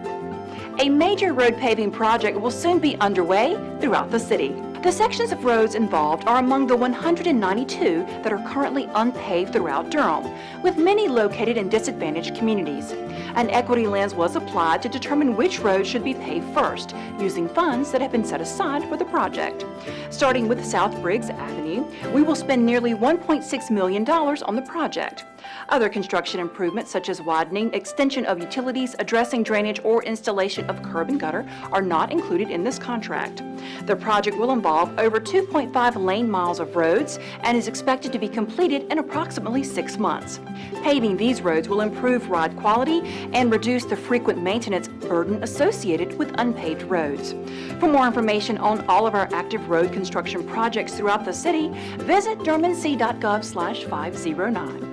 A major road paving project will soon be underway throughout the city. The sections of roads involved are among the 192 that are currently unpaved throughout Durham, with many located in disadvantaged communities. An equity lens was applied to determine which roads should be paved first, using funds that have been set aside for the project. Starting with South Briggs Avenue, we will spend nearly $1.6 million on the project. Other construction improvements such as widening, extension of utilities, addressing drainage, or installation of curb and gutter are not included in this contract. The project will involve over 2.5 lane miles of roads and is expected to be completed in approximately 6 months. Paving these roads will improve ride quality and reduce the frequent maintenance burden associated with unpaved roads. For more information on all of our active road construction projects throughout the city, visit durhamnc.gov/509.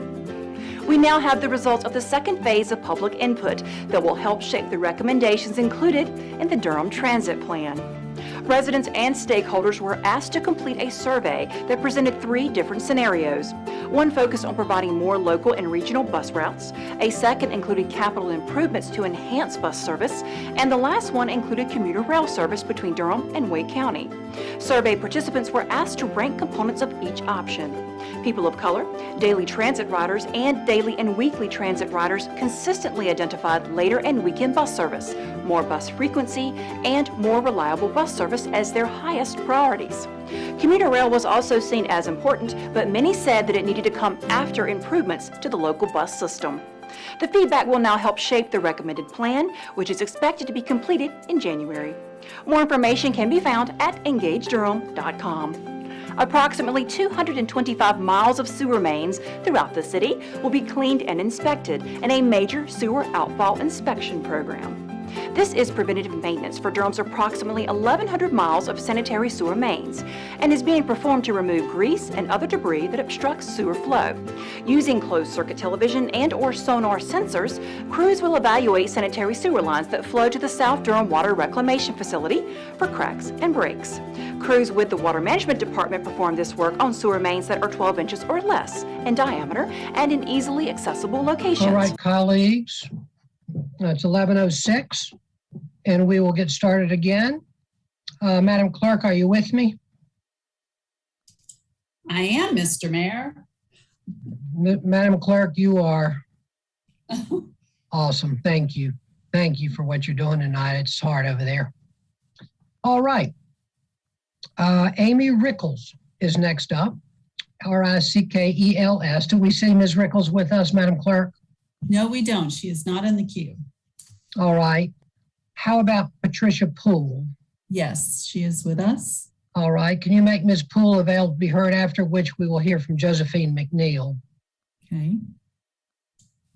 We now have the results of the second phase of public input that will help shape the recommendations included in the Durham Transit Plan. Residents and stakeholders were asked to complete a survey that presented 3 different scenarios. One focused on providing more local and regional bus routes, a second included capital improvements to enhance bus service, and the last one included commuter rail service between Durham and Wake County. Survey participants were asked to rank components of each option. People of color, daily transit riders, and daily and weekly transit riders consistently identified later and weekend bus service, more bus frequency, and more reliable bus service as their highest priorities. Commuter rail was also seen as important, but many said that it needed to come after improvements to the local bus system. The feedback will now help shape the recommended plan, which is expected to be completed in January. More information can be found at engagedurham.com. Approximately 225 miles of sewer mains throughout the city will be cleaned and inspected in a major sewer outfall inspection program. This is preventative maintenance for Durham's approximately 1,100 miles of sanitary sewer mains and is being performed to remove grease and other debris that obstructs sewer flow. Using closed-circuit television and/or sonar sensors, crews will evaluate sanitary sewer lines that flow to the South Durham Water Reclamation Facility for cracks and breaks. Crews with the Water Management Department perform this work on sewer mains that are 12 inches or less in diameter and in easily accessible locations. All right, colleagues. It's 11:06, and we will get started again. Madam Clerk, are you with me? I am, Mr. Mayor. Madam Clerk, you are awesome. Thank you. Thank you for what you're doing tonight. It's hard over there. All right. Amy Rickles is next up. Rickels. Do we see Ms. Rickles with us, Madam Clerk? No, we don't. She is not in the queue. All right. How about Patricia Poole? Yes, she is with us. All right. Can you make Ms. Poole available to be heard, after which we will hear from Josephine McNeil? Okay.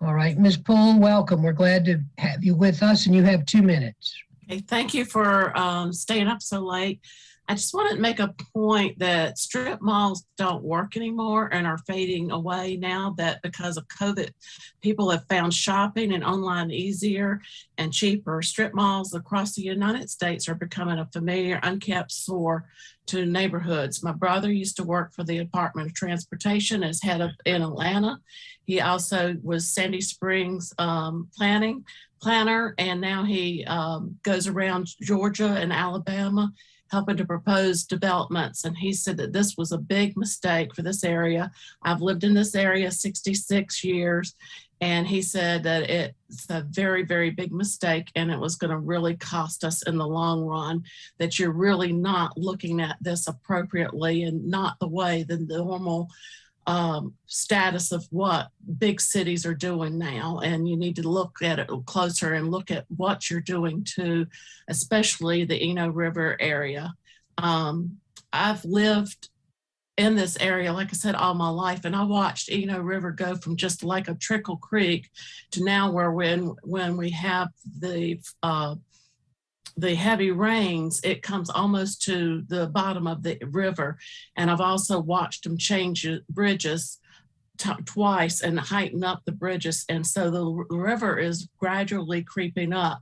All right. Ms. Poole, welcome. We're glad to have you with us, and you have 2 minutes. Okay, thank you for staying up so late. I just wanted to make a point that strip malls don't work anymore and are fading away now that because of COVID, people have found shopping and online easier and cheaper. Strip malls across the United States are becoming a familiar, unkept sore to neighborhoods. My brother used to work for the Department of Transportation as head of in Atlanta. He also was Sandy Springs planner, and now he goes around Georgia and Alabama helping to propose developments. And he said that this was a big mistake for this area. I've lived in this area 66 years. And he said that it's a very, very big mistake, and it was going to really cost us in the long run, that you're really not looking at this appropriately and not the way the normal status of what big cities are doing now. And you need to look at it closer and look at what you're doing to, especially the Eno River area. I've lived in this area, like I said, all my life, and I watched Eno River go from just like a trickle creek to now where when we have the heavy rains, it comes almost to the bottom of the river. And I've also watched them change bridges twice and heighten up the bridges. And so the river is gradually creeping up.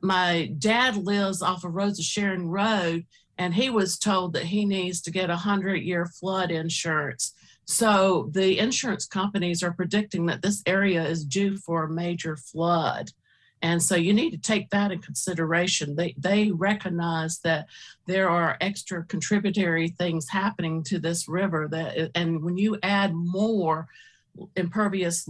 My dad lives off of Rosa Sharon Road, and he was told that he needs to get 100-year flood insurance. So the insurance companies are predicting that this area is due for a major flood. And so you need to take that in consideration. They recognize that there are extra contributory things happening to this river, and when you add more impervious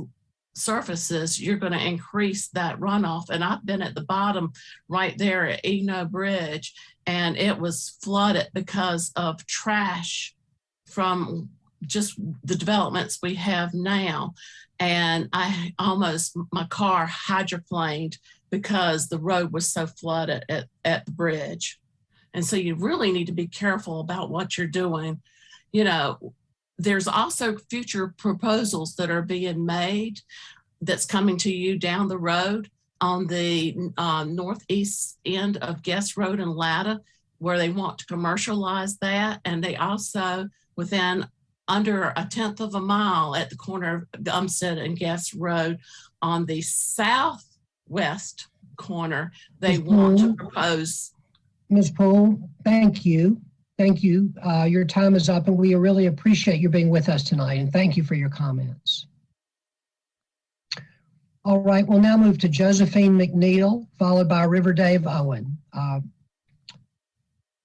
surfaces, you're going to increase that runoff. And I've been at the bottom right there at Eno Bridge, and it was flooded because of trash from just the developments we have now. And my car hydroplaned because the road was so flooded at the bridge. And so you really need to be careful about what you're doing. You know, there's also future proposals that are being made that's coming to you down the road on the northeast end of Guest Road and Latta, where they want to commercialize that. And they also, within under 1/10 of a mile at the corner of Gumstead and Guest Road on the southwest corner, they want to propose. Ms. Poole, thank you. Thank you. Your time is up, and we really appreciate you being with us tonight, and thank you for your comments. All right, we'll now move to Josephine McNeil, followed by River Dave Owen.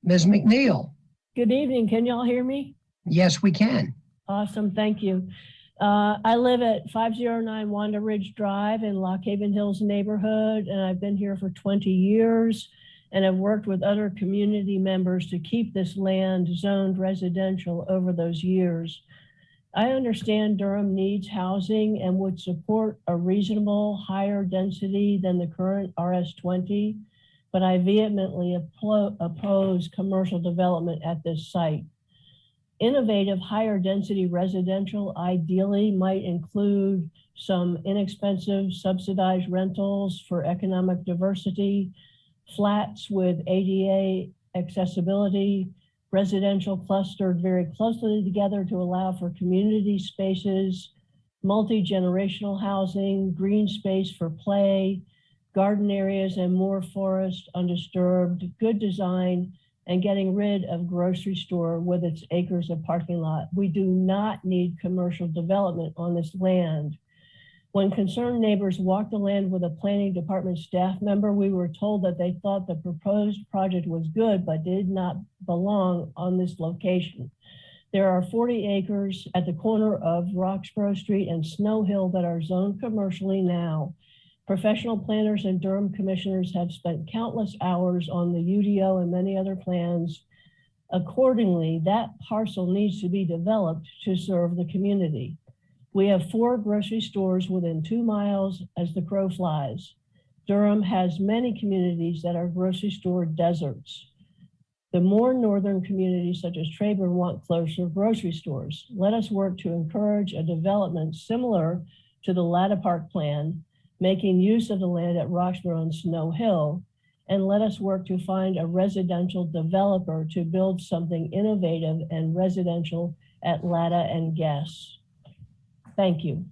Ms. McNeil. Good evening. Can y'all hear me? Yes, we can. Awesome. Thank you. I live at 509 Wanda Ridge Drive in Lock Haven Hills neighborhood, and I've been here for 20 years and have worked with other community members to keep this land zoned residential over those years. I understand Durham needs housing and would support a reasonable higher density than the current RS20, but I vehemently oppose commercial development at this site. Innovative higher density residential ideally might include some inexpensive subsidized rentals for economic diversity, flats with ADA accessibility, residential clustered very closely together to allow for community spaces, multi-generational housing, green space for play, garden areas and more forest undisturbed, good design, and getting rid of grocery store with its acres of parking lot. We do not need commercial development on this land. When concerned neighbors walked the land with a planning department staff member, we were told that they thought the proposed project was good, but did not belong on this location. There are 40 acres at the corner of Roxborough Street and Snow Hill that are zoned commercially now. Professional planners and Durham commissioners have spent countless hours on the UDO and many other plans. Accordingly, that parcel needs to be developed to serve the community. We have 4 grocery stores within 2 miles as the crow flies. Durham has many communities that are grocery store deserts. The more northern communities such as Traburn want closer grocery stores. Let us work to encourage a development similar to the Latta Park plan, making use of the land at Roxborough and Snow Hill, and let us work to find a residential developer to build something innovative and residential at Latta and Guess. Thank you.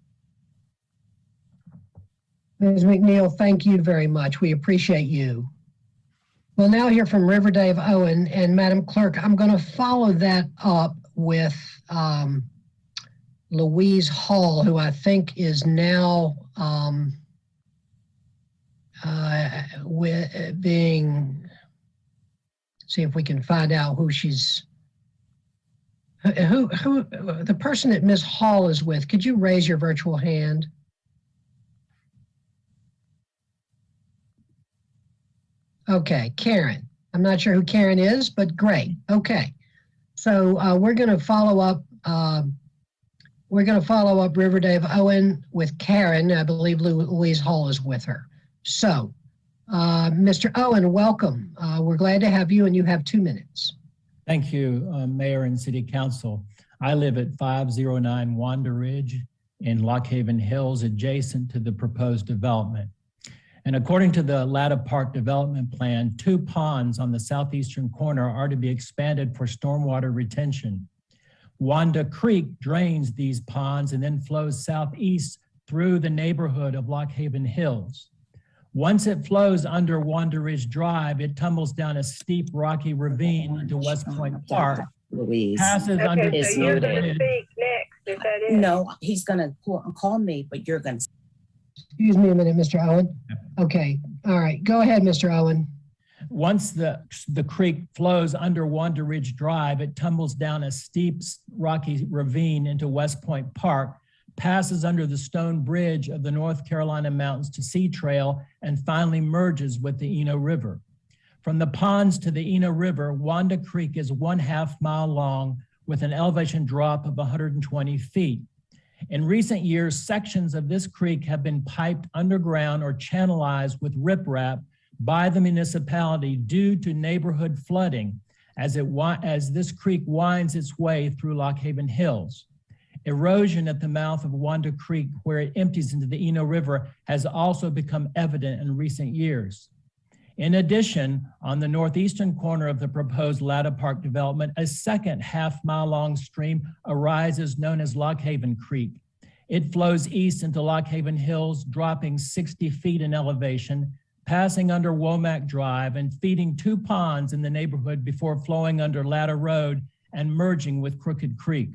Ms. McNeil, thank you very much. We appreciate you. We'll now hear from River Dave Owen, and Madam Clerk, I'm going to follow that up with Louise Hall, who I think is now see if we can find out who she's, who the person that Ms. Hall is with. Could you raise your virtual hand? Okay, Karen. I'm not sure who Karen is, but great. Okay, so we're going to follow up. River Dave Owen with Karen. I believe Louise Hall is with her. So, Mr. Owen, welcome. We're glad to have you, and you have 2 minutes. Thank you, Mayor and City Council. I live at 509 Wanda Ridge in Lock Haven Hills, adjacent to the proposed development. And according to the Latta Park Development Plan, 2 ponds on the southeastern corner are to be expanded for stormwater retention. Wanda Creek drains these ponds and then flows southeast through the neighborhood of Lock Haven Hills. Once it flows under Wanda Ridge Drive, it tumbles down a steep rocky ravine into West Point Park. Louise. Passes under the so you're Stone gonna Bridge. speak next, is that it? No, he's gonna call me, but you're gonna. Excuse me a minute, Mr. Owen. Okay, all right, go ahead, Mr. Owen. Once the creek flows under Wanda Ridge Drive, it tumbles down a steep rocky ravine into West Point Park, passes under the stone bridge of the North Carolina Mountains to Sea Trail, and finally merges with the Eno River. From the ponds to the Eno River, Wanda Creek is 1/2 mile long with an elevation drop of 120 feet. In recent years, sections of this creek have been piped underground or channelized with riprap by the municipality due to neighborhood flooding as this creek winds its way through Lock Haven Hills. Erosion at the mouth of Wanda Creek, where it empties into the Eno River, has also become evident in recent years. In addition, on the northeastern corner of the proposed Latta Park development, a second 1/2 mile long stream arises known as Lock Haven Creek. It flows east into Lock Haven Hills, dropping 60 feet in elevation, passing under Womack Drive and feeding 2 ponds in the neighborhood before flowing under Latta Road and merging with Crooked Creek.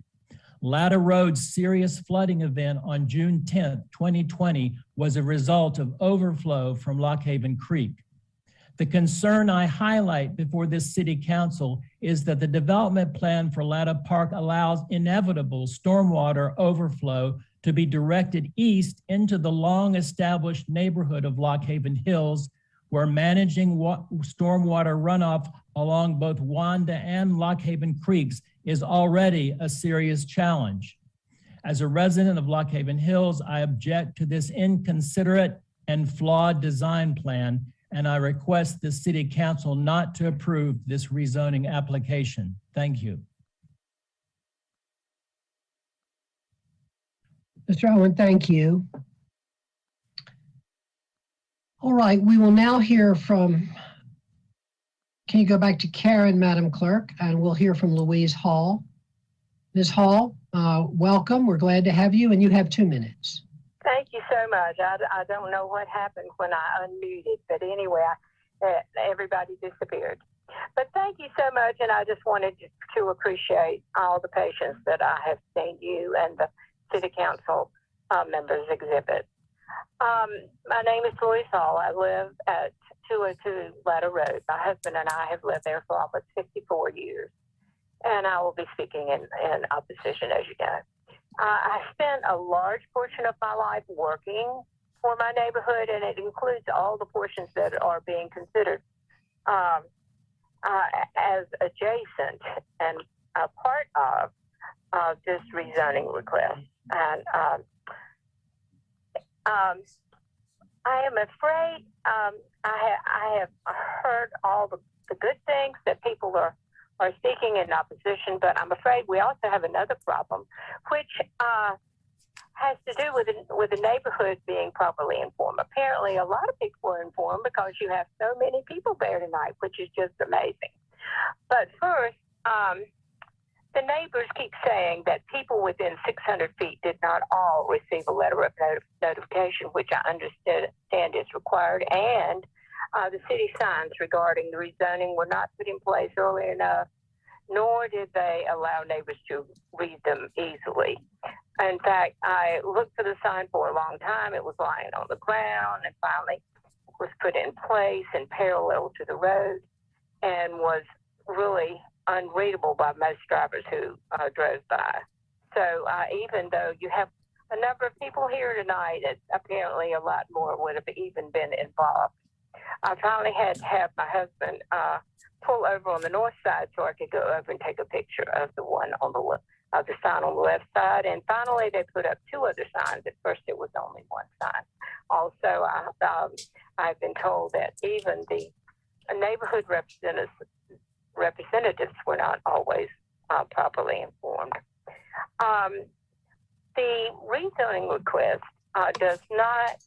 Latta Road's serious flooding event on June 10th, 2020 was a result of overflow from Lock Haven Creek. The concern I highlight before this City Council is that the development plan for Latta Park allows inevitable stormwater overflow to be directed east into the long-established neighborhood of Lock Haven Hills, where managing stormwater runoff along both Wanda and Lock Haven Creeks is already a serious challenge. As a resident of Lock Haven Hills, I object to this inconsiderate and flawed design plan, and I request the City Council not to approve this rezoning application. Thank you. Mr. Owen, thank you. All right, we will now hear from, can you go back to Karen, Madam Clerk, and we'll hear from Louise Hall. Ms. Hall, welcome. We're glad to have you, and you have 2 minutes. Thank you so much. I don't know what happened when I unmuted, but anyway, everybody disappeared. But thank you so much, and I just wanted to appreciate all the patience that I have seen you and the City Council members exhibit. My name is Louise Hall. I live at 202 Latta Road. My husband and I have lived there for almost 54 years, and I will be speaking in opposition, as you know. I spent a large portion of my life working for my neighborhood, and it includes all the portions that are being considered as adjacent and a part of this rezoning request. And I am afraid I have heard all the good things that people are are speaking in opposition, but I'm afraid we also have another problem, which has to do with the neighborhood being properly informed. Apparently, a lot of people were informed because you have so many people there tonight, which is just amazing. But first, the neighbors keep saying that people within 600 feet did not all receive a letter of notification, which I understand is required, and the city signs regarding the rezoning were not put in place early enough, nor did they allow neighbors to read them easily. In fact, I looked for the sign for a long time. It was lying on the ground and finally was put in place and parallel to the road and was really unreadable by most drivers who drove by. So even though you have a number of people here tonight, apparently a lot more would have even been involved. I finally had to have my husband pull over on the north side so I could go over and take a picture of the one on the left, of the sign on the left side. And finally, they put up two other signs. At first, it was only one sign. Also, I've been told that even the neighborhood representatives were not always properly informed. The rezoning request does not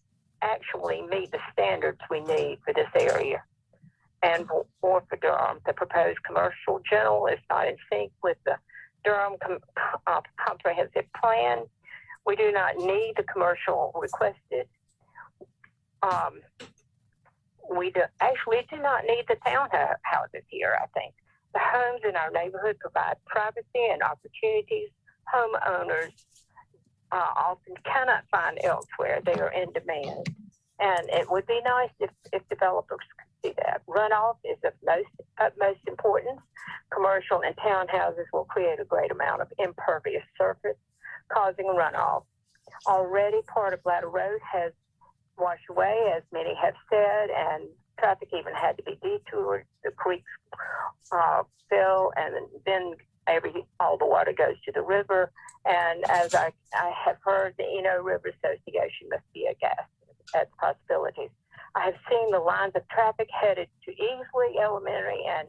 actually meet the standards we need for this area and for Durham. The proposed commercial general is not in sync with the Durham comprehensive plan. We do not need the commercial requested. We do not need the townhouses here, I think. The homes in our neighborhood provide privacy and opportunities homeowners often cannot find elsewhere. They are in demand. And it would be nice if developers could see that. Runoff is of utmost importance. Commercial and townhouses will create a great amount of impervious surface, causing runoff. Already part of Latta Road has washed away, as many have said, and traffic even had to be detoured. The creeks fill, and then all the water goes to the river. And as I have heard, the River Association must be aghast at possibilities. I have seen the lines of traffic headed to Easley Elementary, and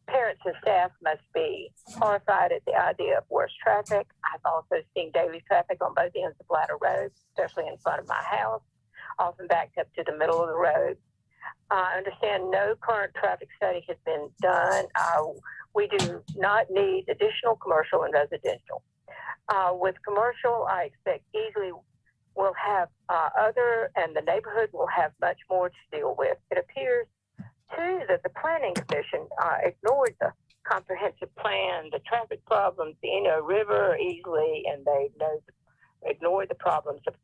parents and staff must be horrified at the idea of worse traffic. I've also seen daily traffic on both ends of Latta Road, especially in front of my house, often backed up to the middle of the road. I understand no current traffic study has been done. We do not need additional commercial and residential. With commercial, I expect Easley will have and the neighborhood will have much more to deal with. It appears, too, that the Planning Commission ignored the comprehensive plan, the traffic problems, the River easily, and they ignored the problems of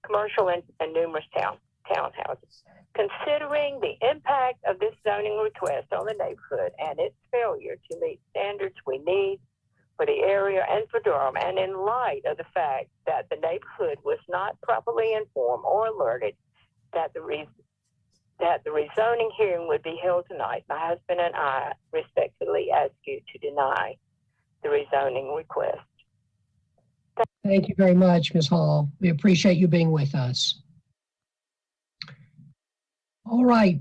commercial and numerous townhouses. Considering the impact of this zoning request on the neighborhood and its failure to meet standards we need for the area and for Durham, and in light of the fact that the neighborhood was not properly informed or alerted that the rezoning hearing would be held tonight, my husband and I respectfully ask you to deny the rezoning request. Thank you very much, Ms. Hall. We appreciate you being with us. All right.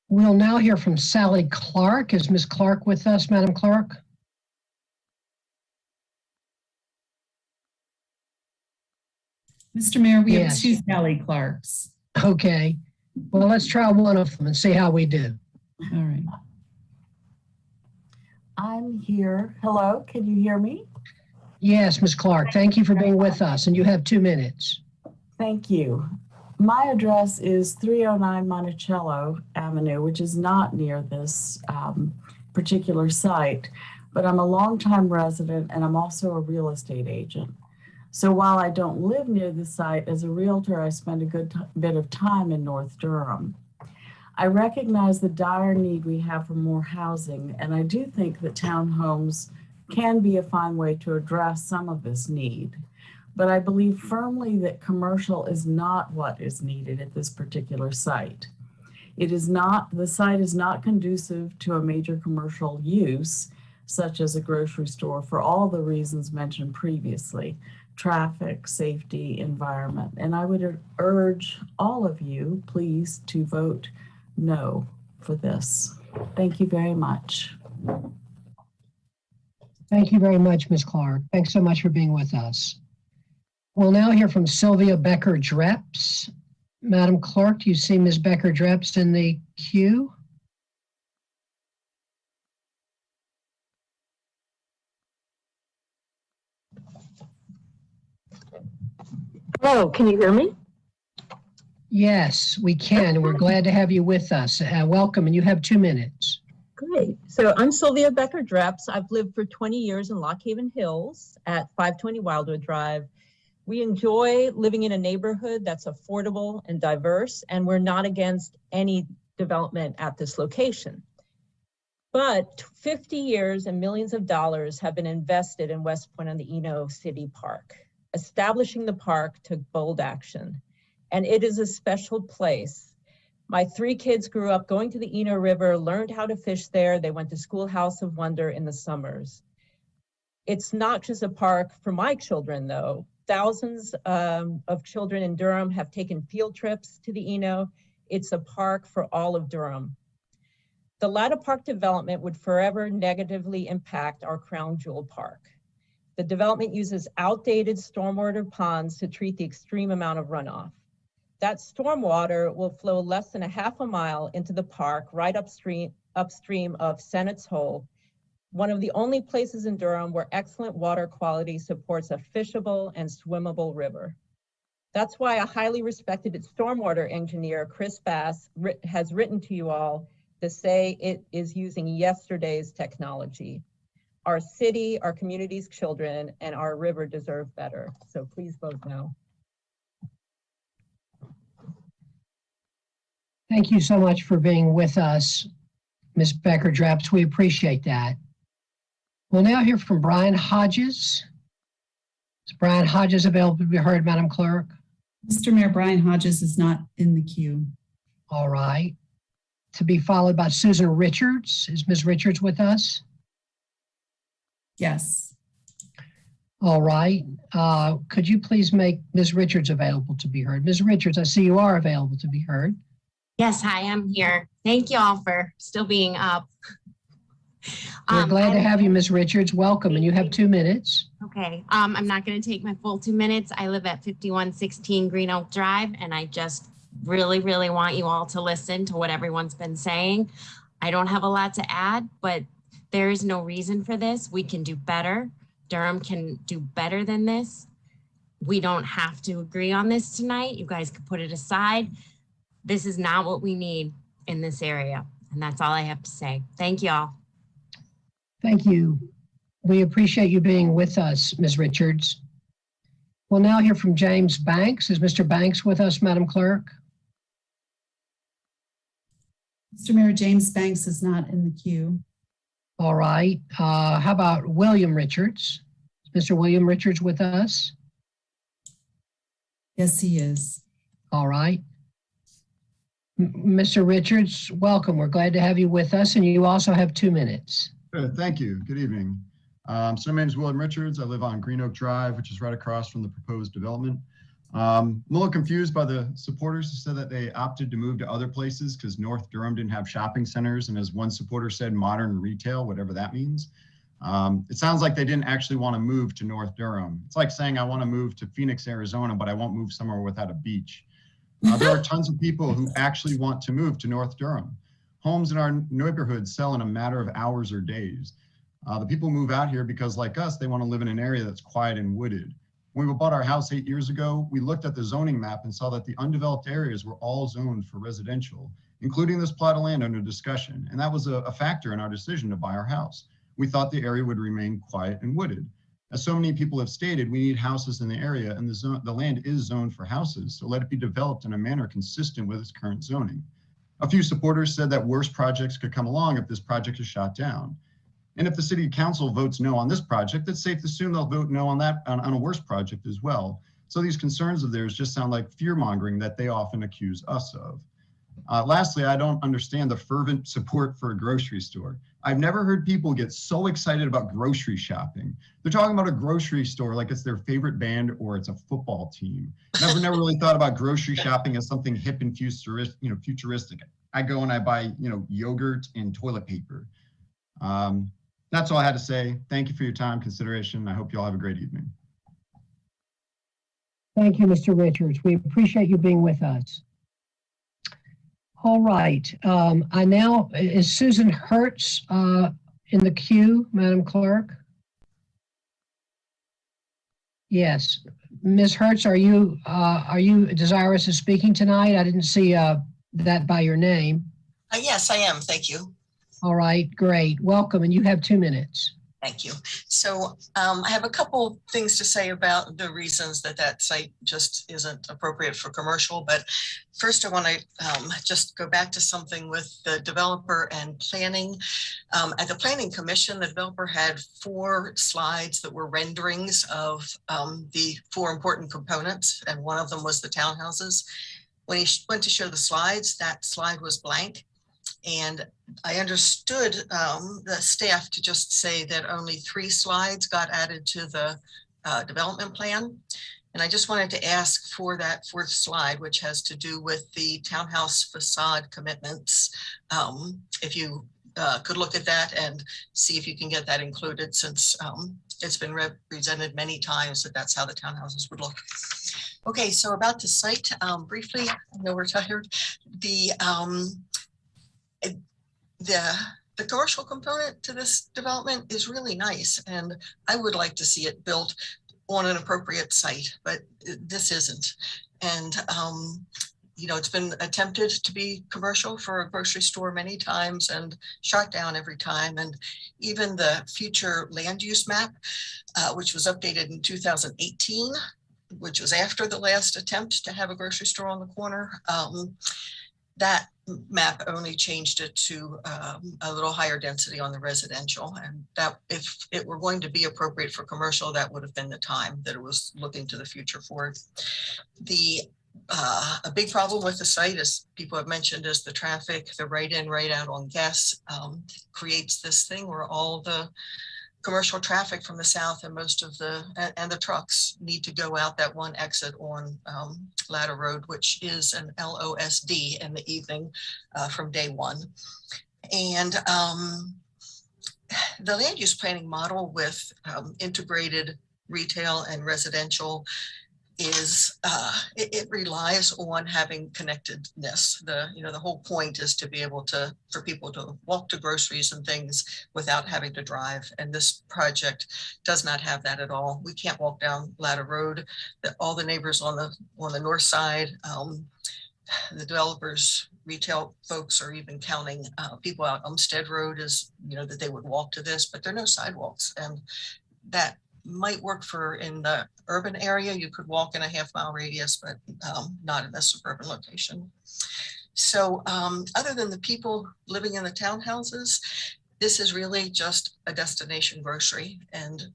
We'll now hear from Sally Clark. Is Ms. Clark with us, Madam Clerk? Mr. Mayor, we have two Sally Clarks. Okay. Well, let's try one of them and see how we do. All right. I'm here. Hello, can you hear me? Yes, Ms. Clark. Thank you for being with us, and you have 2 minutes. Thank you. My address is 309 Monticello Avenue, which is not near this particular site, but I'm a longtime resident and I'm also a real estate agent. So while I don't live near the site, as a realtor, I spend a good bit of time in North Durham. I recognize the dire need we have for more housing, and I do think that townhomes can be a fine way to address some of this need. But I believe firmly that commercial is not what is needed at this particular site. The site is not conducive to a major commercial use, such as a grocery store, for all the reasons mentioned previously: traffic, safety, environment. And I would urge all of you, please, to vote no. for this. Thank you very much. Thank you very much, Ms. Clark. Thanks so much for being with us. We'll now hear from Sylvia Becker-Dreps. Madam Clerk, do you see Ms. Becker-Dreps in the queue? Hello, can you hear me? Yes, we can. We're glad to have you with us. Welcome, and you have 2 minutes. Great. So I'm Sylvia Becker-Dreps. I've lived for 20 years in Lock Haven Hills at 520 Wildwood Drive. We enjoy living in a neighborhood that's affordable and diverse, and we're not against any development at this location. But 50 years and millions of dollars have been invested in West Point on the Eno City Park. Establishing the park took bold action, and it is a special place. My 3 kids grew up going to the Eno River, learned how to fish there. They went to Schoolhouse of Wonder in the summers. It's not just a park for my children, though. Thousands of children in Durham have taken field trips to the Eno. It's a park for all of Durham. The Latta Park development would forever negatively impact our crown jewel park. The development uses outdated stormwater ponds to treat the extreme amount of runoff. That stormwater will flow less than a half a mile into the park, right upstream of Senate's Hole, one of the only places in Durham where excellent water quality supports a fishable and swimmable river. That's why a highly respected stormwater engineer, Chris Bass, has written to you all to say it is using yesterday's technology. Our city, our community's children, and our river deserve better. So please vote no. Thank you so much for being with us, Ms. Becker-Dreps. We appreciate that. We'll now hear from Brian Hodges. Is Brian Hodges available to be heard, Madam Clerk? Mr. Mayor, Brian Hodges is not in the queue. All right. To be followed by Susan Richards. Is Ms. Richards with us? Yes. All right. Could you please make Ms. Richards available to be heard? Ms. Richards, I see you are available to be heard. Yes, hi, I'm here. Thank you all for still being up. We're glad to have you, Ms. Richards. Welcome, and you have 2 minutes. Okay, I'm not going to take my full 2 minutes. I live at 5116 Green Oak Drive, and I just really want you all to listen to what everyone's been saying. I don't have a lot to add, but there is no reason for this. We can do better. Durham can do better than this. We don't have to agree on this tonight. You guys can put it aside. This is not what we need in this area. And that's all I have to say. Thank you all. Thank you. We appreciate you being with us, Ms. Richards. We'll now hear from James Banks. Is Mr. Banks with us, Madam Clerk? Mr. Mayor, James Banks is not in the queue. All right. How about William Richards? Is Mr. William Richards with us? Yes, he is. All right. Mr. Richards, welcome. We're glad to have you with us, and you also have 2 minutes. Good, thank you. Good evening. So my name is William Richards. I live on Green Oak Drive, which is right across from the proposed development. I'm a little confused by the supporters who said that they opted to move to other places because North Durham didn't have shopping centers, and as one supporter said, modern retail, whatever that means. It sounds like they didn't actually want to move to North Durham. It's like saying I want to move to Phoenix, Arizona, but I won't move somewhere without a beach. There are tons of people who actually want to move to North Durham. Homes in our neighborhood sell in a matter of hours or days. The people move out here because, like us, they want to live in an area that's quiet and wooded. When we bought our house 8 years ago, we looked at the zoning map and saw that the undeveloped areas were all zoned for residential, including this plot of land under discussion. And that was a factor in our decision to buy our house. We thought the area would remain quiet and wooded. As so many people have stated, we need houses in the area, and the land is zoned for houses, so let it be developed in a manner consistent with its current zoning. A few supporters said that worse projects could come along if this project is shot down. And if the city council votes no on this project, it's safe to assume they'll vote no on a worse project as well. So these concerns of theirs just sound like fear mongering that they often accuse us of. Lastly, I don't understand the fervent support for a grocery store. I've never heard people get so excited about grocery shopping. They're talking about a grocery store like it's their favorite band or it's a football team. Never really thought about grocery shopping as something hip and futuristic. I go and I buy, yogurt and toilet paper. That's all I had to say. Thank you for your time, consideration. I hope you all have a great evening. Thank you, Mr. Richards. We appreciate you being with us. All right. Is Susan Hertz in the queue, Madam Clerk? Yes. Ms. Hertz, are you desirous of speaking tonight? I didn't see that by your name. Yes, I am. Thank you. All right, great. Welcome, and you have 2 minutes. Thank you. So I have a couple things to say about the reasons that site just isn't appropriate for commercial. But first, I want to just go back to something with the developer and planning. At the Planning Commission, the developer had 4 slides that were renderings of the 4 important components, and one of them was the townhouses. When he went to show the slides, that slide was blank. And I understood the staff to just say that only 3 slides got added to the development plan. And I just wanted to ask for that 4th slide, which has to do with the townhouse facade commitments. If you could look at that and see if you can get that included, since it's been represented many times that that's how the townhouses would look. Okay, so about the site, briefly, I know we're tired. The commercial component to this development is really nice, and I would like to see it built on an appropriate site, but this isn't. And it's been attempted to be commercial for a grocery store many times and shot down every time. And even the future land use map, which was updated in 2018, which was after the last attempt to have a grocery store on the corner, that map only changed it to a little higher density on the residential, and that if it were going to be appropriate for commercial, that would have been the time that it was looking to the future for it. A big problem with the site, as people have mentioned, is the traffic. The right in, right out on Guess creates this thing where all the commercial traffic from the south and most of the trucks need to go out that one exit on Latta Road, which is an LOSD in the evening from day 1. And the land use planning model with integrated retail and residential is it relies on having connectedness. The whole point is to be able for people to walk to groceries and things without having to drive. And this project does not have that at all. We can't walk down Latta Road. All the neighbors on the north side, the developers, retail folks are even counting people out Umstead Road as that they would walk to this, but there are no sidewalks, and that might work for in the urban area. You could walk in a half-mile radius, but not in a suburban location. So other than the people living in the townhouses, this is really just a destination grocery, and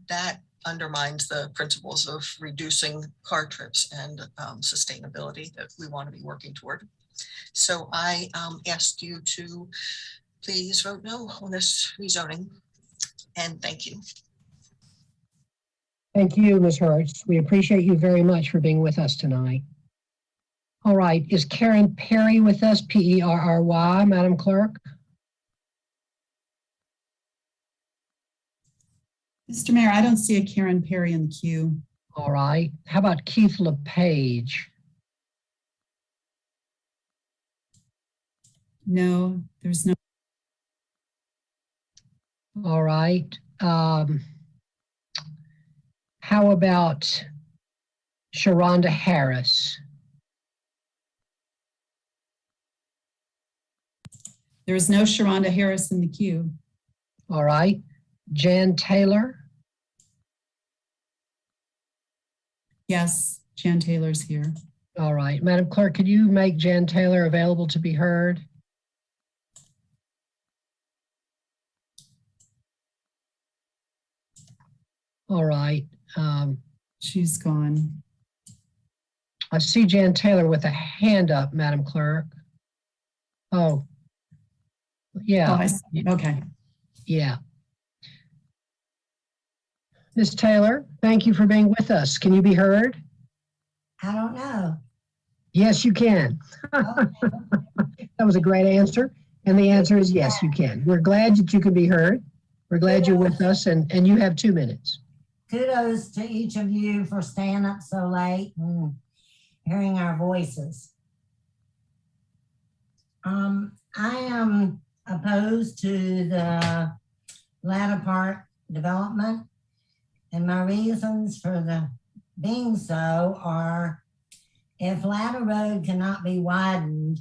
that undermines the principles of reducing car trips and sustainability that we want to be working toward. So I ask you to please vote no on this rezoning, and thank you. Thank you, Ms. Hertz. We appreciate you very much for being with us tonight. All right, is Karen Perry with us, P-E-R-R-Y, Madam Clerk? Mr. Mayor, I don't see a Karen Perry in the queue. All right, how about Keith LePage? No, there's no. All right. How about Sharonda Harris? There is no Sharonda Harris in the queue. All right. Jan Taylor? Yes, Jan Taylor's here. All right. Madam Clerk, could you make Jan Taylor available to be heard? All right. She's gone. I see Jan Taylor with a hand up, Madam Clerk. Oh, yeah. Oh, I see. Okay. Yeah. Ms. Taylor, thank you for being with us. Can you be heard? I don't know. Yes, you can. That was a great answer. And the answer is yes, you can. We're glad that you can be heard. We're glad you're with us, and you have 2 minutes. Kudos to each of you for staying up so late and hearing our voices. I am opposed to the Latta Park development, and my reasons for being so are if Latta Road cannot be widened,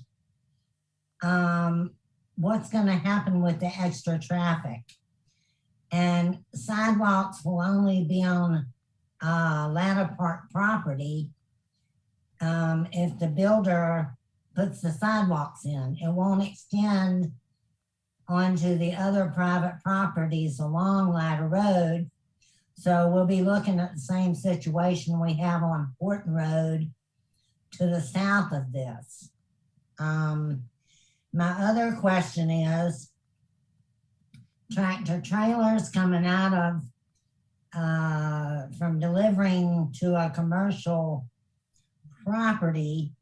what's going to happen with the extra traffic? And sidewalks will only be on Latta Park property if the builder puts the sidewalks in. It won't extend onto the other private properties along Latta Road. So we'll be looking at the same situation we have on Horton Road to the south of this. My other question is, tractor trailers coming out of from delivering to a commercial property,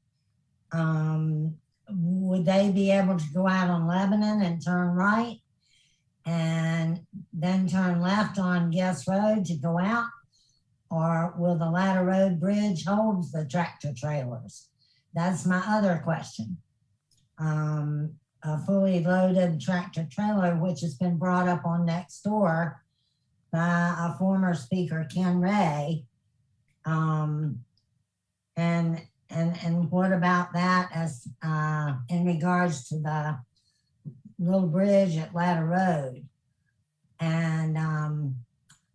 would they be able to go out on Lebanon and turn right and then turn left on Guest Road to go out? Or will the Latta Road Bridge hold the tractor trailers? That's my other question. A fully loaded tractor trailer, which has been brought up on next door by a former speaker, Ken Ray. And what about that as in regards to the little bridge at Latta Road? And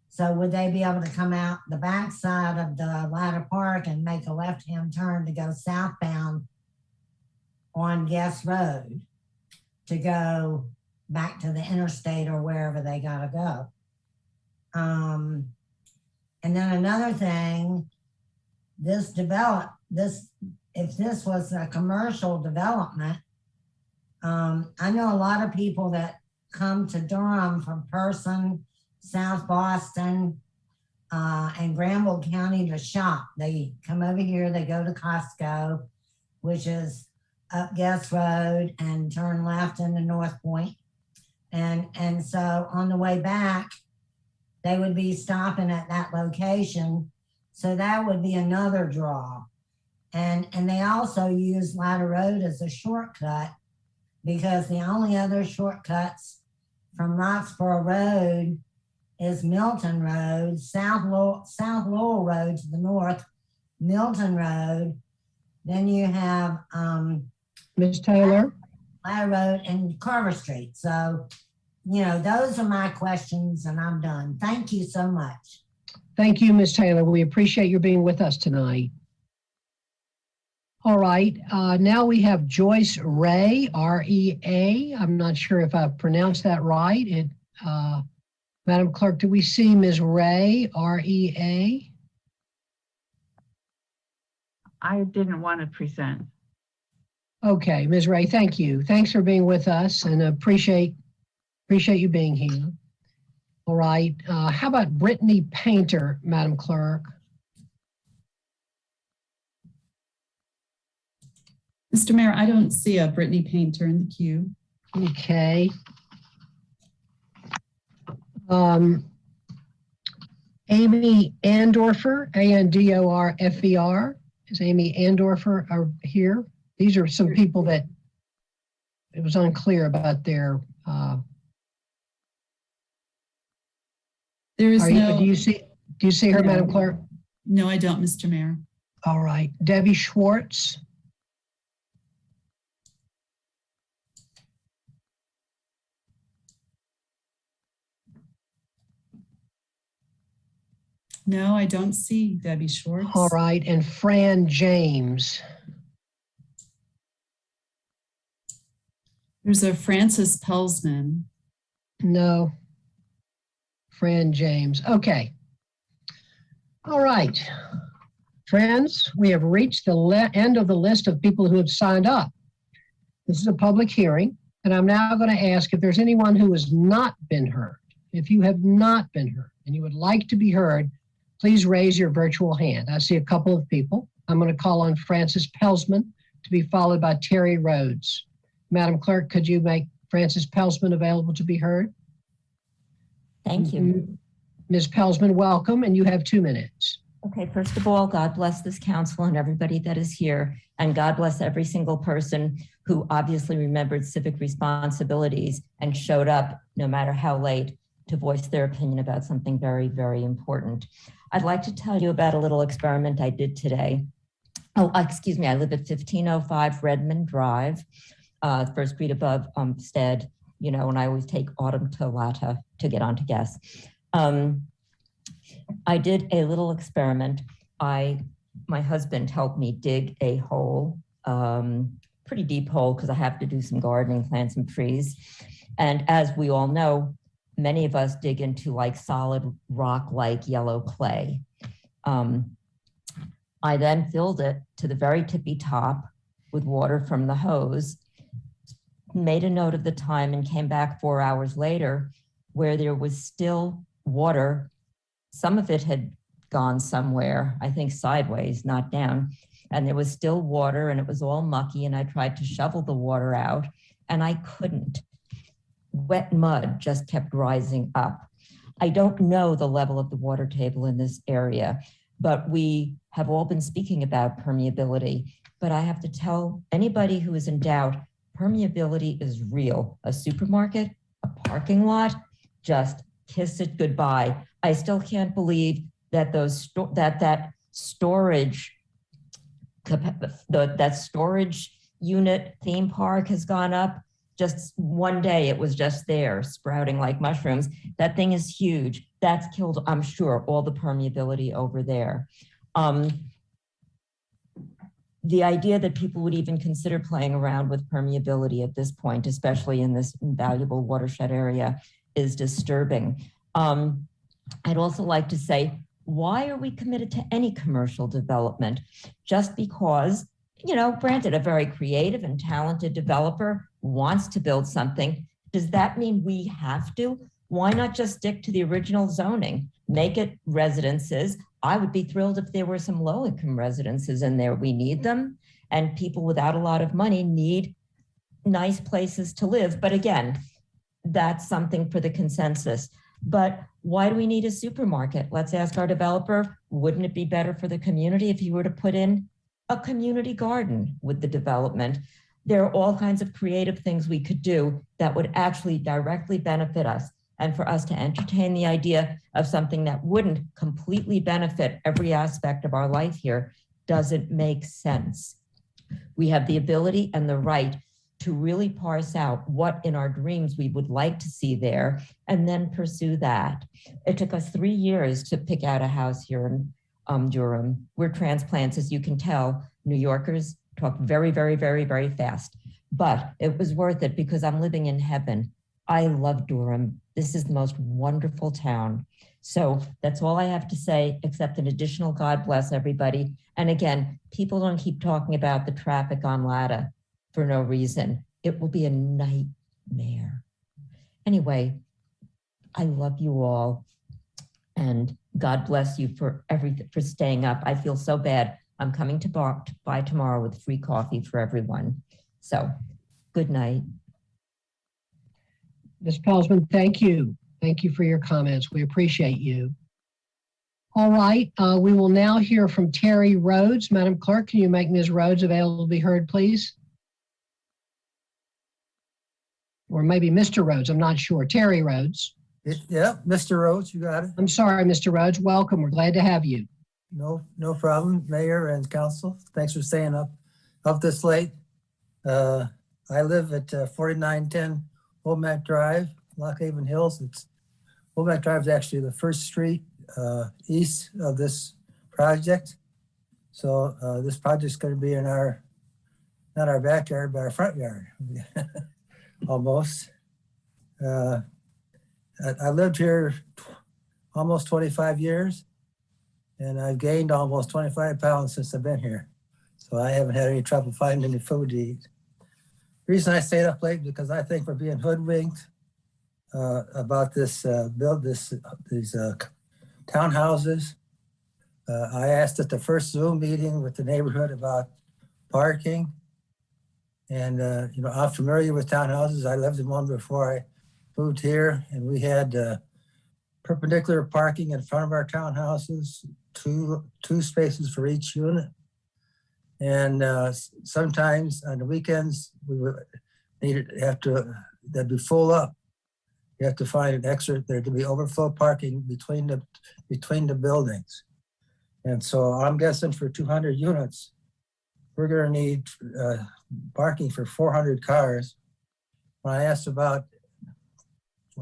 so would they be able to come out the backside of the Latta Park and make a left-hand turn to go southbound on Guest Road to go back to the interstate or wherever they gotta go? And then another thing, if this was a commercial development, I know a lot of people that come to Durham from Person, South Boston, and Granville County to shop. They come over here, they go to Costco, which is up Guest Road and turn left into North Point. And so on the way back, they would be stopping at that location. So that would be another draw. And they also use Latta Road as a shortcut because the only other shortcuts from Roxborough Road is Milton Road, South Lowell Road to the north, Milton Road. Then you have Ms. Taylor? Latta Road and Carver Street. So, you know, those are my questions and I'm done. Thank you so much. Thank you, Ms. Taylor. We appreciate your being with us tonight. All right, now we have Joyce Ray, R-E-A. I'm not sure if I've pronounced that right. Madam Clerk, do we see Ms. Ray, R-E-A? I didn't want to present. Okay, Ms. Ray, thank you. Thanks for being with us and appreciate you being here. All right, how about Brittany Painter, Madam Clerk? Mr. Mayor, I don't see a Brittany Painter in the queue. Okay. Amy Andorfer, A-N-D-O-R-F-E-R. Is Amy Andorfer here? These are some people that it was unclear about their. There is no. Do you see her, No. Madam Clerk? No, I don't, Mr. Mayor. All right, Debbie Schwartz. No, I don't see Debbie Schwartz. All right, and Fran James. There's a Frances Pelsman. No. Fran James. Okay. All right. Friends, we have reached the end of the list of people who have signed up. This is a public hearing, and I'm now going to ask if there's anyone who has not been heard. If you have not been heard and you would like to be heard, please raise your virtual hand. I see a couple of people. I'm going to call on Frances Pelsman to be followed by Terry Rhodes. Madam Clerk, could you make Frances Pelsman available to be heard? Thank you. Ms. Pelsman, welcome, and you have 2 minutes. Okay, first of all, God bless this council and everybody that is here, and God bless every single person who obviously remembered civic responsibilities and showed up, no matter how late, to voice their opinion about something very, very important. I'd like to tell you about a little experiment I did today. Oh, excuse me, I live at 1505 Redmond Drive, first street above Stead, you know, and I always take Autumn to Latta to get onto gas. I did a little experiment. My husband helped me dig a hole, pretty deep hole, because I have to do some gardening, plant some trees. And as we all know, many of us dig into like solid rock like yellow clay. I then filled it to the very tippy top with water from the hose, made a note of the time, and came back 4 hours later where there was still water. Some of it had gone somewhere, I think sideways, not down. And there was still water and it was all mucky, and I tried to shovel the water out and I couldn't. Wet mud just kept rising up. I don't know the level of the water table in this area, but we have all been speaking about permeability. But I have to tell anybody who is in doubt, permeability is real. A supermarket, a parking lot, just kiss it goodbye. I still can't believe that that storage unit theme park has gone up. Just one day it was just there sprouting like mushrooms. That thing is huge. That's killed, I'm sure, all the permeability over there. The idea that people would even consider playing around with permeability at this point, especially in this invaluable watershed area, is disturbing. I'd also like to say, why are we committed to any commercial development? Just because, you know, granted, a very creative and talented developer wants to build something, does that mean we have to? Why not just stick to the original zoning? Make it residences. I would be thrilled if there were some low-income residences in there. We need them, and people without a lot of money need nice places to live. But again, that's something for the consensus. But why do we need a supermarket? Let's ask our developer, wouldn't it be better for the community if you were to put in a community garden with the development? There are all kinds of creative things we could do that would actually directly benefit us. And for us to entertain the idea of something that wouldn't completely benefit every aspect of our life here doesn't make sense. We have the ability and the right to really parse out what in our dreams we would like to see there and then pursue that. It took us 3 years to pick out a house here in Durham. We're transplants, as you can tell. New Yorkers talk very, very, very, very fast, but it was worth it because I'm living in heaven. I love Durham. This is the most wonderful town. So that's all I have to say, except an additional God bless everybody. And again, people don't keep talking about the traffic on Latta for no reason. It will be a nightmare. Anyway, I love you all. And God bless you for everything, for staying up. I feel so bad. I'm coming to by tomorrow with free coffee for everyone. So good night. Ms. Pelsman, thank you. Thank you for your comments. We appreciate you. All right, we will now hear from Terry Rhodes. Madam Clerk, can you make Ms. Rhodes available to be heard, please? Or maybe Mr. Rhodes, I'm not sure. Terry Rhodes. Yeah, Mr. Rhodes, you got it. I'm sorry, Mr. Rhodes. Welcome. We're glad to have you. No problem, Mayor and Council. Thanks for staying up this late. I live at 4910 Womack Drive, Lockhaven Hills. Womack Drive is actually the first street east of this project. So this project's going to be in not our backyard, but our front yard, almost. I lived here almost 25 years, and I've gained almost 25 pounds since I've been here. So I haven't had any trouble finding any food to eat. The reason I stayed up late because I think we're being hoodwinked about these townhouses. I asked at the first Zoom meeting with the neighborhood about parking. And, I'm familiar with townhouses. I lived in one before I moved here, and we had perpendicular parking in front of our townhouses, two spaces for each unit. And sometimes on the weekends, we would they'd be full up. You have to find an extra, there to be overflow parking between the buildings. And so I'm guessing for 200 units, we're gonna need parking for 400 cars. When I asked when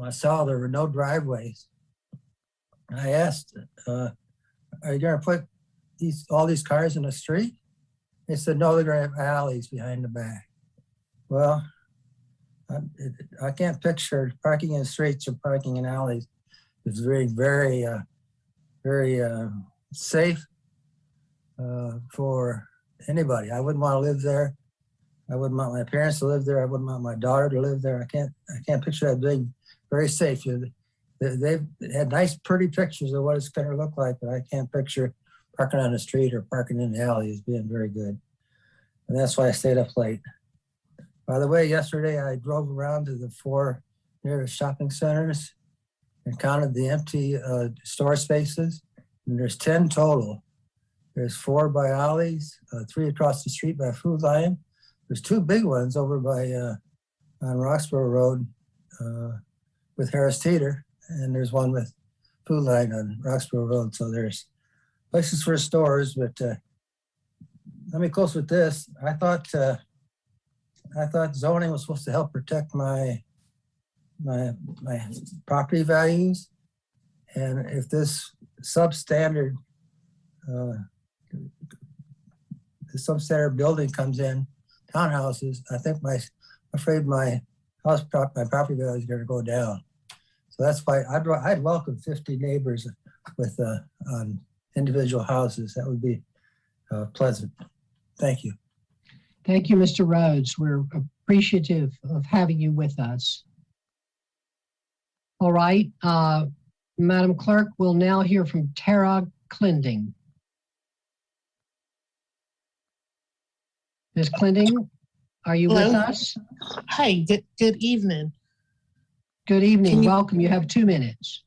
I saw there were no driveways, I asked, are you gonna put all these cars in the street? They said, no, they're gonna have alleys behind the back. Well, I can't picture parking in streets or parking in alleys. It's very, very, very safe for anybody. I wouldn't want to live there. I wouldn't want my parents to live there. I wouldn't want my daughter to live there. I can't picture that being very safe. They've had nice, pretty pictures of what it's going to look like, but I can't picture parking on the street or parking in the alley as being very good. And that's why I stayed up late. By the way, yesterday I drove around to the 4 nearest shopping centers and counted the empty store spaces, and there's 10 total. There's 4 by Ollie's, 3 across the street by Food Lion. There's 2 big ones over by on Roxborough Road with Harris Teeter, and there's one with Food Lion on Roxborough Road. So there's places for stores, but let me close with this. I thought zoning was supposed to help protect my property values, and if this substandard building comes in, townhouses, I think I'm afraid my property value is going to go down. So that's why I'd welcome 50 neighbors with on individual houses. That would be pleasant. Thank you. Thank you, Mr. Rhodes. We're appreciative of having you with us. All right, Madam Clerk, we'll now hear from Tara Clinding. Ms. Clinding, are you Hello? with us? Hi, good evening. Good evening, welcome. You have 2 minutes.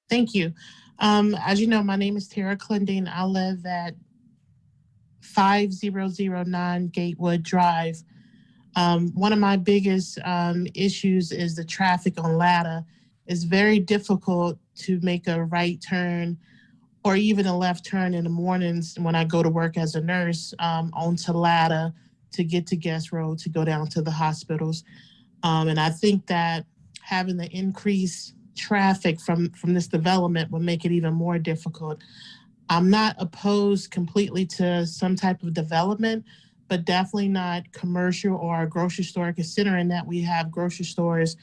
Thank you. As you know, my name is Tara Clinding. I live at 5009 Gatewood Drive. One of my biggest issues is the traffic on Latta. It's very difficult to make a right turn or even a left turn in the mornings when I go to work as a nurse onto Latta to get to Guest Road to go down to the hospitals. And I think that having the increased traffic from this development will make it even more difficult. I'm not opposed completely to some type of development, but definitely not commercial or a grocery store, considering that we have grocery stores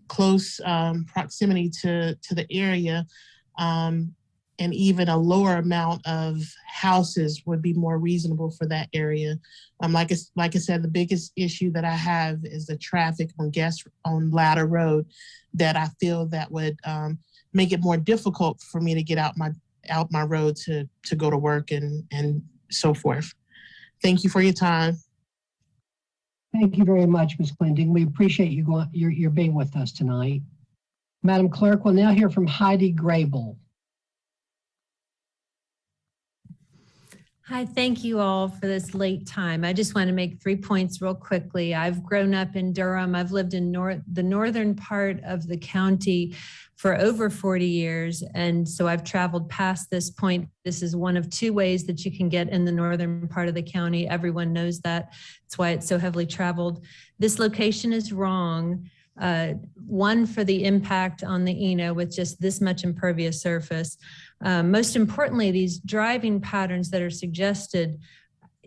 close proximity to the area, and even a lower amount of houses would be more reasonable for that area. Like I said, the biggest issue that I have is the traffic on Latta Road, that I feel that would make it more difficult for me to get out my road to go to work and so forth. Thank you for your time. Thank you very much, Ms. Clinding. We appreciate you being with us tonight. Madam Clerk, we'll now hear from Heidi Grable. Hi, thank you all for this late time. I just want to make 3 points real quickly. I've grown up in Durham. I've lived in the northern part of the county for over 40 years. And so I've traveled past this point. This is one of 2 ways that you can get in the northern part of the county. Everyone knows that. That's why it's so heavily traveled. This location is wrong. One, for the impact on the Eno with just this much impervious surface. Most importantly, these driving patterns that are suggested,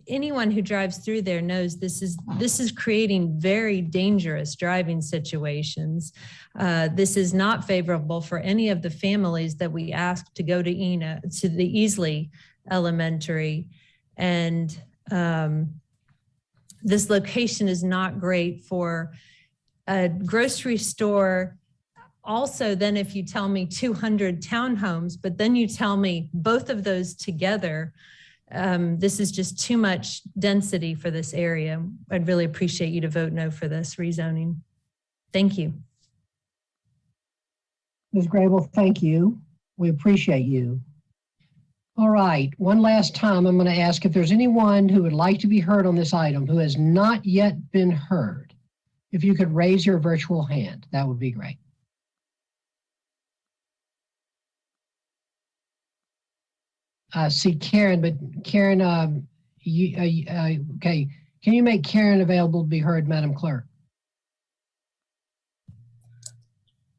anyone who drives through there knows this is creating very dangerous driving situations. This is not favorable for any of the families that we ask to go to the Easley Elementary. And this location is not great for a grocery store. Also, then if you tell me 200 townhomes, but then you tell me both of those together, this is just too much density for this area. I'd really appreciate you to vote no for this rezoning. Thank you. Ms. Grable, thank you. We appreciate you. All right, one last time, I'm going to ask if there's anyone who would like to be heard on this item who has not yet been heard. If you could raise your virtual hand, that would be great. I see Karen, but Karen, okay. Can you make Karen available to be heard, Madam Clerk?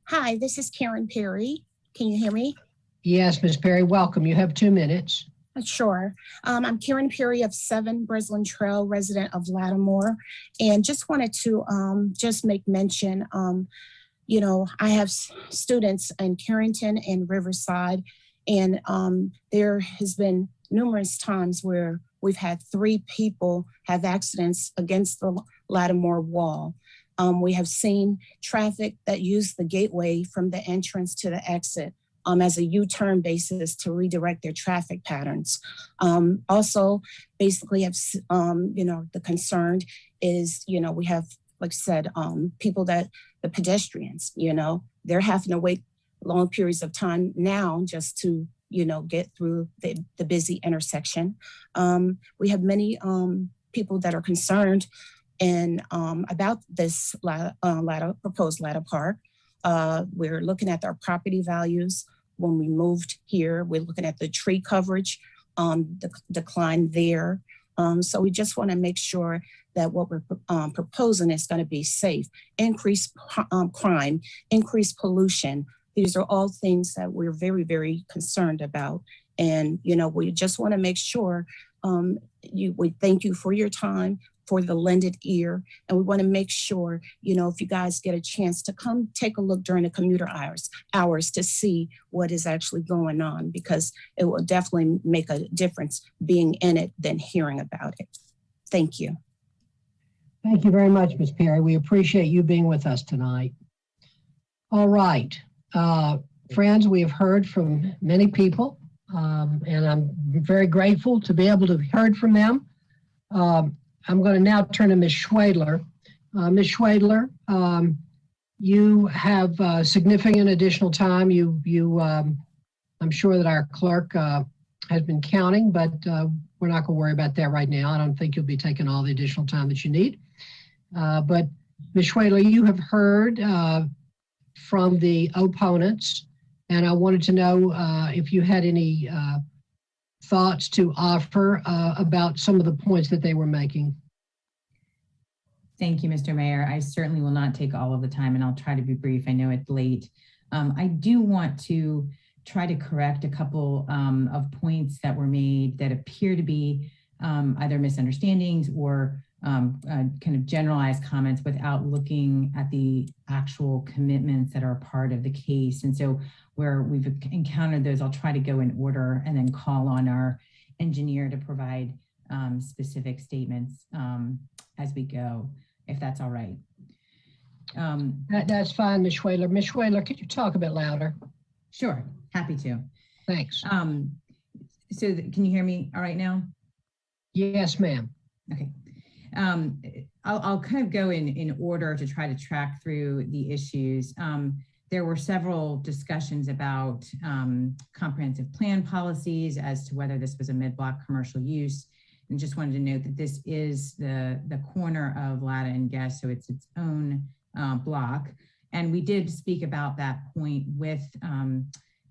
Hi, this is Karen Perry. Can you hear me? Yes, Ms. Perry, welcome. You have 2 minutes. Sure. I'm Karen Perry of 7 Breslin Trail, resident of Lattimore, and just wanted to just make mention, you know, I have students in Carrington and Riverside, and there has been numerous times where we've had 3 people have accidents against the Lattimore wall. We have seen traffic that use the gateway from the entrance to the exit as a U-turn basis to redirect their traffic patterns. Also, basically, have you know, the concern is, you know, we have, like I said, people that, the pedestrians, you know, they're having to wait long periods of time now just to, you know, get through the busy intersection. We have many people that are concerned and about this proposed Latta Park. We're looking at our property values. When we moved here, we're looking at the tree coverage, the decline there. So we just want to make sure that what we're proposing is going to be safe, increase crime, increase pollution. These are all things that we're very, very concerned about. And, you know, we just want to make sure we thank you for your time, for the lended ear. And we want to make sure, you know, if you guys get a chance to come take a look during the commuter hours to see what is actually going on, because it will definitely make a difference being in it than hearing about it. Thank you. Thank you very much, Ms. Perry. We appreciate you being with us tonight. All right, friends, we have heard from many people, and I'm very grateful to be able to have heard from them. I'm going to now turn to Ms. Schwedler. Ms. Schwedler, you have significant additional time. I'm sure that our clerk has been counting, but we're not going to worry about that right now. I don't think you'll be taking all the additional time that you need. But Ms. Schwedler, you have heard from the opponents, and I wanted to know if you had any thoughts to offer about some of the points that they were making. Thank you, Mr. Mayor. I certainly will not take all of the time, and I'll try to be brief. I know it's late. I do want to try to correct a couple of points that were made that appear to be either misunderstandings or kind of generalized comments without looking at the actual commitments that are part of the case. And so where we've encountered those, I'll try to go in order and then call on our engineer to provide specific statements as we go, if that's all right. That's fine, Ms. Schwedler. Ms. Schwedler, could you talk a bit louder? Sure, happy to. Thanks. So can you hear me all right now? Yes, ma'am. Okay. I'll kind of go in order to try to track through the issues. There were several discussions about comprehensive plan policies as to whether this was a mid-block commercial use. And just wanted to note that this is the corner of Latta and Guest, so it's its own block. And we did speak about that point with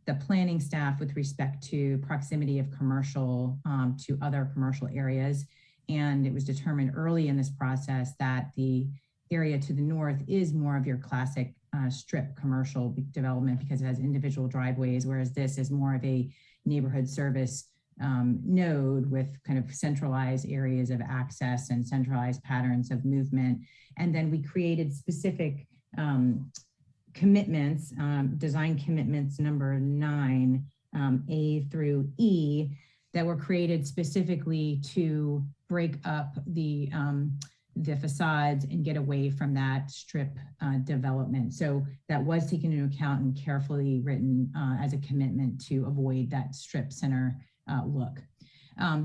the planning staff with respect to proximity of commercial to other commercial areas. And it was determined early in this process that the area to the north is more of your classic strip commercial development because it has individual driveways, whereas this is more of a neighborhood service node with kind of centralized areas of access and centralized patterns of movement. And then we created specific commitments, design commitments number 9, A through E, that were created specifically to break up the the facades and get away from that strip development. So that was taken into account and carefully written as a commitment to avoid that strip center look.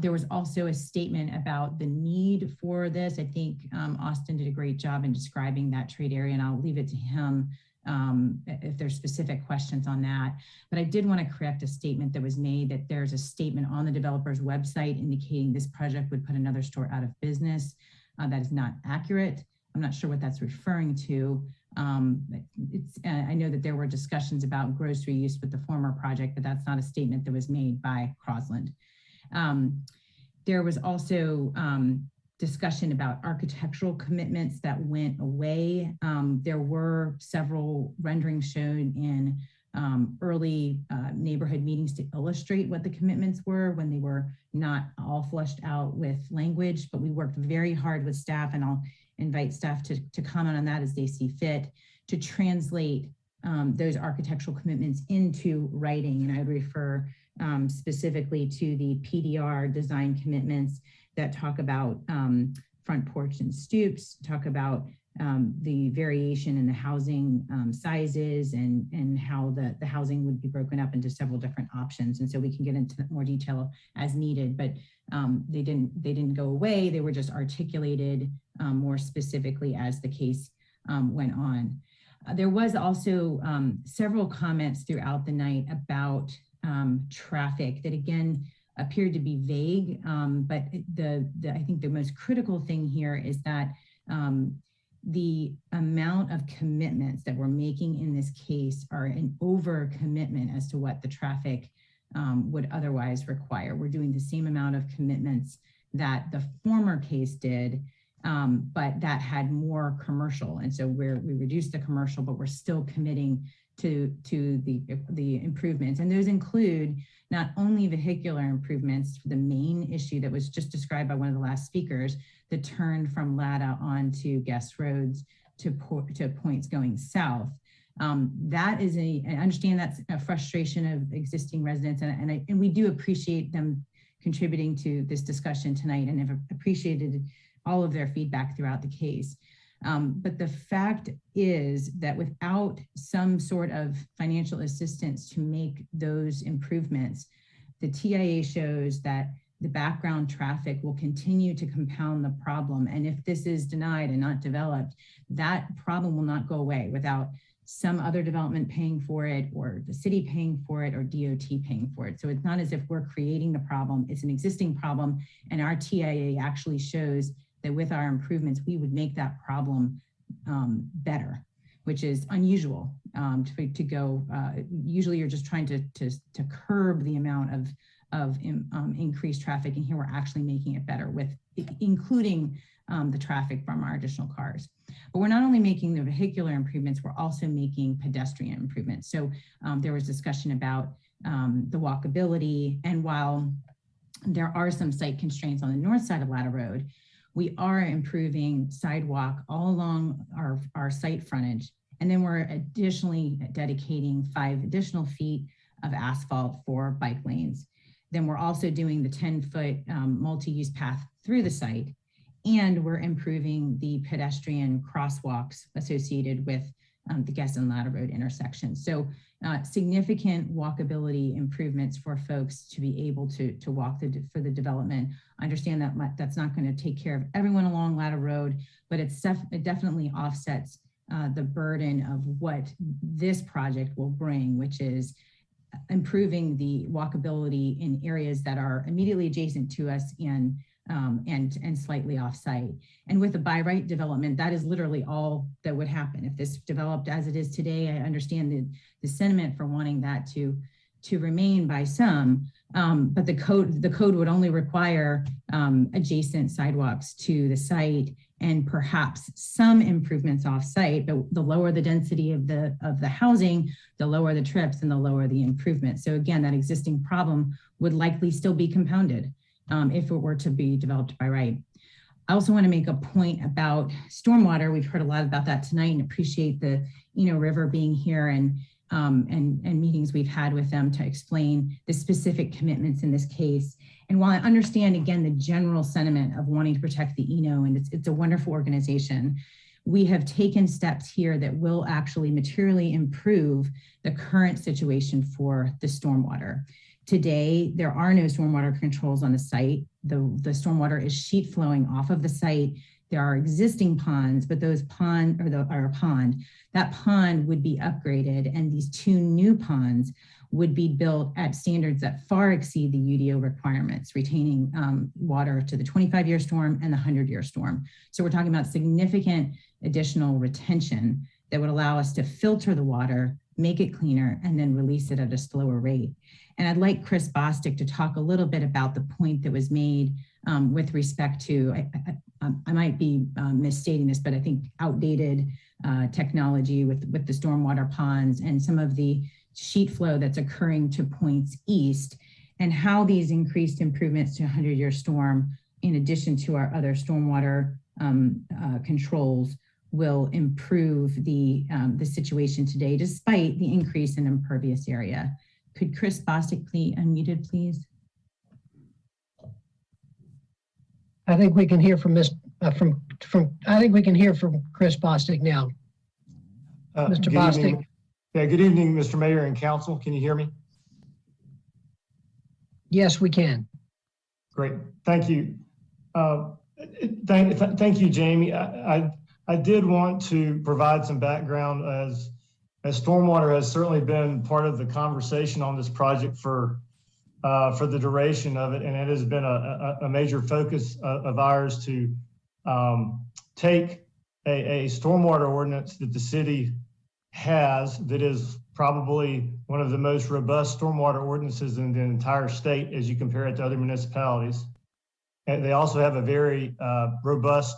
There was also a statement about the need for this. I think Austin did a great job in describing that trade area, and I'll leave it to him if there's specific questions on that. But I did want to correct a statement that was made that there's a statement on the developer's website indicating this project would put another store out of business. That is not accurate. I'm not sure what that's referring to. I know that there were discussions about grocery use with the former project, but that's not a statement that was made by Crosland. There was also discussion about architectural commitments that went away. There were several renderings shown in early neighborhood meetings to illustrate what the commitments were when they were not all fleshed out with language, but we worked very hard with staff, and I'll invite staff to comment on that as they see fit, to translate those architectural commitments into writing. And I would refer specifically to the PDR design commitments that talk about front porch and stoops, talk about the variation in the housing sizes and how the housing would be broken up into several different options. And so we can get into more detail as needed, but they didn't go away. They were just articulated more specifically as the case went on. There was also several comments throughout the night about traffic that again appeared to be vague, but I think the most critical thing here is that the amount of commitments that we're making in this case are an over commitment as to what the traffic would otherwise require. We're doing the same amount of commitments that the former case did, but that had more commercial. And so we reduced the commercial, but we're still committing to the improvements. And those include not only vehicular improvements for the main issue that was just described by one of the last speakers, the turn from Latta onto Guest Roads to points going south. That is I understand that's a frustration of existing residents, and we do appreciate them contributing to this discussion tonight and have appreciated all of their feedback throughout the case. But the fact is that without some sort of financial assistance to make those improvements, the TIA shows that the background traffic will continue to compound the problem. And if this is denied and not developed, that problem will not go away without some other development paying for it, or the city paying for it, or DOT paying for it. So it's not as if we're creating the problem, it's an existing problem. And our TIA actually shows that with our improvements, we would make that problem better, which is unusual to go. Usually you're just trying to curb the amount of increased traffic, and here we're actually making it better with including the traffic from our additional cars. But we're not only making the vehicular improvements, we're also making pedestrian improvements. So there was discussion about the walkability, and while there are some site constraints on the north side of Latta Road, we are improving sidewalk all along our site frontage. And then we're additionally dedicating 5 additional feet of asphalt for bike lanes. Then we're also doing the 10-foot multi-use path through the site. And we're improving the pedestrian crosswalks associated with the Guest and Latta Road intersection. So significant walkability improvements for folks to be able to walk for the development. I understand that that's not going to take care of everyone along Latta Road, but it definitely offsets the burden of what this project will bring, which is improving the walkability in areas that are immediately adjacent to us and slightly off-site. And with the by right development, that is literally all that would happen. If this developed as it is today, I understand the sentiment for wanting that to remain by some, but the code would only require adjacent sidewalks to the site and perhaps some improvements off-site, but the lower the density of the housing, the lower the trips and the lower the improvement. So again, that existing problem would likely still be compounded if it were to be developed by right. I also want to make a point about stormwater. We've heard a lot about that tonight and appreciate the River being here and meetings we've had with them to explain the specific commitments in this case. And while I understand, again, the general sentiment of wanting to protect the Eno, and it's a wonderful organization, we have taken steps here that will actually materially improve the current situation for the stormwater. Today, there are no stormwater controls on the site. The stormwater is sheet flowing off of the site. There are existing ponds, but those that pond would be upgraded, and these 2 new ponds would be built at standards that far exceed the UDO requirements, retaining water to the 25-year storm and the 100-year storm. So we're talking about significant additional retention that would allow us to filter the water, make it cleaner, and then release it at a slower rate. And I'd like Chris Bostic to talk a little bit about the point that was made with respect to, I might be misstating this, but I think outdated technology with the stormwater ponds and some of the sheet flow that's occurring to points east, and how these increased improvements to 100-year storm, in addition to our other stormwater controls, will improve the situation today, despite the increase in impervious area. Could Chris Bostic be unmuted, please? I think we can hear from I think we can hear from Chris Bostic now. Mr. Bostic. Yeah, good evening, Mr. Mayor and Council. Can you hear me? Yes, we can. Great, thank you. Thank you, Jamie. I did want to provide some background as stormwater has certainly been part of the conversation on this project for the duration of it, and it has been a major focus of ours to take a stormwater ordinance that the city has that is probably one of the most robust stormwater ordinances in the entire state as you compare it to other municipalities. And they also have a very robust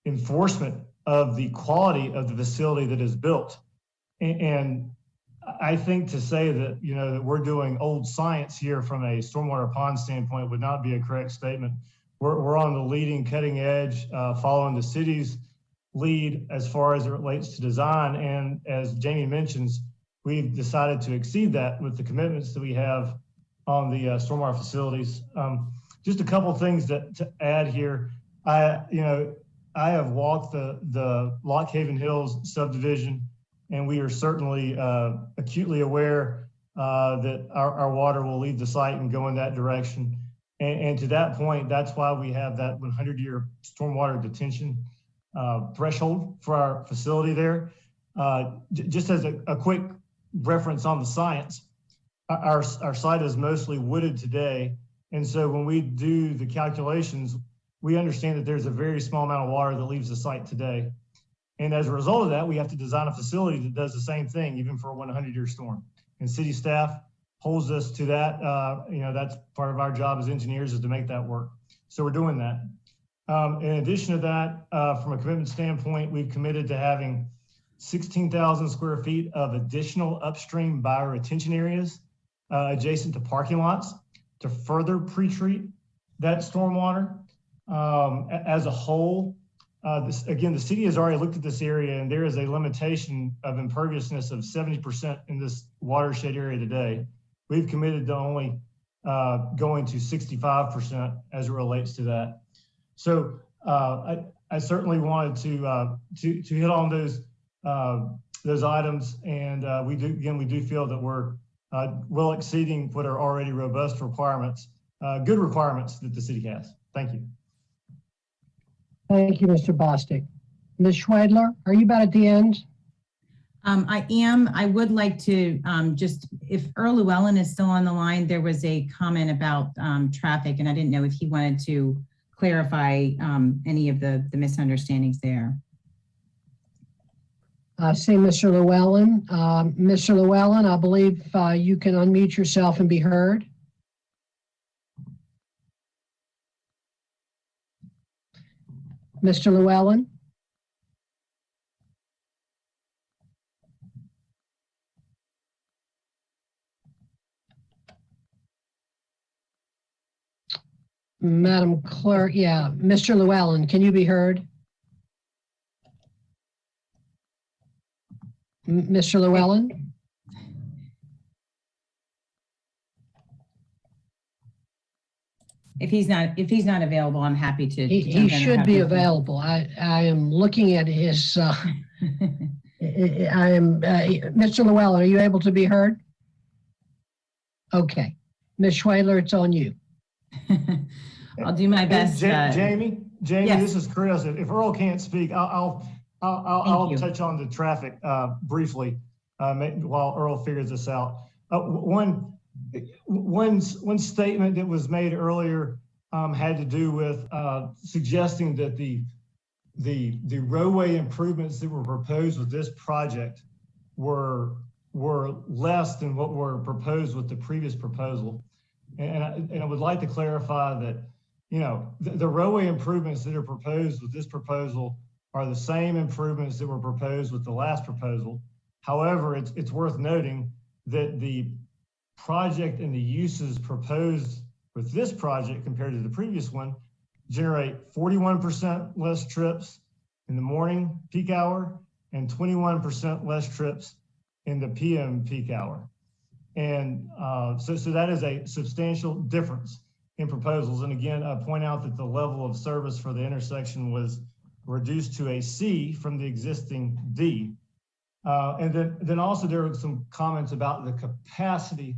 enforcement of the quality of the facility that is built. And I think to say that, that we're doing old science here from a stormwater pond standpoint would not be a correct statement. We're on the leading cutting edge, following the city's lead as far as it relates to design. And as Jamie mentions, we've decided to exceed that with the commitments that we have on the stormwater facilities. Just a couple of things to add here. I have walked the Lock Haven Hills subdivision, and we are certainly acutely aware that our water will leave the site and go in that direction. And to that point, that's why we have that 100-year stormwater detention threshold for our facility there. Just as a quick reference on the science, our site is mostly wooded today. And so when we do the calculations, we understand that there's a very small amount of water that leaves the site today. And as a result of that, we have to design a facility that does the same thing, even for a 100-year storm. And city staff holds us to that. That's part of our job as engineers, is to make that work. So we're doing that. In addition to that, from a commitment standpoint, we've committed to having 16,000 square feet of additional upstream bioretention areas adjacent to parking lots to further pre-treat that stormwater. As a whole, the city has already looked at this area, and there is a limitation of imperviousness of 70% in this watershed area today. We've committed to only going to 65% as it relates to that. So I certainly wanted to hit on those items, and we do feel that we're well exceeding what are already robust requirements, good requirements that the city has. Thank you. Thank you, Mr. Bostic. Ms. Schweidler, are you about at the end? I am. I would like to just, if Earl Llewellyn is still on the line, there was a comment about traffic, and I didn't know if he wanted to clarify any of the misunderstandings there. I see Mr. Llewellyn. Mr. Llewellyn, I believe you can unmute yourself and be heard. Mr. Llewellyn? Madam Clerk, yeah. Mr. Llewellyn, can you be heard? Mr. Llewellyn? if he's not available, I'm happy to. He jump in or should have be him- available. I am looking at his, I am, Mr. Llewellyn, are you able to be heard? Okay. Ms. Schwedler, it's on you. I'll do my best. Jamie, yes. This is Chris. If Earl can't speak, I'll touch on the traffic briefly while Earl figures this out. One statement that was made earlier had to do with suggesting that the roadway improvements that were proposed with this project were less than what were proposed with the previous proposal. And I would like to clarify that, you know, the roadway improvements that are proposed with this proposal are the same improvements that were proposed with the last proposal. However, it's worth noting that the project and the uses proposed with this project compared to the previous one generate 41% less trips in the morning peak hour and 21% less trips in the PM peak hour. And so that is a substantial difference in proposals. And again, I point out that the level of service for the intersection was reduced to a C from the existing D. And then also there were some comments about the capacity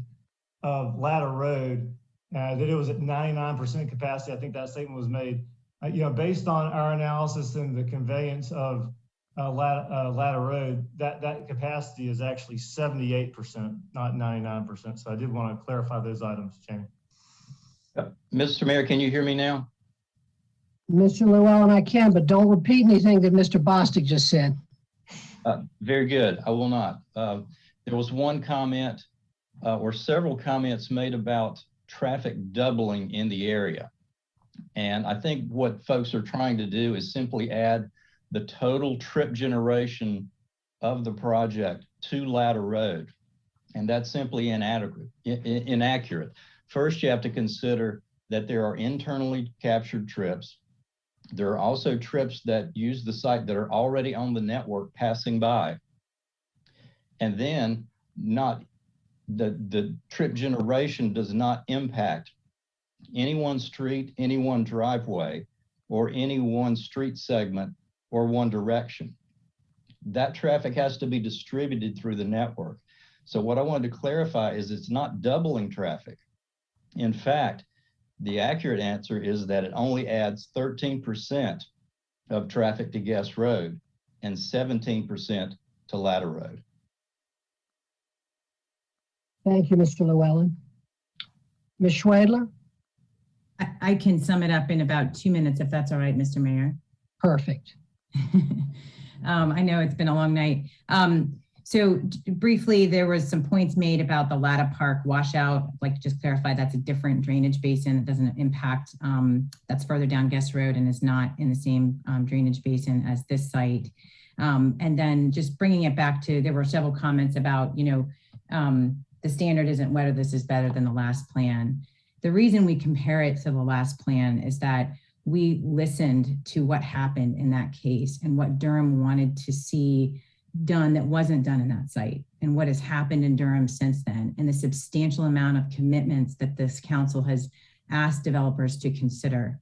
of Latta Road, that it was at 99% capacity. I think that statement was made, you know, based on our analysis and the conveyance of Latta Road, that capacity is actually 78%, not 99%. So I did want to clarify those items, Jamie. Mr. Mayor, can you hear me now? Mr. Llewellyn, I can, but don't repeat anything that Mr. Bostic just said. Very good. I will not. There was one comment or several comments made about traffic doubling in the area. And I think what folks are trying to do is simply add the total trip generation of the project to Latta Road. And that's simply inaccurate. First, you have to consider that there are internally captured trips. There are also trips that use the site that are already on the network passing by. And then the trip generation does not impact any one street, any one driveway, or any one street segment or one direction. That traffic has to be distributed through the network. So what I wanted to clarify is it's not doubling traffic. In fact, the accurate answer is that it only adds 13% of traffic to Guest Road and 17% to Latta Road. Thank you, Mr. Llewellyn. Ms. Schwedler? I can sum it up in about 2 minutes, if that's all right, Mr. Mayor. Perfect. I know it's been a long night. So briefly, there was some points made about the Latta Park washout. I'd like to just clarify that's a different drainage basin. It doesn't impact, that's further down Guest Road and is not in the same drainage basin as this site. And then just bringing it back to, there were several comments about, you know, the standard isn't whether this is better than the last plan. The reason we compare it to the last plan is that we listened to what happened in that case and what Durham wanted to see done that wasn't done in that site, and what has happened in Durham since then, and the substantial amount of commitments that this council has asked developers to consider.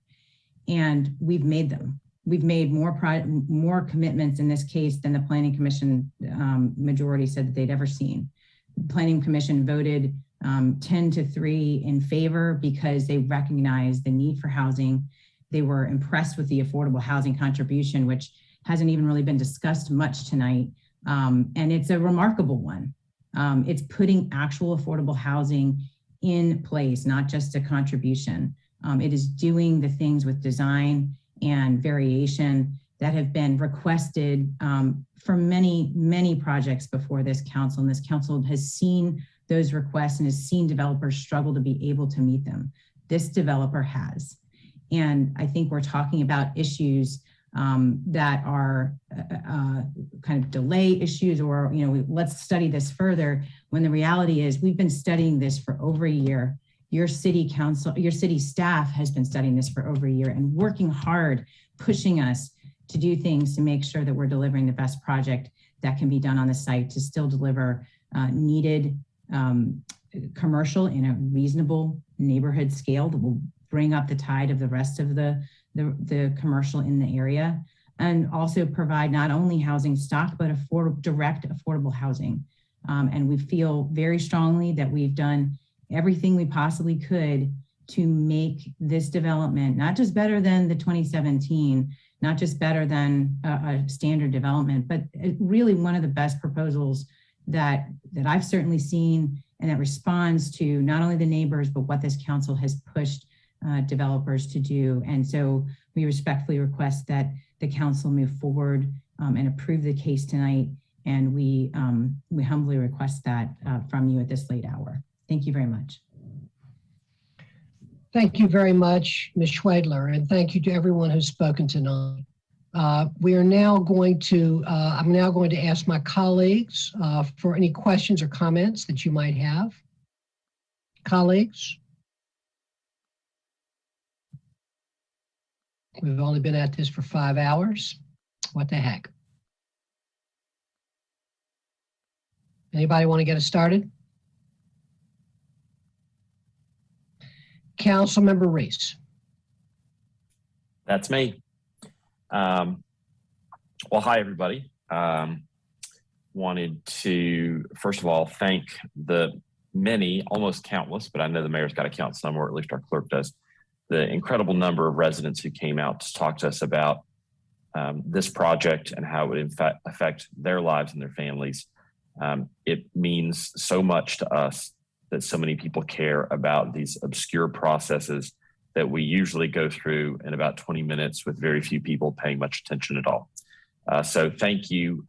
And we've made them. We've made more commitments in this case than the Planning Commission majority said that they'd ever seen. The Planning Commission voted 10-3 in favor because they recognized the need for housing. They were impressed with the affordable housing contribution, which hasn't even really been discussed much tonight. And it's a remarkable one. It's putting actual affordable housing in place, not just a contribution. It is doing the things with design and variation that have been requested for many, many projects before this council. And this council has seen those requests and has seen developers struggle to be able to meet them. This developer has. And I think we're talking about issues that are kind of delay issues, or, you know, let's study this further, when the reality is we've been studying this for over a year. Your city council, your city staff has been studying this for over a year and working hard, pushing us to do things to make sure that we're delivering the best project that can be done on the site to still deliver needed commercial in a reasonable neighborhood scale that will bring up the tide of the rest of the commercial in the area, and also provide not only housing stock, but direct affordable housing. And we feel very strongly that we've done everything we possibly could to make this development not just better than the 2017, not just better than a standard development, but really one of the best proposals that I've certainly seen, and that responds to not only the neighbors, but what this council has pushed developers to do. And so we respectfully request that the council move forward and approve the case tonight. And we humbly request that from you at this late hour. Thank you very much. Thank you very much, Ms. Schwedler, and thank you to everyone who's spoken tonight. We are now going to, I'm now going to ask my colleagues for any questions or comments that you might have. Colleagues? We've only been at this for 5 hours. What the heck? Anybody want to get us started? Councilmember Reese. That's me. Well, hi, everybody. Wanted to, first of all, thank the many, almost countless, but I know the mayor's got to count some, or at least our clerk does, the incredible number of residents who came out to talk to us about this project and how it would in fact affect their lives and their families. It means so much to us that so many people care about these obscure processes that we usually go through in about 20 minutes with very few people paying much attention at all. So thank you.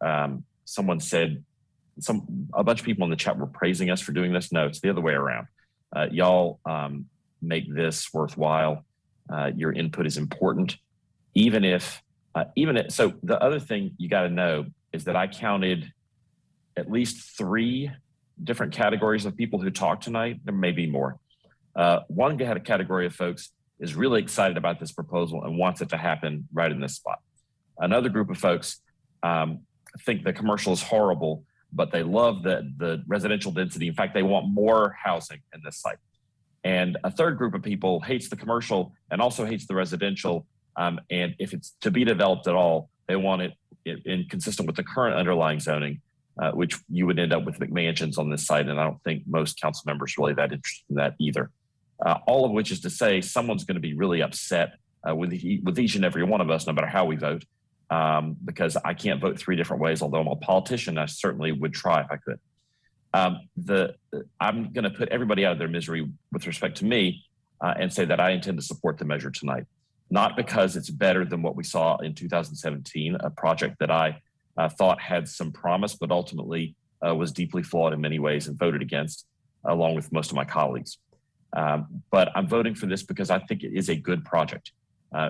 Someone said, a bunch of people in the chat were praising us for doing this. No, it's the other way around. Y'all make this worthwhile. Your input is important. So the other thing you got to know is that I counted at least 3 different categories of people who talked tonight. There may be more. One had a category of folks is really excited about this proposal and wants it to happen right in this spot. Another group of folks think the commercial is horrible, but they love the residential density. In fact, they want more housing in this site. And a third group of people hates the commercial and also hates the residential. And if it's to be developed at all, they want it consistent with the current underlying zoning, which you would end up with McMansions on this site. And I don't think most council members are really that interested in that either. All of which is to say someone's going to be really upset with each and every one of us, no matter how we vote, because I can't vote 3 different ways. Although I'm a politician, I certainly would try if I could. I'm going to put everybody out of their misery with respect to me and say that I intend to support the measure tonight. Not because it's better than what we saw in 2017, a project that I thought had some promise, but ultimately was deeply flawed in many ways and voted against, along with most of my colleagues. But I'm voting for this because I think it is a good project.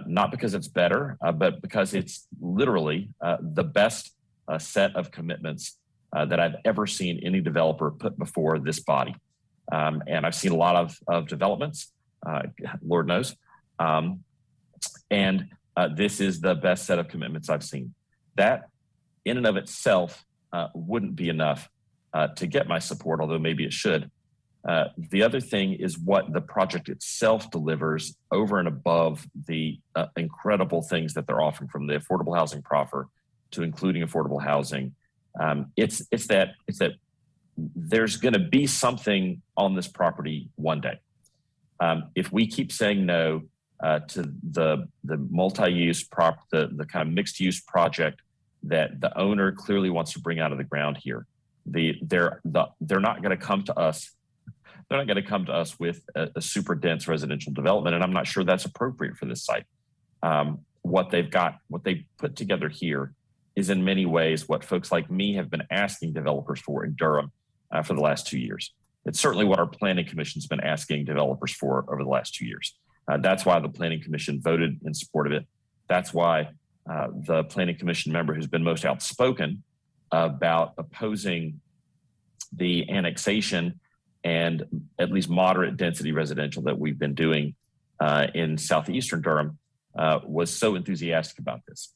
Not because it's better, but because it's literally the best set of commitments that I've ever seen any developer put before this body. And I've seen a lot of developments, Lord knows. And this is the best set of commitments I've seen. That in and of itself wouldn't be enough to get my support, although maybe it should. The other thing is what the project itself delivers over and above the incredible things that they're offering, from the affordable housing proffer to including affordable housing. It's that there's going to be something on this property one day. If we keep saying no to the multi-use the kind of mixed use project that the owner clearly wants to bring out of the ground here, they're not going to come to us. They're not going to come to us with a super dense residential development, and I'm not sure that's appropriate for this site. What they put together here is in many ways what folks like me have been asking developers for in Durham for the last 2 years. It's certainly what our planning commission's been asking developers for over the last 2 years. That's why the planning commission voted in support of it. That's why the planning commission member who's been most outspoken about opposing the annexation and at least moderate density residential that we've been doing in southeastern Durham was so enthusiastic about this.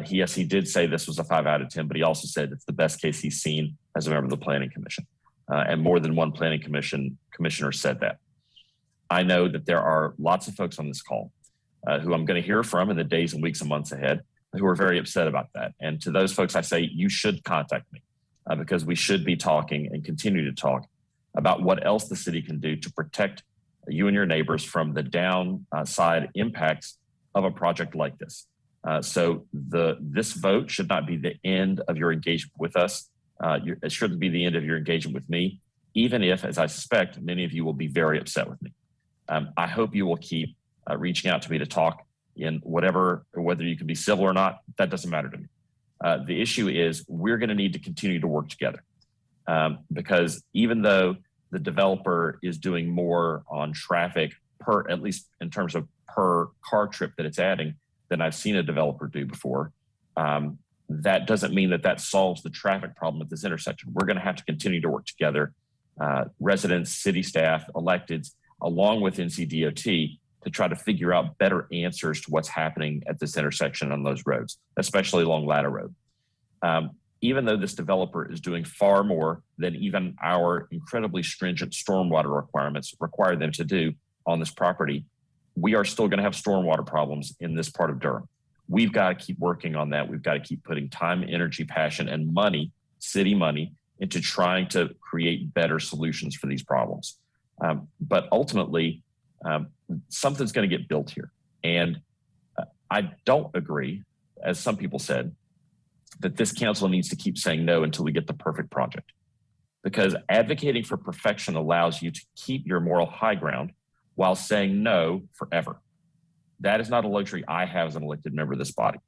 Yes, he did say this was a 5 out of 10, but he also said it's the best case he's seen as a member of the planning commission. And more than one planning commissioner said that. I know that there are lots of folks on this call who I'm going to hear from in the days and weeks and months ahead who are very upset about that. And to those folks, I say, you should contact me because we should be talking and continue to talk about what else the city can do to protect you and your neighbors from the downside impacts of a project like this. So this vote should not be the end of your engagement with us. It shouldn't be the end of your engagement with me, even if, as I suspect, many of you will be very upset with me. I hope you will keep reaching out to me to talk in whatever, whether you can be civil or not, that doesn't matter to me. The issue is we're going to need to continue to work together because even though the developer is doing more on traffic per, at least in terms of per car trip that it's adding than I've seen a developer do before, that doesn't mean that solves the traffic problem at this intersection. We're going to have to continue to work together, residents, city staff, electeds, along with NCDOT to try to figure out better answers to what's happening at this intersection on those roads, especially along Latta Road. Even though this developer is doing far more than even our incredibly stringent stormwater requirements require them to do on this property, we are still going to have stormwater problems in this part of Durham. We've got to keep working on that. We've got to keep putting time, energy, passion, and money, city money, into trying to create better solutions for these problems. But ultimately, something's going to get built here. And I don't agree, as some people said, that this council needs to keep saying no until we get the perfect project. Because advocating for perfection allows you to keep your moral high ground while saying no forever. That is not a luxury I have as an elected member of this body.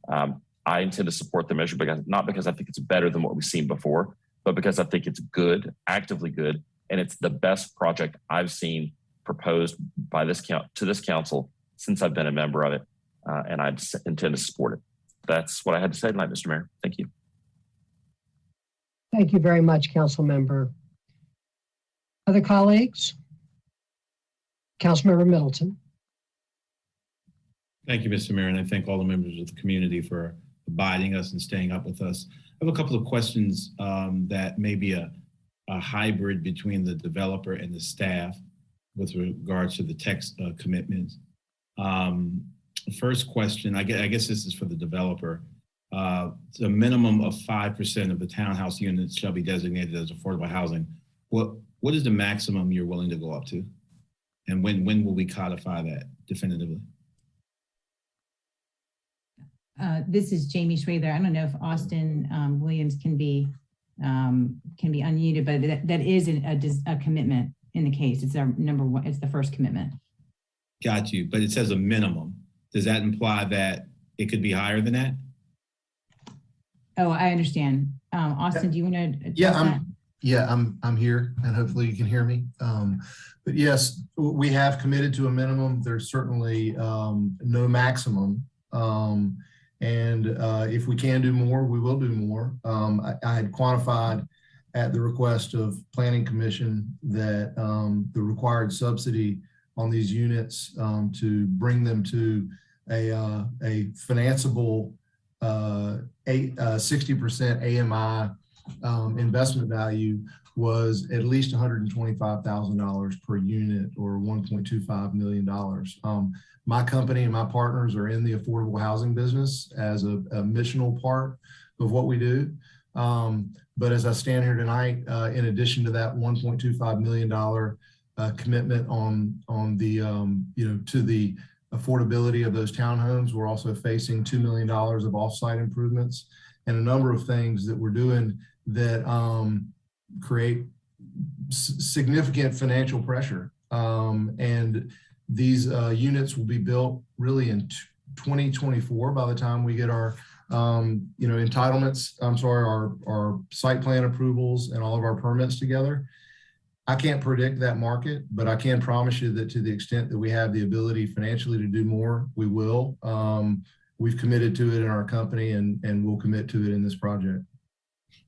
I intend to support the measure, not because I think it's better than what we've seen before, but because I think it's good, actively good, and it's the best project I've seen proposed by to this council since I've been a member of it, and I intend to support it. That's what I had to say tonight, Mr. Mayor. Thank you. Thank you very much, Council Member. Other colleagues? Councilmember Middleton. Thank you, Mr. Mayor, and I thank all the members of the community for abiding us and staying up with us. I have a couple of questions that may be a hybrid between the developer and the staff with regards to the text commitments. First question, I guess this is for the developer. The minimum of 5% of the townhouse units shall be designated as affordable housing. What is the maximum you're willing to go up to? And when will we codify that definitively? This is Jamie Schwather. I don't know if Austin Williams can be unmuted, but that is a commitment in the case. It's our number one. It's the first commitment. Got you. But it says a minimum. Does that imply that it could be higher than that? Oh, I understand. Austin, do you want to? I'm here, and hopefully you can hear me. But yes, we have committed to a minimum. There's certainly no maximum. And if we can do more, we will do more. I had quantified at the request of Planning Commission that the required subsidy on these units to bring them to a financeable 60% AMI investment value was at least $125,000 per unit, or $1.25 million. My company and my partners are in the affordable housing business as a missional part of what we do. But as I stand here tonight, in addition to that $1.25 million commitment on the to the affordability of those townhomes, we're also facing $2 million of offsite improvements and a number of things that we're doing that create significant financial pressure. And these units will be built really in 2024 by the time we get our entitlements, our site plan approvals and all of our permits together. I can't predict that market, but I can promise you that to the extent that we have the ability financially to do more, we will. We've committed to it in our company, and we'll commit to it in this project.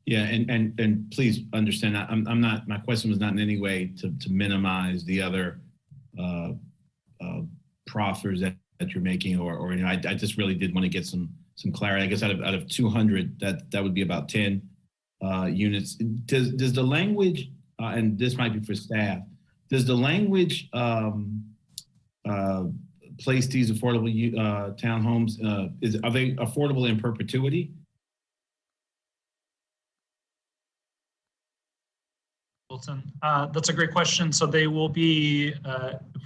Yeah, and please understand, I'm not. My question was not in any way to minimize the other proffers that you're making, or I just really did want to get some clarity. I guess out of 200, that would be about 10 units. Does the language, and this might be for staff, does the language place these affordable townhomes, are they affordable in perpetuity? That's a great question. So they will be,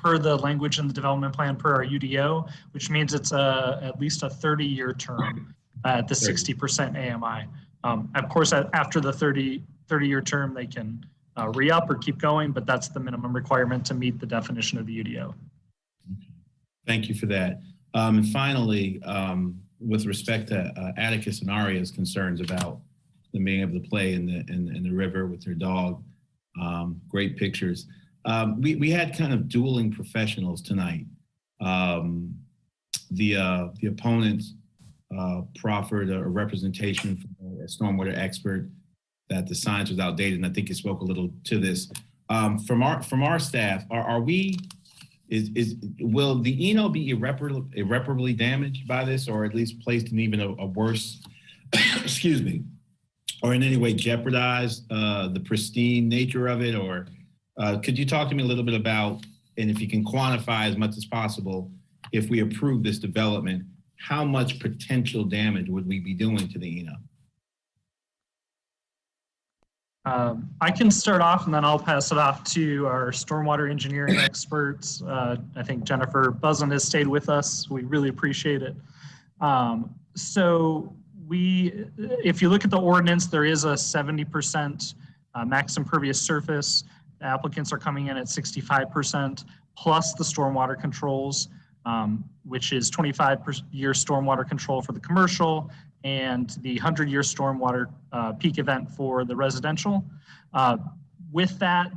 per the language in the development plan per our UDO, which means it's at least a 30-year term at the 60% AMI. Of course, after the 30-year term, they can re-up or keep going, but that's the minimum requirement to meet the definition of the UDO. Thank you for that. And finally, with respect to Atticus and Aria's concerns about them being able to play in the river with their dog, great pictures. We had kind of dueling professionals tonight. The opponents proffered a representation from a stormwater expert that the science was outdated, and I think you spoke a little to this. From our staff, will the Eno be irreparably damaged by this, or at least placed in even a worse, excuse me, or in any way jeopardize the pristine nature of it? Or could you talk to me a little bit about, and if you can quantify as much as possible, if we approve this development, how much potential damage would we be doing to the Eno? I can start off and then I'll pass it off to our stormwater engineering experts. I think Jennifer Buzzin has stayed with us. We really appreciate it. If you look at the ordinance, there is a 70% max impervious surface. The applicants are coming in at 65% plus the stormwater controls, which is 25-year stormwater control for the commercial and the 100-year stormwater peak event for the residential. With that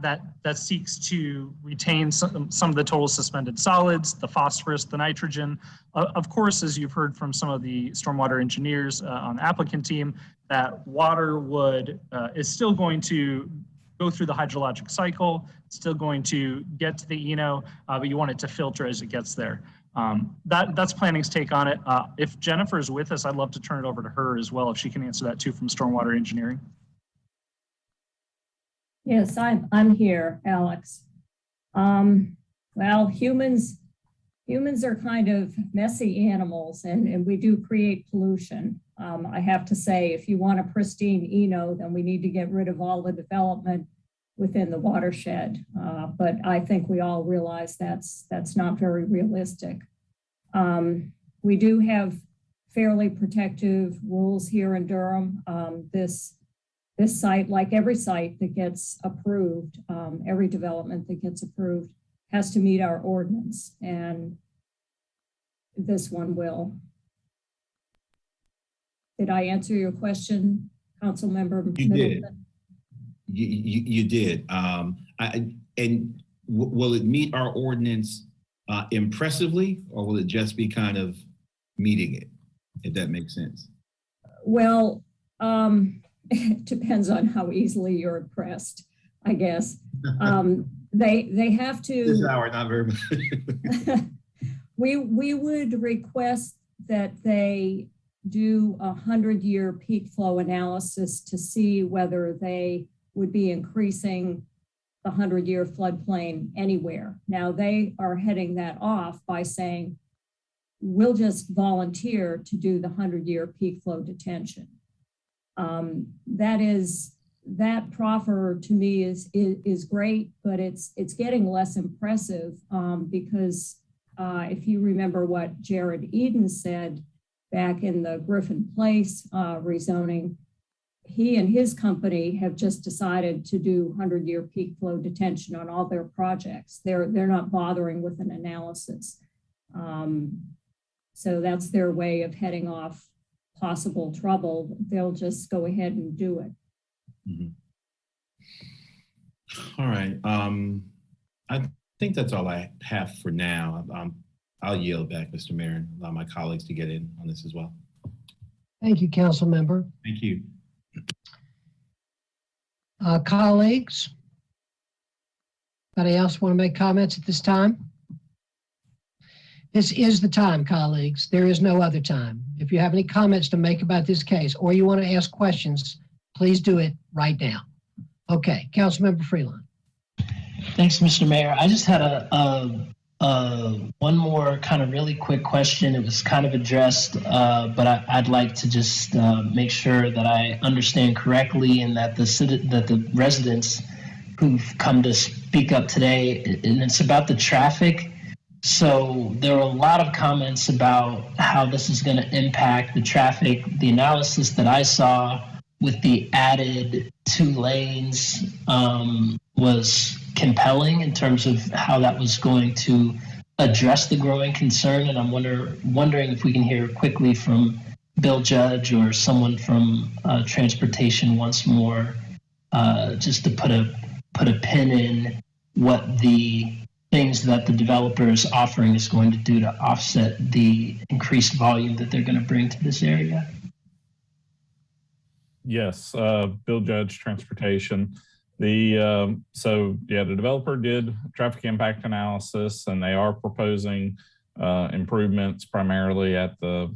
seeks to retain some of the total suspended solids, the phosphorus, the nitrogen. Of course, as you've heard from some of the stormwater engineers on the applicant team, that water is still going to go through the hydrologic cycle, still going to get to the Eno, but you want it to filter as it gets there. That's planning's take on it. If Jennifer is with us, I'd love to turn it over to her as well, if she can answer that too from stormwater engineering. Yes, I'm here, Alex. Well, humans are kind of messy animals, and we do create pollution. I have to say, if you want a pristine Eno, then we need to get rid of all the development within the watershed. But I think we all realize that's not very realistic. We do have fairly protective rules here in Durham. This site, like every site that gets approved, every development that gets approved has to meet our ordinance, and this one will. Did I answer your question, Council Member? You did. You did. And will it meet our ordinance impressively, or will it just be kind of meeting it, if that makes sense? Well, it depends on how easily you're impressed, I guess. They have to. This hour, not very much. We would request that they do a 100-year peak flow analysis to see whether they would be increasing the 100-year floodplain anywhere. Now they are heading that off by saying, we'll just volunteer to do the 100-year peak flow detention. That proffer to me is great, but it's getting less impressive because if you remember what Jared Eden said back in the Griffin Place rezoning, he and his company have just decided to do 100-year peak flow detention on all their projects. They're not bothering with an analysis. So that's their way of heading off possible trouble. They'll just go ahead and do it. Mm-hmm. All right. I think that's all I have for now. I'll yield back, Mr. Mayor, and allow my colleagues to get in on this as well. Thank you, Council Member. Thank you. Colleagues, anybody else want to make comments at this time? This is the time, colleagues. There is no other time. If you have any comments to make about this case or you want to ask questions, please do it right now. Okay, Councilmember Freeland. Thanks, Mr. Mayor. I just had one more kind of really quick question. It was kind of addressed, but I'd like to just make sure that I understand correctly and that the residents who've come to speak up today, and it's about the traffic. So there were a lot of comments about how this is going to impact the traffic. The analysis that I saw with the added 2 lanes was compelling in terms of how that was going to address the growing concern. And I'm wondering if we can hear quickly from Bill Judge or someone from transportation once more, just to put a pin in what the things that the developer is offering is going to do to offset the increased volume that they're going to bring to this area. Yes, Bill Judge, Transportation. The developer did traffic impact analysis, and they are proposing improvements primarily at the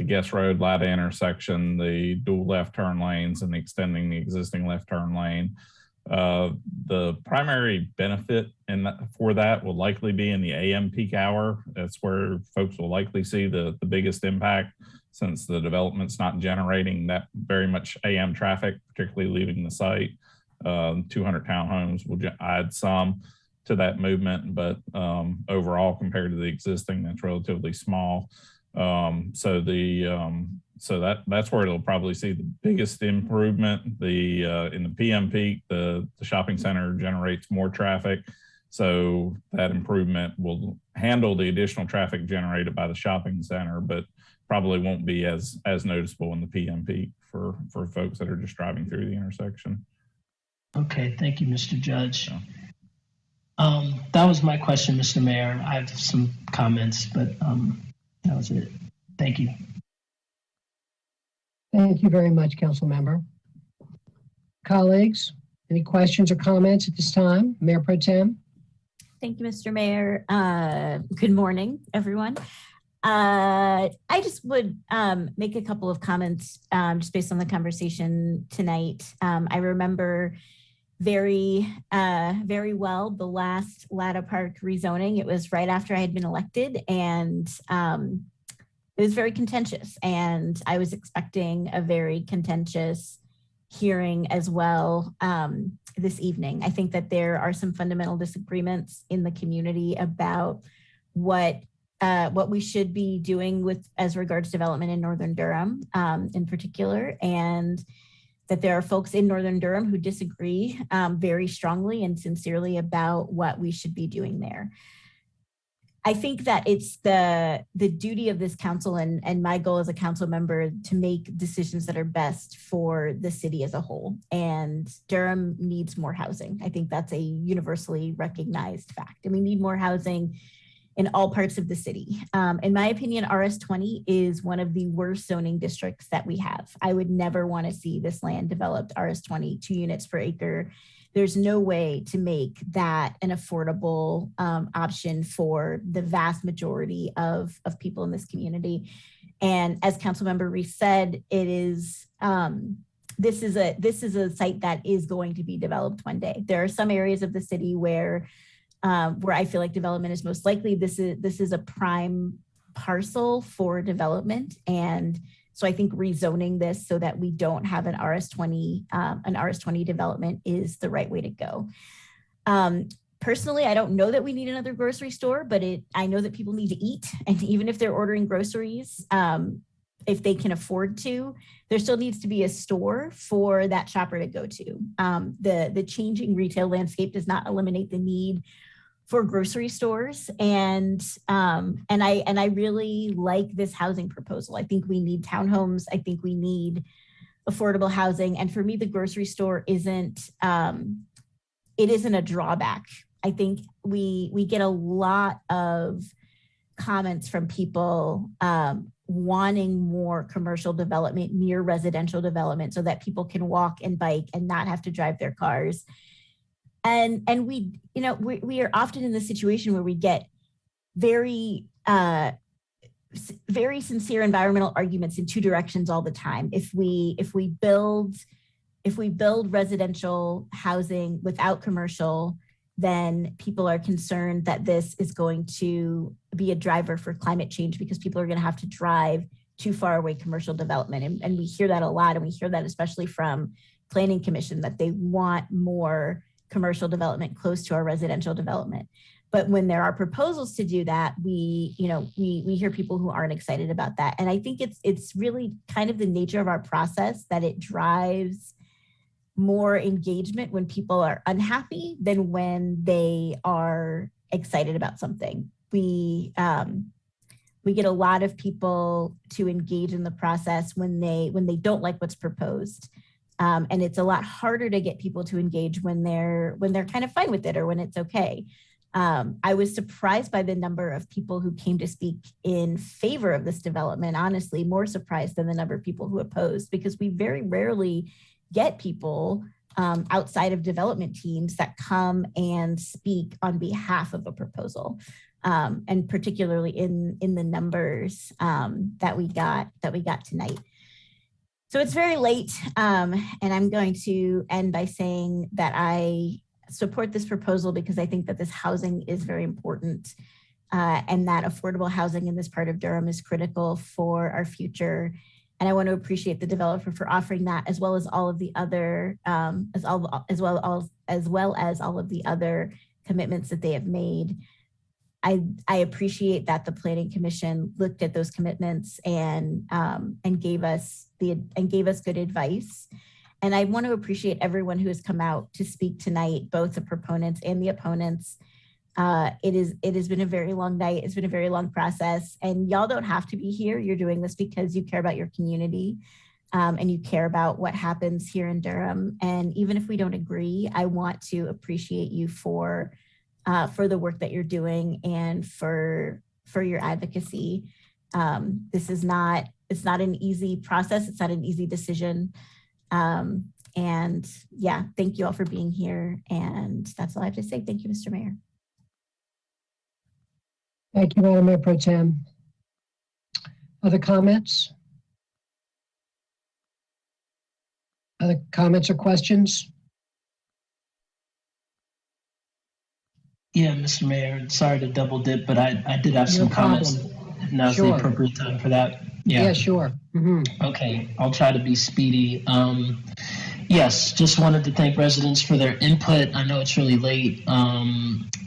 Guest Road Latta intersection, the dual left turn lanes, and extending the existing left turn lane. The primary benefit for that will likely be in the AM peak hour. That's where folks will likely see the biggest impact, since the development's not generating that very much AM traffic, particularly leaving the site. 200 townhomes will add some to that movement, but overall, compared to the existing, that's relatively small. So that's where it'll probably see the biggest improvement. In the PM peak, the shopping center generates more traffic, so that improvement will handle the additional traffic generated by the shopping center, but probably won't be as noticeable in the PM peak for folks that are just driving through the intersection. Okay, thank you, Mr. Judge. That was my question, Mr. Mayor. I have some comments, but that was it. Thank you. Thank you very much, Council Member. Colleagues, any questions or comments at this time? Mayor Pro Tem? Thank you, Mr. Mayor. Good morning, everyone. I just would make a couple of comments just based on the conversation tonight. I remember very well the last Latta Park rezoning. It was right after I had been elected, and it was very contentious, and I was expecting a very contentious hearing as well this evening. I think that there are some fundamental disagreements in the community about what we should be doing with as regards development in Northern Durham in particular, and that there are folks in Northern Durham who disagree very strongly and sincerely about what we should be doing there. I think that it's the duty of this council and my goal as a council member to make decisions that are best for the city as a whole. And Durham needs more housing. I think that's a universally recognized fact. And we need more housing in all parts of the city. In my opinion, RS20 is one of the worst zoning districts that we have. I would never want to see this land developed RS20, 2 units per acre. There's no way to make that an affordable option for the vast majority of people in this community. And as Councilmember Reese said, it is this is a site that is going to be developed one day. There are some areas of the city where I feel like development is most likely. This is a prime parcel for development, and so I think rezoning this so that we don't have an RS20 development is the right way to go. Personally, I don't know that we need another grocery store, but I know that people need to eat, and even if they're ordering groceries, if they can afford to, there still needs to be a store for that shopper to go to. The changing retail landscape does not eliminate the need for grocery stores, and I really like this housing proposal. I think we need townhomes. I think we need affordable housing, and for me, the grocery store isn't a drawback. I think we get a lot of comments from people wanting more commercial development near residential development so that people can walk and bike and not have to drive their cars. And we are often in the situation where we get very sincere environmental arguments in 2 directions all the time. If we build residential housing without commercial, then people are concerned that this is going to be a driver for climate change because people are going to have to drive too far away commercial development. And we hear that a lot, and we hear that especially from Planning Commission, that they want more commercial development close to our residential development. But when there are proposals to do that, we hear people who aren't excited about that. And I think it's really kind of the nature of our process that it drives more engagement when people are unhappy than when they are excited about something. We get a lot of people to engage in the process when they don't like what's proposed. And it's a lot harder to get people to engage when they're kind of fine with it or when it's okay. I was surprised by the number of people who came to speak in favor of this development, honestly, more surprised than the number of people who opposed, because we very rarely get people outside of development teams that come and speak on behalf of a proposal, and particularly in the numbers that we got tonight. So it's very late, and I'm going to end by saying that I support this proposal because I think that this housing is very important, and that affordable housing in this part of Durham is critical for our future. And I want to appreciate the developer for offering that, as well as all of the other, as well as all of the other commitments that they have made. I appreciate that the Planning Commission looked at those commitments and gave us good advice. And I want to appreciate everyone who has come out to speak tonight, both the proponents and the opponents. It has been a very long night. It's been a very long process, and y'all don't have to be here. You're doing this because you care about your community, and you care about what happens here in Durham. And even if we don't agree, I want to appreciate you for the work that you're doing and for your advocacy. It's not an easy process. It's not an easy decision. And yeah, thank you all for being here. And that's all I have to say. Thank you, Mr. Mayor. Thank you, Madam Mayor Pro Tem. Other comments? Other comments or questions? Yeah, Mr. Mayor, sorry to double dip, but I did have some comments. Now's the appropriate time for that. Yeah, sure. Okay, I'll try to be speedy. Yes, just wanted to thank residents for their input. I know it's really late,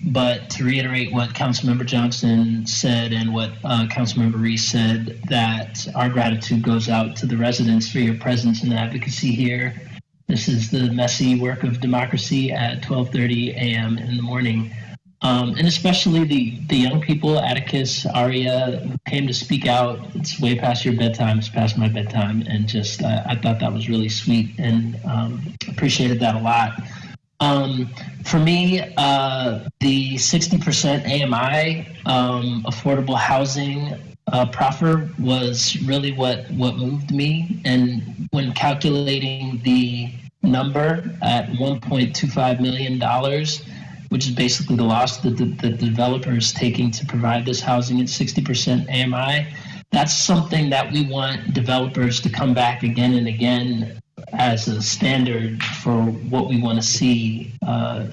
but to reiterate what Councilmember Johnson said and what Councilmember Reese said, that our gratitude goes out to the residents for your presence and advocacy here. This is the messy work of democracy at 12:30 a.m. in the morning. And especially the young people, Atticus, Aria, who came to speak out. It's way past your bedtime, it's past my bedtime, and just I thought that was really sweet and appreciated that a lot. For me, the 60% AMI affordable housing proffer was really what moved me. And when calculating the number at $1.25 million, which is basically the loss that the developer is taking to provide this housing at 60% AMI. That's something that we want developers to come back again and again as a standard for what we want to see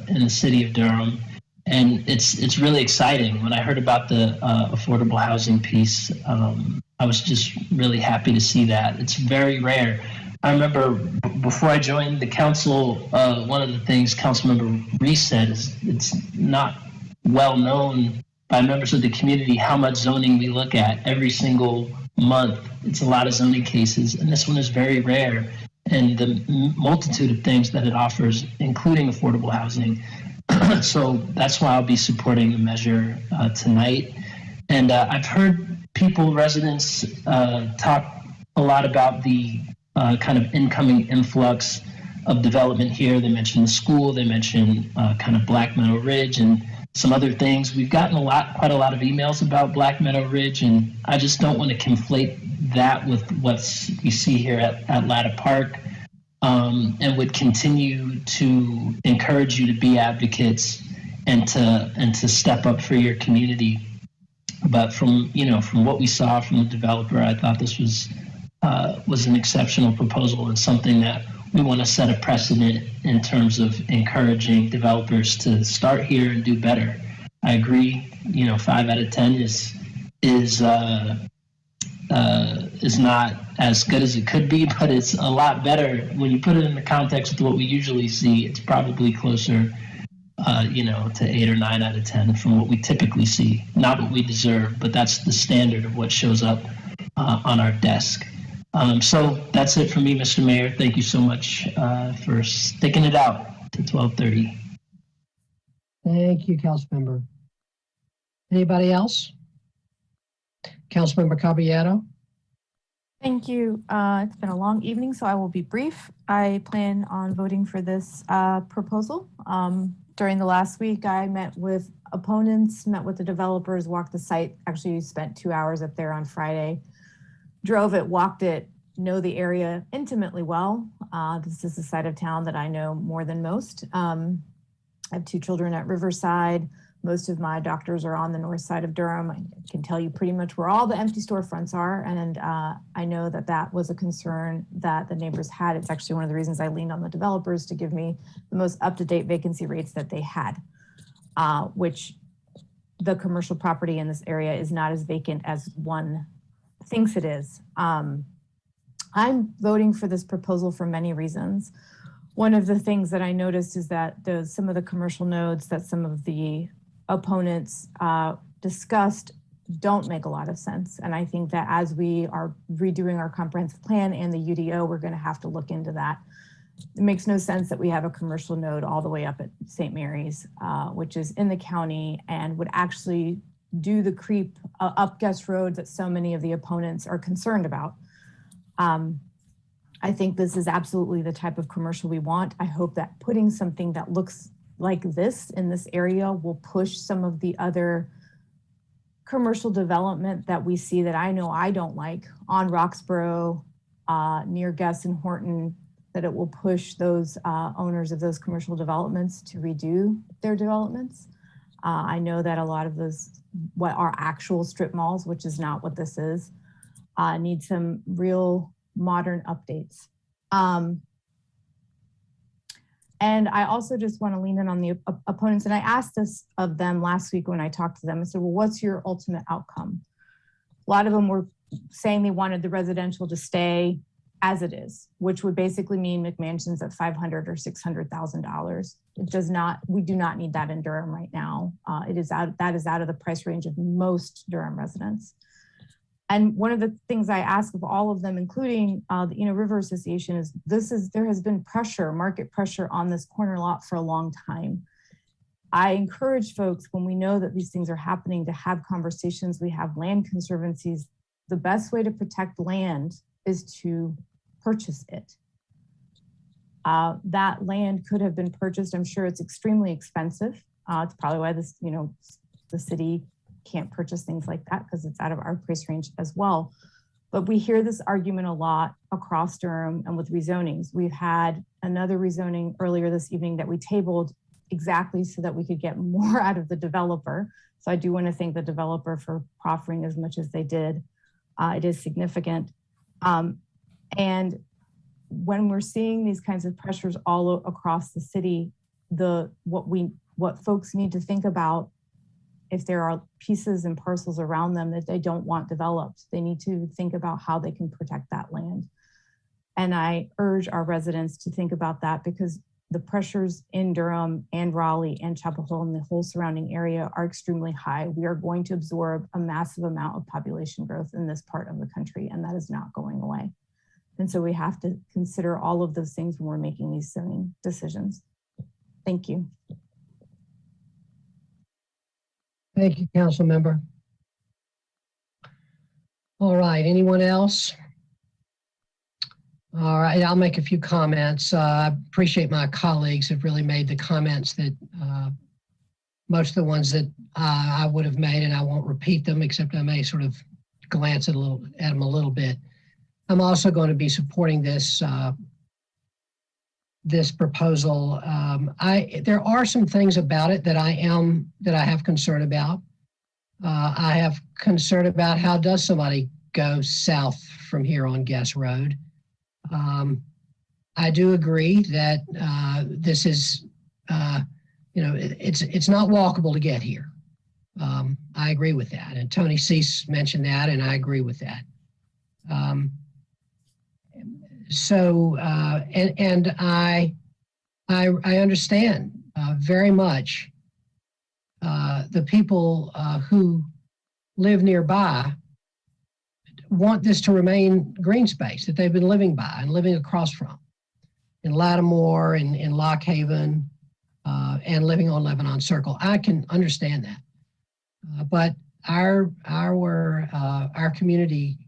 in the city of Durham. And it's really exciting. When I heard about the affordable housing piece, I was just really happy to see that. It's very rare. I remember before I joined the council, one of the things Councilmember Reese said is it's not well known by members of the community how much zoning we look at every single month. It's a lot of zoning cases, and this one is very rare. And the multitude of things that it offers, including affordable housing. So that's why I'll be supporting the measure tonight. And I've heard residents talk a lot about the kind of incoming influx of development here. They mentioned the school, they mentioned kind of Black Meadow Ridge and some other things. We've gotten quite a lot of emails about Black Meadow Ridge, and I just don't want to conflate that with what we see here at Latta Park, and would continue to encourage you to be advocates and to step up for your community. But from what we saw from the developer, I thought this was an exceptional proposal and something that we want to set a precedent in terms of encouraging developers to start here and do better. I agree, 5 out of 10 is not as good as it could be, but it's a lot better when you put it in the context of what we usually see. It's probably closer, to 8 or 9 out of 10 from what we typically see. Not what we deserve, but that's the standard of what shows up on our desk. So that's it for me, Mr. Mayor. Thank you so much for sticking it out to 12:30. Thank you, Councilmember. Anybody else? Councilmember Caballero. Thank you. It's been a long evening, so I will be brief. I plan on voting for this proposal. During the last week, I met with opponents, met with the developers, walked the site. Actually, spent 2 hours up there on Friday. Drove it, walked it, know the area intimately well. This is a side of town that I know more than most. I have 2 children at Riverside. Most of my doctors are on the north side of Durham. I can tell you pretty much where all the empty storefronts are. And I know that that was a concern that the neighbors had. It's actually one of the reasons I leaned on the developers to give me the most up-to-date vacancy rates that they had, which the commercial property in this area is not as vacant as one thinks it is. I'm voting for this proposal for many reasons. One of the things that I noticed is that some of the commercial nodes that some of the opponents discussed don't make a lot of sense. And I think that as we are redoing our comprehensive plan and the UDO, we're going to have to look into that. It makes no sense that we have a commercial node all the way up at St. Mary's, which is in the county and would actually do the creep up Guest Road that so many of the opponents are concerned about. I think this is absolutely the type of commercial we want. I hope that putting something that looks like this in this area will push some of the other commercial development that we see that I know I don't like on Roxborough, near Guest and Horton, that it will push those owners of those commercial developments to redo their developments. I know that a lot of those, what are actual strip malls, which is not what this is, need some real modern updates. And I also just want to lean in on the opponents. And I asked this of them last week when I talked to them. I said, well, what's your ultimate outcome? A lot of them were saying they wanted the residential to stay as it is, which would basically mean McMansions at $500,000 or $600,000. It does not, we do not need that in Durham right now. That is out of the price range of most Durham residents. And one of the things I ask of all of them, including the River Association, is there has been pressure, market pressure on this corner lot for a long time. I encourage folks, when we know that these things are happening, to have conversations. We have land conservancies. The best way to protect land is to purchase it. That land could have been purchased. I'm sure it's extremely expensive. It's probably why this, the city can't purchase things like that, because it's out of our price range as well. But we hear this argument a lot across Durham and with rezonings. We've had another rezoning earlier this evening that we tabled exactly so that we could get more out of the developer. So I do want to thank the developer for proffering as much as they did. It is significant. And when we're seeing these kinds of pressures all across the city, what folks need to think about, if there are pieces and parcels around them that they don't want developed, they need to think about how they can protect that land. And I urge our residents to think about that, because the pressures in Durham and Raleigh and Chapel Hill and the whole surrounding area are extremely high. We are going to absorb a massive amount of population growth in this part of the country, and that is not going away. And so we have to consider all of those things when we're making these zoning decisions. Thank you. Thank you, Council Member. All right, anyone else? All right, I'll make a few comments. I appreciate my colleagues have really made the comments that most of the ones that I would have made, and I won't repeat them, except I may sort of glance at them a little bit. I'm also going to be supporting this this proposal. There are some things about it that I have concern about. I have concern about how does somebody go south from here on Guest Road. I do agree that this is, it's not walkable to get here. I agree with that. And Tony Cease mentioned that, and I agree with that. I understand very much the people who live nearby want this to remain green space that they've been living by and living across from in Lattimore and in Lock Haven and living on Lebanon Circle. I can understand that. But our community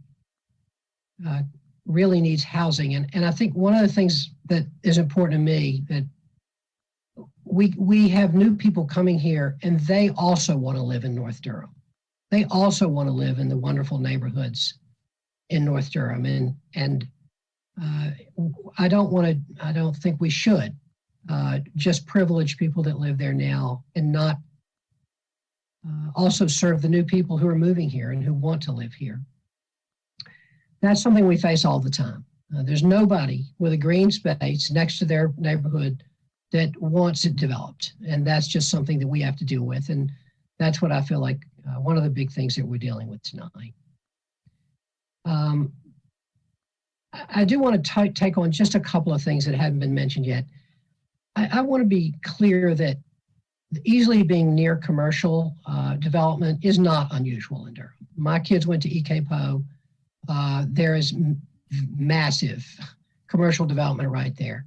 really needs housing. And I think one of the things that is important to me that we have new people coming here and they also want to live in North Durham. They also want to live in the wonderful neighborhoods in North Durham. And I don't think we should just privilege people that live there now and not also serve the new people who are moving here and who want to live here. That's something we face all the time. There's nobody with a green space next to their neighborhood that wants it developed. And that's just something that we have to deal with. And that's what I feel like one of the big things that we're dealing with tonight. I do want to take on just a couple of things that haven't been mentioned yet. I want to be clear that easily being near commercial development is not unusual in Durham. My kids went to EK Poe. There is massive commercial development right there.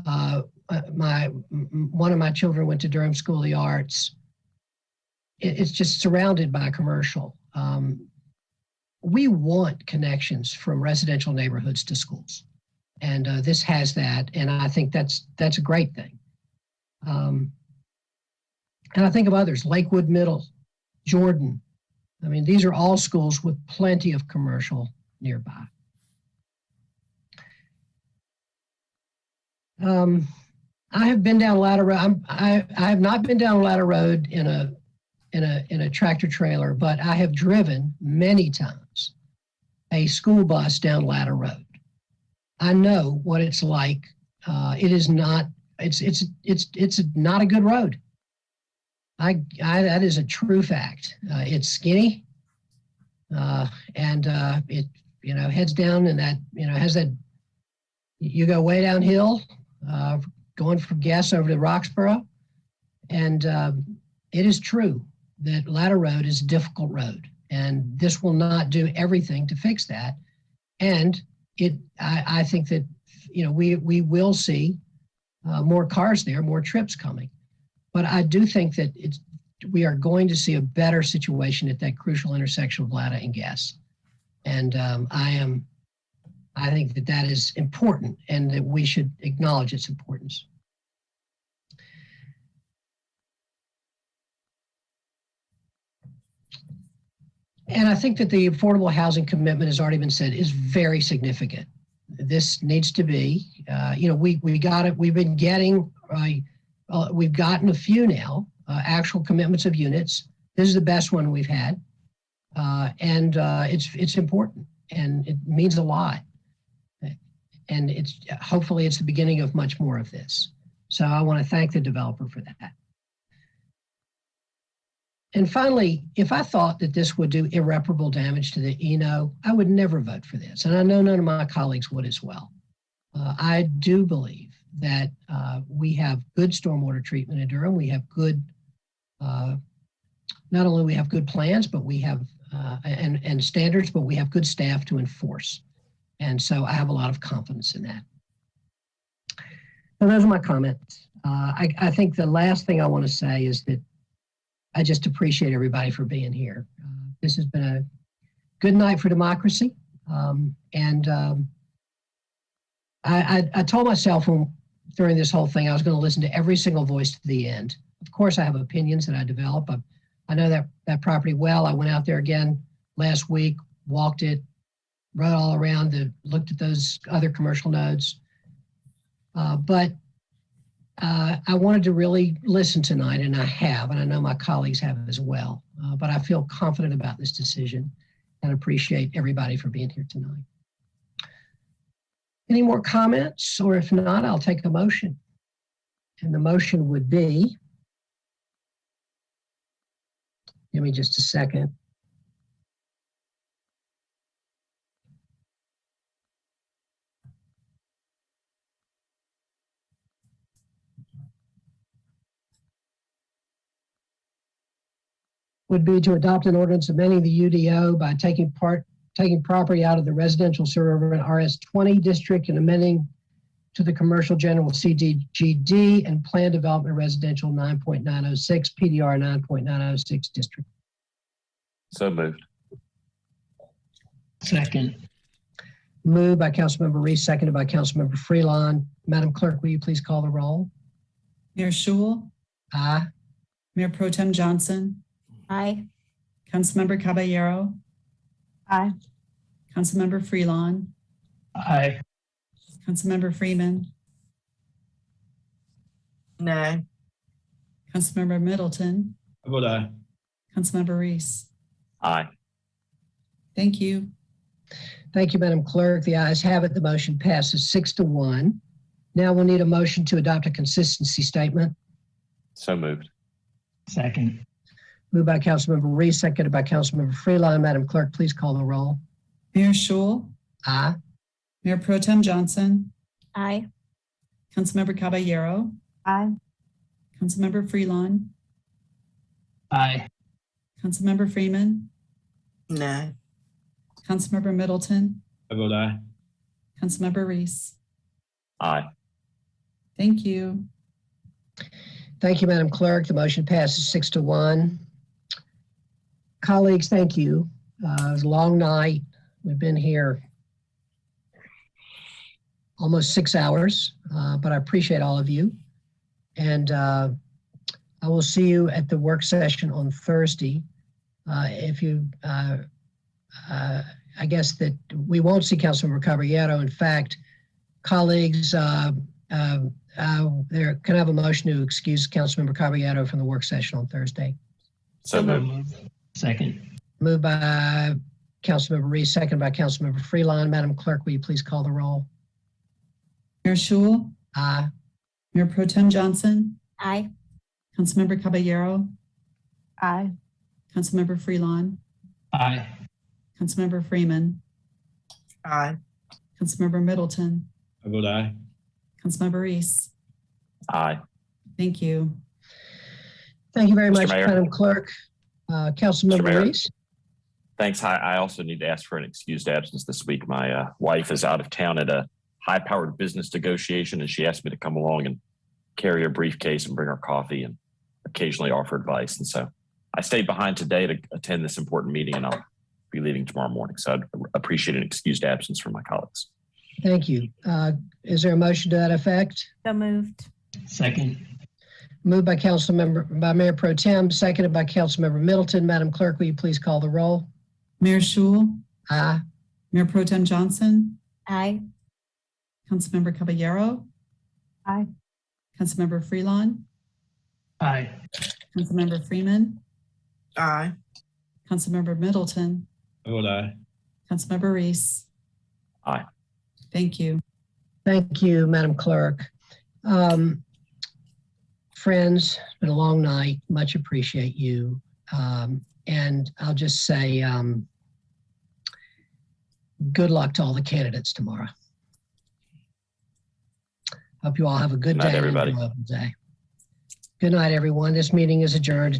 One of my children went to Durham School of the Arts. It's just surrounded by commercial. We want connections from residential neighborhoods to schools. And this has that, and I think that's a great thing. And I think of others, Lakewood Middle, Jordan. I mean, these are all schools with plenty of commercial nearby. I have been down Latta Road. I have not been down Latta Road in a tractor trailer, but I have driven many times a school bus down Latta Road. I know what it's like. It is not. It's not a good road. That is a true fact. It's skinny, and it heads down, and that has that. You go way downhill, going from Guess over to Roxborough, and it is true that Latta Road is a difficult road, and this will not do everything to fix that. And I think that we will see more cars there, more trips coming. But I do think that we are going to see a better situation at that crucial intersection of Latta and Guess. And I think that is important and that we should acknowledge its importance. And I think that the affordable housing commitment has already been said is very significant. This needs to be, we got it. We've been getting, we've gotten a few now, actual commitments of units. This is the best one we've had. And it's important and it means a lot. And hopefully it's the beginning of much more of this. So I want to thank the developer for that. And finally, if I thought that this would do irreparable damage to the Eno, I would never vote for this. And I know none of my colleagues would as well. I do believe that we have good stormwater treatment in Durham. We have good, not only we have good plans, but we have, and standards, but we have good staff to enforce. And so I have a lot of confidence in that. So those are my comments. I think the last thing I want to say is that I just appreciate everybody for being here. This has been a good night for democracy. I told myself during this whole thing, I was going to listen to every single voice to the end. Of course, I have opinions that I develop. I know that property well. I went out there again last week, walked it, rode all around, looked at those other commercial nodes. But I wanted to really listen tonight, and I have, and I know my colleagues have as well. But I feel confident about this decision and appreciate everybody for being here tonight. Any more comments? Or if not, I'll take a motion. And the motion would be, give me just a second. Would be to adopt an ordinance amending the UDO by taking property out of the residential suburban RS20 district and amending to the commercial general CDGD and planned development residential 9.906 PDR 9.906 district. So moved. Second. Moved by Councilmember Reese, seconded by Councilmember Freelon. Madam Clerk, will you please call the roll? Mayor Schul, Aye. Mayor Pro Tem Johnson, Aye. Councilmember Caballero, Aye. Councilmember Freelon, Aye. Councilmember Freeman, Nay. Councilmember Middleton, I vote aye. Councilmember Reese. Aye. Thank you. Thank you, Madam Clerk. The ayes have it. The motion passes 6-1. Now we'll need a motion to adopt a consistency statement. So moved. Second. Moved by Councilmember Reese, seconded by Councilmember Freelon. Madam Clerk, please call the roll. Mayor Schul, Aye. Mayor Pro Tem Johnson, Aye. Councilmember Caballero, Aye. Councilmember Freelon, Aye. Councilmember Freeman, Nay. Councilmember Middleton, I vote aye. Councilmember Reese. Aye. Thank you. Thank you, Madam Clerk. The motion passes 6-1. Colleagues, thank you. It was a long night. We've been here almost 6 hours, but I appreciate all of you. And I will see you at the work session on Thursday. I guess that we won't see Councilmember Caballero. In fact, colleagues, there can I have a motion to excuse Councilmember Caballero from the work session on Thursday? So moved. Second. Moved by Councilmember Reese, second by Councilmember Freelon. Madam Clerk, will you please call the roll? Mayor Schul, Aye. Mayor Pro Tem Johnson, Aye. Councilmember Caballero, Aye. Councilmember Freelon, Aye. Councilmember Freeman, Aye. Councilmember Middleton, I vote aye. Councilmember Reese. Aye. Thank you. Thank you very much, Mayor. Madam Clerk. Councilmember Mayor. Reese. Thanks. I also need to ask for an excused absence this week. My wife is out of town at a high-powered business negotiation, and she asked me to come along and carry her briefcase and bring her coffee and occasionally offer advice. And so I stayed behind today to attend this important meeting, and I'll be leaving tomorrow morning. So I'd appreciate an excused absence from my colleagues. Thank you. Is there a motion to that effect? So moved. Second. Moved by Mayor Pro Tem, seconded by Councilmember Middleton. Madam Clerk, will you please call the roll? Mayor Schul, Aye. Mayor Pro Tem Johnson, Aye. Councilmember Caballero, Aye. Councilmember Freelon, Aye. Councilmember Freeman, Aye. Councilmember Middleton, I vote aye. Councilmember Reese. Aye. Thank you. Thank you, Madam Clerk. Friends, it's been a long night. Much appreciate you. And I'll just say good luck to all the candidates tomorrow. Hope you all have a good Good night, day. everybody. Good night, everyone. This meeting is adjourned.